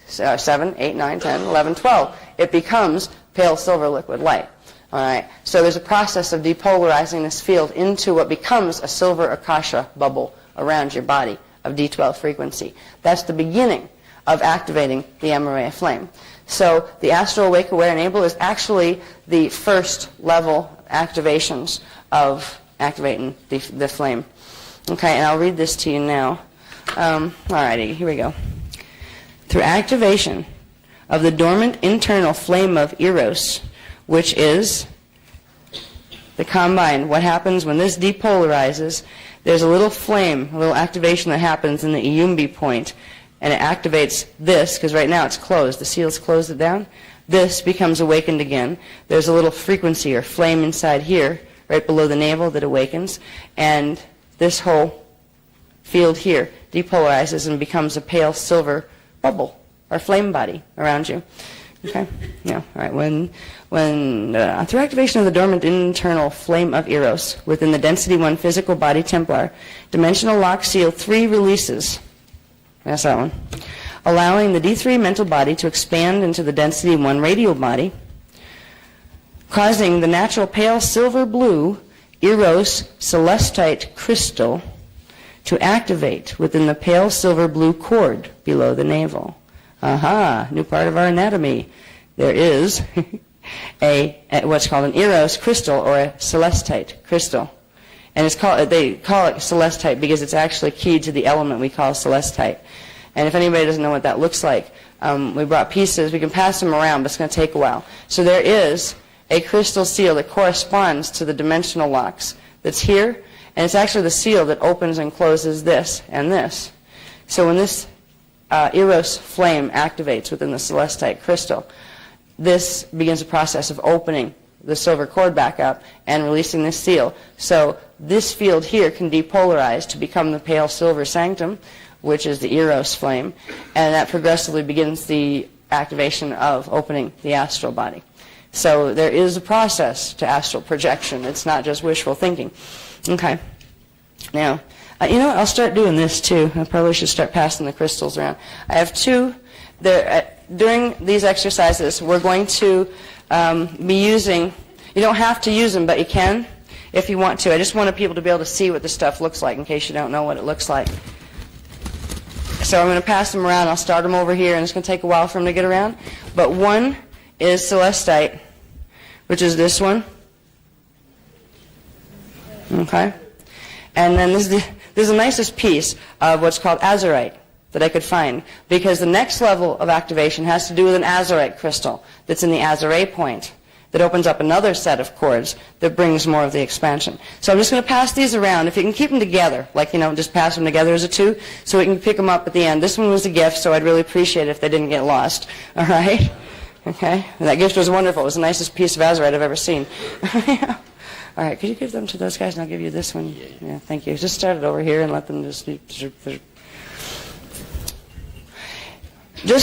7, 8, 9, 10, 11, 12, it becomes pale silver liquid light. All right. So there's a process of depolarizing this field into what becomes a silver akasha bubble around your body of D12 frequency. That's the beginning of activating the Amareya flame. So the astral, awake, aware, and able is actually the first level activations of activating the flame. Okay, and I'll read this to you now. All righty, here we go. Through activation of the dormant internal flame of Eros, which is the combined, what happens when this depolarizes, there's a little flame, a little activation that happens in the Iyumbi point, and it activates this, because right now it's closed. The seal's closed it down. This becomes awakened again. There's a little frequency or flame inside here, right below the navel, that awakens, and this whole field here depolarizes and becomes a pale silver bubble or flame body around you. Okay? Yeah. All right. When through activation of the dormant internal flame of Eros within the density 1 physical body Templar, dimensional lock seal 3 releases. That's that one. Allowing the D3 mental body to expand into the density 1 radial body, causing the natural pale silver blue Eros celestite crystal to activate within the pale silver blue cord below the navel. Aha, new part of our anatomy. There is what's called an Eros crystal or a celestite crystal. And they call it celestite because it's actually keyed to the element we call celestite. And if anybody doesn't know what that looks like, we brought pieces. We can pass them around, but it's going to take a while. So there is a crystal seal that corresponds to the dimensional locks that's here, and it's actually the seal that opens and closes this and this. So when this Eros flame activates within the celestite crystal, this begins a process of opening the silver cord back up and releasing this seal. So this field here can depolarize to become the pale silver sanctum, which is the Eros flame, and that progressively begins the activation of opening the astral body. So there is a process to astral projection. It's not just wishful thinking. Okay. Now, you know what? I'll start doing this too. I probably should start passing the crystals around. I have 2. During these exercises, we're going to be using, you don't have to use them, but you can if you want to. I just wanted people to be able to see what this stuff looks like in case you don't know what it looks like. So I'm going to pass them around. I'll start them over here, and it's going to take a while for them to get around. But one is celestite, which is this one. Okay? And then this is the nicest piece of what's called azurite that I could find, because the next level of activation has to do with an azurite crystal that's in the azure point that opens up another set of chords that brings more of the expansion. So I'm just going to pass these around. If you can keep them together, like, just pass them together as a two, so we can pick them up at the end. This one was a gift, so I'd really appreciate it if they didn't get lost. All right? Okay? And that gift was wonderful. It was the nicest piece of azurite I've ever seen. All right, could you give them to those guys, and I'll give you this one? Yeah, thank you. Just start it over here and let them just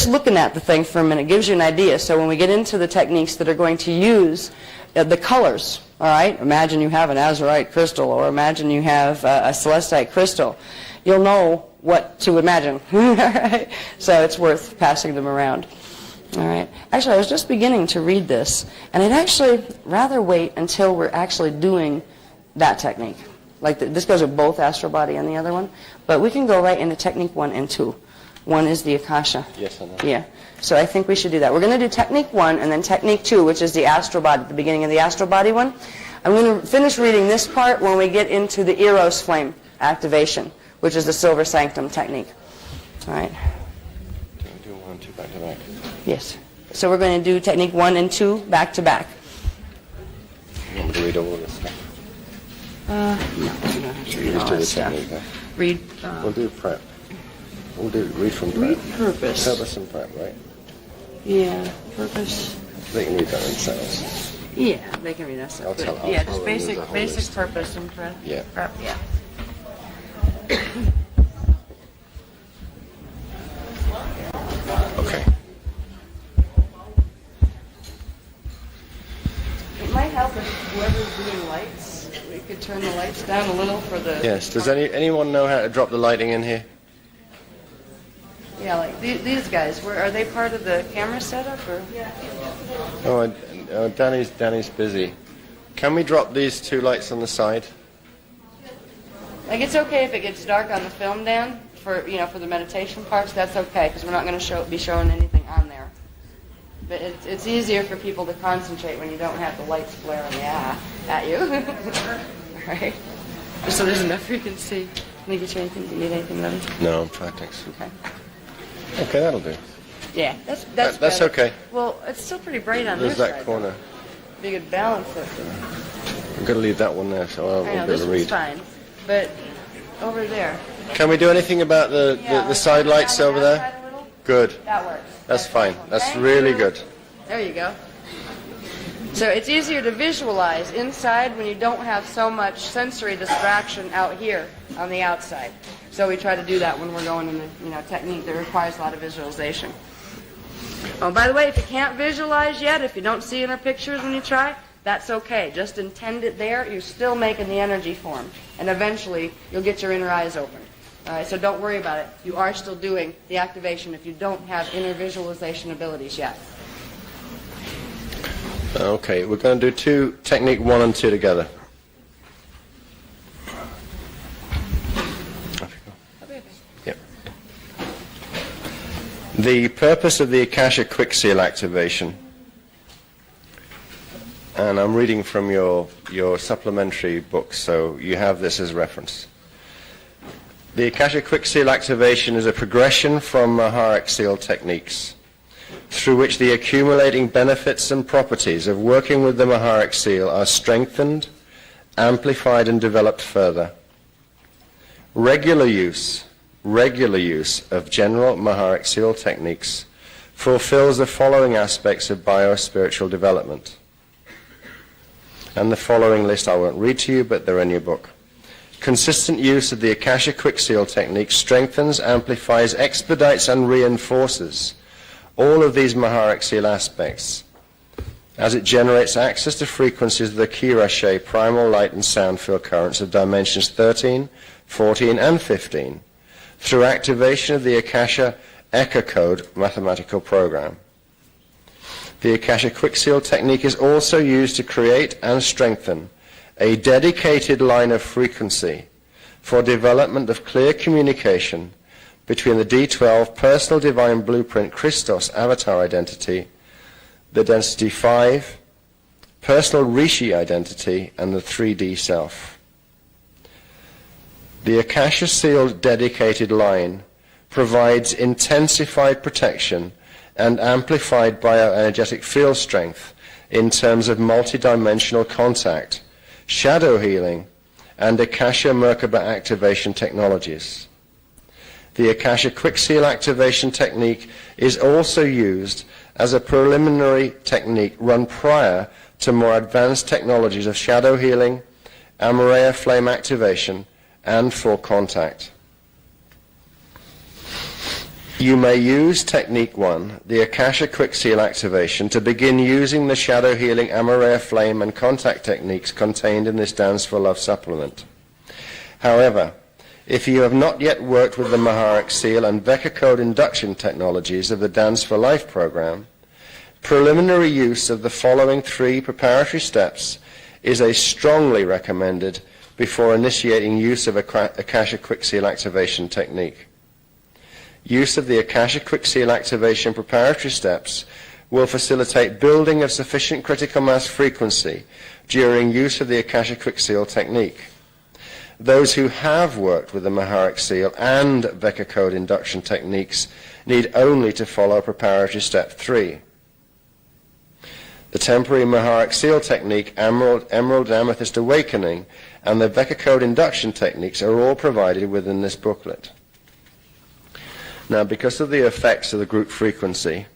looking at the thing for a minute gives you an idea. So when we get into the techniques that are going to use the colors, all right, imagine you have an azurite crystal, or imagine you have a celestite crystal, you'll know what to imagine. So it's worth passing them around. All right. Actually, I was just beginning to read this, and I'd actually rather wait until we're actually doing that technique. Like this goes with both astral body and the other one, but we can go right into technique 1 and 2. One is the Akasha. Yes, I know. Yeah. So I think we should do that. We're going to do technique 1 and then technique 2, which is the astral body, the beginning of the astral body one. I'm going to finish reading this part when we get into the Eros flame activation, which is the silver sanctum technique. All right. Do 1 and 2 back to back. Yes. So we're going to do technique 1 and 2 back to back. You want me to read all of this stuff? No, you don't have to read all Just do that the stuff. technique then. Read We'll do prep. We'll do read from prep. read purpose. Purpose and prep, right? Yeah, purpose. They can read that themselves. Yeah, they can read that stuff. I'll tell- But I'll yeah, tell just them there's a whole basic list. purpose and prep. Yeah. Prep, yeah. Okay. It might help if whoever's doing lights, we could turn the lights down a little for the... Yes. Does anyone know how to drop the lighting in here? Yeah, like these guys, are they part of the camera setup, or? Oh, Danny's busy. Can we drop these 2 lights on the side? Like, it's okay if it gets dark on the film, Dan, for the meditation parts. That's okay, because we're not going to be showing anything on there. But it's easier for people to concentrate when you don't have the lights blaring at you. Right? Just so there's enough you can see. Can I get you anything? Do you need anything, Levin? No, I'm fine, thanks. Okay. Okay, that'll do. Yeah, that's That's better. okay. Well, it's still pretty bright on There's this that side. corner. You could balance it. I'm going to leave that one there, so I'll I be know, able this to one's read. fine. But over there. Can we do anything about the side lights over there? Outside a little? Good. That works. That's fine. awesome. That's Thank really you. good. There you go. So it's easier to visualize inside when you don't have so much sensory distraction out here on the outside. So we try to do that when we're going in the technique that requires a lot of visualization. Oh, by the way, if you can't visualize yet, if you don't see in our pictures when you try, that's okay. Just intend it there. You're still making the energy form. And eventually, you'll get your inner eyes open. All right, so don't worry about it. You are still doing the activation if you don't have inner visualization abilities yet. Okay, we're going to do technique 1 and 2 together. Yep. The purpose of the Akasha Quick Seal activation, and I'm reading from your supplementary book, so you have this as reference. The Akasha Quick Seal activation is a progression from Maharic Seal techniques, through which the accumulating benefits and properties of working with the Maharic Seal are strengthened, amplified, and developed further. Regular use of general Maharic Seal techniques fulfills the following aspects of bio-spiritual development. And the following list I won't read to you, but they're in your book. Consistent use of the Akasha Quick Seal technique strengthens, amplifies, expedites, and reinforces all of these Maharic Seal aspects, as it generates access to frequencies of the Kirashe, primal light and sound field currents of dimensions 13, 14, and 15, through activation of the Akasha Eka Code mathematical program. The Akasha Quick Seal technique is also used to create and strengthen a dedicated line of frequency for development of clear communication between the D12 personal divine blueprint Christos avatar identity, the density 5, personal Rishi identity, and the 3D self. The Akasha sealed dedicated line provides intensified protection and amplified bioenergetic field strength in terms of multidimensional contact, shadow healing, and Akasha Merkaba activation technologies. The Akasha Quick Seal activation technique is also used as a preliminary technique run prior to more advanced technologies of shadow healing, Amareya flame activation, and for contact. You may use Technique 1, the Akasha Quick Seal activation, to begin using the shadow healing, Amareya flame, and contact techniques contained in this Dance for Love supplement. However, if you have not yet worked with the Maharic Seal and Vecca Code induction technologies of the Dance for Life program, preliminary use of the following 3 preparatory steps is a strongly recommended before initiating use of Akasha Quick Seal activation technique. Use of the Akasha Quick Seal activation preparatory steps will facilitate building of sufficient critical mass frequency during use of the Akasha Quick Seal technique. Those who have worked with the Maharic Seal and Vecca Code induction techniques need only to follow preparatory step 3. The temporary Maharic Seal technique, Emerald and Amethyst Awakening, and the Vecca Code induction techniques are all provided within this booklet. Now, because of the effects of the group frequency,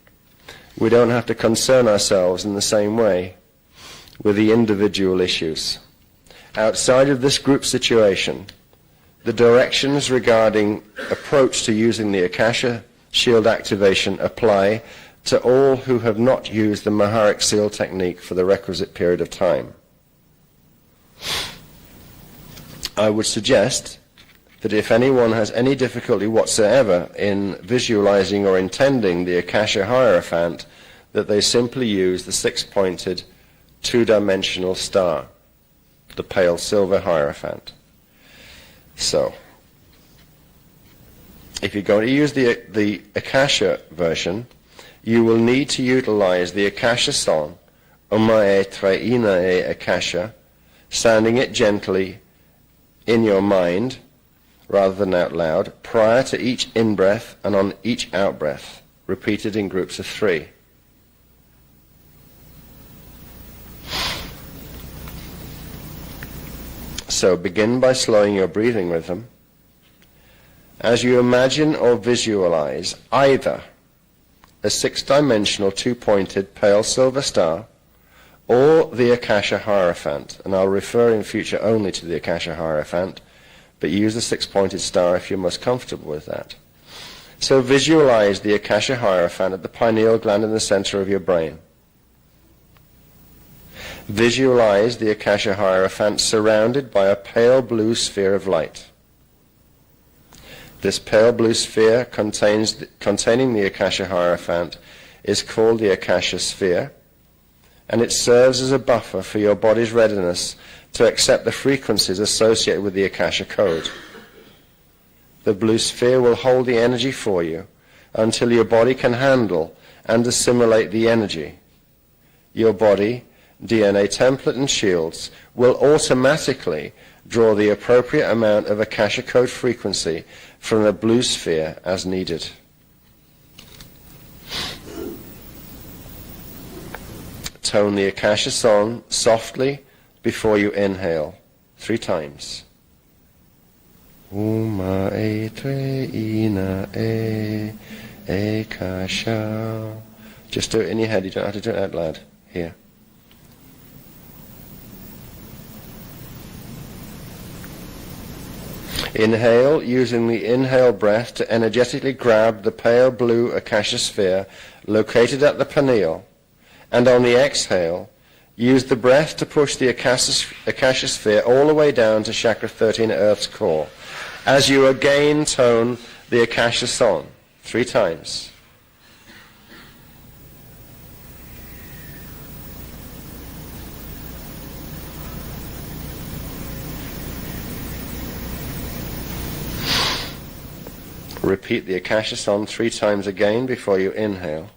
we don't have to concern ourselves in the same way with the individual issues. Outside of this group situation, the directions regarding approach to using the Akasha Shield activation apply to all who have not used the Maharic Seal technique for the requisite period of time. I would suggest that if anyone has any difficulty whatsoever in visualizing or intending the Akasha Hierophant, that they simply use the 6-pointed 2-dimensional star, the pale silver Hierophant. So, if you're going to use the Akasha version, you will need to utilize the Akasha song, Omae Trainae Akasha, sounding it gently in your mind rather than out loud, prior to each in-breath and on each out-breath, repeated in groups of 3. So begin by slowing your breathing rhythm as you imagine or visualize either a 6-dimensional 2-pointed pale silver star or the Akasha Hierophant, and I'll refer in future only to the Akasha Hierophant, but use the 6-pointed star if you're most comfortable with that. So visualize the Akasha Hierophant at the pineal gland in the center of your brain. Visualize the Akasha Hierophant surrounded by a pale blue sphere of light. This pale blue sphere containing the Akasha Hierophant is called the Akasha Sphere, and it serves as a buffer for your body's readiness to accept the frequencies associated with the Akasha Code. The blue sphere will hold the energy for you until your body can handle and assimilate the energy. Your body, DNA template and shields will automatically draw the appropriate amount of Akasha Code frequency from the blue sphere as needed. Tone the Akasha song softly before you inhale 3 times. Uma e tre ina e Akasha. Just do it in your head, you don't have to do it out loud. Here. Inhale, using the inhale breath to energetically grab the pale blue Akasha sphere located at the pineal, and on the exhale, use the breath to push the Akasha sphere all the way down to Chakra 13 at Earth's core, as you again tone the Akasha song 3 times. Repeat the Akasha song 3 times again before you inhale.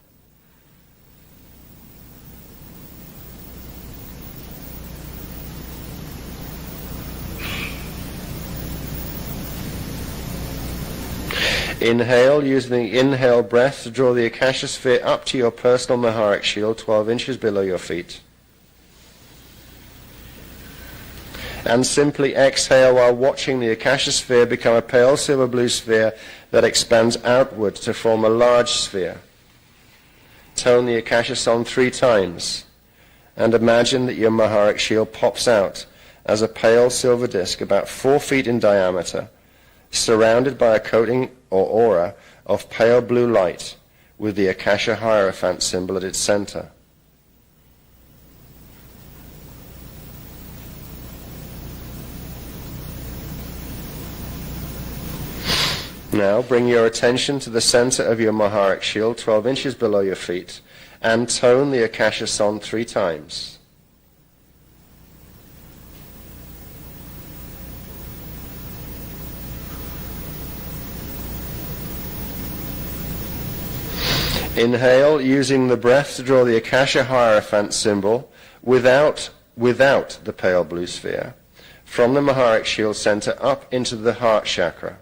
Inhale, using the inhale breath to draw the Akasha sphere up to your personal Maharic shield, 12 inches below your feet. And simply exhale while watching the Akasha sphere become a pale silver blue sphere that expands outward to form a large sphere. Tone the Akasha song 3 times and imagine that your Maharic shield pops out as a pale silver disc about 4 feet in diameter, surrounded by a coating or aura of pale blue light with the Akasha Hierophant symbol at its center. Now bring your attention to the center of your Maharic shield, 12 inches below your feet, and tone the Akasha song 3 times. Inhale, using the breath to draw the Akasha Hierophant symbol without the pale blue sphere from the Maharic shield center up into the heart chakra.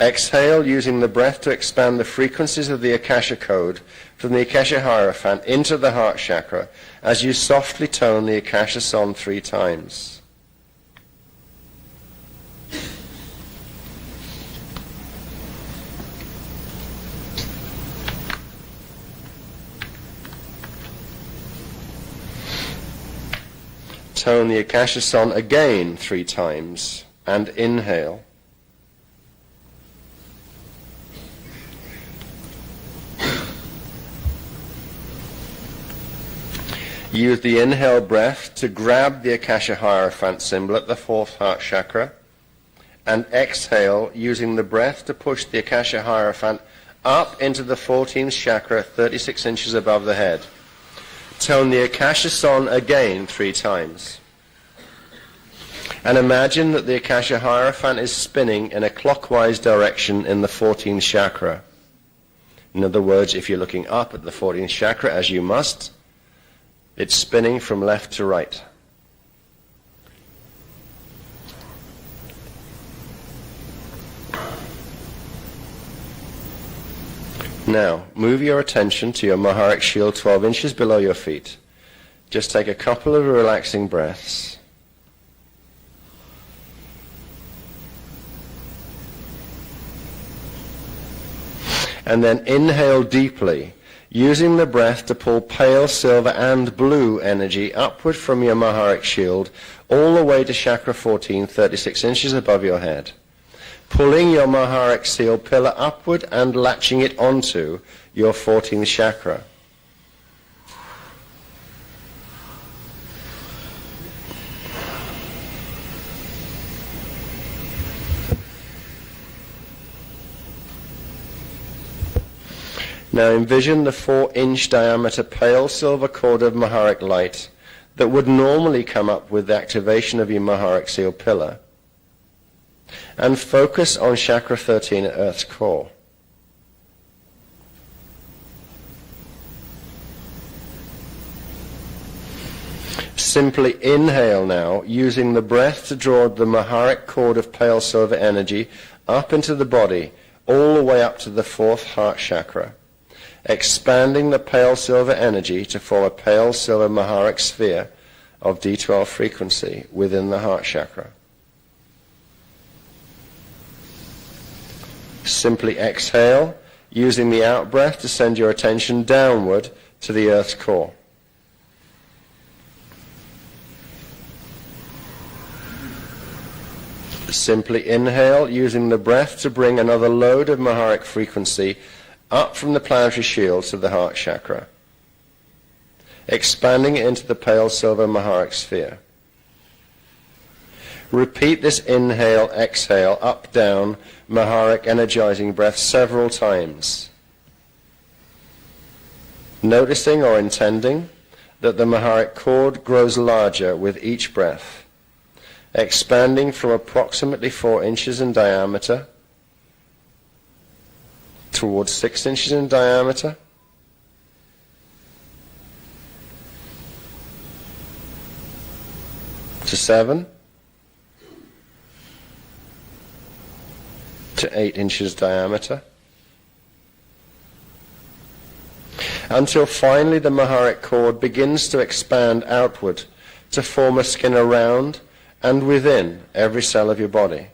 Exhale, using the breath to expand the frequencies of the Akasha code from the Akasha Hierophant into the heart chakra as you softly tone the Akasha song 3 times. Tone the Akasha song again 3 times and inhale. Use the inhale breath to grab the Akasha Hierophant symbol at the 4th heart chakra, and exhale, using the breath to push the Akasha Hierophant up into the 14th chakra, 36 inches above the head. Tone the Akasha song again 3 times. And imagine that the Akasha Hierophant is spinning in a clockwise direction in the 14th chakra. In other words, if you're looking up at the 14th chakra, as you must, it's spinning from left to right. Now, move your attention to your Maharic shield 12 inches below your feet. Just take a couple of relaxing breaths. And then inhale deeply, using the breath to pull pale silver and blue energy upward from your Maharic shield all the way to chakra 14, 36 inches above your head. Pulling your Maharic shield pillar upward and latching it onto your 14th chakra. Now envision the 4-inch diameter pale silver cord of Maharic light that would normally come up with the activation of your Maharic shield pillar. And focus on chakra 13 at Earth's core. Simply inhale now, using the breath to draw the Maharic cord of pale silver energy up into the body, all the way up to the 4th heart chakra, expanding the pale silver energy to form a pale silver Maharic sphere of D12 frequency within the heart chakra. Simply exhale, using the out-breath to send your attention downward to the Earth's core. Simply inhale, using the breath to bring another load of Maharic frequency up from the planetary shield to the heart chakra, expanding it into the pale silver Maharic sphere. Repeat this inhale, exhale, up, down, Maharic energizing breath several times, noticing or intending that the Maharic cord grows larger with each breath, expanding from approximately 4 inches in diameter towards 6 inches in diameter, to 7, to 8 inches diameter, until finally the Maharic cord begins to expand outward to form a skin around and within every cell of your body.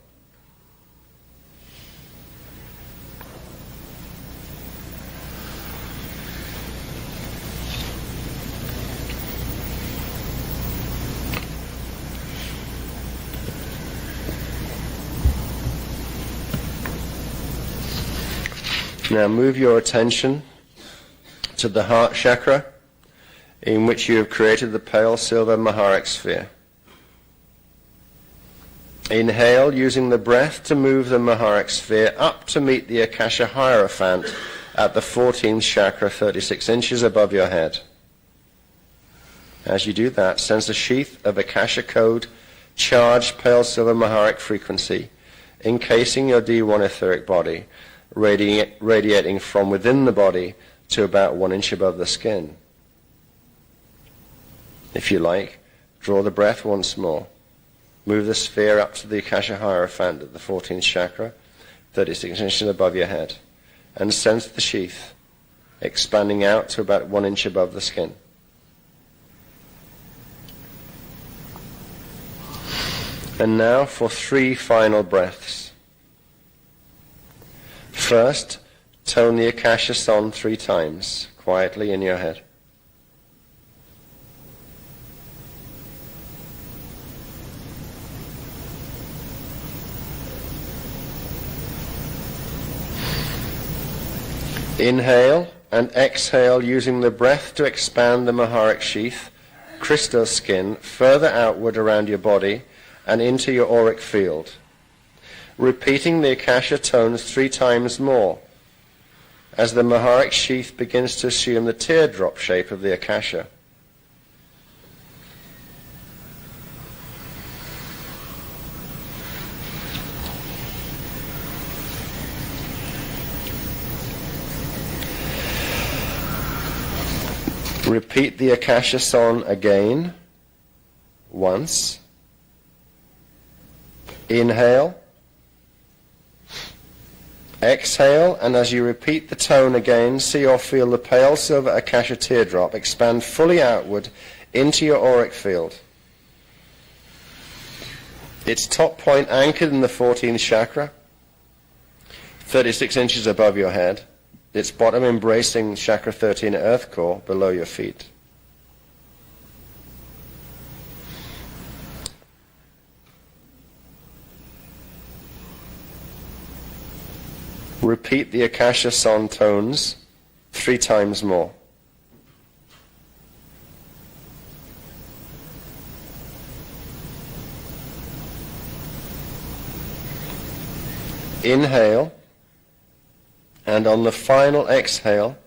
Now move your attention to the heart chakra, in which you have created the pale silver Maharic sphere. Inhale, using the breath to move the Maharic sphere up to meet the Akasha Hierophant at the 14th chakra, 36 inches above your head. As you do that, sense a sheath of Akasha code, charged pale silver Maharic frequency, encasing your D1 etheric body, radiating from within the body to about 1 inch above the skin. If you like, draw the breath once more. Move the sphere up to the Akasha Hierophant at the 14th chakra, 36 inches above your head, and sense the sheath expanding out to about 1 inch above the skin. And now for 3 final breaths. First, tone the Akasha song 3 times, quietly in your head. Inhale and exhale, using the breath to expand the Maharic sheath, crystal skin, further outward around your body and into your auric field, repeating the Akasha tones 3 times more as the Maharic sheath begins to assume the teardrop shape of the Akasha. Repeat the Akasha song again, once. Inhale. Exhale, and as you repeat the tone again, see or feel the pale silver Akasha teardrop expand fully outward into your auric field. Its top point anchored in the 14th chakra, 36 inches above your head. Its bottom embracing chakra 13 earth core below your feet. Repeat the Akasha song tones 3 times more. Inhale, and on the final exhale,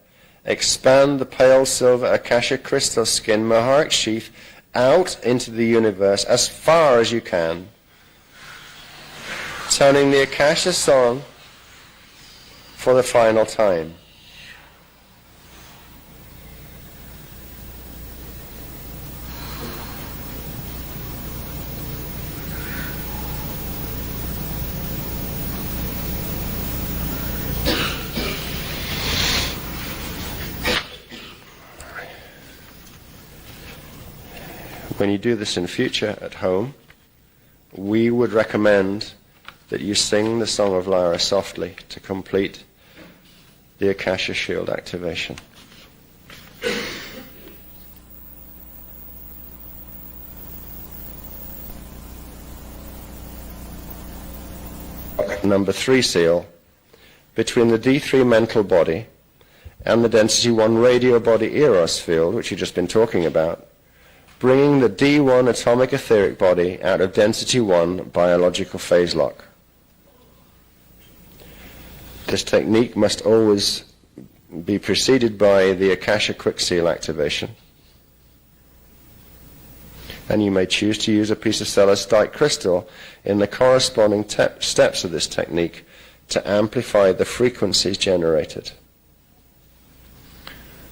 expand the pale silver Akasha crystal skin Maharic sheath out into the universe as far as you can, turning the Akasha song for the final time. When you do this in future at home, we would recommend that you sing the Song of Lyra softly to complete the Akasha Shield activation. Number 3 seal, between the D3 mental body and the density 1 radio body eros field, which you've just been talking about, bringing the D1 atomic etheric body out of density 1 biological phase lock. This technique must always be preceded by the Akasha quick seal activation. And you may choose to use a piece of celestite crystal in the corresponding steps of this technique to amplify the frequencies generated.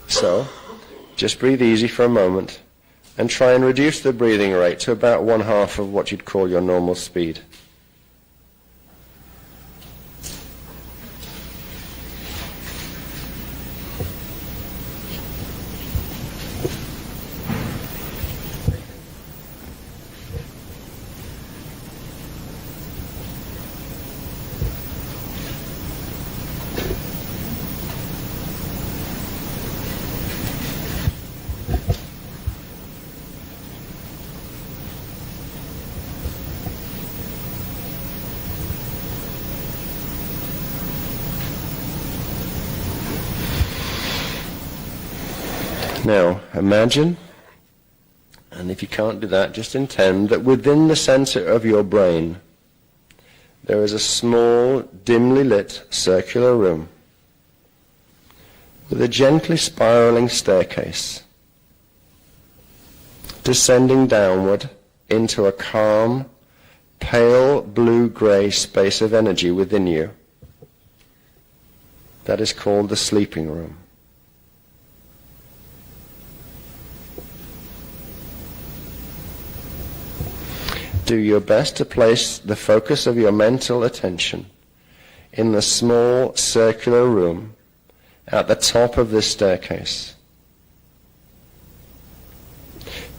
So, just breathe easy for a moment and try and reduce the breathing rate to about 1/2 of what you'd call your normal speed. Now, imagine, and if you can't do that, just intend that within the center of your brain there is a small, dimly lit circular room with a gently spiraling staircase descending downward into a calm, pale blue-gray space of energy within you. That is called the sleeping room. Do your best to place the focus of your mental attention in the small circular room at the top of this staircase.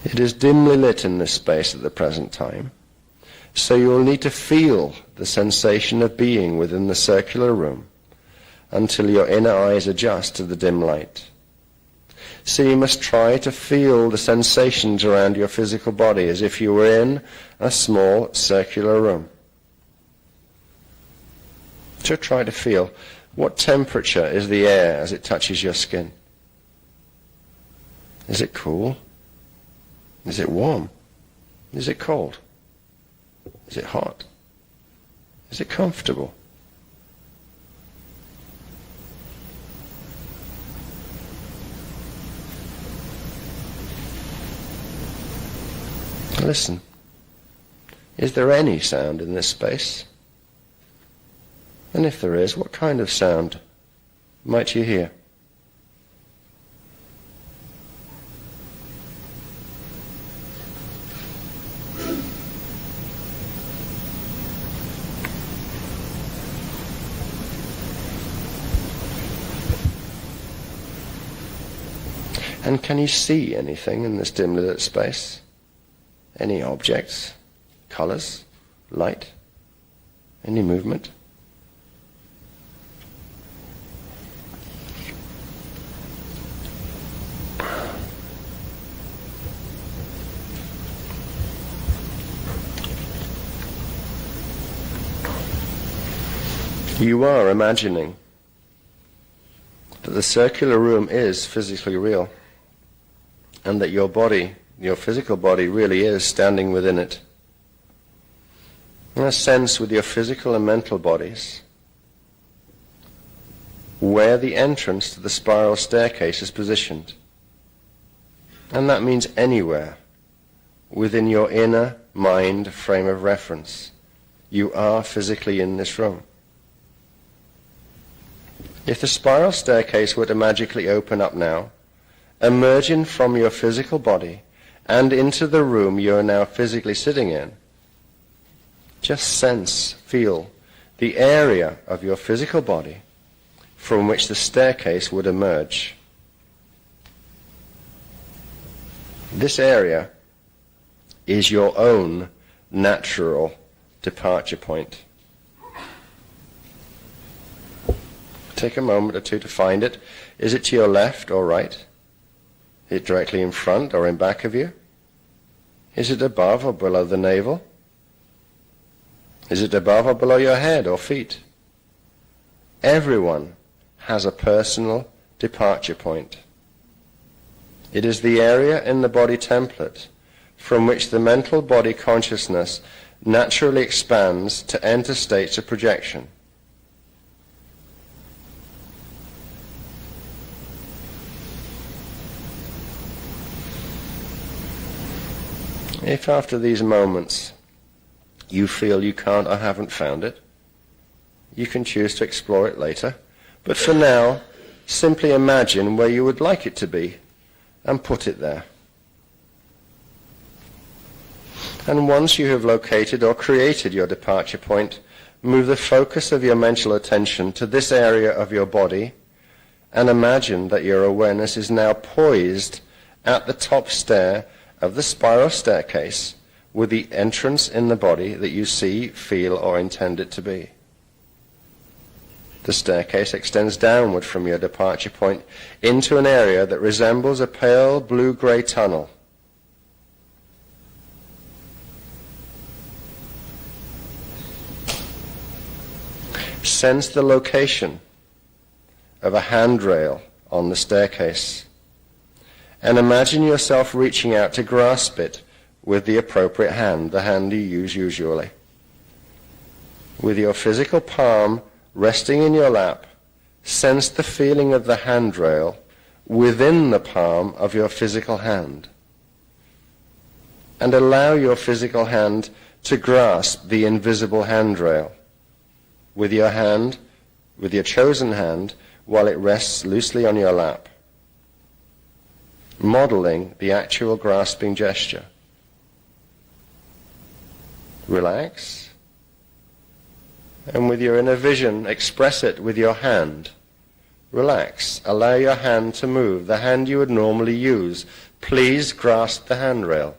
It is dimly lit in this space at the present time, so you will need to feel the sensation of being within the circular room until your inner eyes adjust to the dim light. So you must try to feel the sensations around your physical body as if you were in a small circular room. So try to feel, what temperature is the air as it touches your skin? Is it cool? Is it warm? Is it cold? Is it hot? Is it comfortable? Listen. Is there any sound in this space? And if there is, what kind of sound might you hear? And can you see anything in this dimly lit space? Any objects, colors, light, any movement? You are imagining that the circular room is physically real, and that your body, your physical body, really is standing within it. In a sense, with your physical and mental bodies, where the entrance to the spiral staircase is positioned. And that means anywhere within your inner mind frame of reference. You are physically in this room. If the spiral staircase were to magically open up now, emerging from your physical body and into the room you are now physically sitting in, just sense, feel the area of your physical body from which the staircase would emerge. This area is your own natural departure point. Take a moment or two to find it. Is it to your left or right? Is it directly in front or in back of you? Is it above or below the navel? Is it above or below your head or feet? Everyone has a personal departure point. It is the area in the body template from which the mental body consciousness naturally expands to enter states of projection. If after these moments you feel you can't or haven't found it, you can choose to explore it later. But for now, simply imagine where you would like it to be and put it there. And once you have located or created your departure point, move the focus of your mental attention to this area of your body and imagine that your awareness is now poised at the top stair of the spiral staircase with the entrance in the body that you see, feel, or intend it to be. The staircase extends downward from your departure point into an area that resembles a pale blue-gray tunnel. Sense the location of a handrail on the staircase and imagine yourself reaching out to grasp it with the appropriate hand, the hand you use usually. With your physical palm resting in your lap, sense the feeling of the handrail within the palm of your physical hand, and allow your physical hand to grasp the invisible handrail with your hand, with your chosen hand, while it rests loosely on your lap, modeling the actual grasping gesture. Relax, and with your inner vision, express it with your hand. Relax, allow your hand to move, the hand you would normally use. Please grasp the handrail.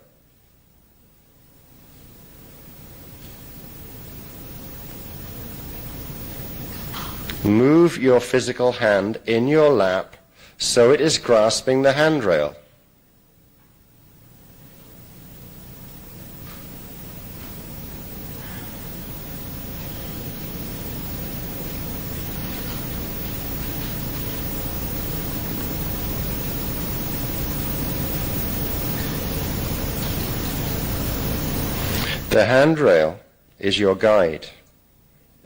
Move your physical hand in your lap so it is grasping the handrail. The handrail is your guide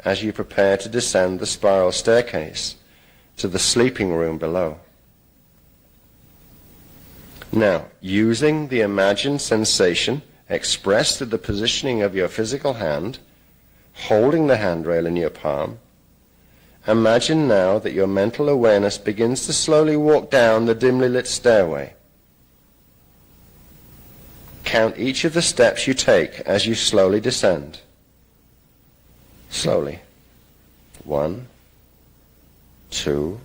as you prepare to descend the spiral staircase to the sleeping room below. Now, using the imagined sensation expressed through the positioning of your physical hand, holding the handrail in your palm, imagine now that your mental awareness begins to slowly walk down the dimly lit stairway. Count each of the steps you take as you slowly descend. Slowly. 1, 2,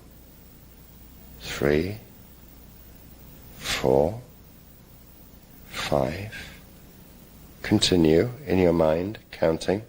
3, 4, 5. Continue in your mind, counting.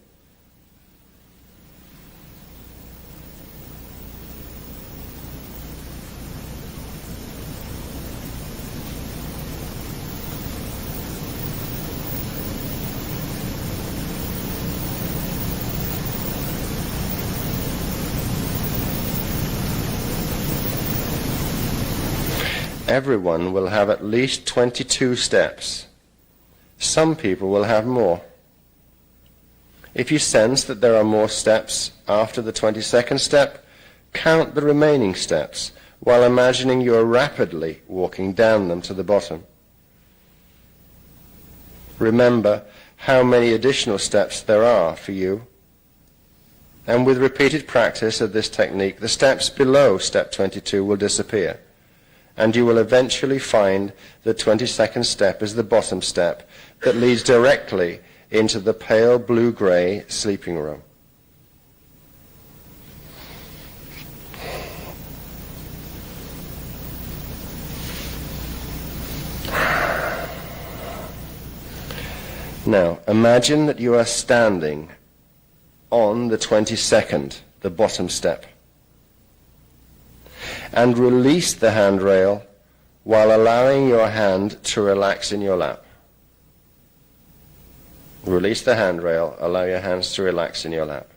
Everyone will have at least 22 steps. Some people will have more. If you sense that there are more steps after the 22nd step, count the remaining steps while imagining you are rapidly walking down them to the bottom. Remember how many additional steps there are for you. And with repeated practice of this technique, the steps below step 22 will disappear, and you will eventually find the 22nd step is the bottom step that leads directly into the pale blue-gray sleeping room. Now, imagine that you are standing on the 22nd, the bottom step, and release the handrail while allowing your hand to relax in your lap. Release the handrail, allow your hands to relax in your lap.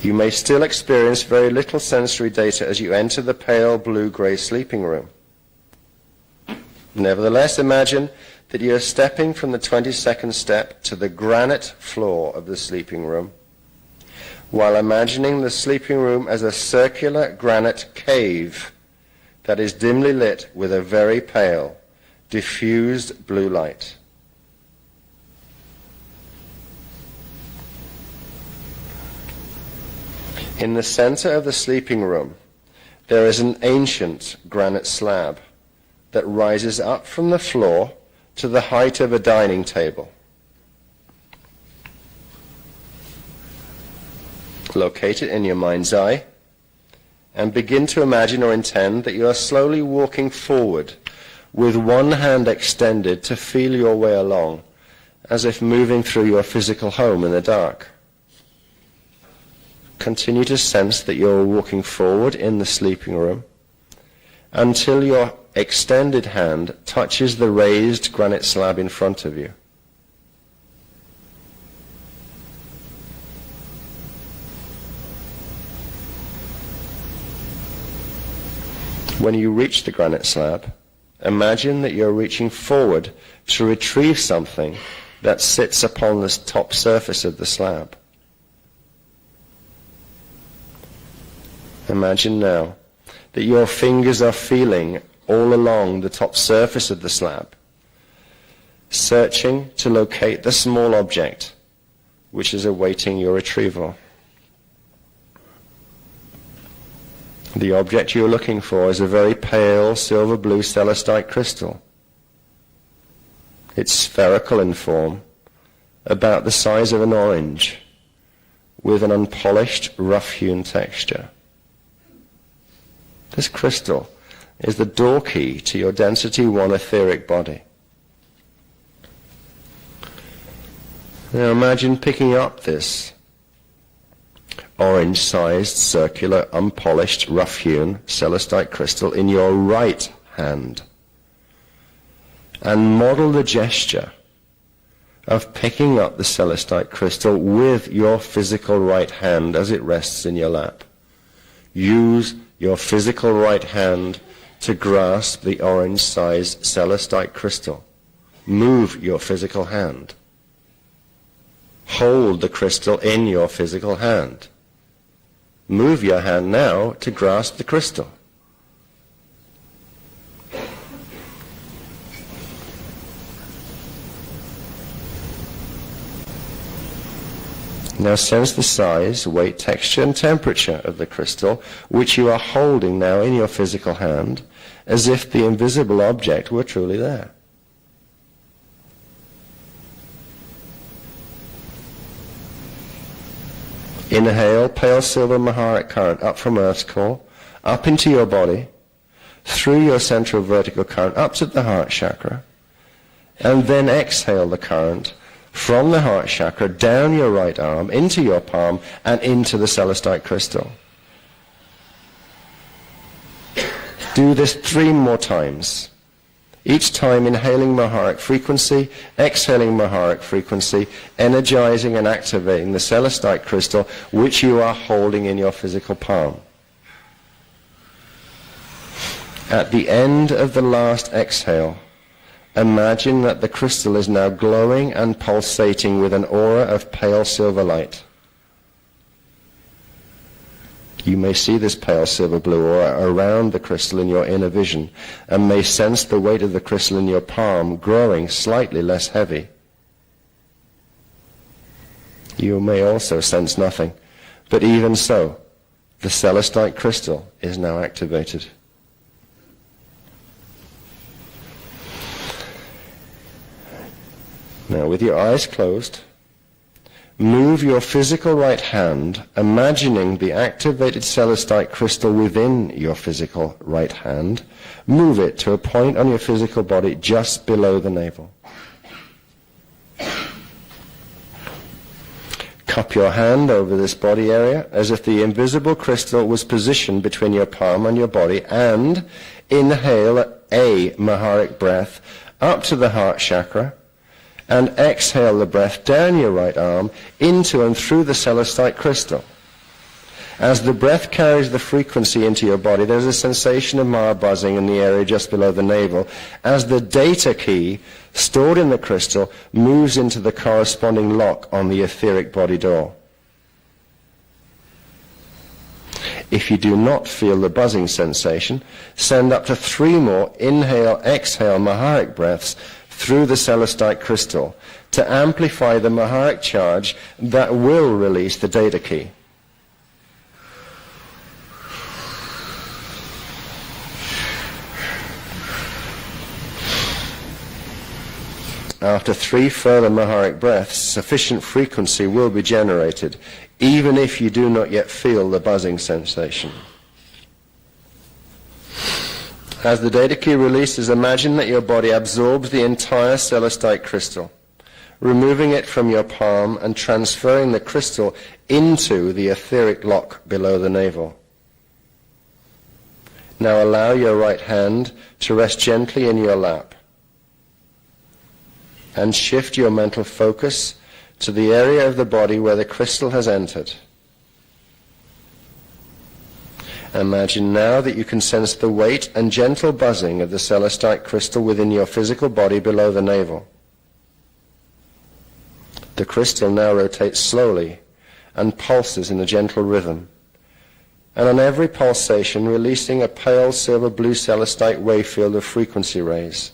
You may still experience very little sensory data as you enter the pale blue-gray sleeping room. Nevertheless, imagine that you are stepping from the 22nd step to the granite floor of the sleeping room, while imagining the sleeping room as a circular granite cave that is dimly lit with a very pale, diffused blue light. In the center of the sleeping room, there is an ancient granite slab that rises up from the floor to the height of a dining table. Locate it in your mind's eye and begin to imagine or intend that you are slowly walking forward with one hand extended to feel your way along, as if moving through your physical home in the dark. Continue to sense that you're walking forward in the sleeping room until your extended hand touches the raised granite slab in front of you. When you reach the granite slab, imagine that you're reaching forward to retrieve something that sits upon the top surface of the slab. Imagine now that your fingers are feeling all along the top surface of the slab, searching to locate the small object which is awaiting your retrieval. The object you're looking for is a very pale silver blue celestite crystal. It's spherical in form, about the size of an orange, with an unpolished, rough-hewn texture. This crystal is the door key to your density 1 etheric body. Now imagine picking up this orange-sized, circular, unpolished, rough-hewn celestite crystal in your right hand, and model the gesture of picking up the celestite crystal with your physical right hand as it rests in your lap. Use your physical right hand to grasp the orange-sized celestite crystal. Move your physical hand. Hold the crystal in your physical hand. Move your hand now to grasp the crystal. Now sense the size, weight, texture, and temperature of the crystal, which you are holding now in your physical hand, as if the invisible object were truly there. Inhale pale silver Maharic current up from Earth's core, up into your body, through your central vertical current, up to the heart chakra, and then exhale the current from the heart chakra down your right arm, into your palm, and into the celestite crystal. Do this 3 more times. Each time inhaling Maharic frequency, exhaling Maharic frequency, energizing and activating the celestite crystal which you are holding in your physical palm. At the end of the last exhale, imagine that the crystal is now glowing and pulsating with an aura of pale silver light. You may see this pale silver blue aura around the crystal in your inner vision, and may sense the weight of the crystal in your palm growing slightly less heavy. You may also sense nothing, but even so, the celestite crystal is now activated. Now, with your eyes closed, move your physical right hand, imagining the activated celestite crystal within your physical right hand. Move it to a point on your physical body just below the navel. Cup your hand over this body area as if the invisible crystal was positioned between your palm and your body, and inhale a Maharic breath up to the heart chakra, and exhale the breath down your right arm into and through the celestite crystal. As the breath carries the frequency into your body, there's a sensation of Mara buzzing in the area just below the navel as the data key stored in the crystal moves into the corresponding lock on the etheric body door. If you do not feel the buzzing sensation, send up to 3 more inhale, exhale Maharic breaths through the celestite crystal to amplify the Maharic charge that will release the data key. After 3 further Maharic breaths, sufficient frequency will be generated, even if you do not yet feel the buzzing sensation. As the data key releases, imagine that your body absorbs the entire celestite crystal, removing it from your palm and transferring the crystal into the etheric lock below the navel. Now allow your right hand to rest gently in your lap, and shift your mental focus to the area of the body where the crystal has entered. Imagine now that you can sense the weight and gentle buzzing of the celestite crystal within your physical body below the navel. The crystal now rotates slowly and pulses in a gentle rhythm, and on every pulsation releasing a pale silver-blue celestite wave field of frequency rays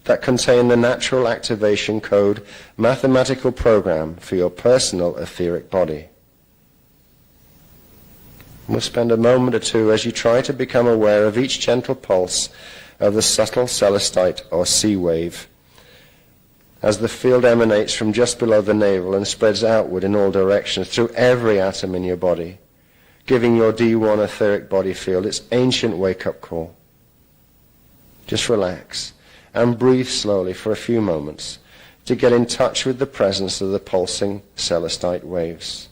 that contain the natural activation code mathematical program for your personal etheric body. We'll spend a moment or two as you try to become aware of each gentle pulse of the subtle celestite or sea wave, as the field emanates from just below the navel and spreads outward in all directions through every atom in your body, giving your D1 etheric body field its ancient wake-up call. Just relax and breathe slowly for a few moments to get in touch with the presence of the pulsing celestite waves.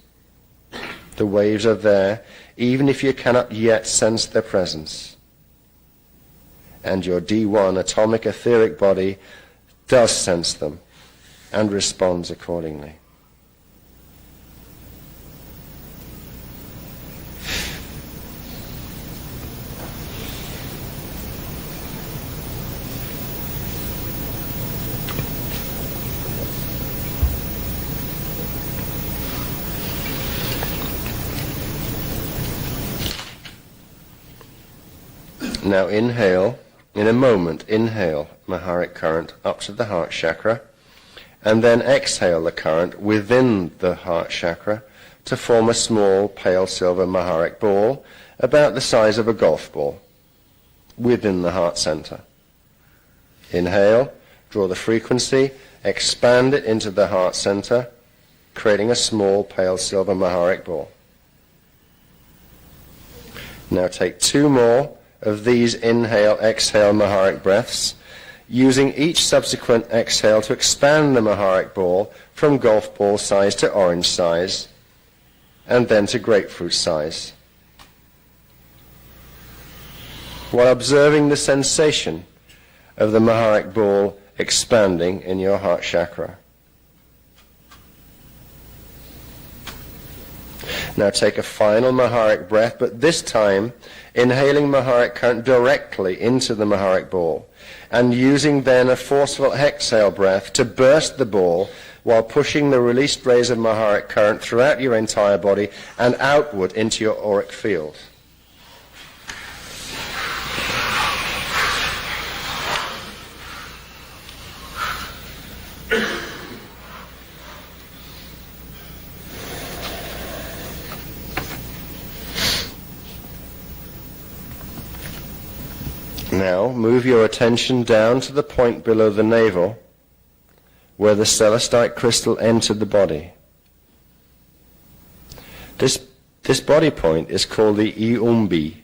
The waves are there even if you cannot yet sense their presence. And your D1 atomic etheric body does sense them and responds accordingly. Now inhale, in a moment, inhale Maharic current up to the heart chakra, and then exhale the current within the heart chakra to form a small pale silver Maharic ball about the size of a golf ball within the heart center. Inhale, draw the frequency, expand it into the heart center, creating a small pale silver Maharic ball. Now take 2 more of these inhale-exhale Maharic breaths, using each subsequent exhale to expand the Maharic ball from golf ball size to orange size, and then to grapefruit size, while observing the sensation of the Maharic ball expanding in your heart chakra. Now take a final Maharic breath, but this time inhaling Maharic current directly into the Maharic ball, and using then a forceful exhale breath to burst the ball while pushing the released rays of Maharic current throughout your entire body and outward into your auric field. Now move your attention down to the point below the navel where the celestite crystal entered the body. This body point is called the Iumbi.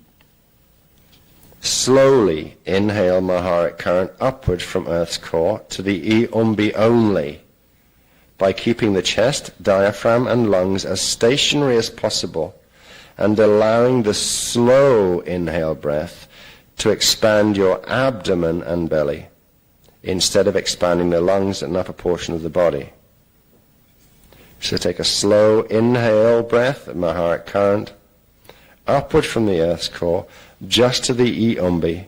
Slowly inhale Maharic current upward from Earth's core to the Iumbi only, by keeping the chest, diaphragm and lungs as stationary as possible and allowing the slow inhale breath to expand your abdomen and belly instead of expanding the lungs and upper portion of the body. So take a slow inhale breath of Maharic current upward from the Earth's core just to the Iumbi,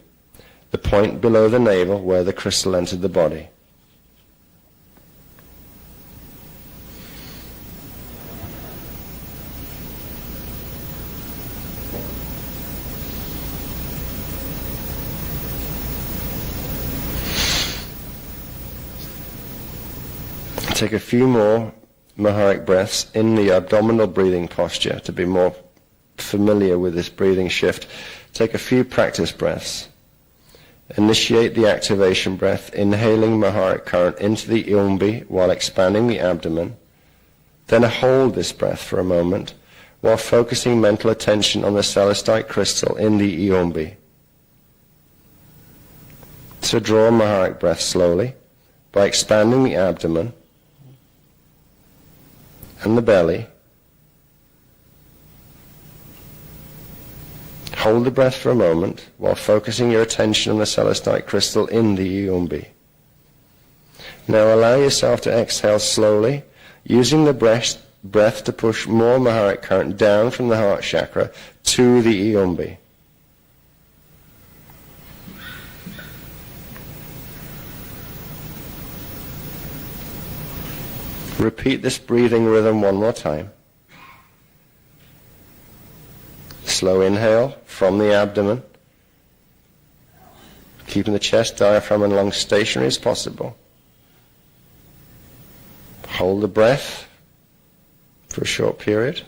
the point below the navel where the crystal entered the body. Take a few more Maharic breaths in the abdominal breathing posture to be more familiar with this breathing shift. Take a few practice breaths. Initiate the activation breath, inhaling Maharic current into the Iumbi while expanding the abdomen. Then hold this breath for a moment while focusing mental attention on the celestite crystal in the Iumbi. So draw Maharic breath slowly by expanding the abdomen and the belly. Hold the breath for a moment while focusing your attention on the celestite crystal in the Iumbi. Now allow yourself to exhale slowly, using the breath to push more Maharic current down from the heart chakra to the Iumbi. Repeat this breathing rhythm one more time. Slow inhale from the abdomen, keeping the chest, diaphragm, and lungs stationary as possible. Hold the breath for a short period.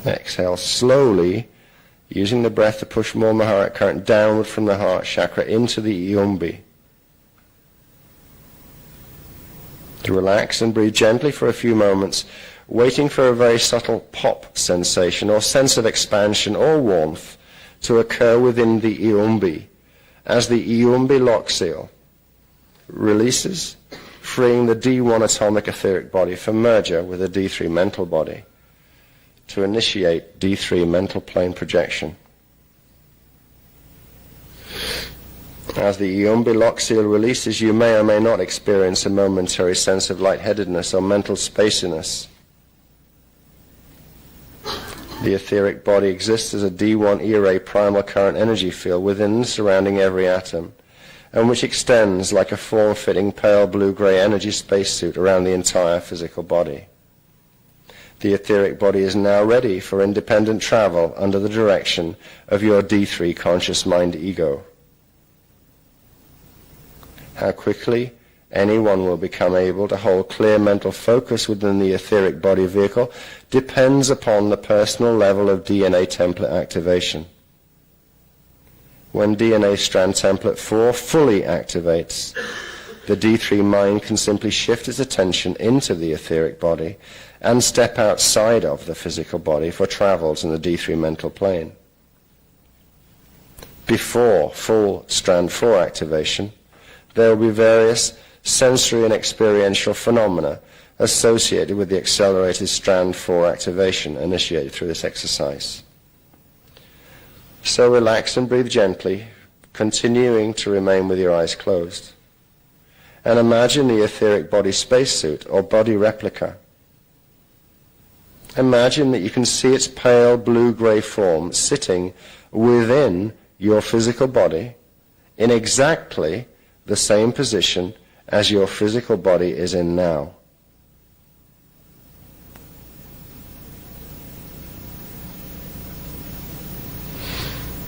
Exhale slowly, using the breath to push more Maharat current downward from the heart chakra into the Iumbi. To relax and breathe gently for a few moments, waiting for a very subtle pop sensation or sense of expansion or warmth to occur within the Iumbi as the Iumbi lock seal releases, freeing the D1 atomic etheric body for merger with the D3 mental body to initiate D3 mental plane projection. As the Iumbi lock seal releases, you may or may not experience a momentary sense of lightheadedness or mental spaciness. The etheric body exists as a D1 E-ray primal current energy field within and surrounding every atom, and which extends like a form-fitting pale blue-gray energy spacesuit around the entire physical body. The etheric body is now ready for independent travel under the direction of your D3 conscious mind ego. How quickly anyone will become able to hold clear mental focus within the etheric body vehicle depends upon the personal level of DNA template activation. When DNA strand template 4 fully activates, the D3 mind can simply shift its attention into the etheric body and step outside of the physical body for travels in the D3 mental plane. Before full strand 4 activation, there will be various sensory and experiential phenomena associated with the accelerated strand 4 activation initiated through this exercise. So relax and breathe gently, continuing to remain with your eyes closed. And imagine the etheric body spacesuit or body replica. Imagine that you can see its pale blue-gray form sitting within your physical body in exactly the same position as your physical body is in now.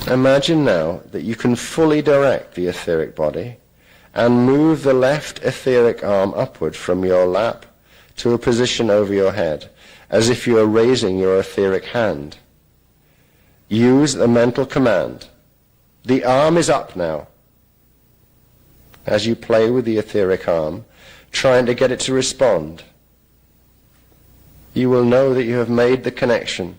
Imagine now that you can fully direct the etheric body and move the left etheric arm upward from your lap to a position over your head, as if you are raising your etheric hand. Use the mental command. The arm is up now. As you play with the etheric arm, trying to get it to respond, you will know that you have made the connection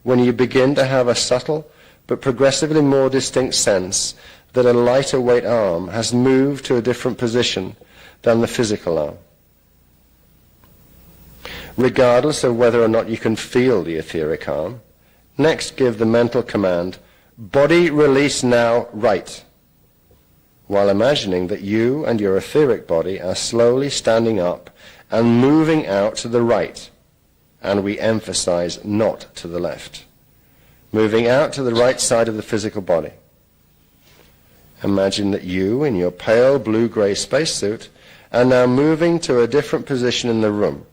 when you begin to have a subtle but progressively more distinct sense that a lighter weight arm has moved to a different position than the physical arm. Regardless of whether or not you can feel the etheric arm, next give the mental command, body release now right, while imagining that you and your etheric body are slowly standing up and moving out to the right, and we emphasize not to the left. Moving out to the right side of the physical body. Imagine that you, in your pale blue-gray spacesuit, are now moving to a different position in the room.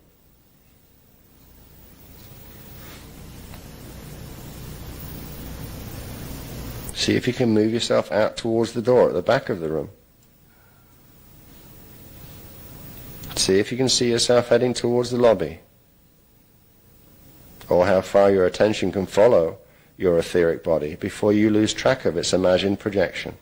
See if you can move yourself out towards the door at the back of the room. See if you can see yourself heading towards the lobby, or how far your attention can follow your etheric body before you lose track of its imagined projection.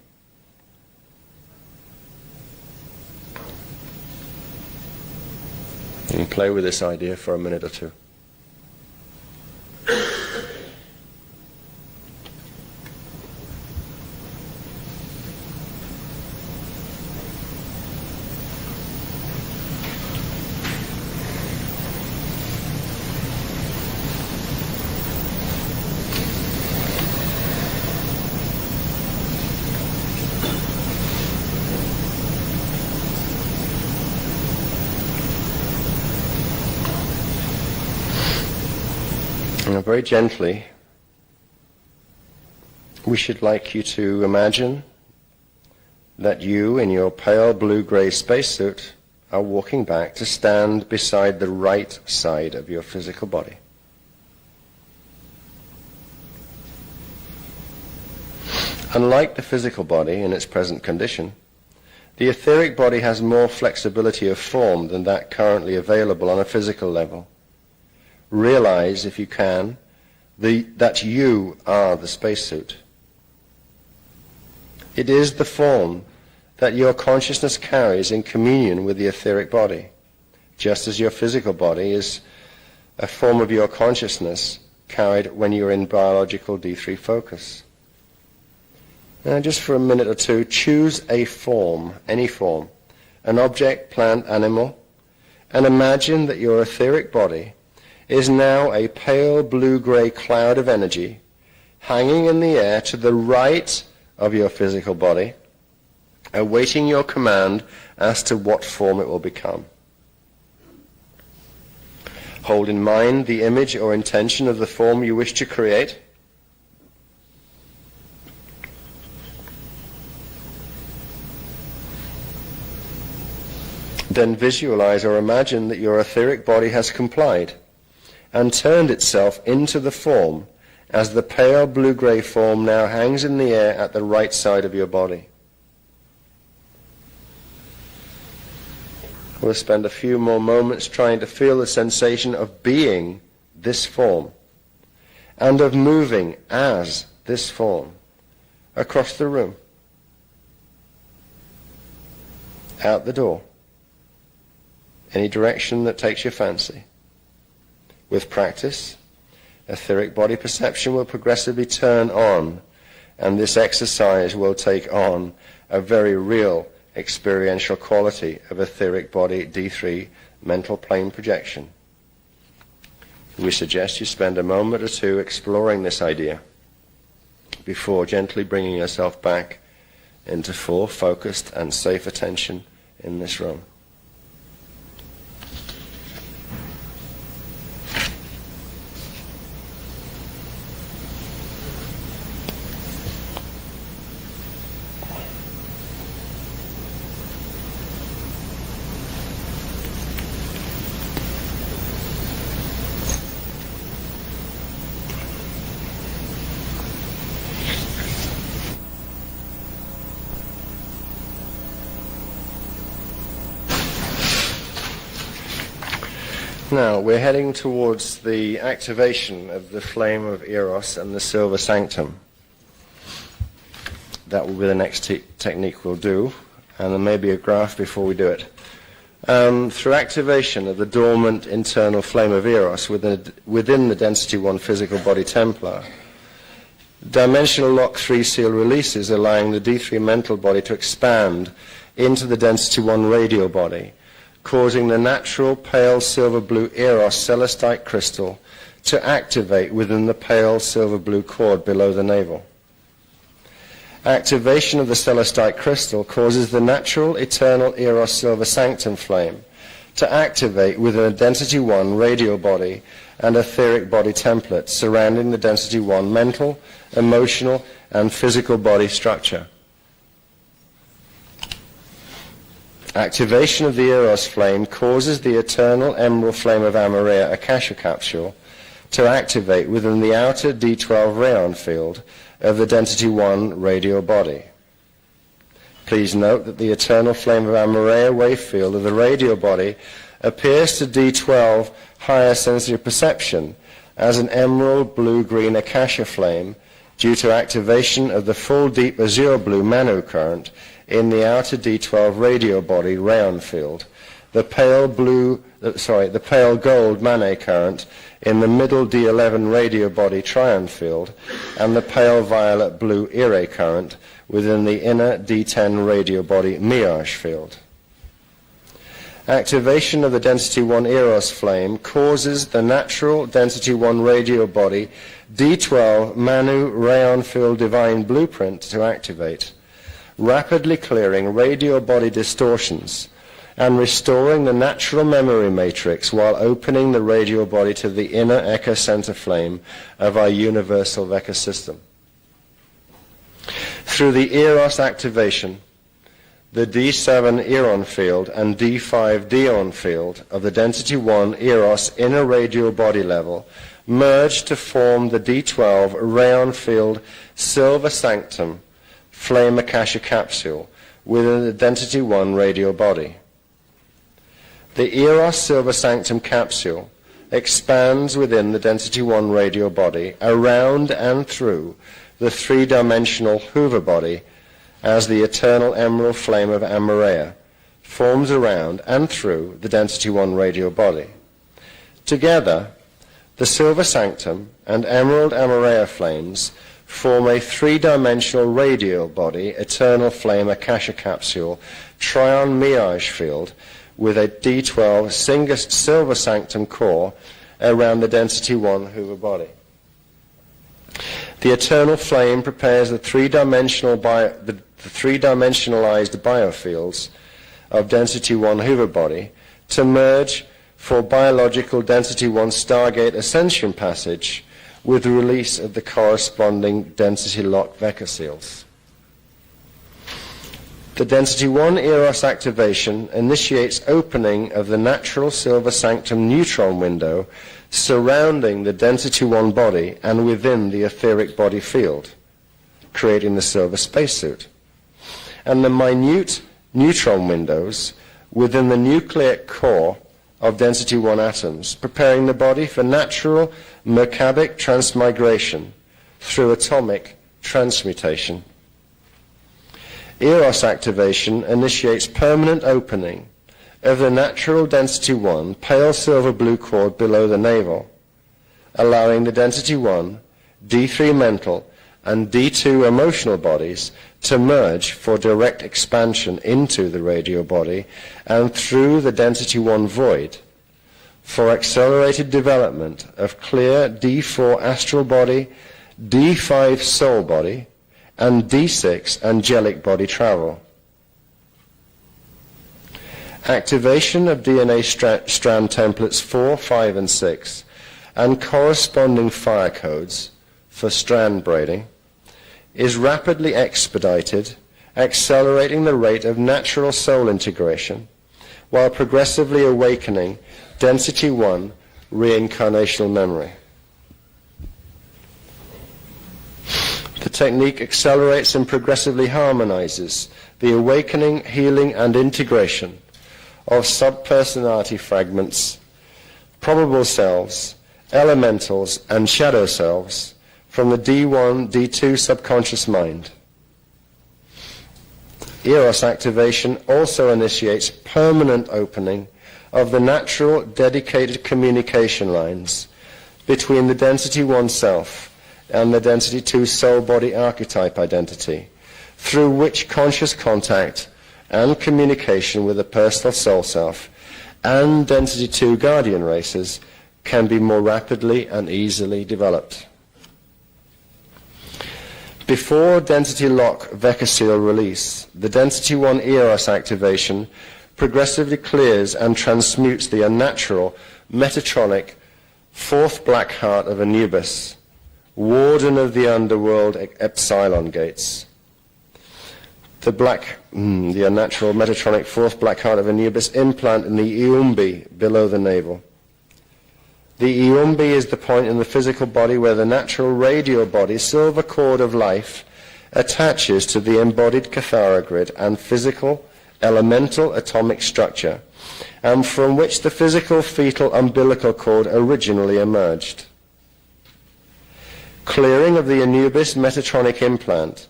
You can play with this idea for a minute or two. And very gently, we should like you to imagine that you, in your pale blue-gray spacesuit, are walking back to stand beside the right side of your physical body. Unlike the physical body in its present condition, the etheric body has more flexibility of form than that currently available on a physical level. Realize, if you can, that you are the spacesuit. It is the form that your consciousness carries in communion with the etheric body, just as your physical body is a form of your consciousness carried when you're in biological D3 focus. Now, just for a minute or two, choose a form, any form, an object, plant, animal, and imagine that your etheric body is now a pale blue-gray cloud of energy hanging in the air to the right of your physical body, awaiting your command as to what form it will become. Hold in mind the image or intention of the form you wish to create. Then visualize or imagine that your etheric body has complied and turned itself into the form as the pale blue-gray form now hangs in the air at the right side of your body. We'll spend a few more moments trying to feel the sensation of being this form and of moving as this form across the room, out the door, any direction that takes your fancy. With practice, etheric body perception will progressively turn on, and this exercise will take on a very real experiential quality of etheric body D3 mental plane projection. We suggest you spend a moment or two exploring this idea before gently bringing yourself back into full, focused, and safe attention in this room. Now, we're heading towards the activation of the flame of Eros and the silver sanctum. That will be the next technique we'll do, and there may be a graph before we do it. Through activation of the dormant internal flame of Eros within the Density 1 physical body Templar, dimensional lock 3 seal releases, allowing the D3 mental body to expand into the Density 1 radial body, causing the natural pale silver blue Eros celestite crystal to activate within the pale silver blue cord below the navel. Activation of the celestite crystal causes the natural eternal Eros silver sanctum flame to activate within a Density 1 radial body and etheric body template surrounding the Density 1 mental, emotional, and physical body structure. Activation of the Eros flame causes the eternal emerald flame of Amareya Akasha capsule to activate within the outer D12 rayon field of the Density 1 radial body. Please note that the eternal flame of Amareya wave field of the radial body appears to D12 higher sensory perception as an emerald blue-green Akasha flame due to activation of the full deep azure blue Manu current in the outer D12 radial body rayon field, the pale gold Manet current in the middle D11 radial body trion field, and the pale violet blue Ire current within the inner D10 radial body Miage field. Activation of the Density 1 Eros flame causes the natural Density 1 radial body D12 Manu rayon field divine blueprint to activate, rapidly clearing radial body distortions and restoring the natural memory matrix while opening the radial body to the inner echo center flame of our universal Vecca system. Through the Eros activation, the D7 Eron field and D5 Dion field of the density 1 Eros inner radial body level merge to form the D12 Rayon field Silver Sanctum Flame Akasha capsule within the density 1 radial body. The Eros Silver Sanctum capsule expands within the density 1 radial body around and through the three-dimensional Hoover body as the eternal emerald flame of Amareya forms around and through the density 1 radial body. Together, the Silver Sanctum and Emerald Amareya flames form a three-dimensional radial body, eternal flame Akasha capsule, Trion Mirage field with a D12 Silver Sanctum core around the density 1 Hoover body. The eternal flame prepares the three-dimensionalized biofields of density 1 Hoover body to merge for biological density 1 Stargate ascension passage with the release of the corresponding density lock Vecca seals. The density 1 Eros activation initiates opening of the natural Silver Sanctum neutron window surrounding the density 1 body and within the etheric body field, creating the silver spacesuit, and the minute neutron windows within the nucleic core of density 1 atoms, preparing the body for natural Merkabic transmigration through atomic transmutation. Eros activation initiates permanent opening of the natural density 1 pale silver blue cord below the navel, allowing the density 1, D3 mental, and D2 emotional bodies to merge for direct expansion into the radial body and through the density 1 void for accelerated development of clear D4 astral body, D5 soul body, and D6 angelic body travel. Activation of DNA strand templates 4, 5, and 6 and corresponding fire codes for strand braiding is rapidly expedited, accelerating the rate of natural soul integration while progressively awakening density 1 reincarnational memory. The technique accelerates and progressively harmonizes the awakening, healing, and integration of subpersonality fragments, probable selves, elementals, and shadow selves from the D1, D2 subconscious mind. Eros activation also initiates permanent opening of the natural dedicated communication lines between the density 1 self and the density 2 soul body archetype identity, through which conscious contact and communication with the personal soul self and density 2 guardian races can be more rapidly and easily developed. Before density lock Vecca seal release, the density 1 Eros activation progressively clears and transmutes the unnatural Metatronic fourth black heart of Anubis, warden of the underworld Epsilon gates. The unnatural Metatronic fourth black heart of Anubis implant in the Iumbi below the navel. The Iumbi is the point in the physical body where the natural radial body, silver cord of life, attaches to the embodied Kathara grid and physical, elemental atomic structure, and from which the physical fetal umbilical cord originally emerged. Clearing of the Anubis Metatronic implant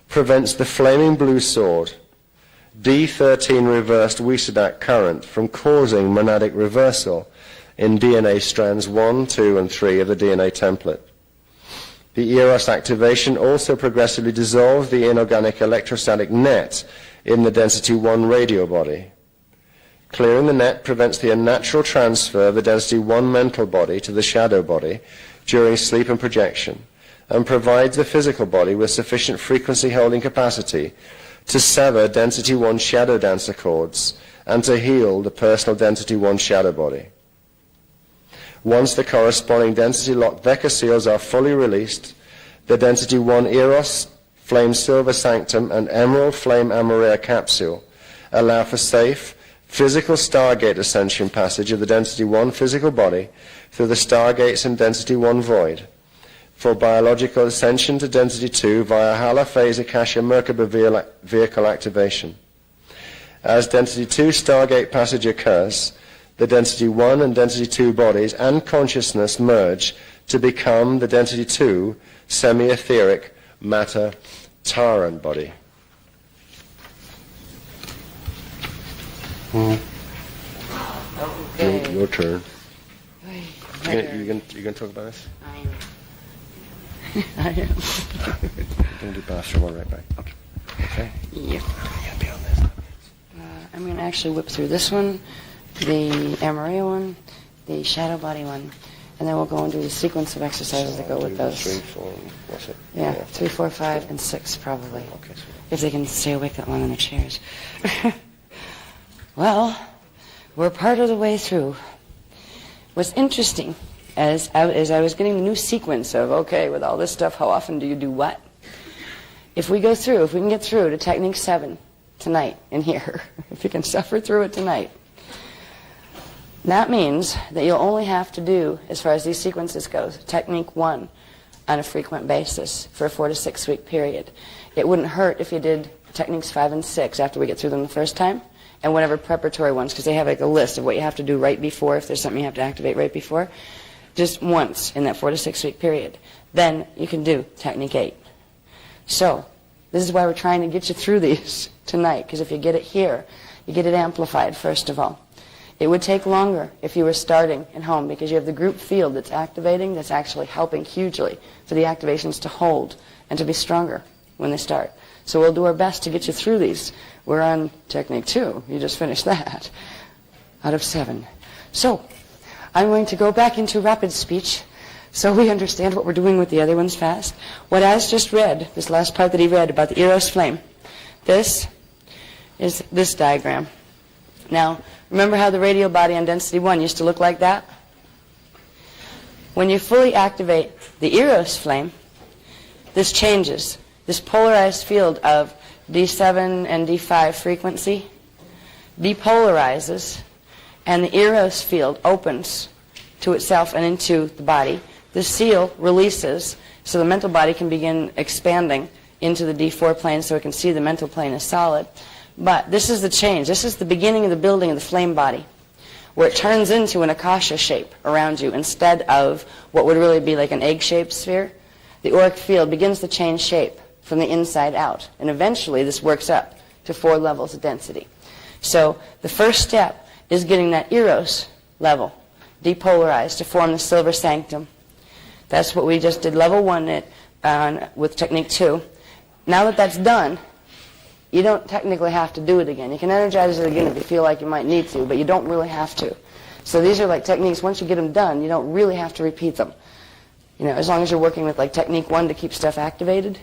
prevents the flaming blue sword, D13 reversed Wisadak current from causing monadic reversal in DNA strands 1, 2, and 3 of the DNA template. The Eros activation also progressively dissolves the inorganic electrostatic net in the density 1 radial body. Clearing the net prevents the unnatural transfer of the density 1 mental body to the shadow body during sleep and projection, and provides the physical body with sufficient frequency holding capacity to sever density 1 shadow dancer cords and to heal the personal density 1 shadow body. Once the corresponding density lock Vecca seals are fully released, the density 1 Eros, Flame Silver Sanctum, and Emerald Flame Amareya capsule allow for safe, physical stargate ascension passage of the density 1 physical body through the stargates in density 1 void, for biological ascension to density 2 via Hala phase Akasha Merkaba vehicle activation. As density 2 stargate passage occurs, the density 1 and density 2 bodies and consciousness merge to become the density 2 semi-etheric matter Taran body. Your turn. You going to talk about this? I am. You're going to do bathroom one right back. Okay. Yep. You're going to be on this. I'm going to actually whip through this one, the Amarillo one, the shadow body one, and then we'll go and do the sequence of exercises that go with those. 3, 4, what's it? Yeah, 3, 4, 5, and 6 probably. Okay. If they can stay awake that long in their chairs. Well, we're part of the way through. What's interesting, as I was getting the new sequence of, okay, with all this stuff, how often do you do what? If we can get through to Technique 7 tonight in here, if you can suffer through it tonight, that means that you'll only have to do, as far as these sequences go, Technique 1 on a frequent basis for a 4 to 6 week period. It wouldn't hurt if you did Techniques 5 and 6 after we get through them the first time, and whatever preparatory ones, because they have like a list of what you have to do right before, if there's something you have to activate right before, just once in that 4 to 6 week period. Then you can do Technique 8. So this is why we're trying to get you through these tonight, because if you get it here, you get it amplified first of all. It would take longer if you were starting at home, because you have the group field that's activating, that's actually helping hugely for the activations to hold and to be stronger when they start. So we'll do our best to get you through these. We're on Technique 2. You just finished that out of 7. So I'm going to go back into rapid speech so we understand what we're doing with the other ones fast. What As just read, this last part that he read about the Eros flame, this is this diagram. Now, remember how the radial body on density 1 used to look like that? When you fully activate the Eros flame, this changes. This polarized field of D7 and D5 frequency depolarizes, and the Eros field opens to itself and into the body. The seal releases, so the mental body can begin expanding into the D4 plane so it can see the mental plane is solid. But this is the change. This is the beginning of the building of the flame body, where it turns into an akasha shape around you instead of what would really be like an egg-shaped sphere. The auric field begins to change shape from the inside out, and eventually this works up to 4 levels of density. So the first step is getting that Eros level depolarized to form the silver sanctum. That's what we just did level 1 with Technique 2. Now that that's done, you don't technically have to do it again. You can energize it again if you feel like you might need to, but you don't really have to. So these are like techniques, once you get them done, you don't really have to repeat them. You know, as long as you're working with like Technique 1 to keep stuff activated,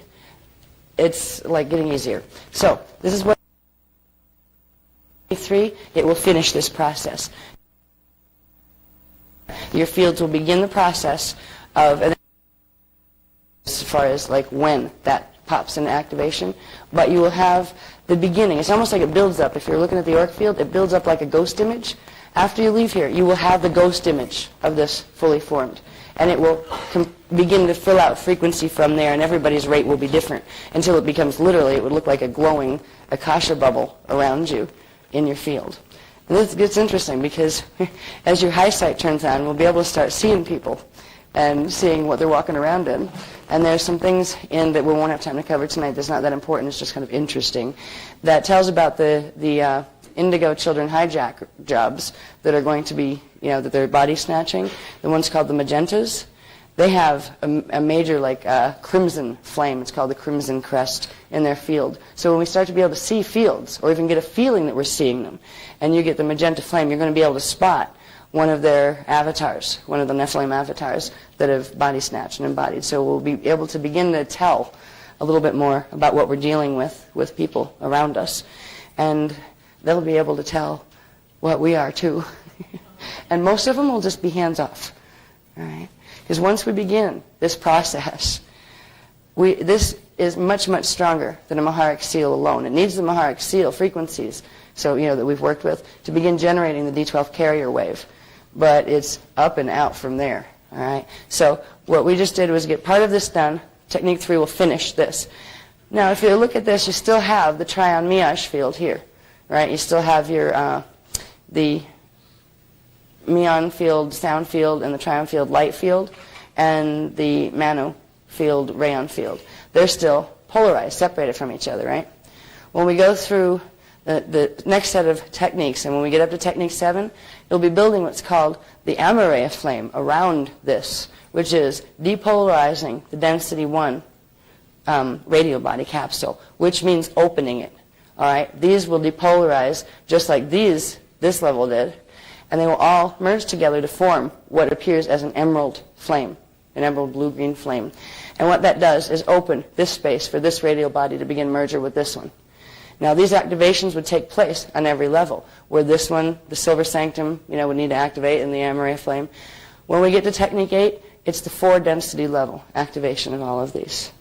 it's like getting easier. So this is what 3, it will finish this process. Your fields will begin the process of, as far as like when that pops into activation, but you will have the beginning. It's almost like it builds up. If you're looking at the auric field, it builds up like a ghost image. After you leave here, you will have the ghost image of this fully formed, and it will begin to fill out frequency from there, and everybody's rate will be different until it becomes literally, it would look like a glowing akasha bubble around you in your field. And this gets interesting because as your high sight turns on, we'll be able to start seeing people and seeing what they're walking around in. And there's some things in that we won't have time to cover tonight that's not that important, it's just kind of interesting, that tells about the indigo children hijack jobs that are going to be, you know, that they're body snatching. The ones called the magentas, they have a major like crimson flame. It's called the crimson crest in their field. So when we start to be able to see fields, or even get a feeling that we're seeing them, and you get the magenta flame, you're going to be able to spot one of their avatars, one of the Nephilim avatars that have body snatched and embodied. So we'll be able to begin to tell a little bit more about what we're dealing with people around us. And they'll be able to tell what we are too. And most of them will just be hands off. All right? Because once we begin this process, this is much, much stronger than a Maharic seal alone. It needs the Maharic seal frequencies so that we've worked with, to begin generating the D12 carrier wave. But it's up and out from there. All right. So what we just did was get part of this done. Technique 3 will finish this. Now, if you look at this, you still have the trion meage field here, right? You still have your the muon field, sound field, and the trion field, light field, and the manu field, rayon field. They're still polarized, separated from each other, right? When we go through the next set of techniques, and when we get up to technique 7, you'll be building what's called the amareya flame around this, which is depolarizing the density 1 radio body capsule, which means opening it. All right, these will depolarize just like this level did, and they will all merge together to form what appears as an emerald flame, an emerald blue-green flame. And what that does is open this space for this radio body to begin merger with this one. Now, these activations would take place on every level, where this one, the silver sanctum, would need to activate in the amareya flame. When we get to technique 8, it's the 4 density level activation of all of these.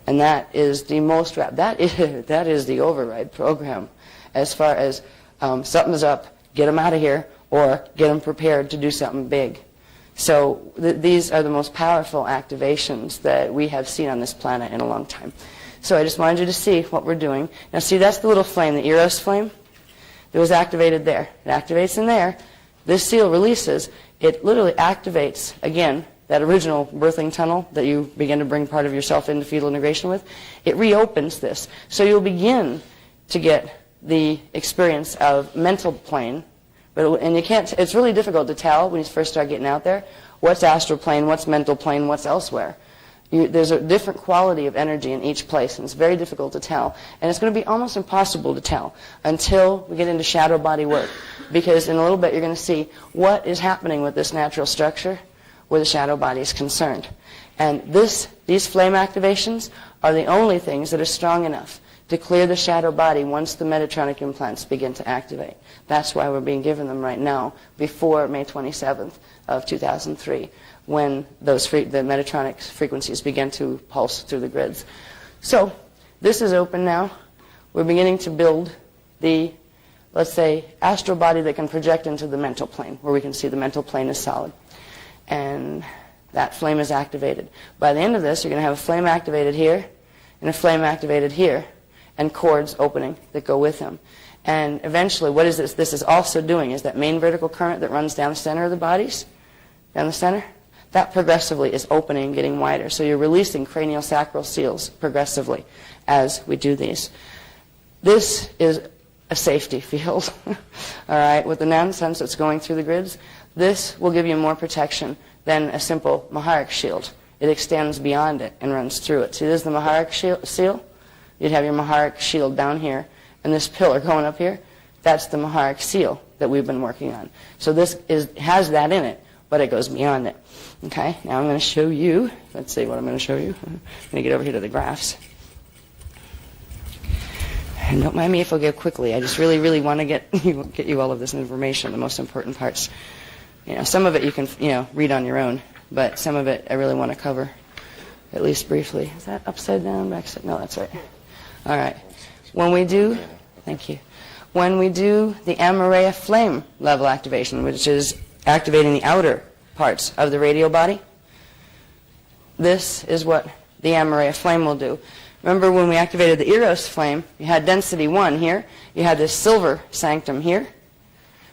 And that is the most that is the override program as far as something's up, get them out of here, or get them prepared to do something big. So these are the most powerful activations that we have seen on this planet in a long time. So I just wanted you to see what we're doing. Now see, that's the little flame, the Eros flame. It was activated there. It activates in there. This seal releases. It literally activates, again, that original birthing tunnel that you begin to bring part of yourself into fetal integration with. It reopens this. So you'll begin to get the experience of mental plane. And you can't, it's really difficult to tell when you first start getting out there what's astral plane, what's mental plane, what's elsewhere. There's a different quality of energy in each place, and it's very difficult to tell. And it's going to be almost impossible to tell until we get into shadow body work, because in a little bit you're going to see what is happening with this natural structure where the shadow body is concerned. And these flame activations are the only things that are strong enough to clear the shadow body once the Metatronic implants begin to activate. That's why we're being given them right now, before May 27th of 2003, when the Metatronic frequencies begin to pulse through the grids. So this is open now. We're beginning to build the, let's say, astral body that can project into the mental plane, where we can see the mental plane is solid. And that flame is activated. By the end of this, you're going to have a flame activated here, and a flame activated here, and cords opening that go with them. And eventually, what is this is also doing is that main vertical current that runs down the center of the bodies, down the center, that progressively is opening and getting wider. So you're releasing cranial sacral seals progressively as we do these. This is a safety field, all right, with the nonsense that's going through the grids. This will give you more protection than a simple Maharic shield. It extends beyond it and runs through it. See, this is the Maharic seal. You'd have your Maharic shield down here, and this pillar going up here, that's the Maharic seal that we've been working on. So this has that in it, but it goes beyond it. Okay, now I'm going to show you, let's see what I'm going to show you. I'm going to get over here to the graphs. And don't mind me if I go quickly. I just really, really want to get you all of this information, the most important parts. Some of it you can, read on your own, but some of it I really want to cover, at least briefly. Is that upside down, backside? No, that's right. All right. When we do, thank you. When we do the amareya flame level activation, which is activating the outer parts of the radio body, this is what the amareya flame will do. Remember when we activated the Eros flame, you had density 1 here, you had this silver sanctum here,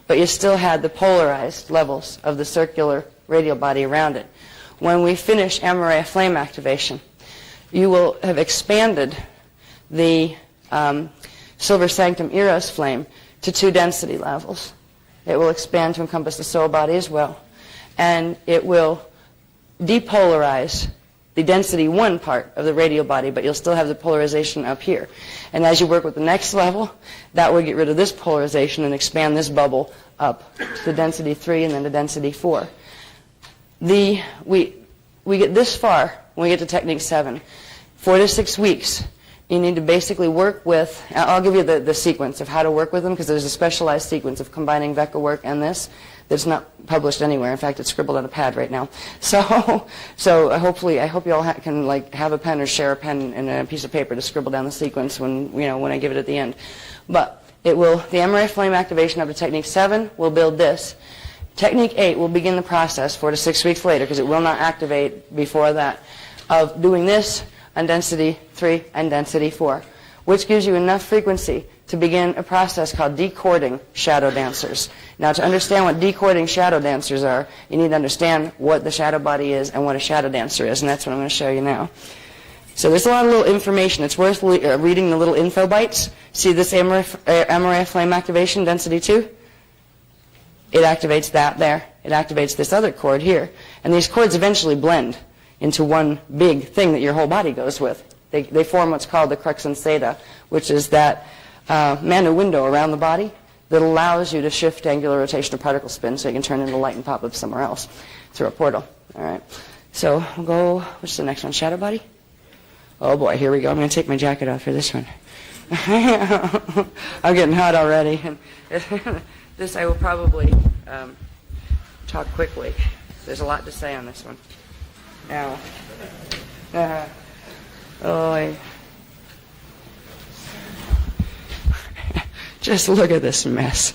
but you still had the polarized levels of the circular radio body around it. When we finish amareya flame activation, you will have expanded the silver sanctum Eros flame to 2 density levels. It will expand to encompass the soul body as well. And it will depolarize the density 1 part of the radio body, but you'll still have the polarization up here. And as you work with the next level, that will get rid of this polarization and expand this bubble up to the density 3 and then to density 4. We get this far when we get to technique 7. 4 to 6 weeks, you need to basically work with, I'll give you the sequence of how to work with them, because there's a specialized sequence of combining Vecca work and this that's not published anywhere. In fact, it's scribbled on a pad right now. So hopefully, I hope you all can have a pen or share a pen and a piece of paper to scribble down the sequence when I give it at the end. But it will, the MRA flame activation up to technique 7 will build this. Technique 8 will begin the process 4 to 6 weeks later, because it will not activate before that, of doing this on density 3 and density 4, which gives you enough frequency to begin a process called decording shadow dancers. Now, to understand what decording shadow dancers are, you need to understand what the shadow body is and what a shadow dancer is, and that's what I'm going to show you now. So there's a lot of little information. It's worth reading the little info bites. See this MRA flame activation, density 2? It activates that there. It activates this other cord here. And these cords eventually blend into one big thing that your whole body goes with. They form what's called the crux and theta, which is that Manu window around the body that allows you to shift angular rotation of particle spin so you can turn into light and pop up somewhere else through a portal. All right. So we'll go, what's the next one? Shadow body? Oh boy, here we go. I'm going to take my jacket off for this one. I'm getting hot already. This I will probably talk quickly. There's a lot to say on this one. Now, just look at this mess.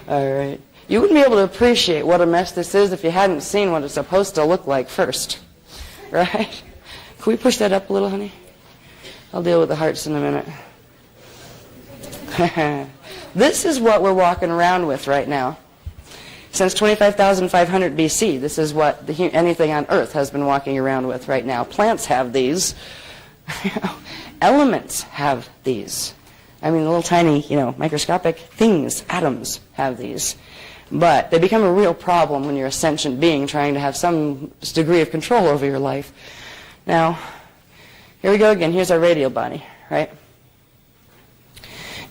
All right. You wouldn't be able to appreciate what a mess this is if you hadn't seen what it's supposed to look like first. Right? Can we push that up a little, honey? I'll deal with the hearts in a minute. This is what we're walking around with right now. Since 25,500 BC, this is what anything on Earth has been walking around with right now. Plants have these. Elements have these. I mean, little tiny, microscopic things, atoms, have these. But they become a real problem when you're a sentient being trying to have some degree of control over your life. Now, here we go again. Here's our radial body, right?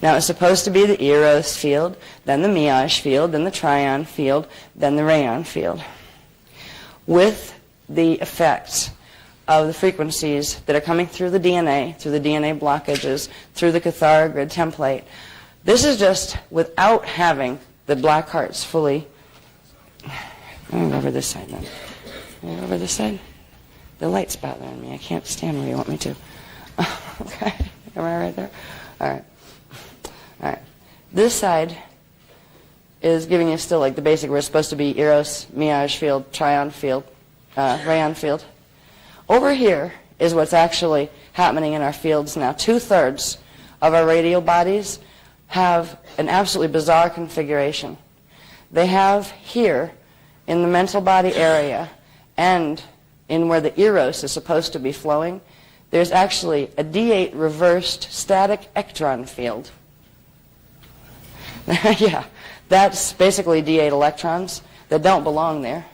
Now, it's supposed to be the eros field, then the meage field, then the trion field, then the rayon field. With the effects of the frequencies that are coming through the DNA blockages, through the Cathara grid template. This is just without having the black hearts fully. I'm going over this side then. Over this side? The light's bothering me. I can't stand where you want me to. Okay. Am I right there? All right. All right. This side is giving you still like the basic. We're supposed to be eros, meage field, trion field, rayon field. Over here is what's actually happening in our fields now. 2/3 of our radial bodies have an absolutely bizarre configuration. They have here in the mental body area and in where the eros is supposed to be flowing, there's actually a D8 reversed static ectron field. Yeah, that's basically D8 electrons that don't belong there.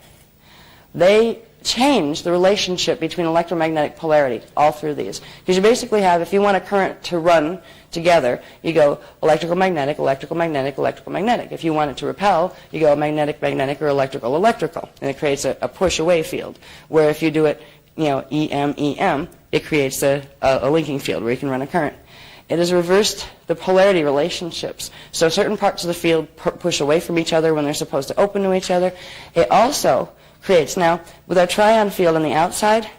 They change the relationship between electromagnetic polarity all through these. Because you basically have, if you want a current to run together, you go electrical, magnetic, electrical, magnetic, electrical, magnetic. If you want it to repel, you go magnetic, magnetic, or electrical, electrical. And it creates a push-away field. Where if you do it, EM, EM, it creates a linking field where you can run a current. It has reversed the polarity relationships. So certain parts of the field push away from each other when they're supposed to open to each other. It also creates, now, with our trion field on the outside,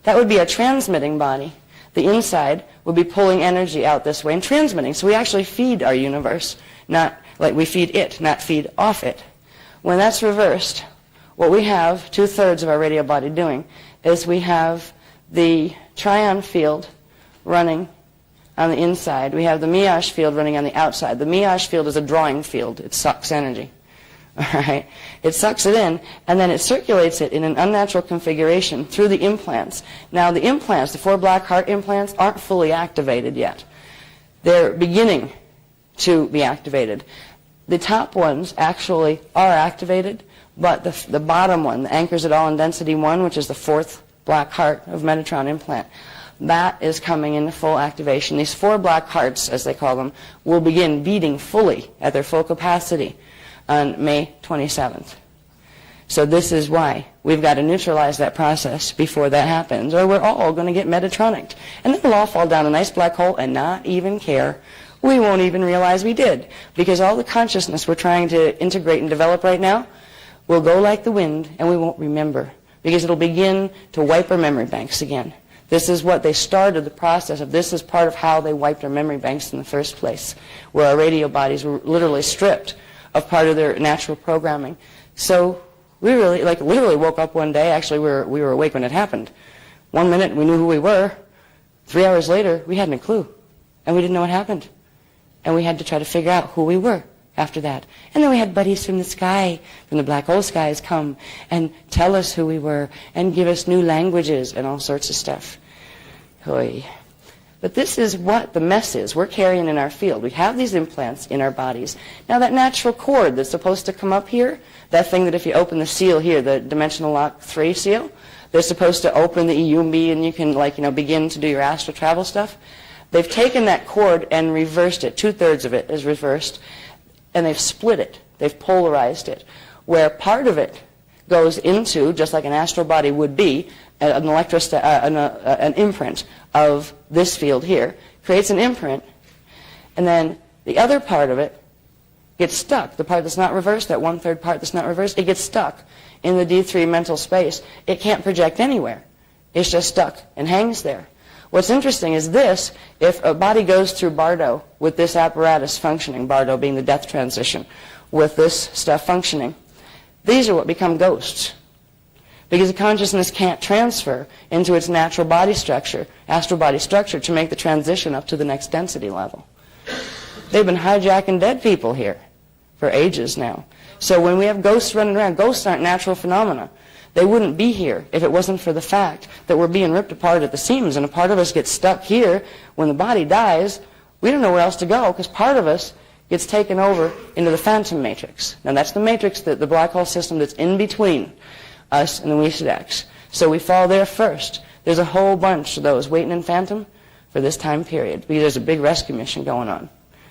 that would be a transmitting body. The inside would be pulling energy out this way and transmitting. So we actually feed our universe, not like we feed it, not feed off it. When that's reversed, what we have 2/3 of our radial body doing is we have the trion field running on the inside. We have the meage field running on the outside. The meage field is a drawing field. It sucks energy. All right? It sucks it in, and then it circulates it in an unnatural configuration through the implants. Now, the implants, the 4 black heart implants, aren't fully activated yet. They're beginning to be activated. The top ones actually are activated, but the bottom one, the anchors it all in density 1, which is the 4th black heart of Metatron implant, that is coming into full activation. These 4 black hearts, as they call them, will begin beating fully at their full capacity on May 27th. So this is why we've got to neutralize that process before that happens, or we're all going to get Metatronicked. And then we'll all fall down a nice black hole and not even care. We won't even realize we did, because all the consciousness we're trying to integrate and develop right now will go like the wind, and we won't remember, because it'll begin to wipe our memory banks again. This is what they started the process of. This is part of how they wiped our memory banks in the first place, where our radio bodies were literally stripped of part of their natural programming. So we really, literally woke up one day. Actually, we were awake when it happened. 1 minute, we knew who we were. 3 hours later, we hadn't a clue, and we didn't know what happened. And we had to try to figure out who we were after that. And then we had buddies from the sky, from the black hole skies, come and tell us who we were and give us new languages and all sorts of stuff. Oy. But this is what the mess is we're carrying in our field. We have these implants in our bodies. Now that natural cord that's supposed to come up here, that thing that if you open the seal here, the dimensional lock 3 seal, they're supposed to open the EUMB and you can begin to do your astral travel stuff. They've taken that cord and reversed it. 2/3 of it is reversed. And they've split it. They've polarized it. Where part of it goes into, just like an astral body would be, an imprint of this field here, creates an imprint, and then the other part of it gets stuck. The part that's not reversed, that 1/3 part that's not reversed, it gets stuck in the D3 mental space. It can't project anywhere. It's just stuck and hangs there. What's interesting is this, if a body goes through Bardo with this apparatus functioning, Bardo being the death transition, with this stuff functioning, these are what become ghosts. Because the consciousness can't transfer into its natural body structure, astral body structure, to make the transition up to the next density level. They've been hijacking dead people here for ages now. So when we have ghosts running around, ghosts aren't natural phenomena. They wouldn't be here if it wasn't for the fact that we're being ripped apart at the seams, and a part of us gets stuck here. When the body dies, we don't know where else to go, because part of us gets taken over into the phantom matrix. Now that's the matrix, the black hole system that's in between us and the Weesadex. So we fall there first. There's a whole bunch of those waiting in phantom for this time period, because there's a big rescue mission going on.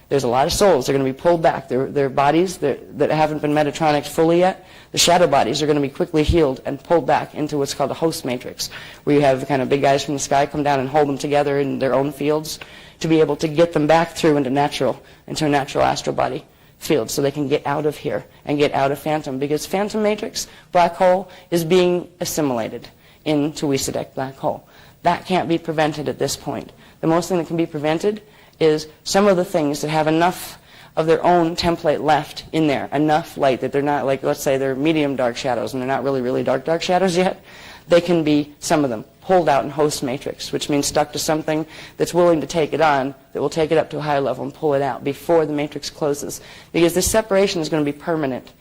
There's a lot of souls that are going to be pulled back. Their bodies that haven't been Metatronics fully yet, the shadow bodies are going to be quickly healed and pulled back into what's called a host matrix, where you have the kind of big guys from the sky come down and hold them together in their own fields to be able to get them back through into a natural astral body field, so they can get out of here and get out of phantom, because phantom matrix, black hole, is being assimilated into Weesadex black hole. That can't be prevented at this point. The most thing that can be prevented is some of the things that have enough of their own template left in there, enough light that they're not, like, let's say they're medium dark shadows and they're not really, really dark shadows yet. They can be, some of them, pulled out in host matrix, which means stuck to something that's willing to take it on, that will take it up to a higher level and pull it out before the matrix closes. Because this separation is going to be permanent.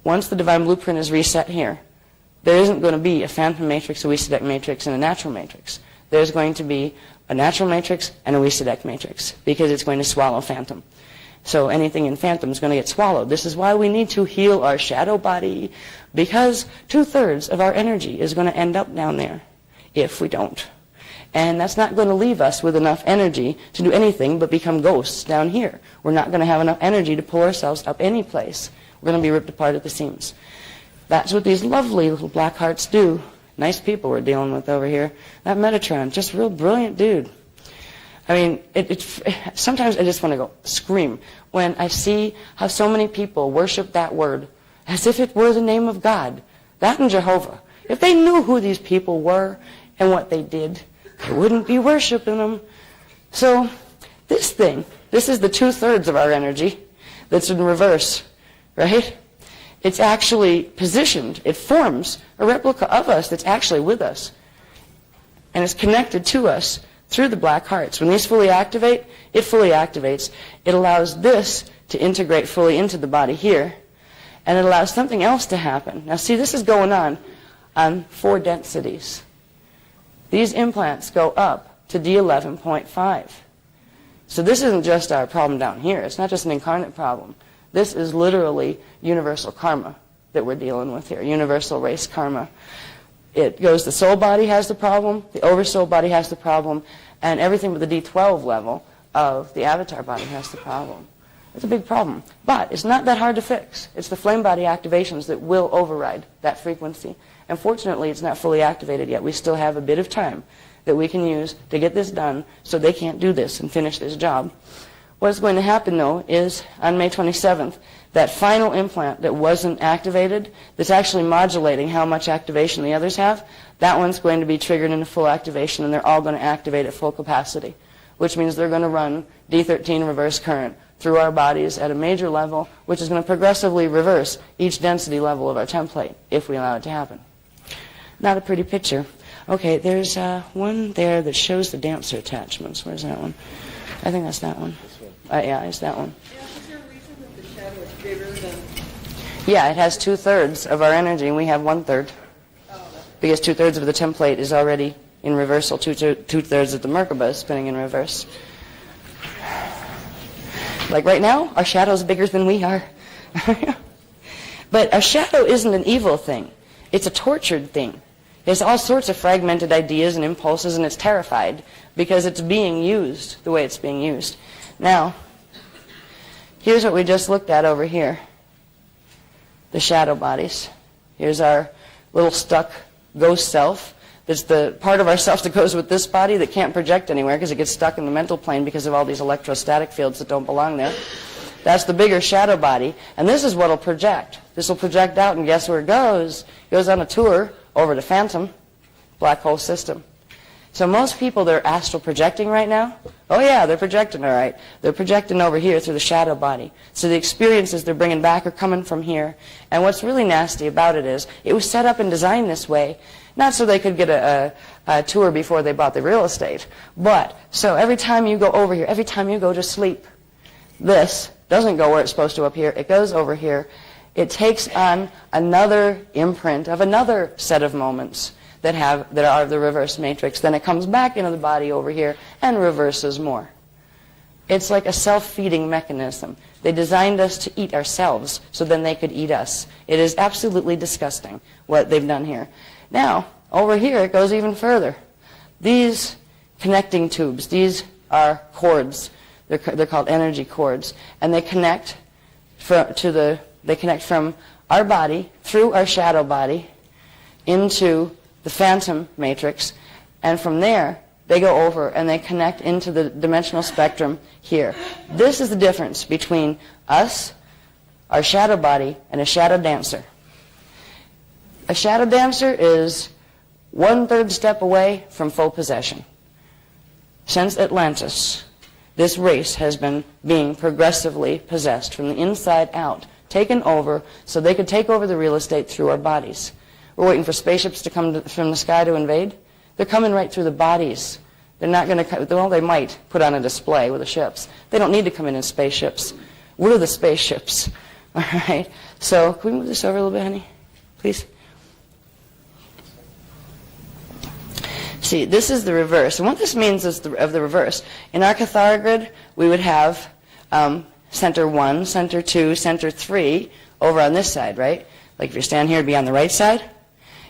Once the divine blueprint is reset here, there isn't going to be a phantom matrix, a Weesadex matrix, and a natural matrix. There's going to be a natural matrix and a Weesadex matrix, because it's going to swallow phantom. So anything in phantom is going to get swallowed. This is why we need to heal our shadow body, because 2/3 of our energy is going to end up down there if we don't. And that's not going to leave us with enough energy to do anything but become ghosts down here. We're not going to have enough energy to pull ourselves up any place. We're going to be ripped apart at the seams. That's what these lovely little black hearts do. Nice people we're dealing with over here. That Metatron, just a real brilliant dude. I mean, sometimes I just want to go scream when I see how so many people worship that word as if it were the name of God. That and Jehovah. If they knew who these people were and what they did, they wouldn't be worshiping them. So this is the 2/3 of our energy that's in reverse, right? It's actually positioned. It forms a replica of us that's actually with us. And it's connected to us through the black hearts. When these fully activate, it fully activates. It allows this to integrate fully into the body here. And it allows something else to happen. Now see, this is going on 4 densities. These implants go up to D11.5. So this isn't just our problem down here. It's not just an incarnate problem. This is literally universal karma that we're dealing with here, universal race karma. It goes, the soul body has the problem, the oversoul body has the problem, and everything with the D12 level of the avatar body has the problem. It's a big problem. But it's not that hard to fix. It's the flame body activations that will override that frequency. And fortunately, it's not fully activated yet. We still have a bit of time that we can use to get this done so they can't do this and finish this job What's going to happen, though, is on May 27th, that final implant that wasn't activated, that's actually modulating how much activation the others have, that one's going to be triggered into full activation, and they're all going to activate at full capacity, which means they're going to run D13 reverse current through our bodies at a major level, which is going to progressively reverse each density level of our template, if we allow it to happen. Not a pretty picture. Okay, there's one there that shows the dancer attachments. Where's that one? I think that's that one. Yeah, it's that one. Is there a reason that the shadow is bigger than... Yeah, it has 2/3 of our energy, and we have 1/3. Because 2/3 of the template is already in reversal. 2/3 of the Merkaba is spinning in reverse. Like right now, our shadow's bigger than we are. But a shadow isn't an evil thing. It's a tortured thing. There's all sorts of fragmented ideas and impulses, and it's terrified because it's being used the way it's being used. Now, here's what we just looked at over here. The shadow bodies. Here's our little stuck ghost self. There's the part of ourself that goes with this body that can't project anywhere because it gets stuck in the mental plane because of all these electrostatic fields that don't belong there. That's the bigger shadow body, and this is what will project. This will project out, and guess where it goes? It goes on a tour over to Phantom, black hole system. So most people that are astral projecting right now, oh yeah, they're projecting all right. They're projecting over here through the shadow body. So the experiences they're bringing back are coming from here. And what's really nasty about it is it was set up and designed this way, not so they could get a tour before they bought the real estate, but so every time you go over here, every time you go to sleep, this doesn't go where it's supposed to up here. It goes over here. It takes on another imprint of another set of moments that are the reverse matrix. Then it comes back into the body over here and reverses more. It's like a self-feeding mechanism. They designed us to eat ourselves so then they could eat us. It is absolutely disgusting what they've done here. Now, over here it goes even further. These connecting tubes, these are cords. They're called energy cords, and they connect from our body through our shadow body into the phantom matrix, and from there they go over and they connect into the dimensional spectrum here. This is the difference between us, our shadow body, and a shadow dancer. A shadow dancer is 1/3 step away from full possession. Since Atlantis, this race has been being progressively possessed from the inside out, taken over so they could take over the real estate through our bodies. We're waiting for spaceships to come from the sky to invade. They're coming right through the bodies. They're not going to, well, they might put on a display with the ships. They don't need to come in spaceships. We're the spaceships. All right? So can we move this over a little bit, honey? Please. See, this is the reverse. And what this means is of the reverse. In our Cathara grid, we would have center 1, center 2, center 3 over on this side, right? Like if you're standing here, it'd be on the right side.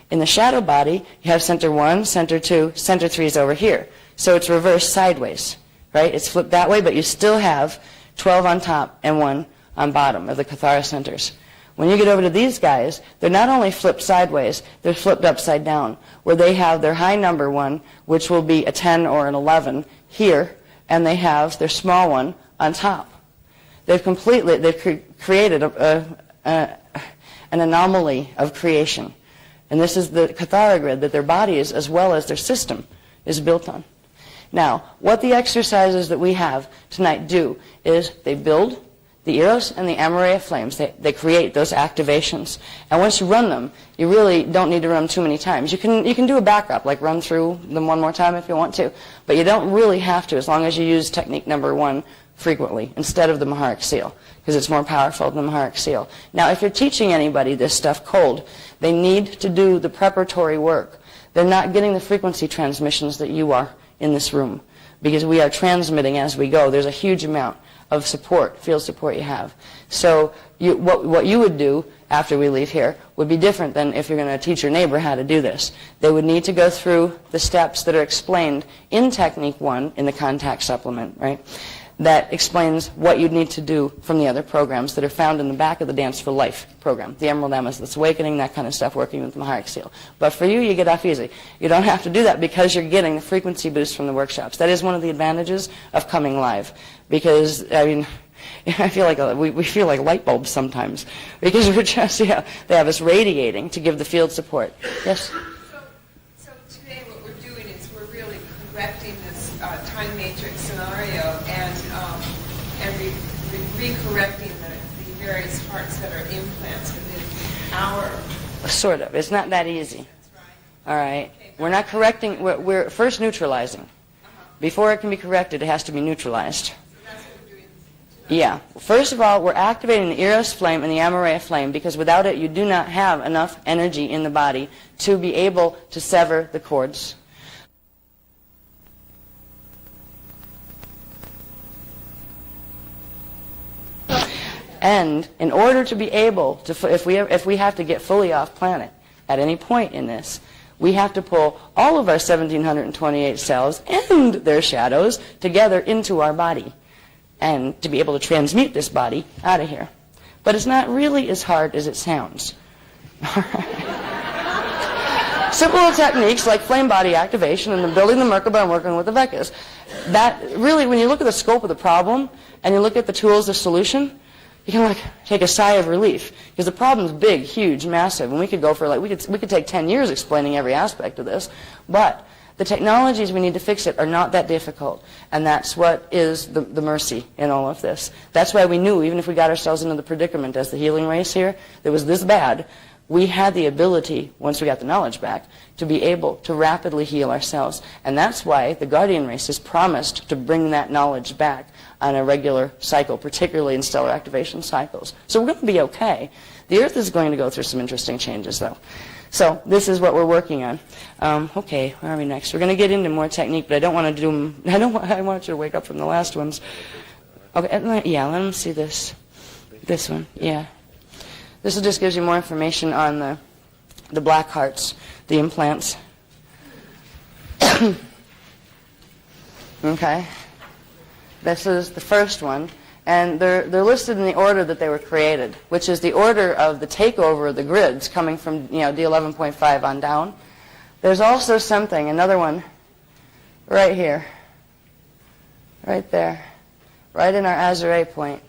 In the shadow body, you have center 1, center 2, center 3 is over here. So it's reversed sideways, right? It's flipped that way, but you still have 12 on top and 1 on bottom of the Cathara centers. When you get over to these guys, they're not only flipped sideways, they're flipped upside down, where they have their high number one, which will be a 10 or an 11 here, and they have their small one on top. They've created an anomaly of creation. And this is the Cathara grid that their bodies, as well as their system, is built on. Now, what the exercises that we have tonight do is they build the Eros and the Amareya flames. They create those activations. And once you run them, you really don't need to run them too many times. You can do a backup, like run through them one more time if you want to. But you don't really have to, as long as you use technique number 1 frequently instead of the Maharic seal, because it's more powerful than the Maharic seal. Now, if you're teaching anybody this stuff cold, they need to do the preparatory work. They're not getting the frequency transmissions that you are in this room, because we are transmitting as we go. There's a huge amount of support, field support you have. So what you would do after we leave here would be different than if you're going to teach your neighbor how to do this. They would need to go through the steps that are explained in Technique 1 in the contact supplement, right? that explains what you'd need to do from the other programs that are found in the back of the Dance for Life program, the Emerald Amethyst Awakening, that kind of stuff, working with the Maharic Seal. But for you, you get off easy. You don't have to do that because you're getting the frequency boost from the workshops. That is one of the advantages of coming live, because, I mean, I feel like we feel like light bulbs sometimes, because we're just, they have us radiating to give the field support. Yes? So today what we're doing is we're really correcting this time matrix scenario and re-correcting the various parts that are implants within our... Sort of. It's not that easy. That's right. All right? Okay. We're not correcting. We're first neutralizing. Before it can be corrected, it has to be neutralized. So that's what we're doing. Yeah. First of all, we're activating the Eros flame and the Amareya flame, because without it, you do not have enough energy in the body to be able to sever the cords. And in order to be able to, if we have to get fully off planet at any point in this, we have to pull all of our 1,728 cells and their shadows together into our body, and to be able to transmute this body out of here. But it's not really as hard as it sounds. Simple techniques like flame body activation and building the Merkaba and working with the Vekas. That really, when you look at the scope of the problem and you look at the tools of solution, you can like take a sigh of relief, because the problem's big, huge, massive, and we could go for like we could take 10 years explaining every aspect of this. But the technologies we need to fix it are not that difficult, and that's what is the mercy in all of this. That's why we knew, even if we got ourselves into the predicament as the healing race here that was this bad, we had the ability, once we got the knowledge back, to be able to rapidly heal ourselves. And that's why the Guardian race has promised to bring that knowledge back on a regular cycle, particularly in stellar activation cycles. So we're going to be okay. The Earth is going to go through some interesting changes, though. So this is what we're working on. Okay, where are we next? We're going to get into more technique, but I don't want to do them. I want you to wake up from the last ones. Okay, yeah, let them see this. This one, yeah. This just gives you more information on the black hearts, the implants. Okay. This is the first one, and they're listed in the order that they were created, which is the order of the takeover of the grids coming from D11.5 on down. There's also something, another one, right here, right there, right in our Azure point,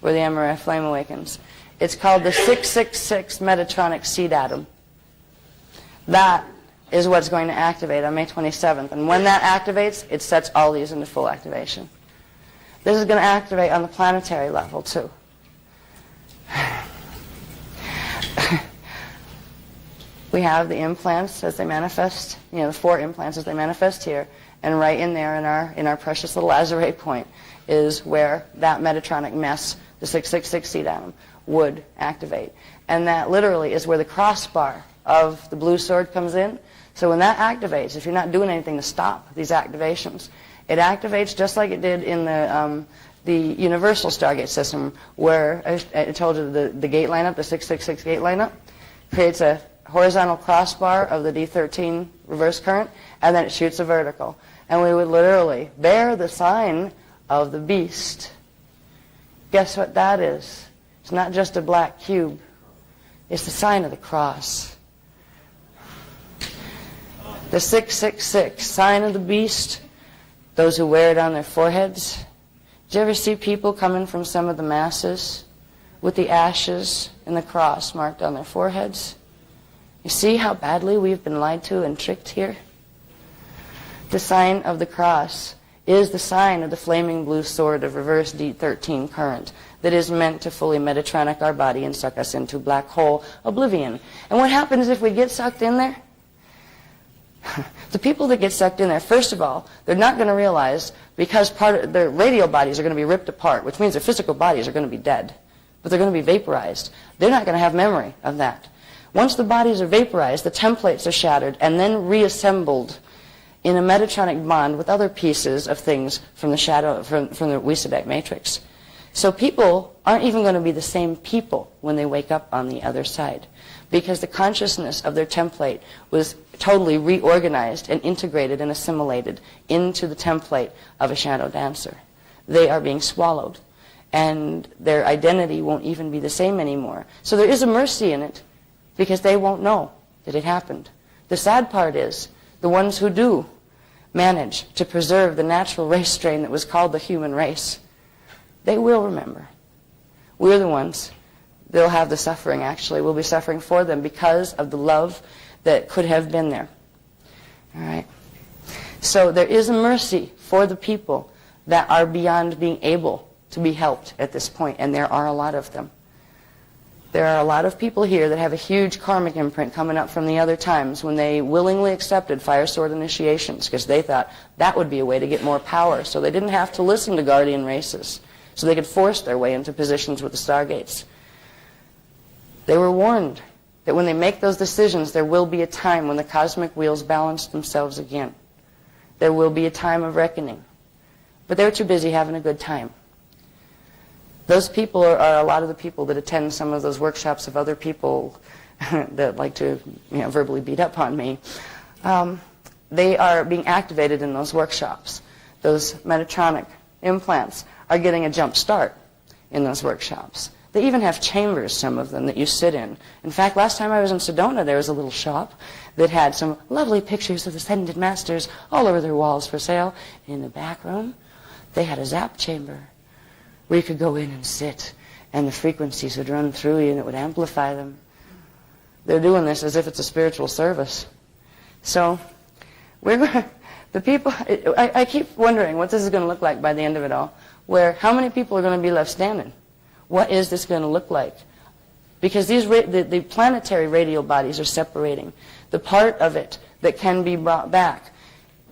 where the Amaranth flame awakens. It's called the 666 Metatronic seed atom. That is what's going to activate on May 27th. And when that activates, it sets all these into full activation. This is going to activate on the planetary level, too. We have the implants as they manifest, the 4 implants as they manifest here. And right in there in our precious little Azure point is where that Metatronic mess, the 666 seed atom, would activate. And that literally is where the crossbar of the blue sword comes in. So when that activates, if you're not doing anything to stop these activations, it activates just like it did in the universal Stargate system, where I told you the gate lineup, the 666 gate lineup, creates a horizontal crossbar of the D13 reverse current, and then it shoots a vertical. And we would literally bear the sign of the beast. Guess what that is? It's not just a black cube. It's the sign of the cross. The 666, sign of the beast, those who wear it on their foreheads. Did you ever see people coming from some of the masses with the ashes and the cross marked on their foreheads? You see how badly we've been lied to and tricked here? The sign of the cross is the sign of the flaming blue sword of reverse D13 current that is meant to fully Metatronic our body and suck us into black hole oblivion. And what happens if we get sucked in there? The people that get sucked in there, first of all, they're not going to realize, because part of their radial bodies are going to be ripped apart, which means their physical bodies are going to be dead, but they're going to be vaporized. They're not going to have memory of that. Once the bodies are vaporized, the templates are shattered and then reassembled in a Metatronic bond with other pieces of things from the shadow, from the Wisadek matrix. So people aren't even going to be the same people when they wake up on the other side, because the consciousness of their template was totally reorganized and integrated and assimilated into the template of a shadow dancer. they are being swallowed. And their identity won't even be the same anymore. So there is a mercy in it, because they won't know that it happened. The sad part is, the ones who do manage to preserve the natural race strain that was called the human race, they will remember. We're the ones. They'll have the suffering, actually. We'll be suffering for them because of the love that could have been there. All right? So there is a mercy for the people that are beyond being able to be helped at this point, and there are a lot of them. There are a lot of people here that have a huge karmic imprint coming up from the other times when they willingly accepted fire sword initiations because they thought that would be a way to get more power, so they didn't have to listen to guardian races, so they could force their way into positions with the stargates. They were warned that when they make those decisions, there will be a time when the cosmic wheels balance themselves again. There will be a time of reckoning. But they're too busy having a good time. Those people are a lot of the people that attend some of those workshops of other people that like to verbally beat up on me. They are being activated in those workshops. Those Metatronic implants are getting a jump start in those workshops. They even have chambers, some of them, that you sit in. In fact, last time I was in Sedona, there was a little shop that had some lovely pictures of Ascended Masters all over their walls for sale. And in the back room, they had a zap chamber where you could go in and sit, and the frequencies would run through you, and it would amplify them. They're doing this as if it's a spiritual service. So, the people, I keep wondering what this is going to look like by the end of it all, where how many people are going to be left standing? What is this going to look like? Because the planetary radial bodies are separating. The part of it that can be brought back,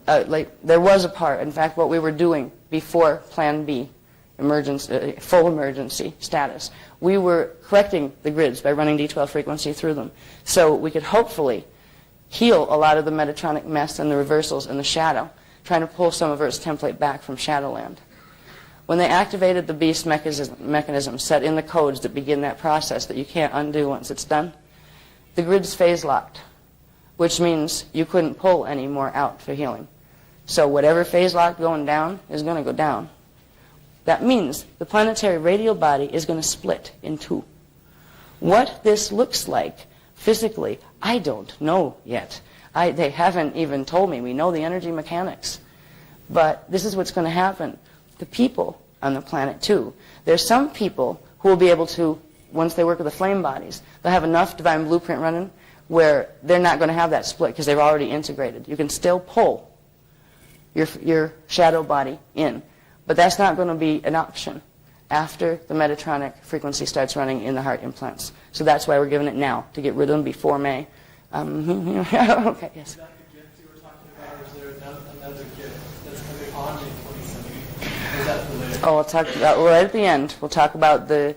there was a part, in fact, what we were doing before Plan B, full emergency status, we were correcting the grids by running D12 frequency through them. So we could hopefully heal a lot of the Metatronic mess and the reversals in the shadow, trying to pull some of Earth's template back from Shadowland. When they activated the beast mechanism set in the codes that begin that process that you can't undo once it's done, the grid's phase locked, which means you couldn't pull any more out for healing. So whatever phase lock going down is going to go down. That means the planetary radial body is going to split in two. What this looks like physically, I don't know yet. They haven't even told me. We know the energy mechanics. But this is what's going to happen. The people on the planet, too. There's some people who will be able to, once they work with the flame bodies, they'll have enough divine blueprint running where they're not going to have that split because they've already integrated. You can still pull your shadow body in. But that's not going to be an option after the Metatronic frequency starts running in the heart implants. So that's why we're giving it now, to get rid of them before May. Okay, yes. Is that the gift you were talking about, or is there another gift that's coming on in 2017? Or is that for later? Oh, we'll talk about, right at the end, we'll talk about the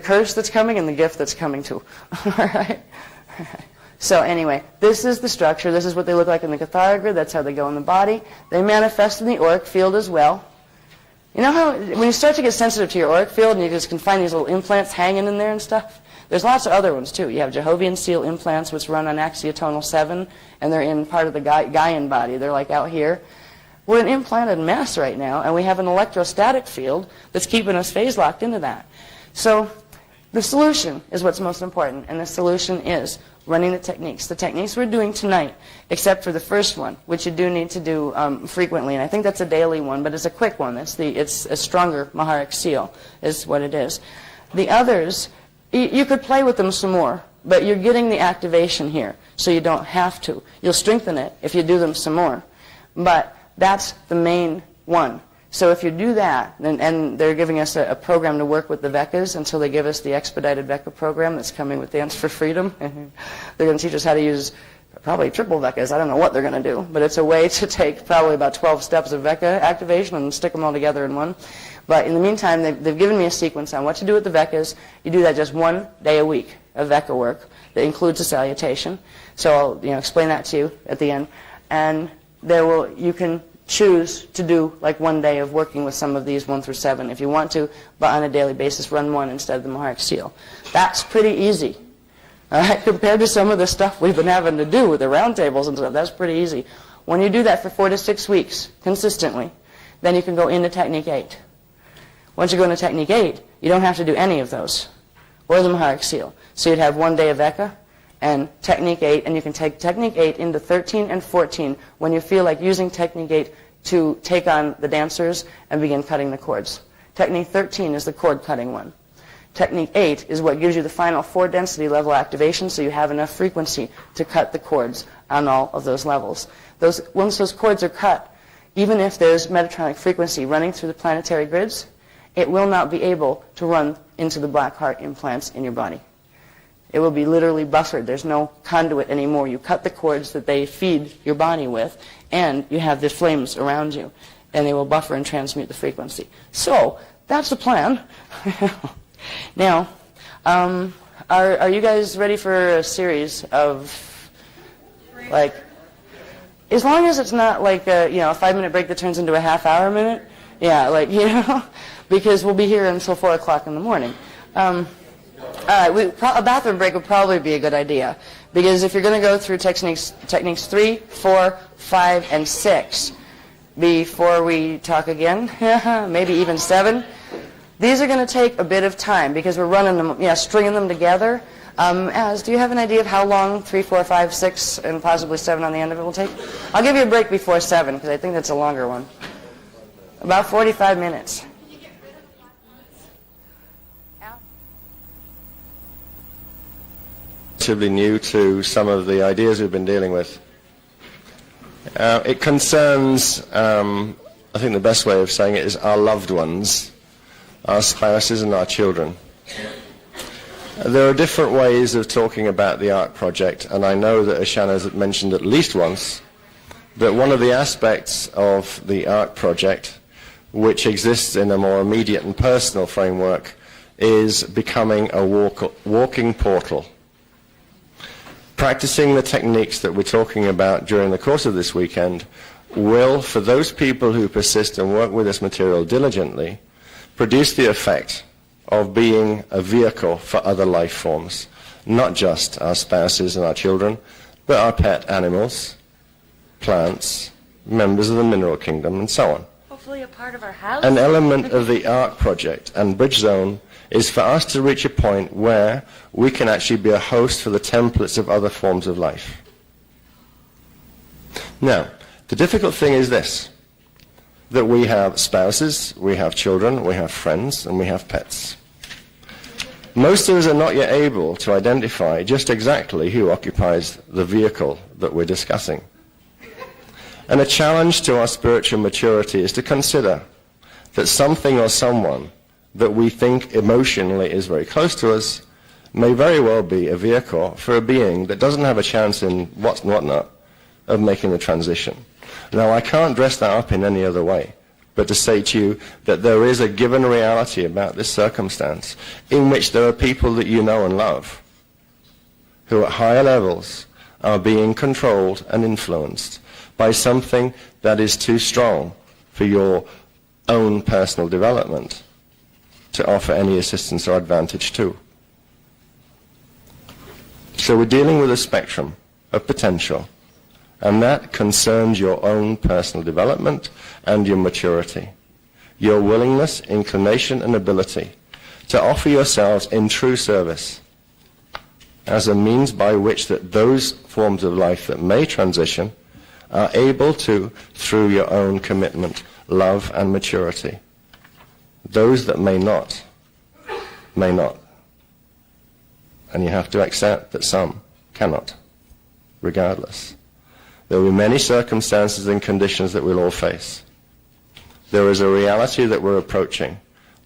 curse that's coming and the gift that's coming too. All right? So anyway, this is the structure. This is what they look like in the Cathara grid. That's how they go in the body. They manifest in the auric field as well. You know how when you start to get sensitive to your auric field and you just can find these little implants hanging in there and stuff? There's lots of other ones too. You have Jehovian seal implants which run on axiotonal 7 and they're in part of the Gaian body. They're like out here. We're an implanted mess right now and we have an electrostatic field that's keeping us phase locked into that. So the solution is what's most important, and the solution is running the techniques. The techniques we're doing tonight, except for the first one, which you do need to do frequently, and I think that's a daily one, but it's a quick one. It's a stronger Maharic seal is what it is. The others, you could play with them some more, but you're getting the activation here, so you don't have to. You'll strengthen it if you do them some more, but that's the main one. So if you do that, and they're giving us a program to work with the Vekas until they give us the expedited Veka program that's coming with Dance for Freedom. They're going to teach us how to use probably triple Vekas. I don't know what they're going to do, but it's a way to take probably about 12 steps of Veka activation and stick them all together in one. But in the meantime, they've given me a sequence on what to do with the Vekas. You do that just 1 day a week of Veka work that includes a salutation. So I'll explain that to you at the end. And you can choose to do like 1 day of working with some of these 1 through 7 if you want to, but on a daily basis run one instead of the Maharic seal. That's pretty easy. All right, compared to some of the stuff we've been having to do with the round tables and stuff, that's pretty easy. When you do that for 4 to 6 weeks consistently, then you can go into Technique 8. Once you go into Technique 8, you don't have to do any of those, or the Maharic Seal. So you'd have 1 day of Eka and Technique 8, and you can take Technique 8 into 13 and 14 when you feel like using Technique 8 to take on the dancers and begin cutting the chords. Technique 13 is the chord cutting one. Technique 8 is what gives you the final 4 density level activation, so you have enough frequency to cut the chords on all of those levels. Once those chords are cut, even if there's Metatronic frequency running through the planetary grids, it will not be able to run into the black heart implants in your body. It will be literally buffered. There's no conduit anymore. You cut the cords that they feed your body with, and you have the flames around you, and they will buffer and transmute the frequency. So that's the plan. Now, are you guys ready for a series of, like, as long as it's not like a 5-minute break that turns into a half-hour minute, yeah, because we'll be here until 4 o'clock in the morning. All right, a bathroom break would probably be a good idea, because if you're going to go through techniques 3, 4, 5, and 6 before we talk again, maybe even 7, these are going to take a bit of time because we're running them, stringing them together. Do you have an idea of how long 3, 4, 5, 6, and possibly 7 on the end of it will take? I'll give you a break before 7 because I think that's a longer one. About 45 minutes. Relatively new to some of the ideas we've been dealing with. It concerns, I think the best way of saying it is our loved ones, our spouses and our children. There are different ways of talking about the ARC project, and I know that Ashana has mentioned at least once that one of the aspects of the ARC project, which exists in a more immediate and personal framework, is becoming a walking portal. Practicing the techniques that we're talking about during the course of this weekend will, for those people who persist and work with this material diligently, produce the effect of being a vehicle for other life forms, not just our spouses and our children, but our pet animals, plants, members of the mineral kingdom, and so on. Hopefully a part of our house. An element of the ARC project and Bridge Zone is for us to reach a point where we can actually be a host for the templates of other forms of life. Now, the difficult thing is this, that we have spouses, we have children, we have friends, and we have pets. Most of us are not yet able to identify just exactly who occupies the vehicle that we're discussing. And a challenge to our spiritual maturity is to consider that something or someone that we think emotionally is very close to us may very well be a vehicle for a being that doesn't have a chance in whatnot of making the transition. Now, I can't dress that up in any other way but to say to you that there is a given reality about this circumstance in which there are people that you know and love who at higher levels are being controlled and influenced by something that is too strong for your own personal development to offer any assistance or advantage to. So we're dealing with a spectrum of potential, and that concerns your own personal development and your maturity, your willingness, inclination, and ability to offer yourselves in true service as a means by which that those forms of life that may transition are able to, through your own commitment, love, and maturity. Those that may not, may not. And you have to accept that some cannot, regardless. There will be many circumstances and conditions that we'll all face. There is a reality that we're approaching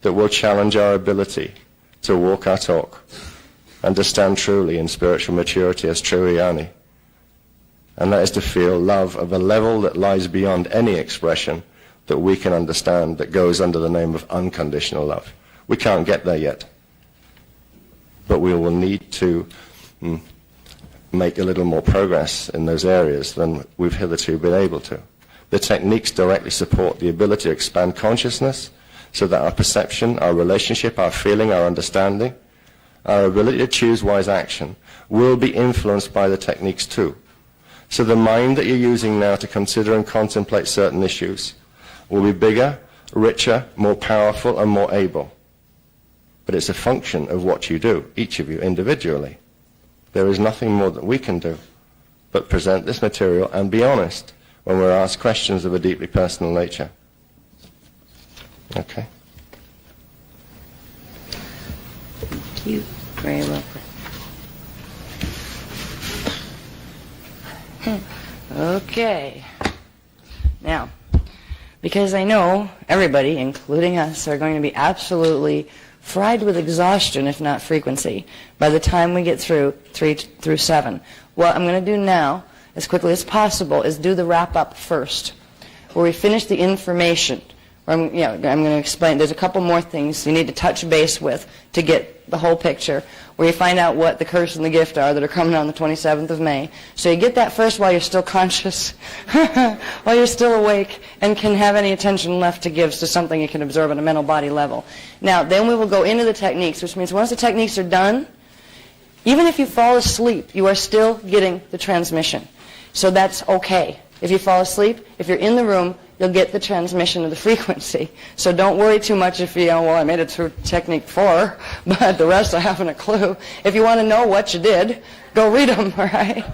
that will challenge our ability to walk our talk and to stand truly in spiritual maturity as true Iyani. And that is to feel love of a level that lies beyond any expression that we can understand, that goes under the name of unconditional love. We can't get there yet, but we will need to make a little more progress in those areas than we've hitherto been able to. The techniques directly support the ability to expand consciousness so that our perception, our relationship, our feeling, our understanding, our ability to choose wise action will be influenced by the techniques too. So the mind that you're using now to consider and contemplate certain issues will be bigger, richer, more powerful, and more able. But it's a function of what you do, each of you individually. There is nothing more that we can do but present this material and be honest when we're asked questions of a deeply personal nature. Okay? Thank you. Very well. Okay. Now, because I know everybody, including us, are going to be absolutely fried with exhaustion, if not frequency, by the time we get through 3 through 7. What I'm going to do now, as quickly as possible, is do the wrap-up first, where we finish the information. I'm going to explain. There's a couple more things you need to touch base with to get the whole picture, where you find out what the curse and the gift are that are coming on the 27th of May. So you get that first while you're still conscious, while you're still awake, and can have any attention left to give to something you can absorb on a mental body level. Now, then we will go into the techniques, which means once the techniques are done, even if you fall asleep, you are still getting the transmission. So that's okay. If you fall asleep, if you're in the room, you'll get the transmission of the frequency. So don't worry too much if you well, I made it through technique 4, but the rest I haven't a clue. If you want to know what you did, go read them, all right?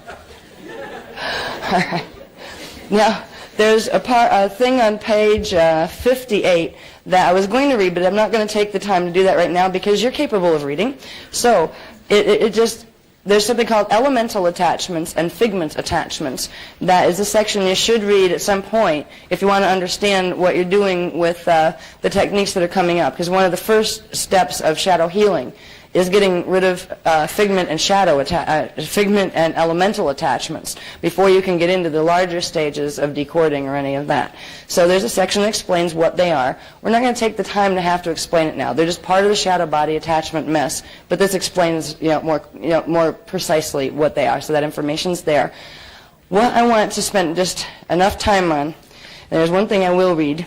All right. Now, there's a thing on page 58 that I was going to read, but I'm not going to take the time to do that right now because you're capable of reading. So there's something called elemental attachments and figment attachments. That is a section you should read at some point if you want to understand what you're doing with the techniques that are coming up. Because one of the first steps of shadow healing is getting rid of figment and elemental attachments before you can get into the larger stages of decording or any of that. So there's a section that explains what they are. We're not going to take the time to have to explain it now. They're just part of the shadow body attachment mess, but this explains more precisely what they are, so that information's there. What I want to spend just enough time on, and there's one thing I will read,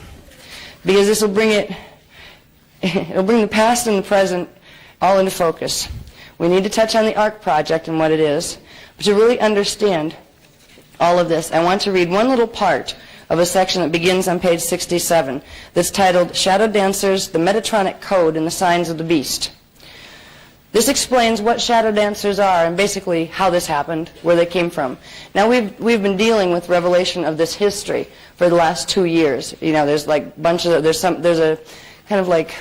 because this will bring it'll bring the past and the present all into focus. We need to touch on the ARC project and what it is. But to really understand all of this, I want to read one little part of a section that begins on page 67 that's titled Shadow Dancers, the Metatronic Code and the Signs of the Beast. This explains what shadow dancers are and basically how this happened, where they came from. Now we've been dealing with revelation of this history for the last 2 years. There's like there's a kind of like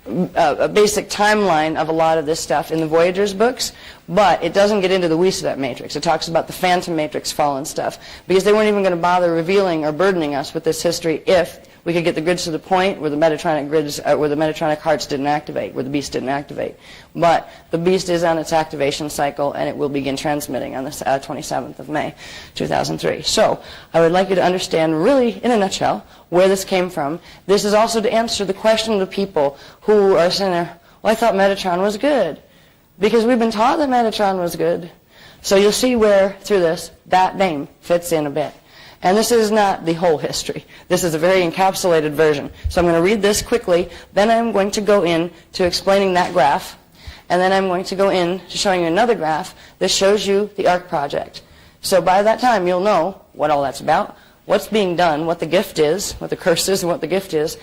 a basic timeline of a lot of this stuff in the Voyagers books, but it doesn't get into the Weesadet matrix. It talks about the Phantom Matrix fallen stuff, because they weren't even going to bother revealing or burdening us with this history if we could get the grids to the point where the Metatronic grids, where the Metatronic hearts didn't activate, where the beast didn't activate. But the beast is on its activation cycle, and it will begin transmitting on the 27th of May, 2003. So I would like you to understand, really, in a nutshell, where this came from. This is also to answer the question of the people who are saying, well, I thought Metatron was good, because we've been taught that Metatron was good. So you'll see where, through this, that name fits in a bit. And this is not the whole history. This is a very encapsulated version. So I'm going to read this quickly, then I'm going to go in to explaining that graph, and then I'm going to go in to showing you another graph that shows you the ARC project. So by that time, you'll know what all that's about, what's being done, what the gift is, what the curse is, and what the gift is.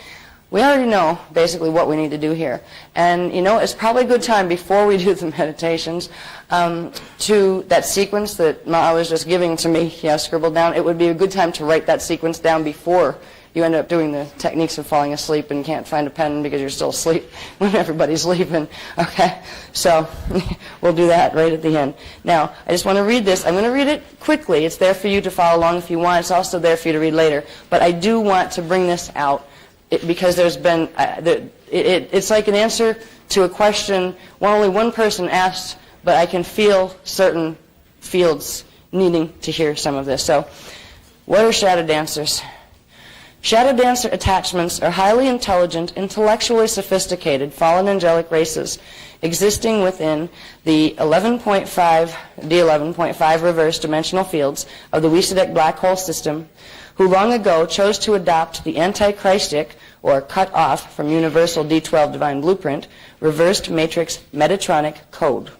We already know, basically, what we need to do here. And, it's probably a good time before we do the meditations to that sequence that Ma was just giving to me, scribbled down. It would be a good time to write that sequence down before you end up doing the techniques of falling asleep and can't find a pen because you're still asleep when everybody's sleeping. Okay? So we'll do that right at the end. Now, I just want to read this. I'm going to read it quickly. It's there for you to follow along if you want. It's also there for you to read later. But I do want to bring this out because there's been, it's like an answer to a question only one person asked, but I can feel certain fields needing to hear some of this. So, what are shadow dancers? Shadow dancer attachments are highly intelligent, intellectually sophisticated, fallen angelic races existing within the D11.5 reverse dimensional fields of the Weesadet black hole system, who long ago chose to adopt the antichristic, or cut off from universal D12 divine blueprint, reversed matrix Metatronic code.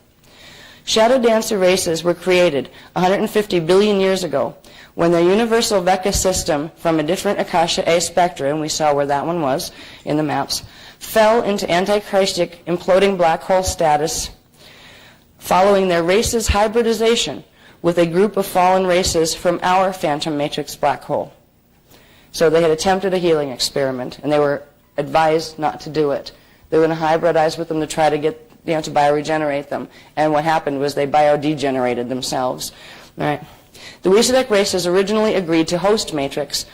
Shadow dancer races were created 150 billion years ago When their universal Vecca system from a different Akasha A spectra, and we saw where that one was in the maps, fell into antichristic imploding black hole status following their race's hybridization with a group of fallen races from our phantom matrix black hole. So they had attempted a healing experiment, and they were advised not to do it. They were going to hybridize with them to try to get, to bioregenerate them. And what happened was they biodegenerated themselves. All right. The Wisadek races originally agreed to host matrix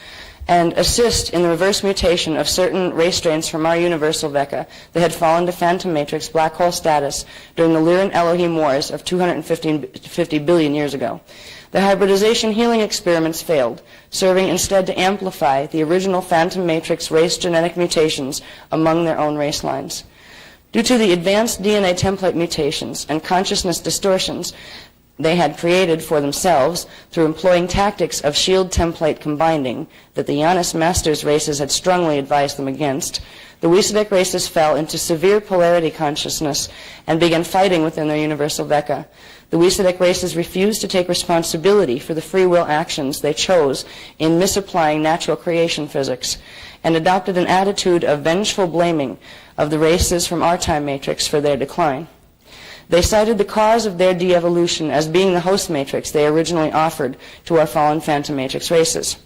and assist in the reverse mutation of certain race strains from our universal Vecca that had fallen to phantom matrix black hole status during the Lyran Elohim Wars of 250 billion years ago. The hybridization healing experiments failed, serving instead to amplify the original phantom matrix race genetic mutations among their own race lines. Due to the advanced DNA template mutations and consciousness distortions they had created for themselves through employing tactics of shield template combining that the Giannis Masters races had strongly advised them against, the Wisadek races fell into severe polarity consciousness and began fighting within their universal Vecca. The Wisadek races refused to take responsibility for the free will actions they chose in misapplying natural creation physics and adopted an attitude of vengeful blaming of the races from our time matrix for their decline. They cited the cause of their de-evolution as being the host matrix they originally offered to our fallen phantom matrix races.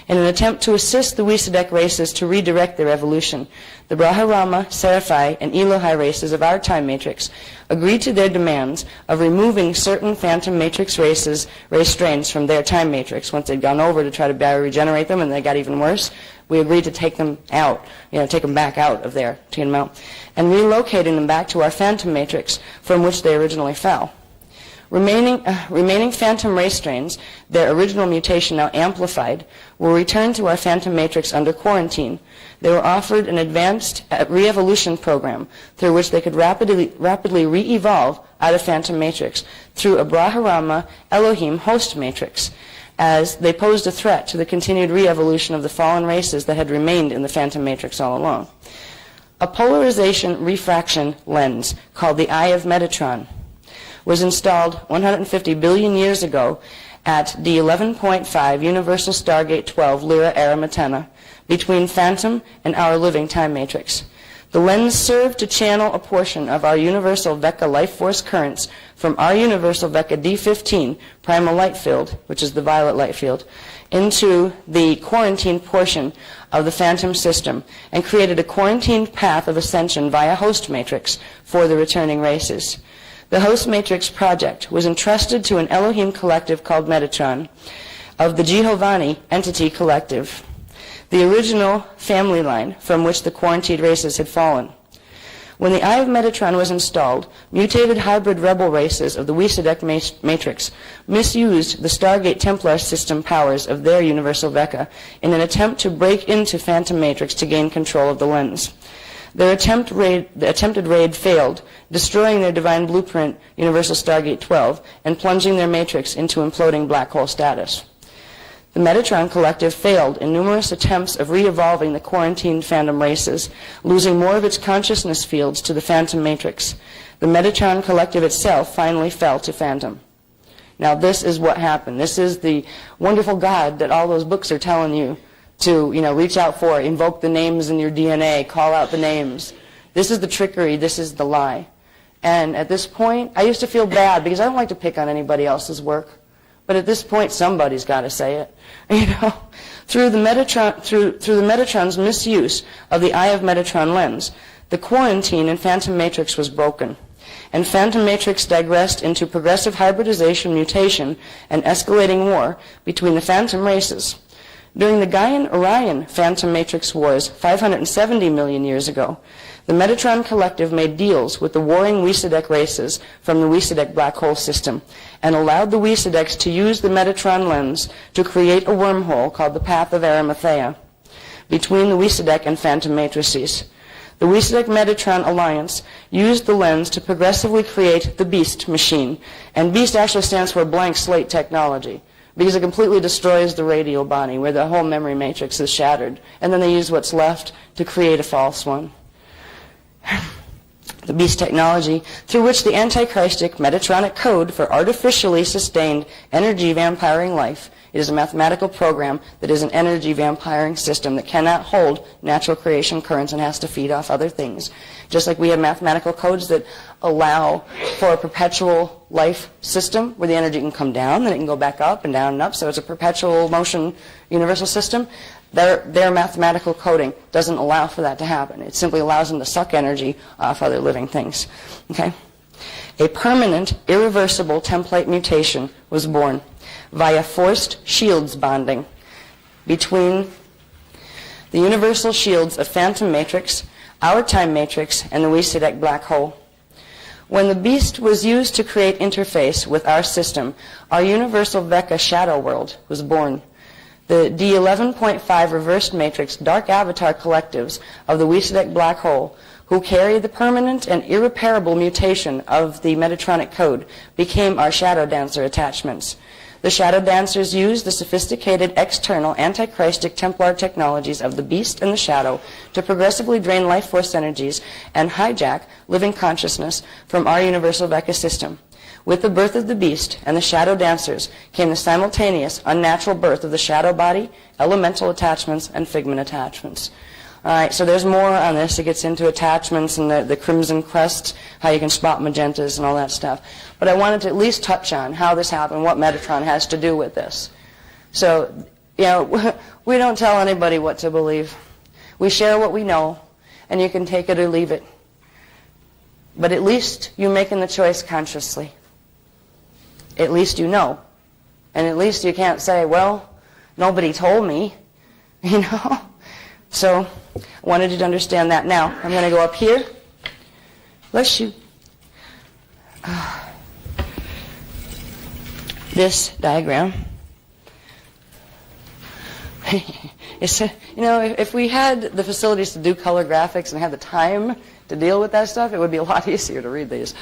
In an attempt to assist the Wisadek races to redirect their evolution, the Brahmarama, Seraphai, and Elohai races of our time matrix agreed to their demands of removing certain phantom matrix race strains from their time matrix. Once they'd gone over to try to bioregenerate them and they got even worse, we agreed to take them out, take them back out of there, take them out, and relocating them back to our phantom matrix from which they originally fell. Remaining phantom race strains, their original mutation now amplified, were returned to our phantom matrix under quarantine. They were offered an advanced re-evolution program through which they could rapidly re-evolve out of phantom matrix through a Brahmarama Elohim host matrix, as they posed a threat to the continued re-evolution of the fallen races that had remained in the phantom matrix all along. A polarization refraction lens called the Eye of Metatron was installed 150 billion years ago at the 11.5 Universal Stargate 12 Lyra Era Matena between phantom and our living time matrix. The lens served to channel a portion of our universal Vecca life force currents from our universal Vecca D15 primal light field, which is the violet light field, into the quarantined portion of the phantom system and created a quarantined path of ascension via host matrix for the returning races. The host matrix project was entrusted to an Elohim collective called Metatron of the Giovanni entity collective, the original family line from which the quarantined races had fallen. When the Eye of Metatron was installed, mutated hybrid rebel races of the Wisadek matrix misused the Stargate Templar system powers of their universal Vecca in an attempt to break into Phantom Matrix to gain control of the lens. The attempted raid failed, destroying their divine blueprint, Universal Stargate 12, and plunging their matrix into imploding black hole status. The Metatron Collective failed in numerous attempts of re-evolving the quarantined phantom races, losing more of its consciousness fields to the phantom matrix. The Metatron Collective itself finally fell to phantom. Now this is what happened. This is the wonderful God that all those books are telling you to, reach out for, invoke the names in your DNA, call out the names. This is the trickery, this is the lie. And at this point, I used to feel bad because I don't like to pick on anybody else's work. But at this point, somebody's got to say it. Through the Metatron's misuse of the Eye of Metatron lens, the quarantine in Phantom Matrix was broken, and Phantom Matrix digressed into progressive hybridization, mutation, and escalating war between the Phantom races. During the Gaian-Orion Phantom Matrix Wars 570 million years ago, the Metatron Collective made deals with the warring Wisadek races from the Wisadek black hole system and allowed the Wisadeks to use the Metatron lens to create a wormhole called the Path of Arimathea between the Wisadek and Phantom Matrices. The Wisadek-Metatron alliance used the lens to progressively create the Beast machine, and Beast actually stands for blank slate technology, because it completely destroys the radial body where the whole memory matrix is shattered, and then they use what's left to create a false one. The Beast technology, through which the antichristic Metatronic code for artificially sustained energy vampiring life It is a mathematical program that is an energy vampiring system that cannot hold natural creation currents and has to feed off other things. Just like we have mathematical codes that allow for a perpetual life system where the energy can come down, then it can go back up and down and up, so it's a perpetual motion universal system. Their mathematical coding doesn't allow for that to happen. It simply allows them to suck energy off other living things. Okay? A permanent, irreversible template mutation was born via forced shields bonding between the universal shields of phantom matrix, our time matrix, and the Weiss-Sedek black hole. When the beast was used to create interface with our system, our universal Vecca shadow world was born. The D11.5 reversed matrix dark avatar collectives of the Weiss-Sedek black hole, who carry the permanent and irreparable mutation of the Metatronic code, became our shadow dancer attachments. The shadow dancers use the sophisticated external antichristic Templar technologies of the beast and the shadow to progressively drain life force energies and hijack living consciousness from our universal Vecca system. With the birth of the beast and the shadow dancers came the simultaneous unnatural birth of the shadow body, elemental attachments, and figment attachments. All right, so there's more on this. It gets into attachments and the crimson crests, how you can spot magentas and all that stuff. But I wanted to at least touch on how this happened, what Metatron has to do with this. So, we don't tell anybody what to believe. We share what we know, and you can take it or leave it. But at least you're making the choice consciously. At least you know. And at least you can't say, well, nobody told me, So I wanted you to understand that. Now, I'm going to go up here. Bless you. This diagram. It's, if we had the facilities to do color graphics and had the time to deal with that stuff, it would be a lot easier to read these.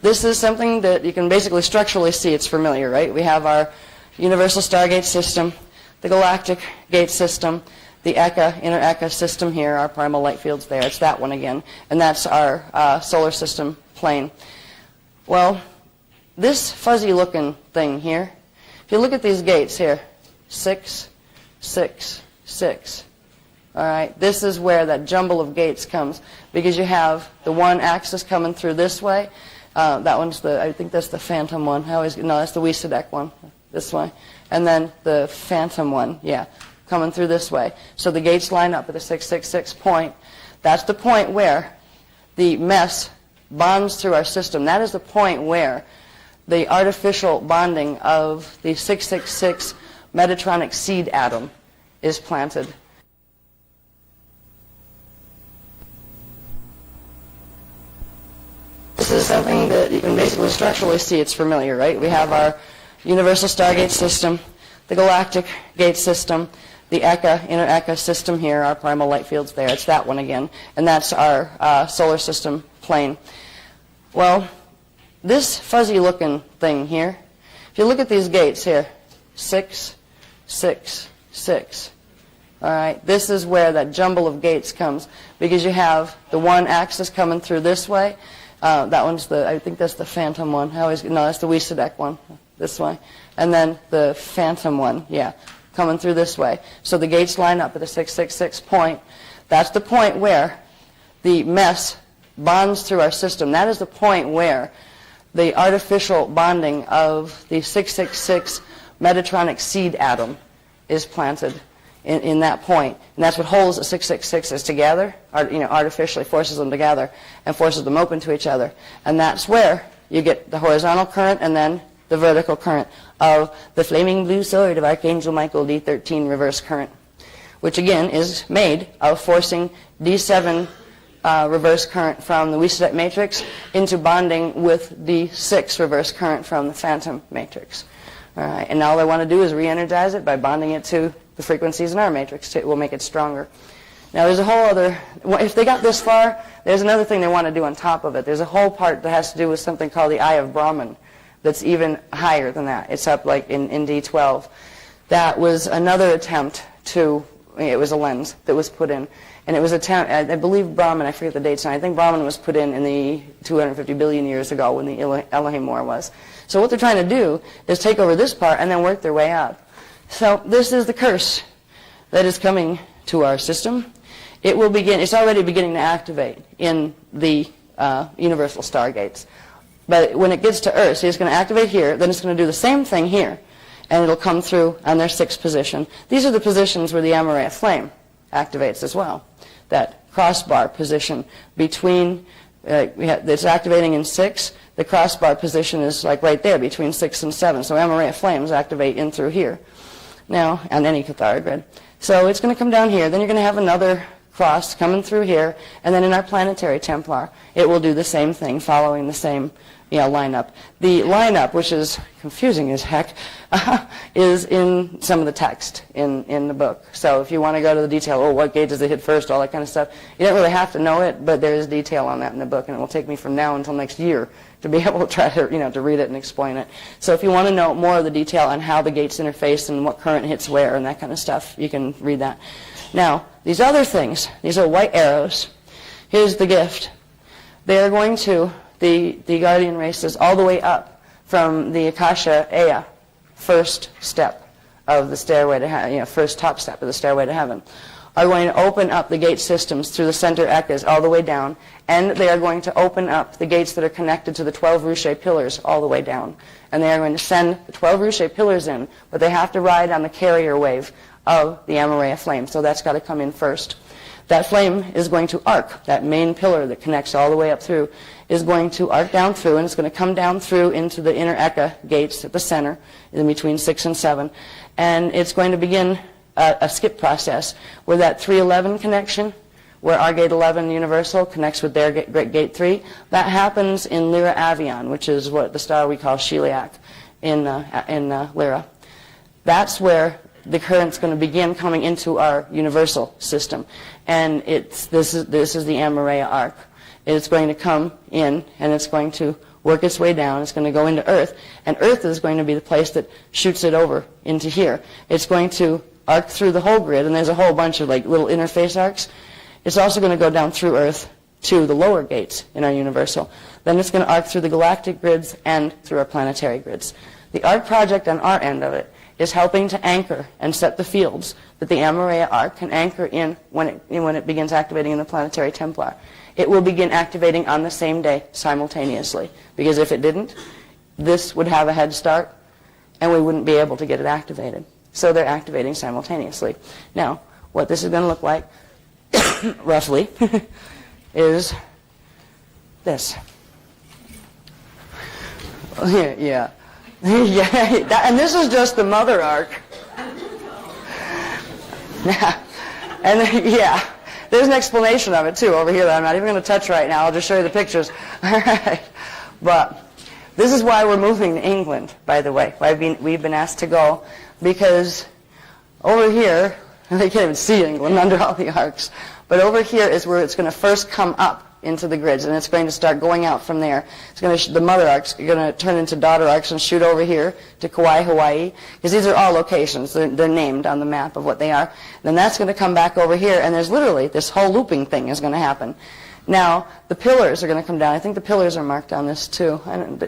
This is something that you can basically structurally see. It's familiar, right? We have our universal stargate system, the galactic gate system, the ECA, inner ECA system here, our primal light fields there. It's that one again. And that's our solar system plane. Well, this fuzzy-looking thing here, if you look at these gates here, 6, 6, 6. All right, this is where that jumble of gates comes, because you have the one axis coming through this way. That one's I think that's the phantom one. No, that's the Weiss-Sedek one, this way. And then the phantom one, coming through this way. So the gates line up at the 666 point. That's the point where the mess bonds through our system. That is the point where the artificial bonding of the 666 Metatronic seed atom is planted. This is something that you can basically structurally see. It's familiar, right? We have our universal stargate system, the galactic gate system, the ECA, inner ECA system here, our primal light fields there. It's that one again. And that's our solar system plane. Well, this fuzzy-looking thing here, if you look at these gates here, 6, 6, 6. All right, this is where that jumble of gates comes, because you have the one axis coming through this way. That one's I think that's the phantom one. No, that's the Weiss-Sedek one, this way. And then the phantom one, coming through this way. So the gates line up at the 666 point. That's the point where the mess bonds through our system. That is the point where the artificial bonding of the 666 Metatronic seed atom is planted in that point. And that's what holds the 666s together, artificially forces them together and forces them open to each other. And that's where you get the horizontal current and then the vertical current of the flaming blue sword of Archangel Michael D13 reverse current, which again is made of forcing D7 reverse current from the Weiss-Sedek matrix into bonding with D6 reverse current from the phantom matrix. All right, and all they want to do is re-energize it by bonding it to the frequencies in our matrix. It will make it stronger. Now there's a whole other, if they got this far, there's another thing they want to do on top of it. There's a whole part that has to do with something called the Eye of Brahman that's even higher than that. It's up like in D12. That was another attempt to, it was a lens that was put in. And it was I believe Brahman, I forget the dates now, I think Brahman was put in the 250 billion years ago when the Elohim War was. So what they're trying to do is take over this part and then work their way up. So this is the curse that is coming to our system. It will begin, it's already beginning to activate in the universal stargates. But when it gets to Earth, see, it's going to activate here, then it's going to do the same thing here, and it'll come through on their 6th position. These are the positions where the gamma ray of flame activates as well. That crossbar position between, it's activating in 6. The crossbar position is like right there between 6 and 7. So gamma ray of flames activate in through here. Now, on any cathara grid. So it's going to come down here. Then you're going to have another cross coming through here. And then in our planetary Templar, it will do the same thing, following the same lineup. The lineup, which is confusing as heck, is in some of the text in the book. So if you want to go to the detail, what gate does it hit first, all that kind of stuff, you don't really have to know it, but there is detail on that in the book, and it will take me from now until next year to be able to try to, to read it and explain it. So if you want to know more of the detail on how the gates interface and what current hits where and that kind of stuff, you can read that. Now, these other things, these are white arrows. Here's the gift. They are going to the guardian races all the way up from the Akasha Aya, first step of the stairway to heaven, first top step of the stairway to heaven, are going to open up the gate systems through the center ekas all the way down, and they are going to open up the gates that are connected to the 12 Ruche pillars all the way down. And they are going to send the 12 Ruche pillars in, but they have to ride on the carrier wave of the Amareya flame, so that's got to come in first. That flame is going to arc, that main pillar that connects all the way up through, is going to arc down through, and it's going to come down through into the inner Eka gates at the center, in between 6 and 7, and it's going to begin a skip process where that 311 connection, where our gate 11 universal connects with their gate 3, that happens in Lyra Avion, which is what the star we call Sheliak in Lyra. That's where the current's going to begin coming into our universal system, and this is the Amareya arc. It's going to come in, and it's going to work its way down. It's going to go into Earth, and Earth is going to be the place that shoots it over into here. It's going to arc through the whole grid, and there's a whole bunch of little interface arcs. It's also going to go down through Earth to the lower gates in our universal. Then it's going to arc through the galactic grids and through our planetary grids. The arc project on our end of it is helping to anchor and set the fields that the Amareya arc can anchor in when it begins activating in the planetary Templar. It will begin activating on the same day simultaneously, because if it didn't, this would have a head start and we wouldn't be able to get it activated. So they're activating simultaneously. Now, what this is going to look like, roughly, is this. Yeah. And this is just the mother arc. And yeah, there's an explanation of it too over here that I'm not even going to touch right now. I'll just show you the pictures. All right. But this is why we're moving to England, by the way. We've been asked to go, because over here, they can't even see England under all the arcs, but over here is where it's going to first come up into the grids, and it's going to start going out from there. It's going to the mother arcs are going to turn into daughter arcs and shoot over here to Kauai, Hawaii, because these are all locations. They're named on the map of what they are. Then that's going to come back over here, and there's literally this whole looping thing is going to happen. Now the pillars are going to come down. I think the pillars are marked on this too.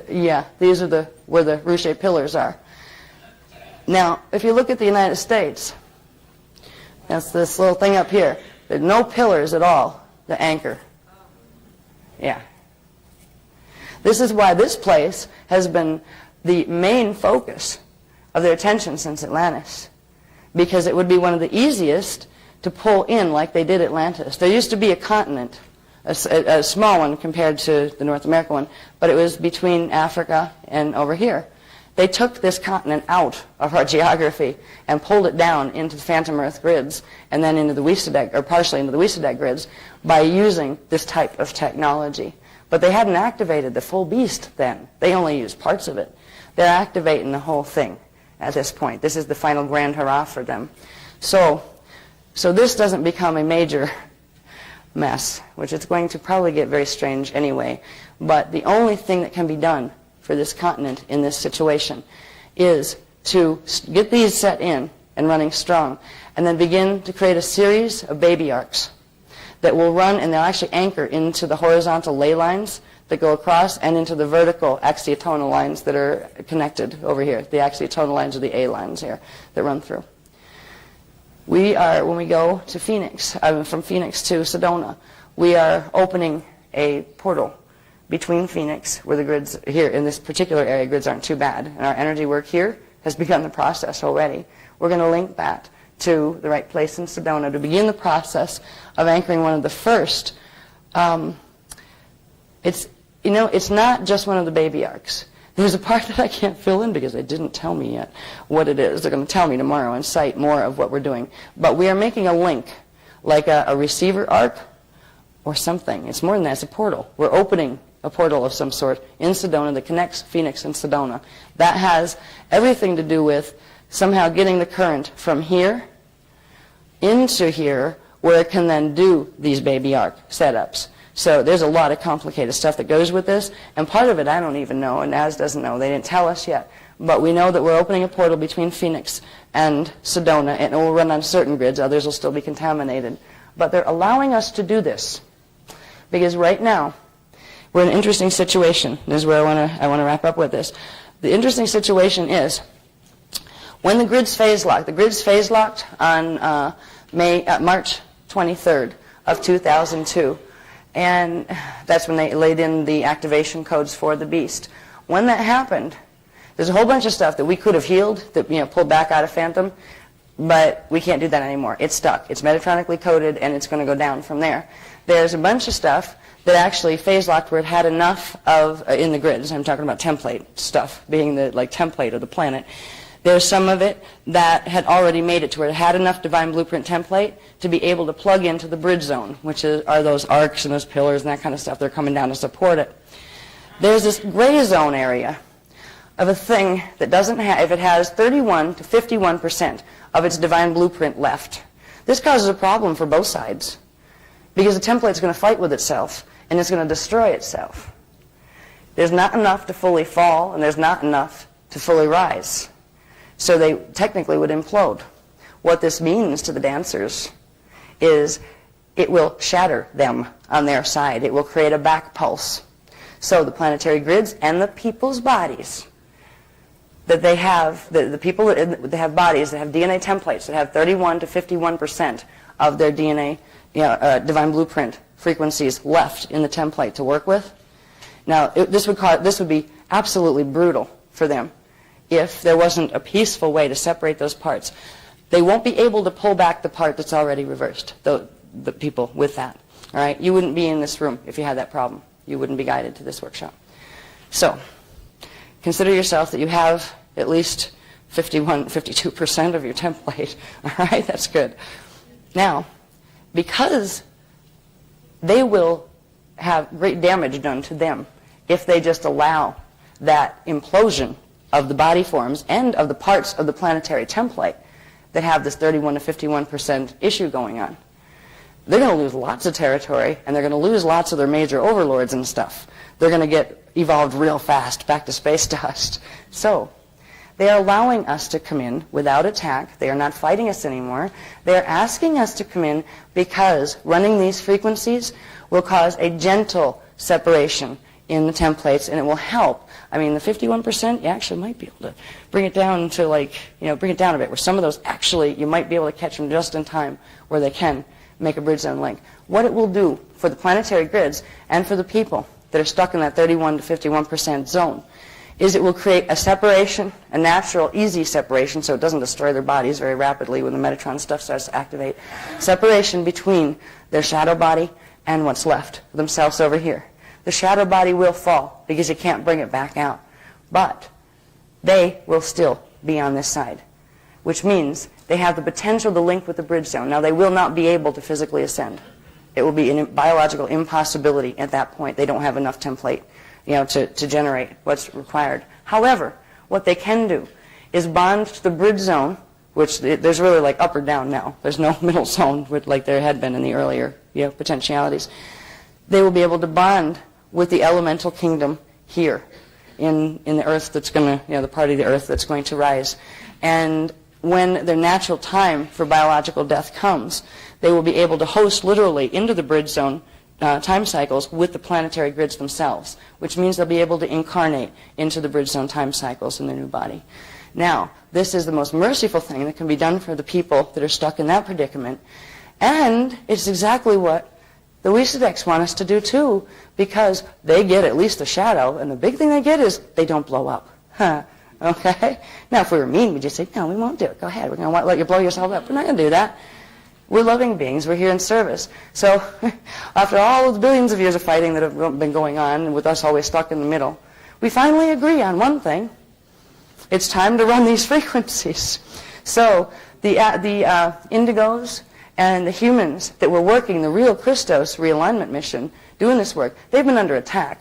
Yeah, these are where the Ruche pillars are. Now, if you look at the United States, that's this little thing up here. There's no pillars at all that anchor. Yeah. This is why this place has been the main focus of their attention since Atlantis, because it would be one of the easiest to pull in like they did Atlantis. There used to be a continent, a small one compared to the North American one, but it was between Africa and over here. They took this continent out of our geography and pulled it down into the Phantom Earth grids and then into the Wissadek, or partially into the Wissadek grids, by using this type of technology. But they hadn't activated the full beast then. They only used parts of it. They're activating the whole thing at this point. This is the final grand hurrah for them. So this doesn't become a major mess, which it's going to probably get very strange anyway. But the only thing that can be done for this continent in this situation is to get these set in and running strong, and then begin to create a series of baby arcs that will run, and they'll actually anchor into the horizontal ley lines that go across and into the vertical axiotonal lines that are connected over here. The axiotonal lines are the A lines here that run through. When we go to Phoenix, from Phoenix to Sedona, we are opening a portal between Phoenix, where the grids here in this particular area, grids aren't too bad, and our energy work here has begun the process already. We're going to link that to the right place in Sedona to begin the process of anchoring one of the first. It's not just one of the baby arcs. There's a part that I can't fill in because they didn't tell me yet what it is. They're going to tell me tomorrow and cite more of what we're doing. But we are making a link, like a receiver arc or something. It's more than that. It's a portal. We're opening a portal of some sort in Sedona that connects Phoenix and Sedona. That has everything to do with somehow getting the current from here into here, where it can then do these baby arc setups. So there's a lot of complicated stuff that goes with this, and part of it I don't even know, and Naz doesn't know. They didn't tell us yet. But we know that we're opening a portal between Phoenix and Sedona, and it will run on certain grids. Others will still be contaminated. But they're allowing us to do this because right now we're in an interesting situation. This is where I want to wrap up with this. The interesting situation is when the grids phase locked. The grids phase locked on March 23rd of 2002. And that's when they laid in the activation codes for the beast. When that happened, there's a whole bunch of stuff that we could have healed, that pulled back out of Phantom, but we can't do that anymore. It's stuck. It's metatronically coded, and it's going to go down from there. There's a bunch of stuff that actually phase locked where it had enough of, in the grids, I'm talking about template stuff, being the template of the planet. There's some of it that had already made it to where it had enough divine blueprint template to be able to plug into the bridge zone, which are those arcs and those pillars and that kind of stuff. They're coming down to support it. There's this gray zone area of a thing that doesn't have, if it has 31 to 51% of its divine blueprint left, this causes a problem for both sides because the template's going to fight with itself and it's going to destroy itself. There's not enough to fully fall, and there's not enough to fully rise. So they technically would implode. What this means to the dancers is it will shatter them on their side. It will create a back pulse. So the planetary grids and the people's bodies that they have, the people that have bodies that have DNA templates that have 31 to 51% of their DNA, divine blueprint frequencies left in the template to work with. Now, this would be absolutely brutal for them if there wasn't a peaceful way to separate those parts. They won't be able to pull back the part that's already reversed, the people with that. All right? You wouldn't be in this room if you had that problem. You wouldn't be guided to this workshop. So, consider yourself that you have at least 52% of your template. All right? That's good. Now, because they will have great damage done to them if they just allow that implosion of the body forms and of the parts of the planetary template that have this 31 to 51% issue going on. They're going to lose lots of territory, and they're going to lose lots of their major overlords and stuff. They're going to get evolved real fast back to space dust. So they are allowing us to come in without attack. They are not fighting us anymore. They are asking us to come in because running these frequencies will cause a gentle separation in the templates, and it will help. I mean, the 51%, you actually might be able to bring it down to bring it down a bit, where some of those actually, you might be able to catch them just in time where they can make a bridge zone link. What it will do for the planetary grids and for the people that are stuck in that 31 to 51% zone is it will create a separation, a natural, easy separation, so it doesn't destroy their bodies very rapidly when the Metatron stuff starts to activate. Separation between their shadow body and what's left, themselves over here. The shadow body will fall because you can't bring it back out. But they will still be on this side, which means they have the potential to link with the bridge zone. Now, they will not be able to physically ascend. It will be a biological impossibility at that point. They don't have enough template to generate what's required. However, what they can do is bond to the bridge zone, which there's really like up or down now. There's no middle zone like there had been in the earlier potentialities. They will be able to bond with the elemental kingdom here in the earth that's going to, the part of the earth that's going to rise. And when their natural time for biological death comes, They will be able to host literally into the bridge zone time cycles with the planetary grids themselves, which means they'll be able to incarnate into the bridge zone time cycles in their new body. Now, this is the most merciful thing that can be done for the people that are stuck in that predicament, and it's exactly what the Weesadeks want us to do too, because they get at least a shadow, and the big thing they get is they don't blow up. Huh. Okay? Now, if we were mean, we'd just say, no, we won't do it. Go ahead. We're going to let you blow yourself up. We're not going to do that. We're loving beings. We're here in service. So after all of the billions of years of fighting that have been going on, and with us always stuck in the middle, we finally agree on one thing. It's time to run these frequencies. So the indigos and the humans that were working the real Christos realignment mission, doing this work, they've been under attack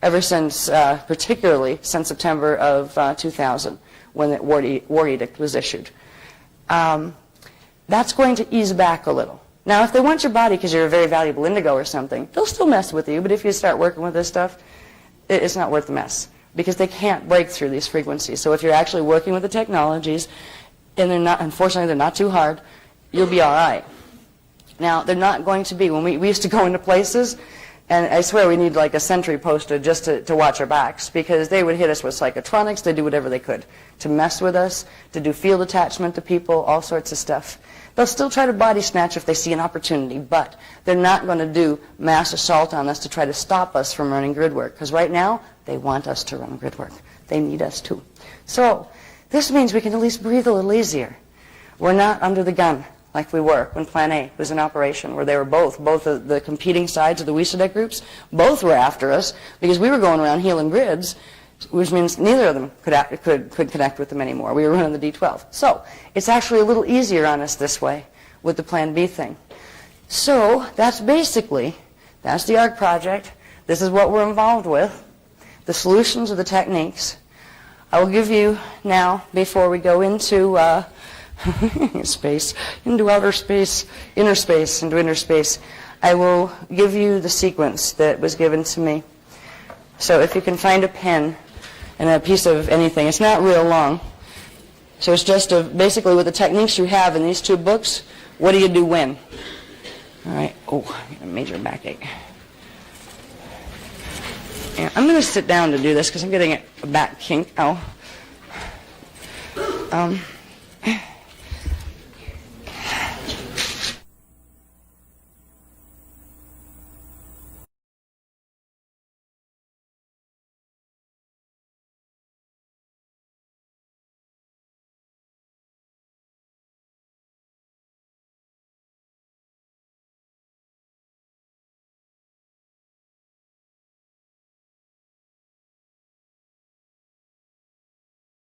ever since, particularly since September of 2000, when the war edict was issued. That's going to ease back a little. Now, if they want your body because you're a very valuable indigo or something, they'll still mess with you, but if you start working with this stuff, it's not worth the mess, because they can't break through these frequencies. So if you're actually working with the technologies, and they're not, unfortunately, they're not too hard, you'll be all right. Now, they're not going to be, when we used to go into places, and I swear we need like a sentry posted just to watch our backs, because they would hit us with psychotronics. They'd do whatever they could to mess with us, to do field attachment to people, all sorts of stuff. They'll still try to body snatch if they see an opportunity, but they're not going to do mass assault on us to try to stop us from running grid work, because right now they want us to run grid work. They need us too. So this means we can at least breathe a little easier. We're not under the gun like we were when Plan A was in operation, where they were both of the competing sides of the Weesadek groups, both were after us because we were going around healing grids, which means neither of them could connect with them anymore. We were running the D12. So it's actually a little easier on us this way with the Plan B thing. So that's the ARC project. This is what we're involved with. The solutions are the techniques. I will give you now, before we go into space, into outer space, inner space, into inner space, I will give you the sequence that was given to me. So if you can find a pen and a piece of anything, it's not real long. So it's just basically with the techniques you have in these two books, what do you do when? All right. Oh, I got a major backache. Yeah, I'm going to sit down to do this because I'm getting a back kink. Ow.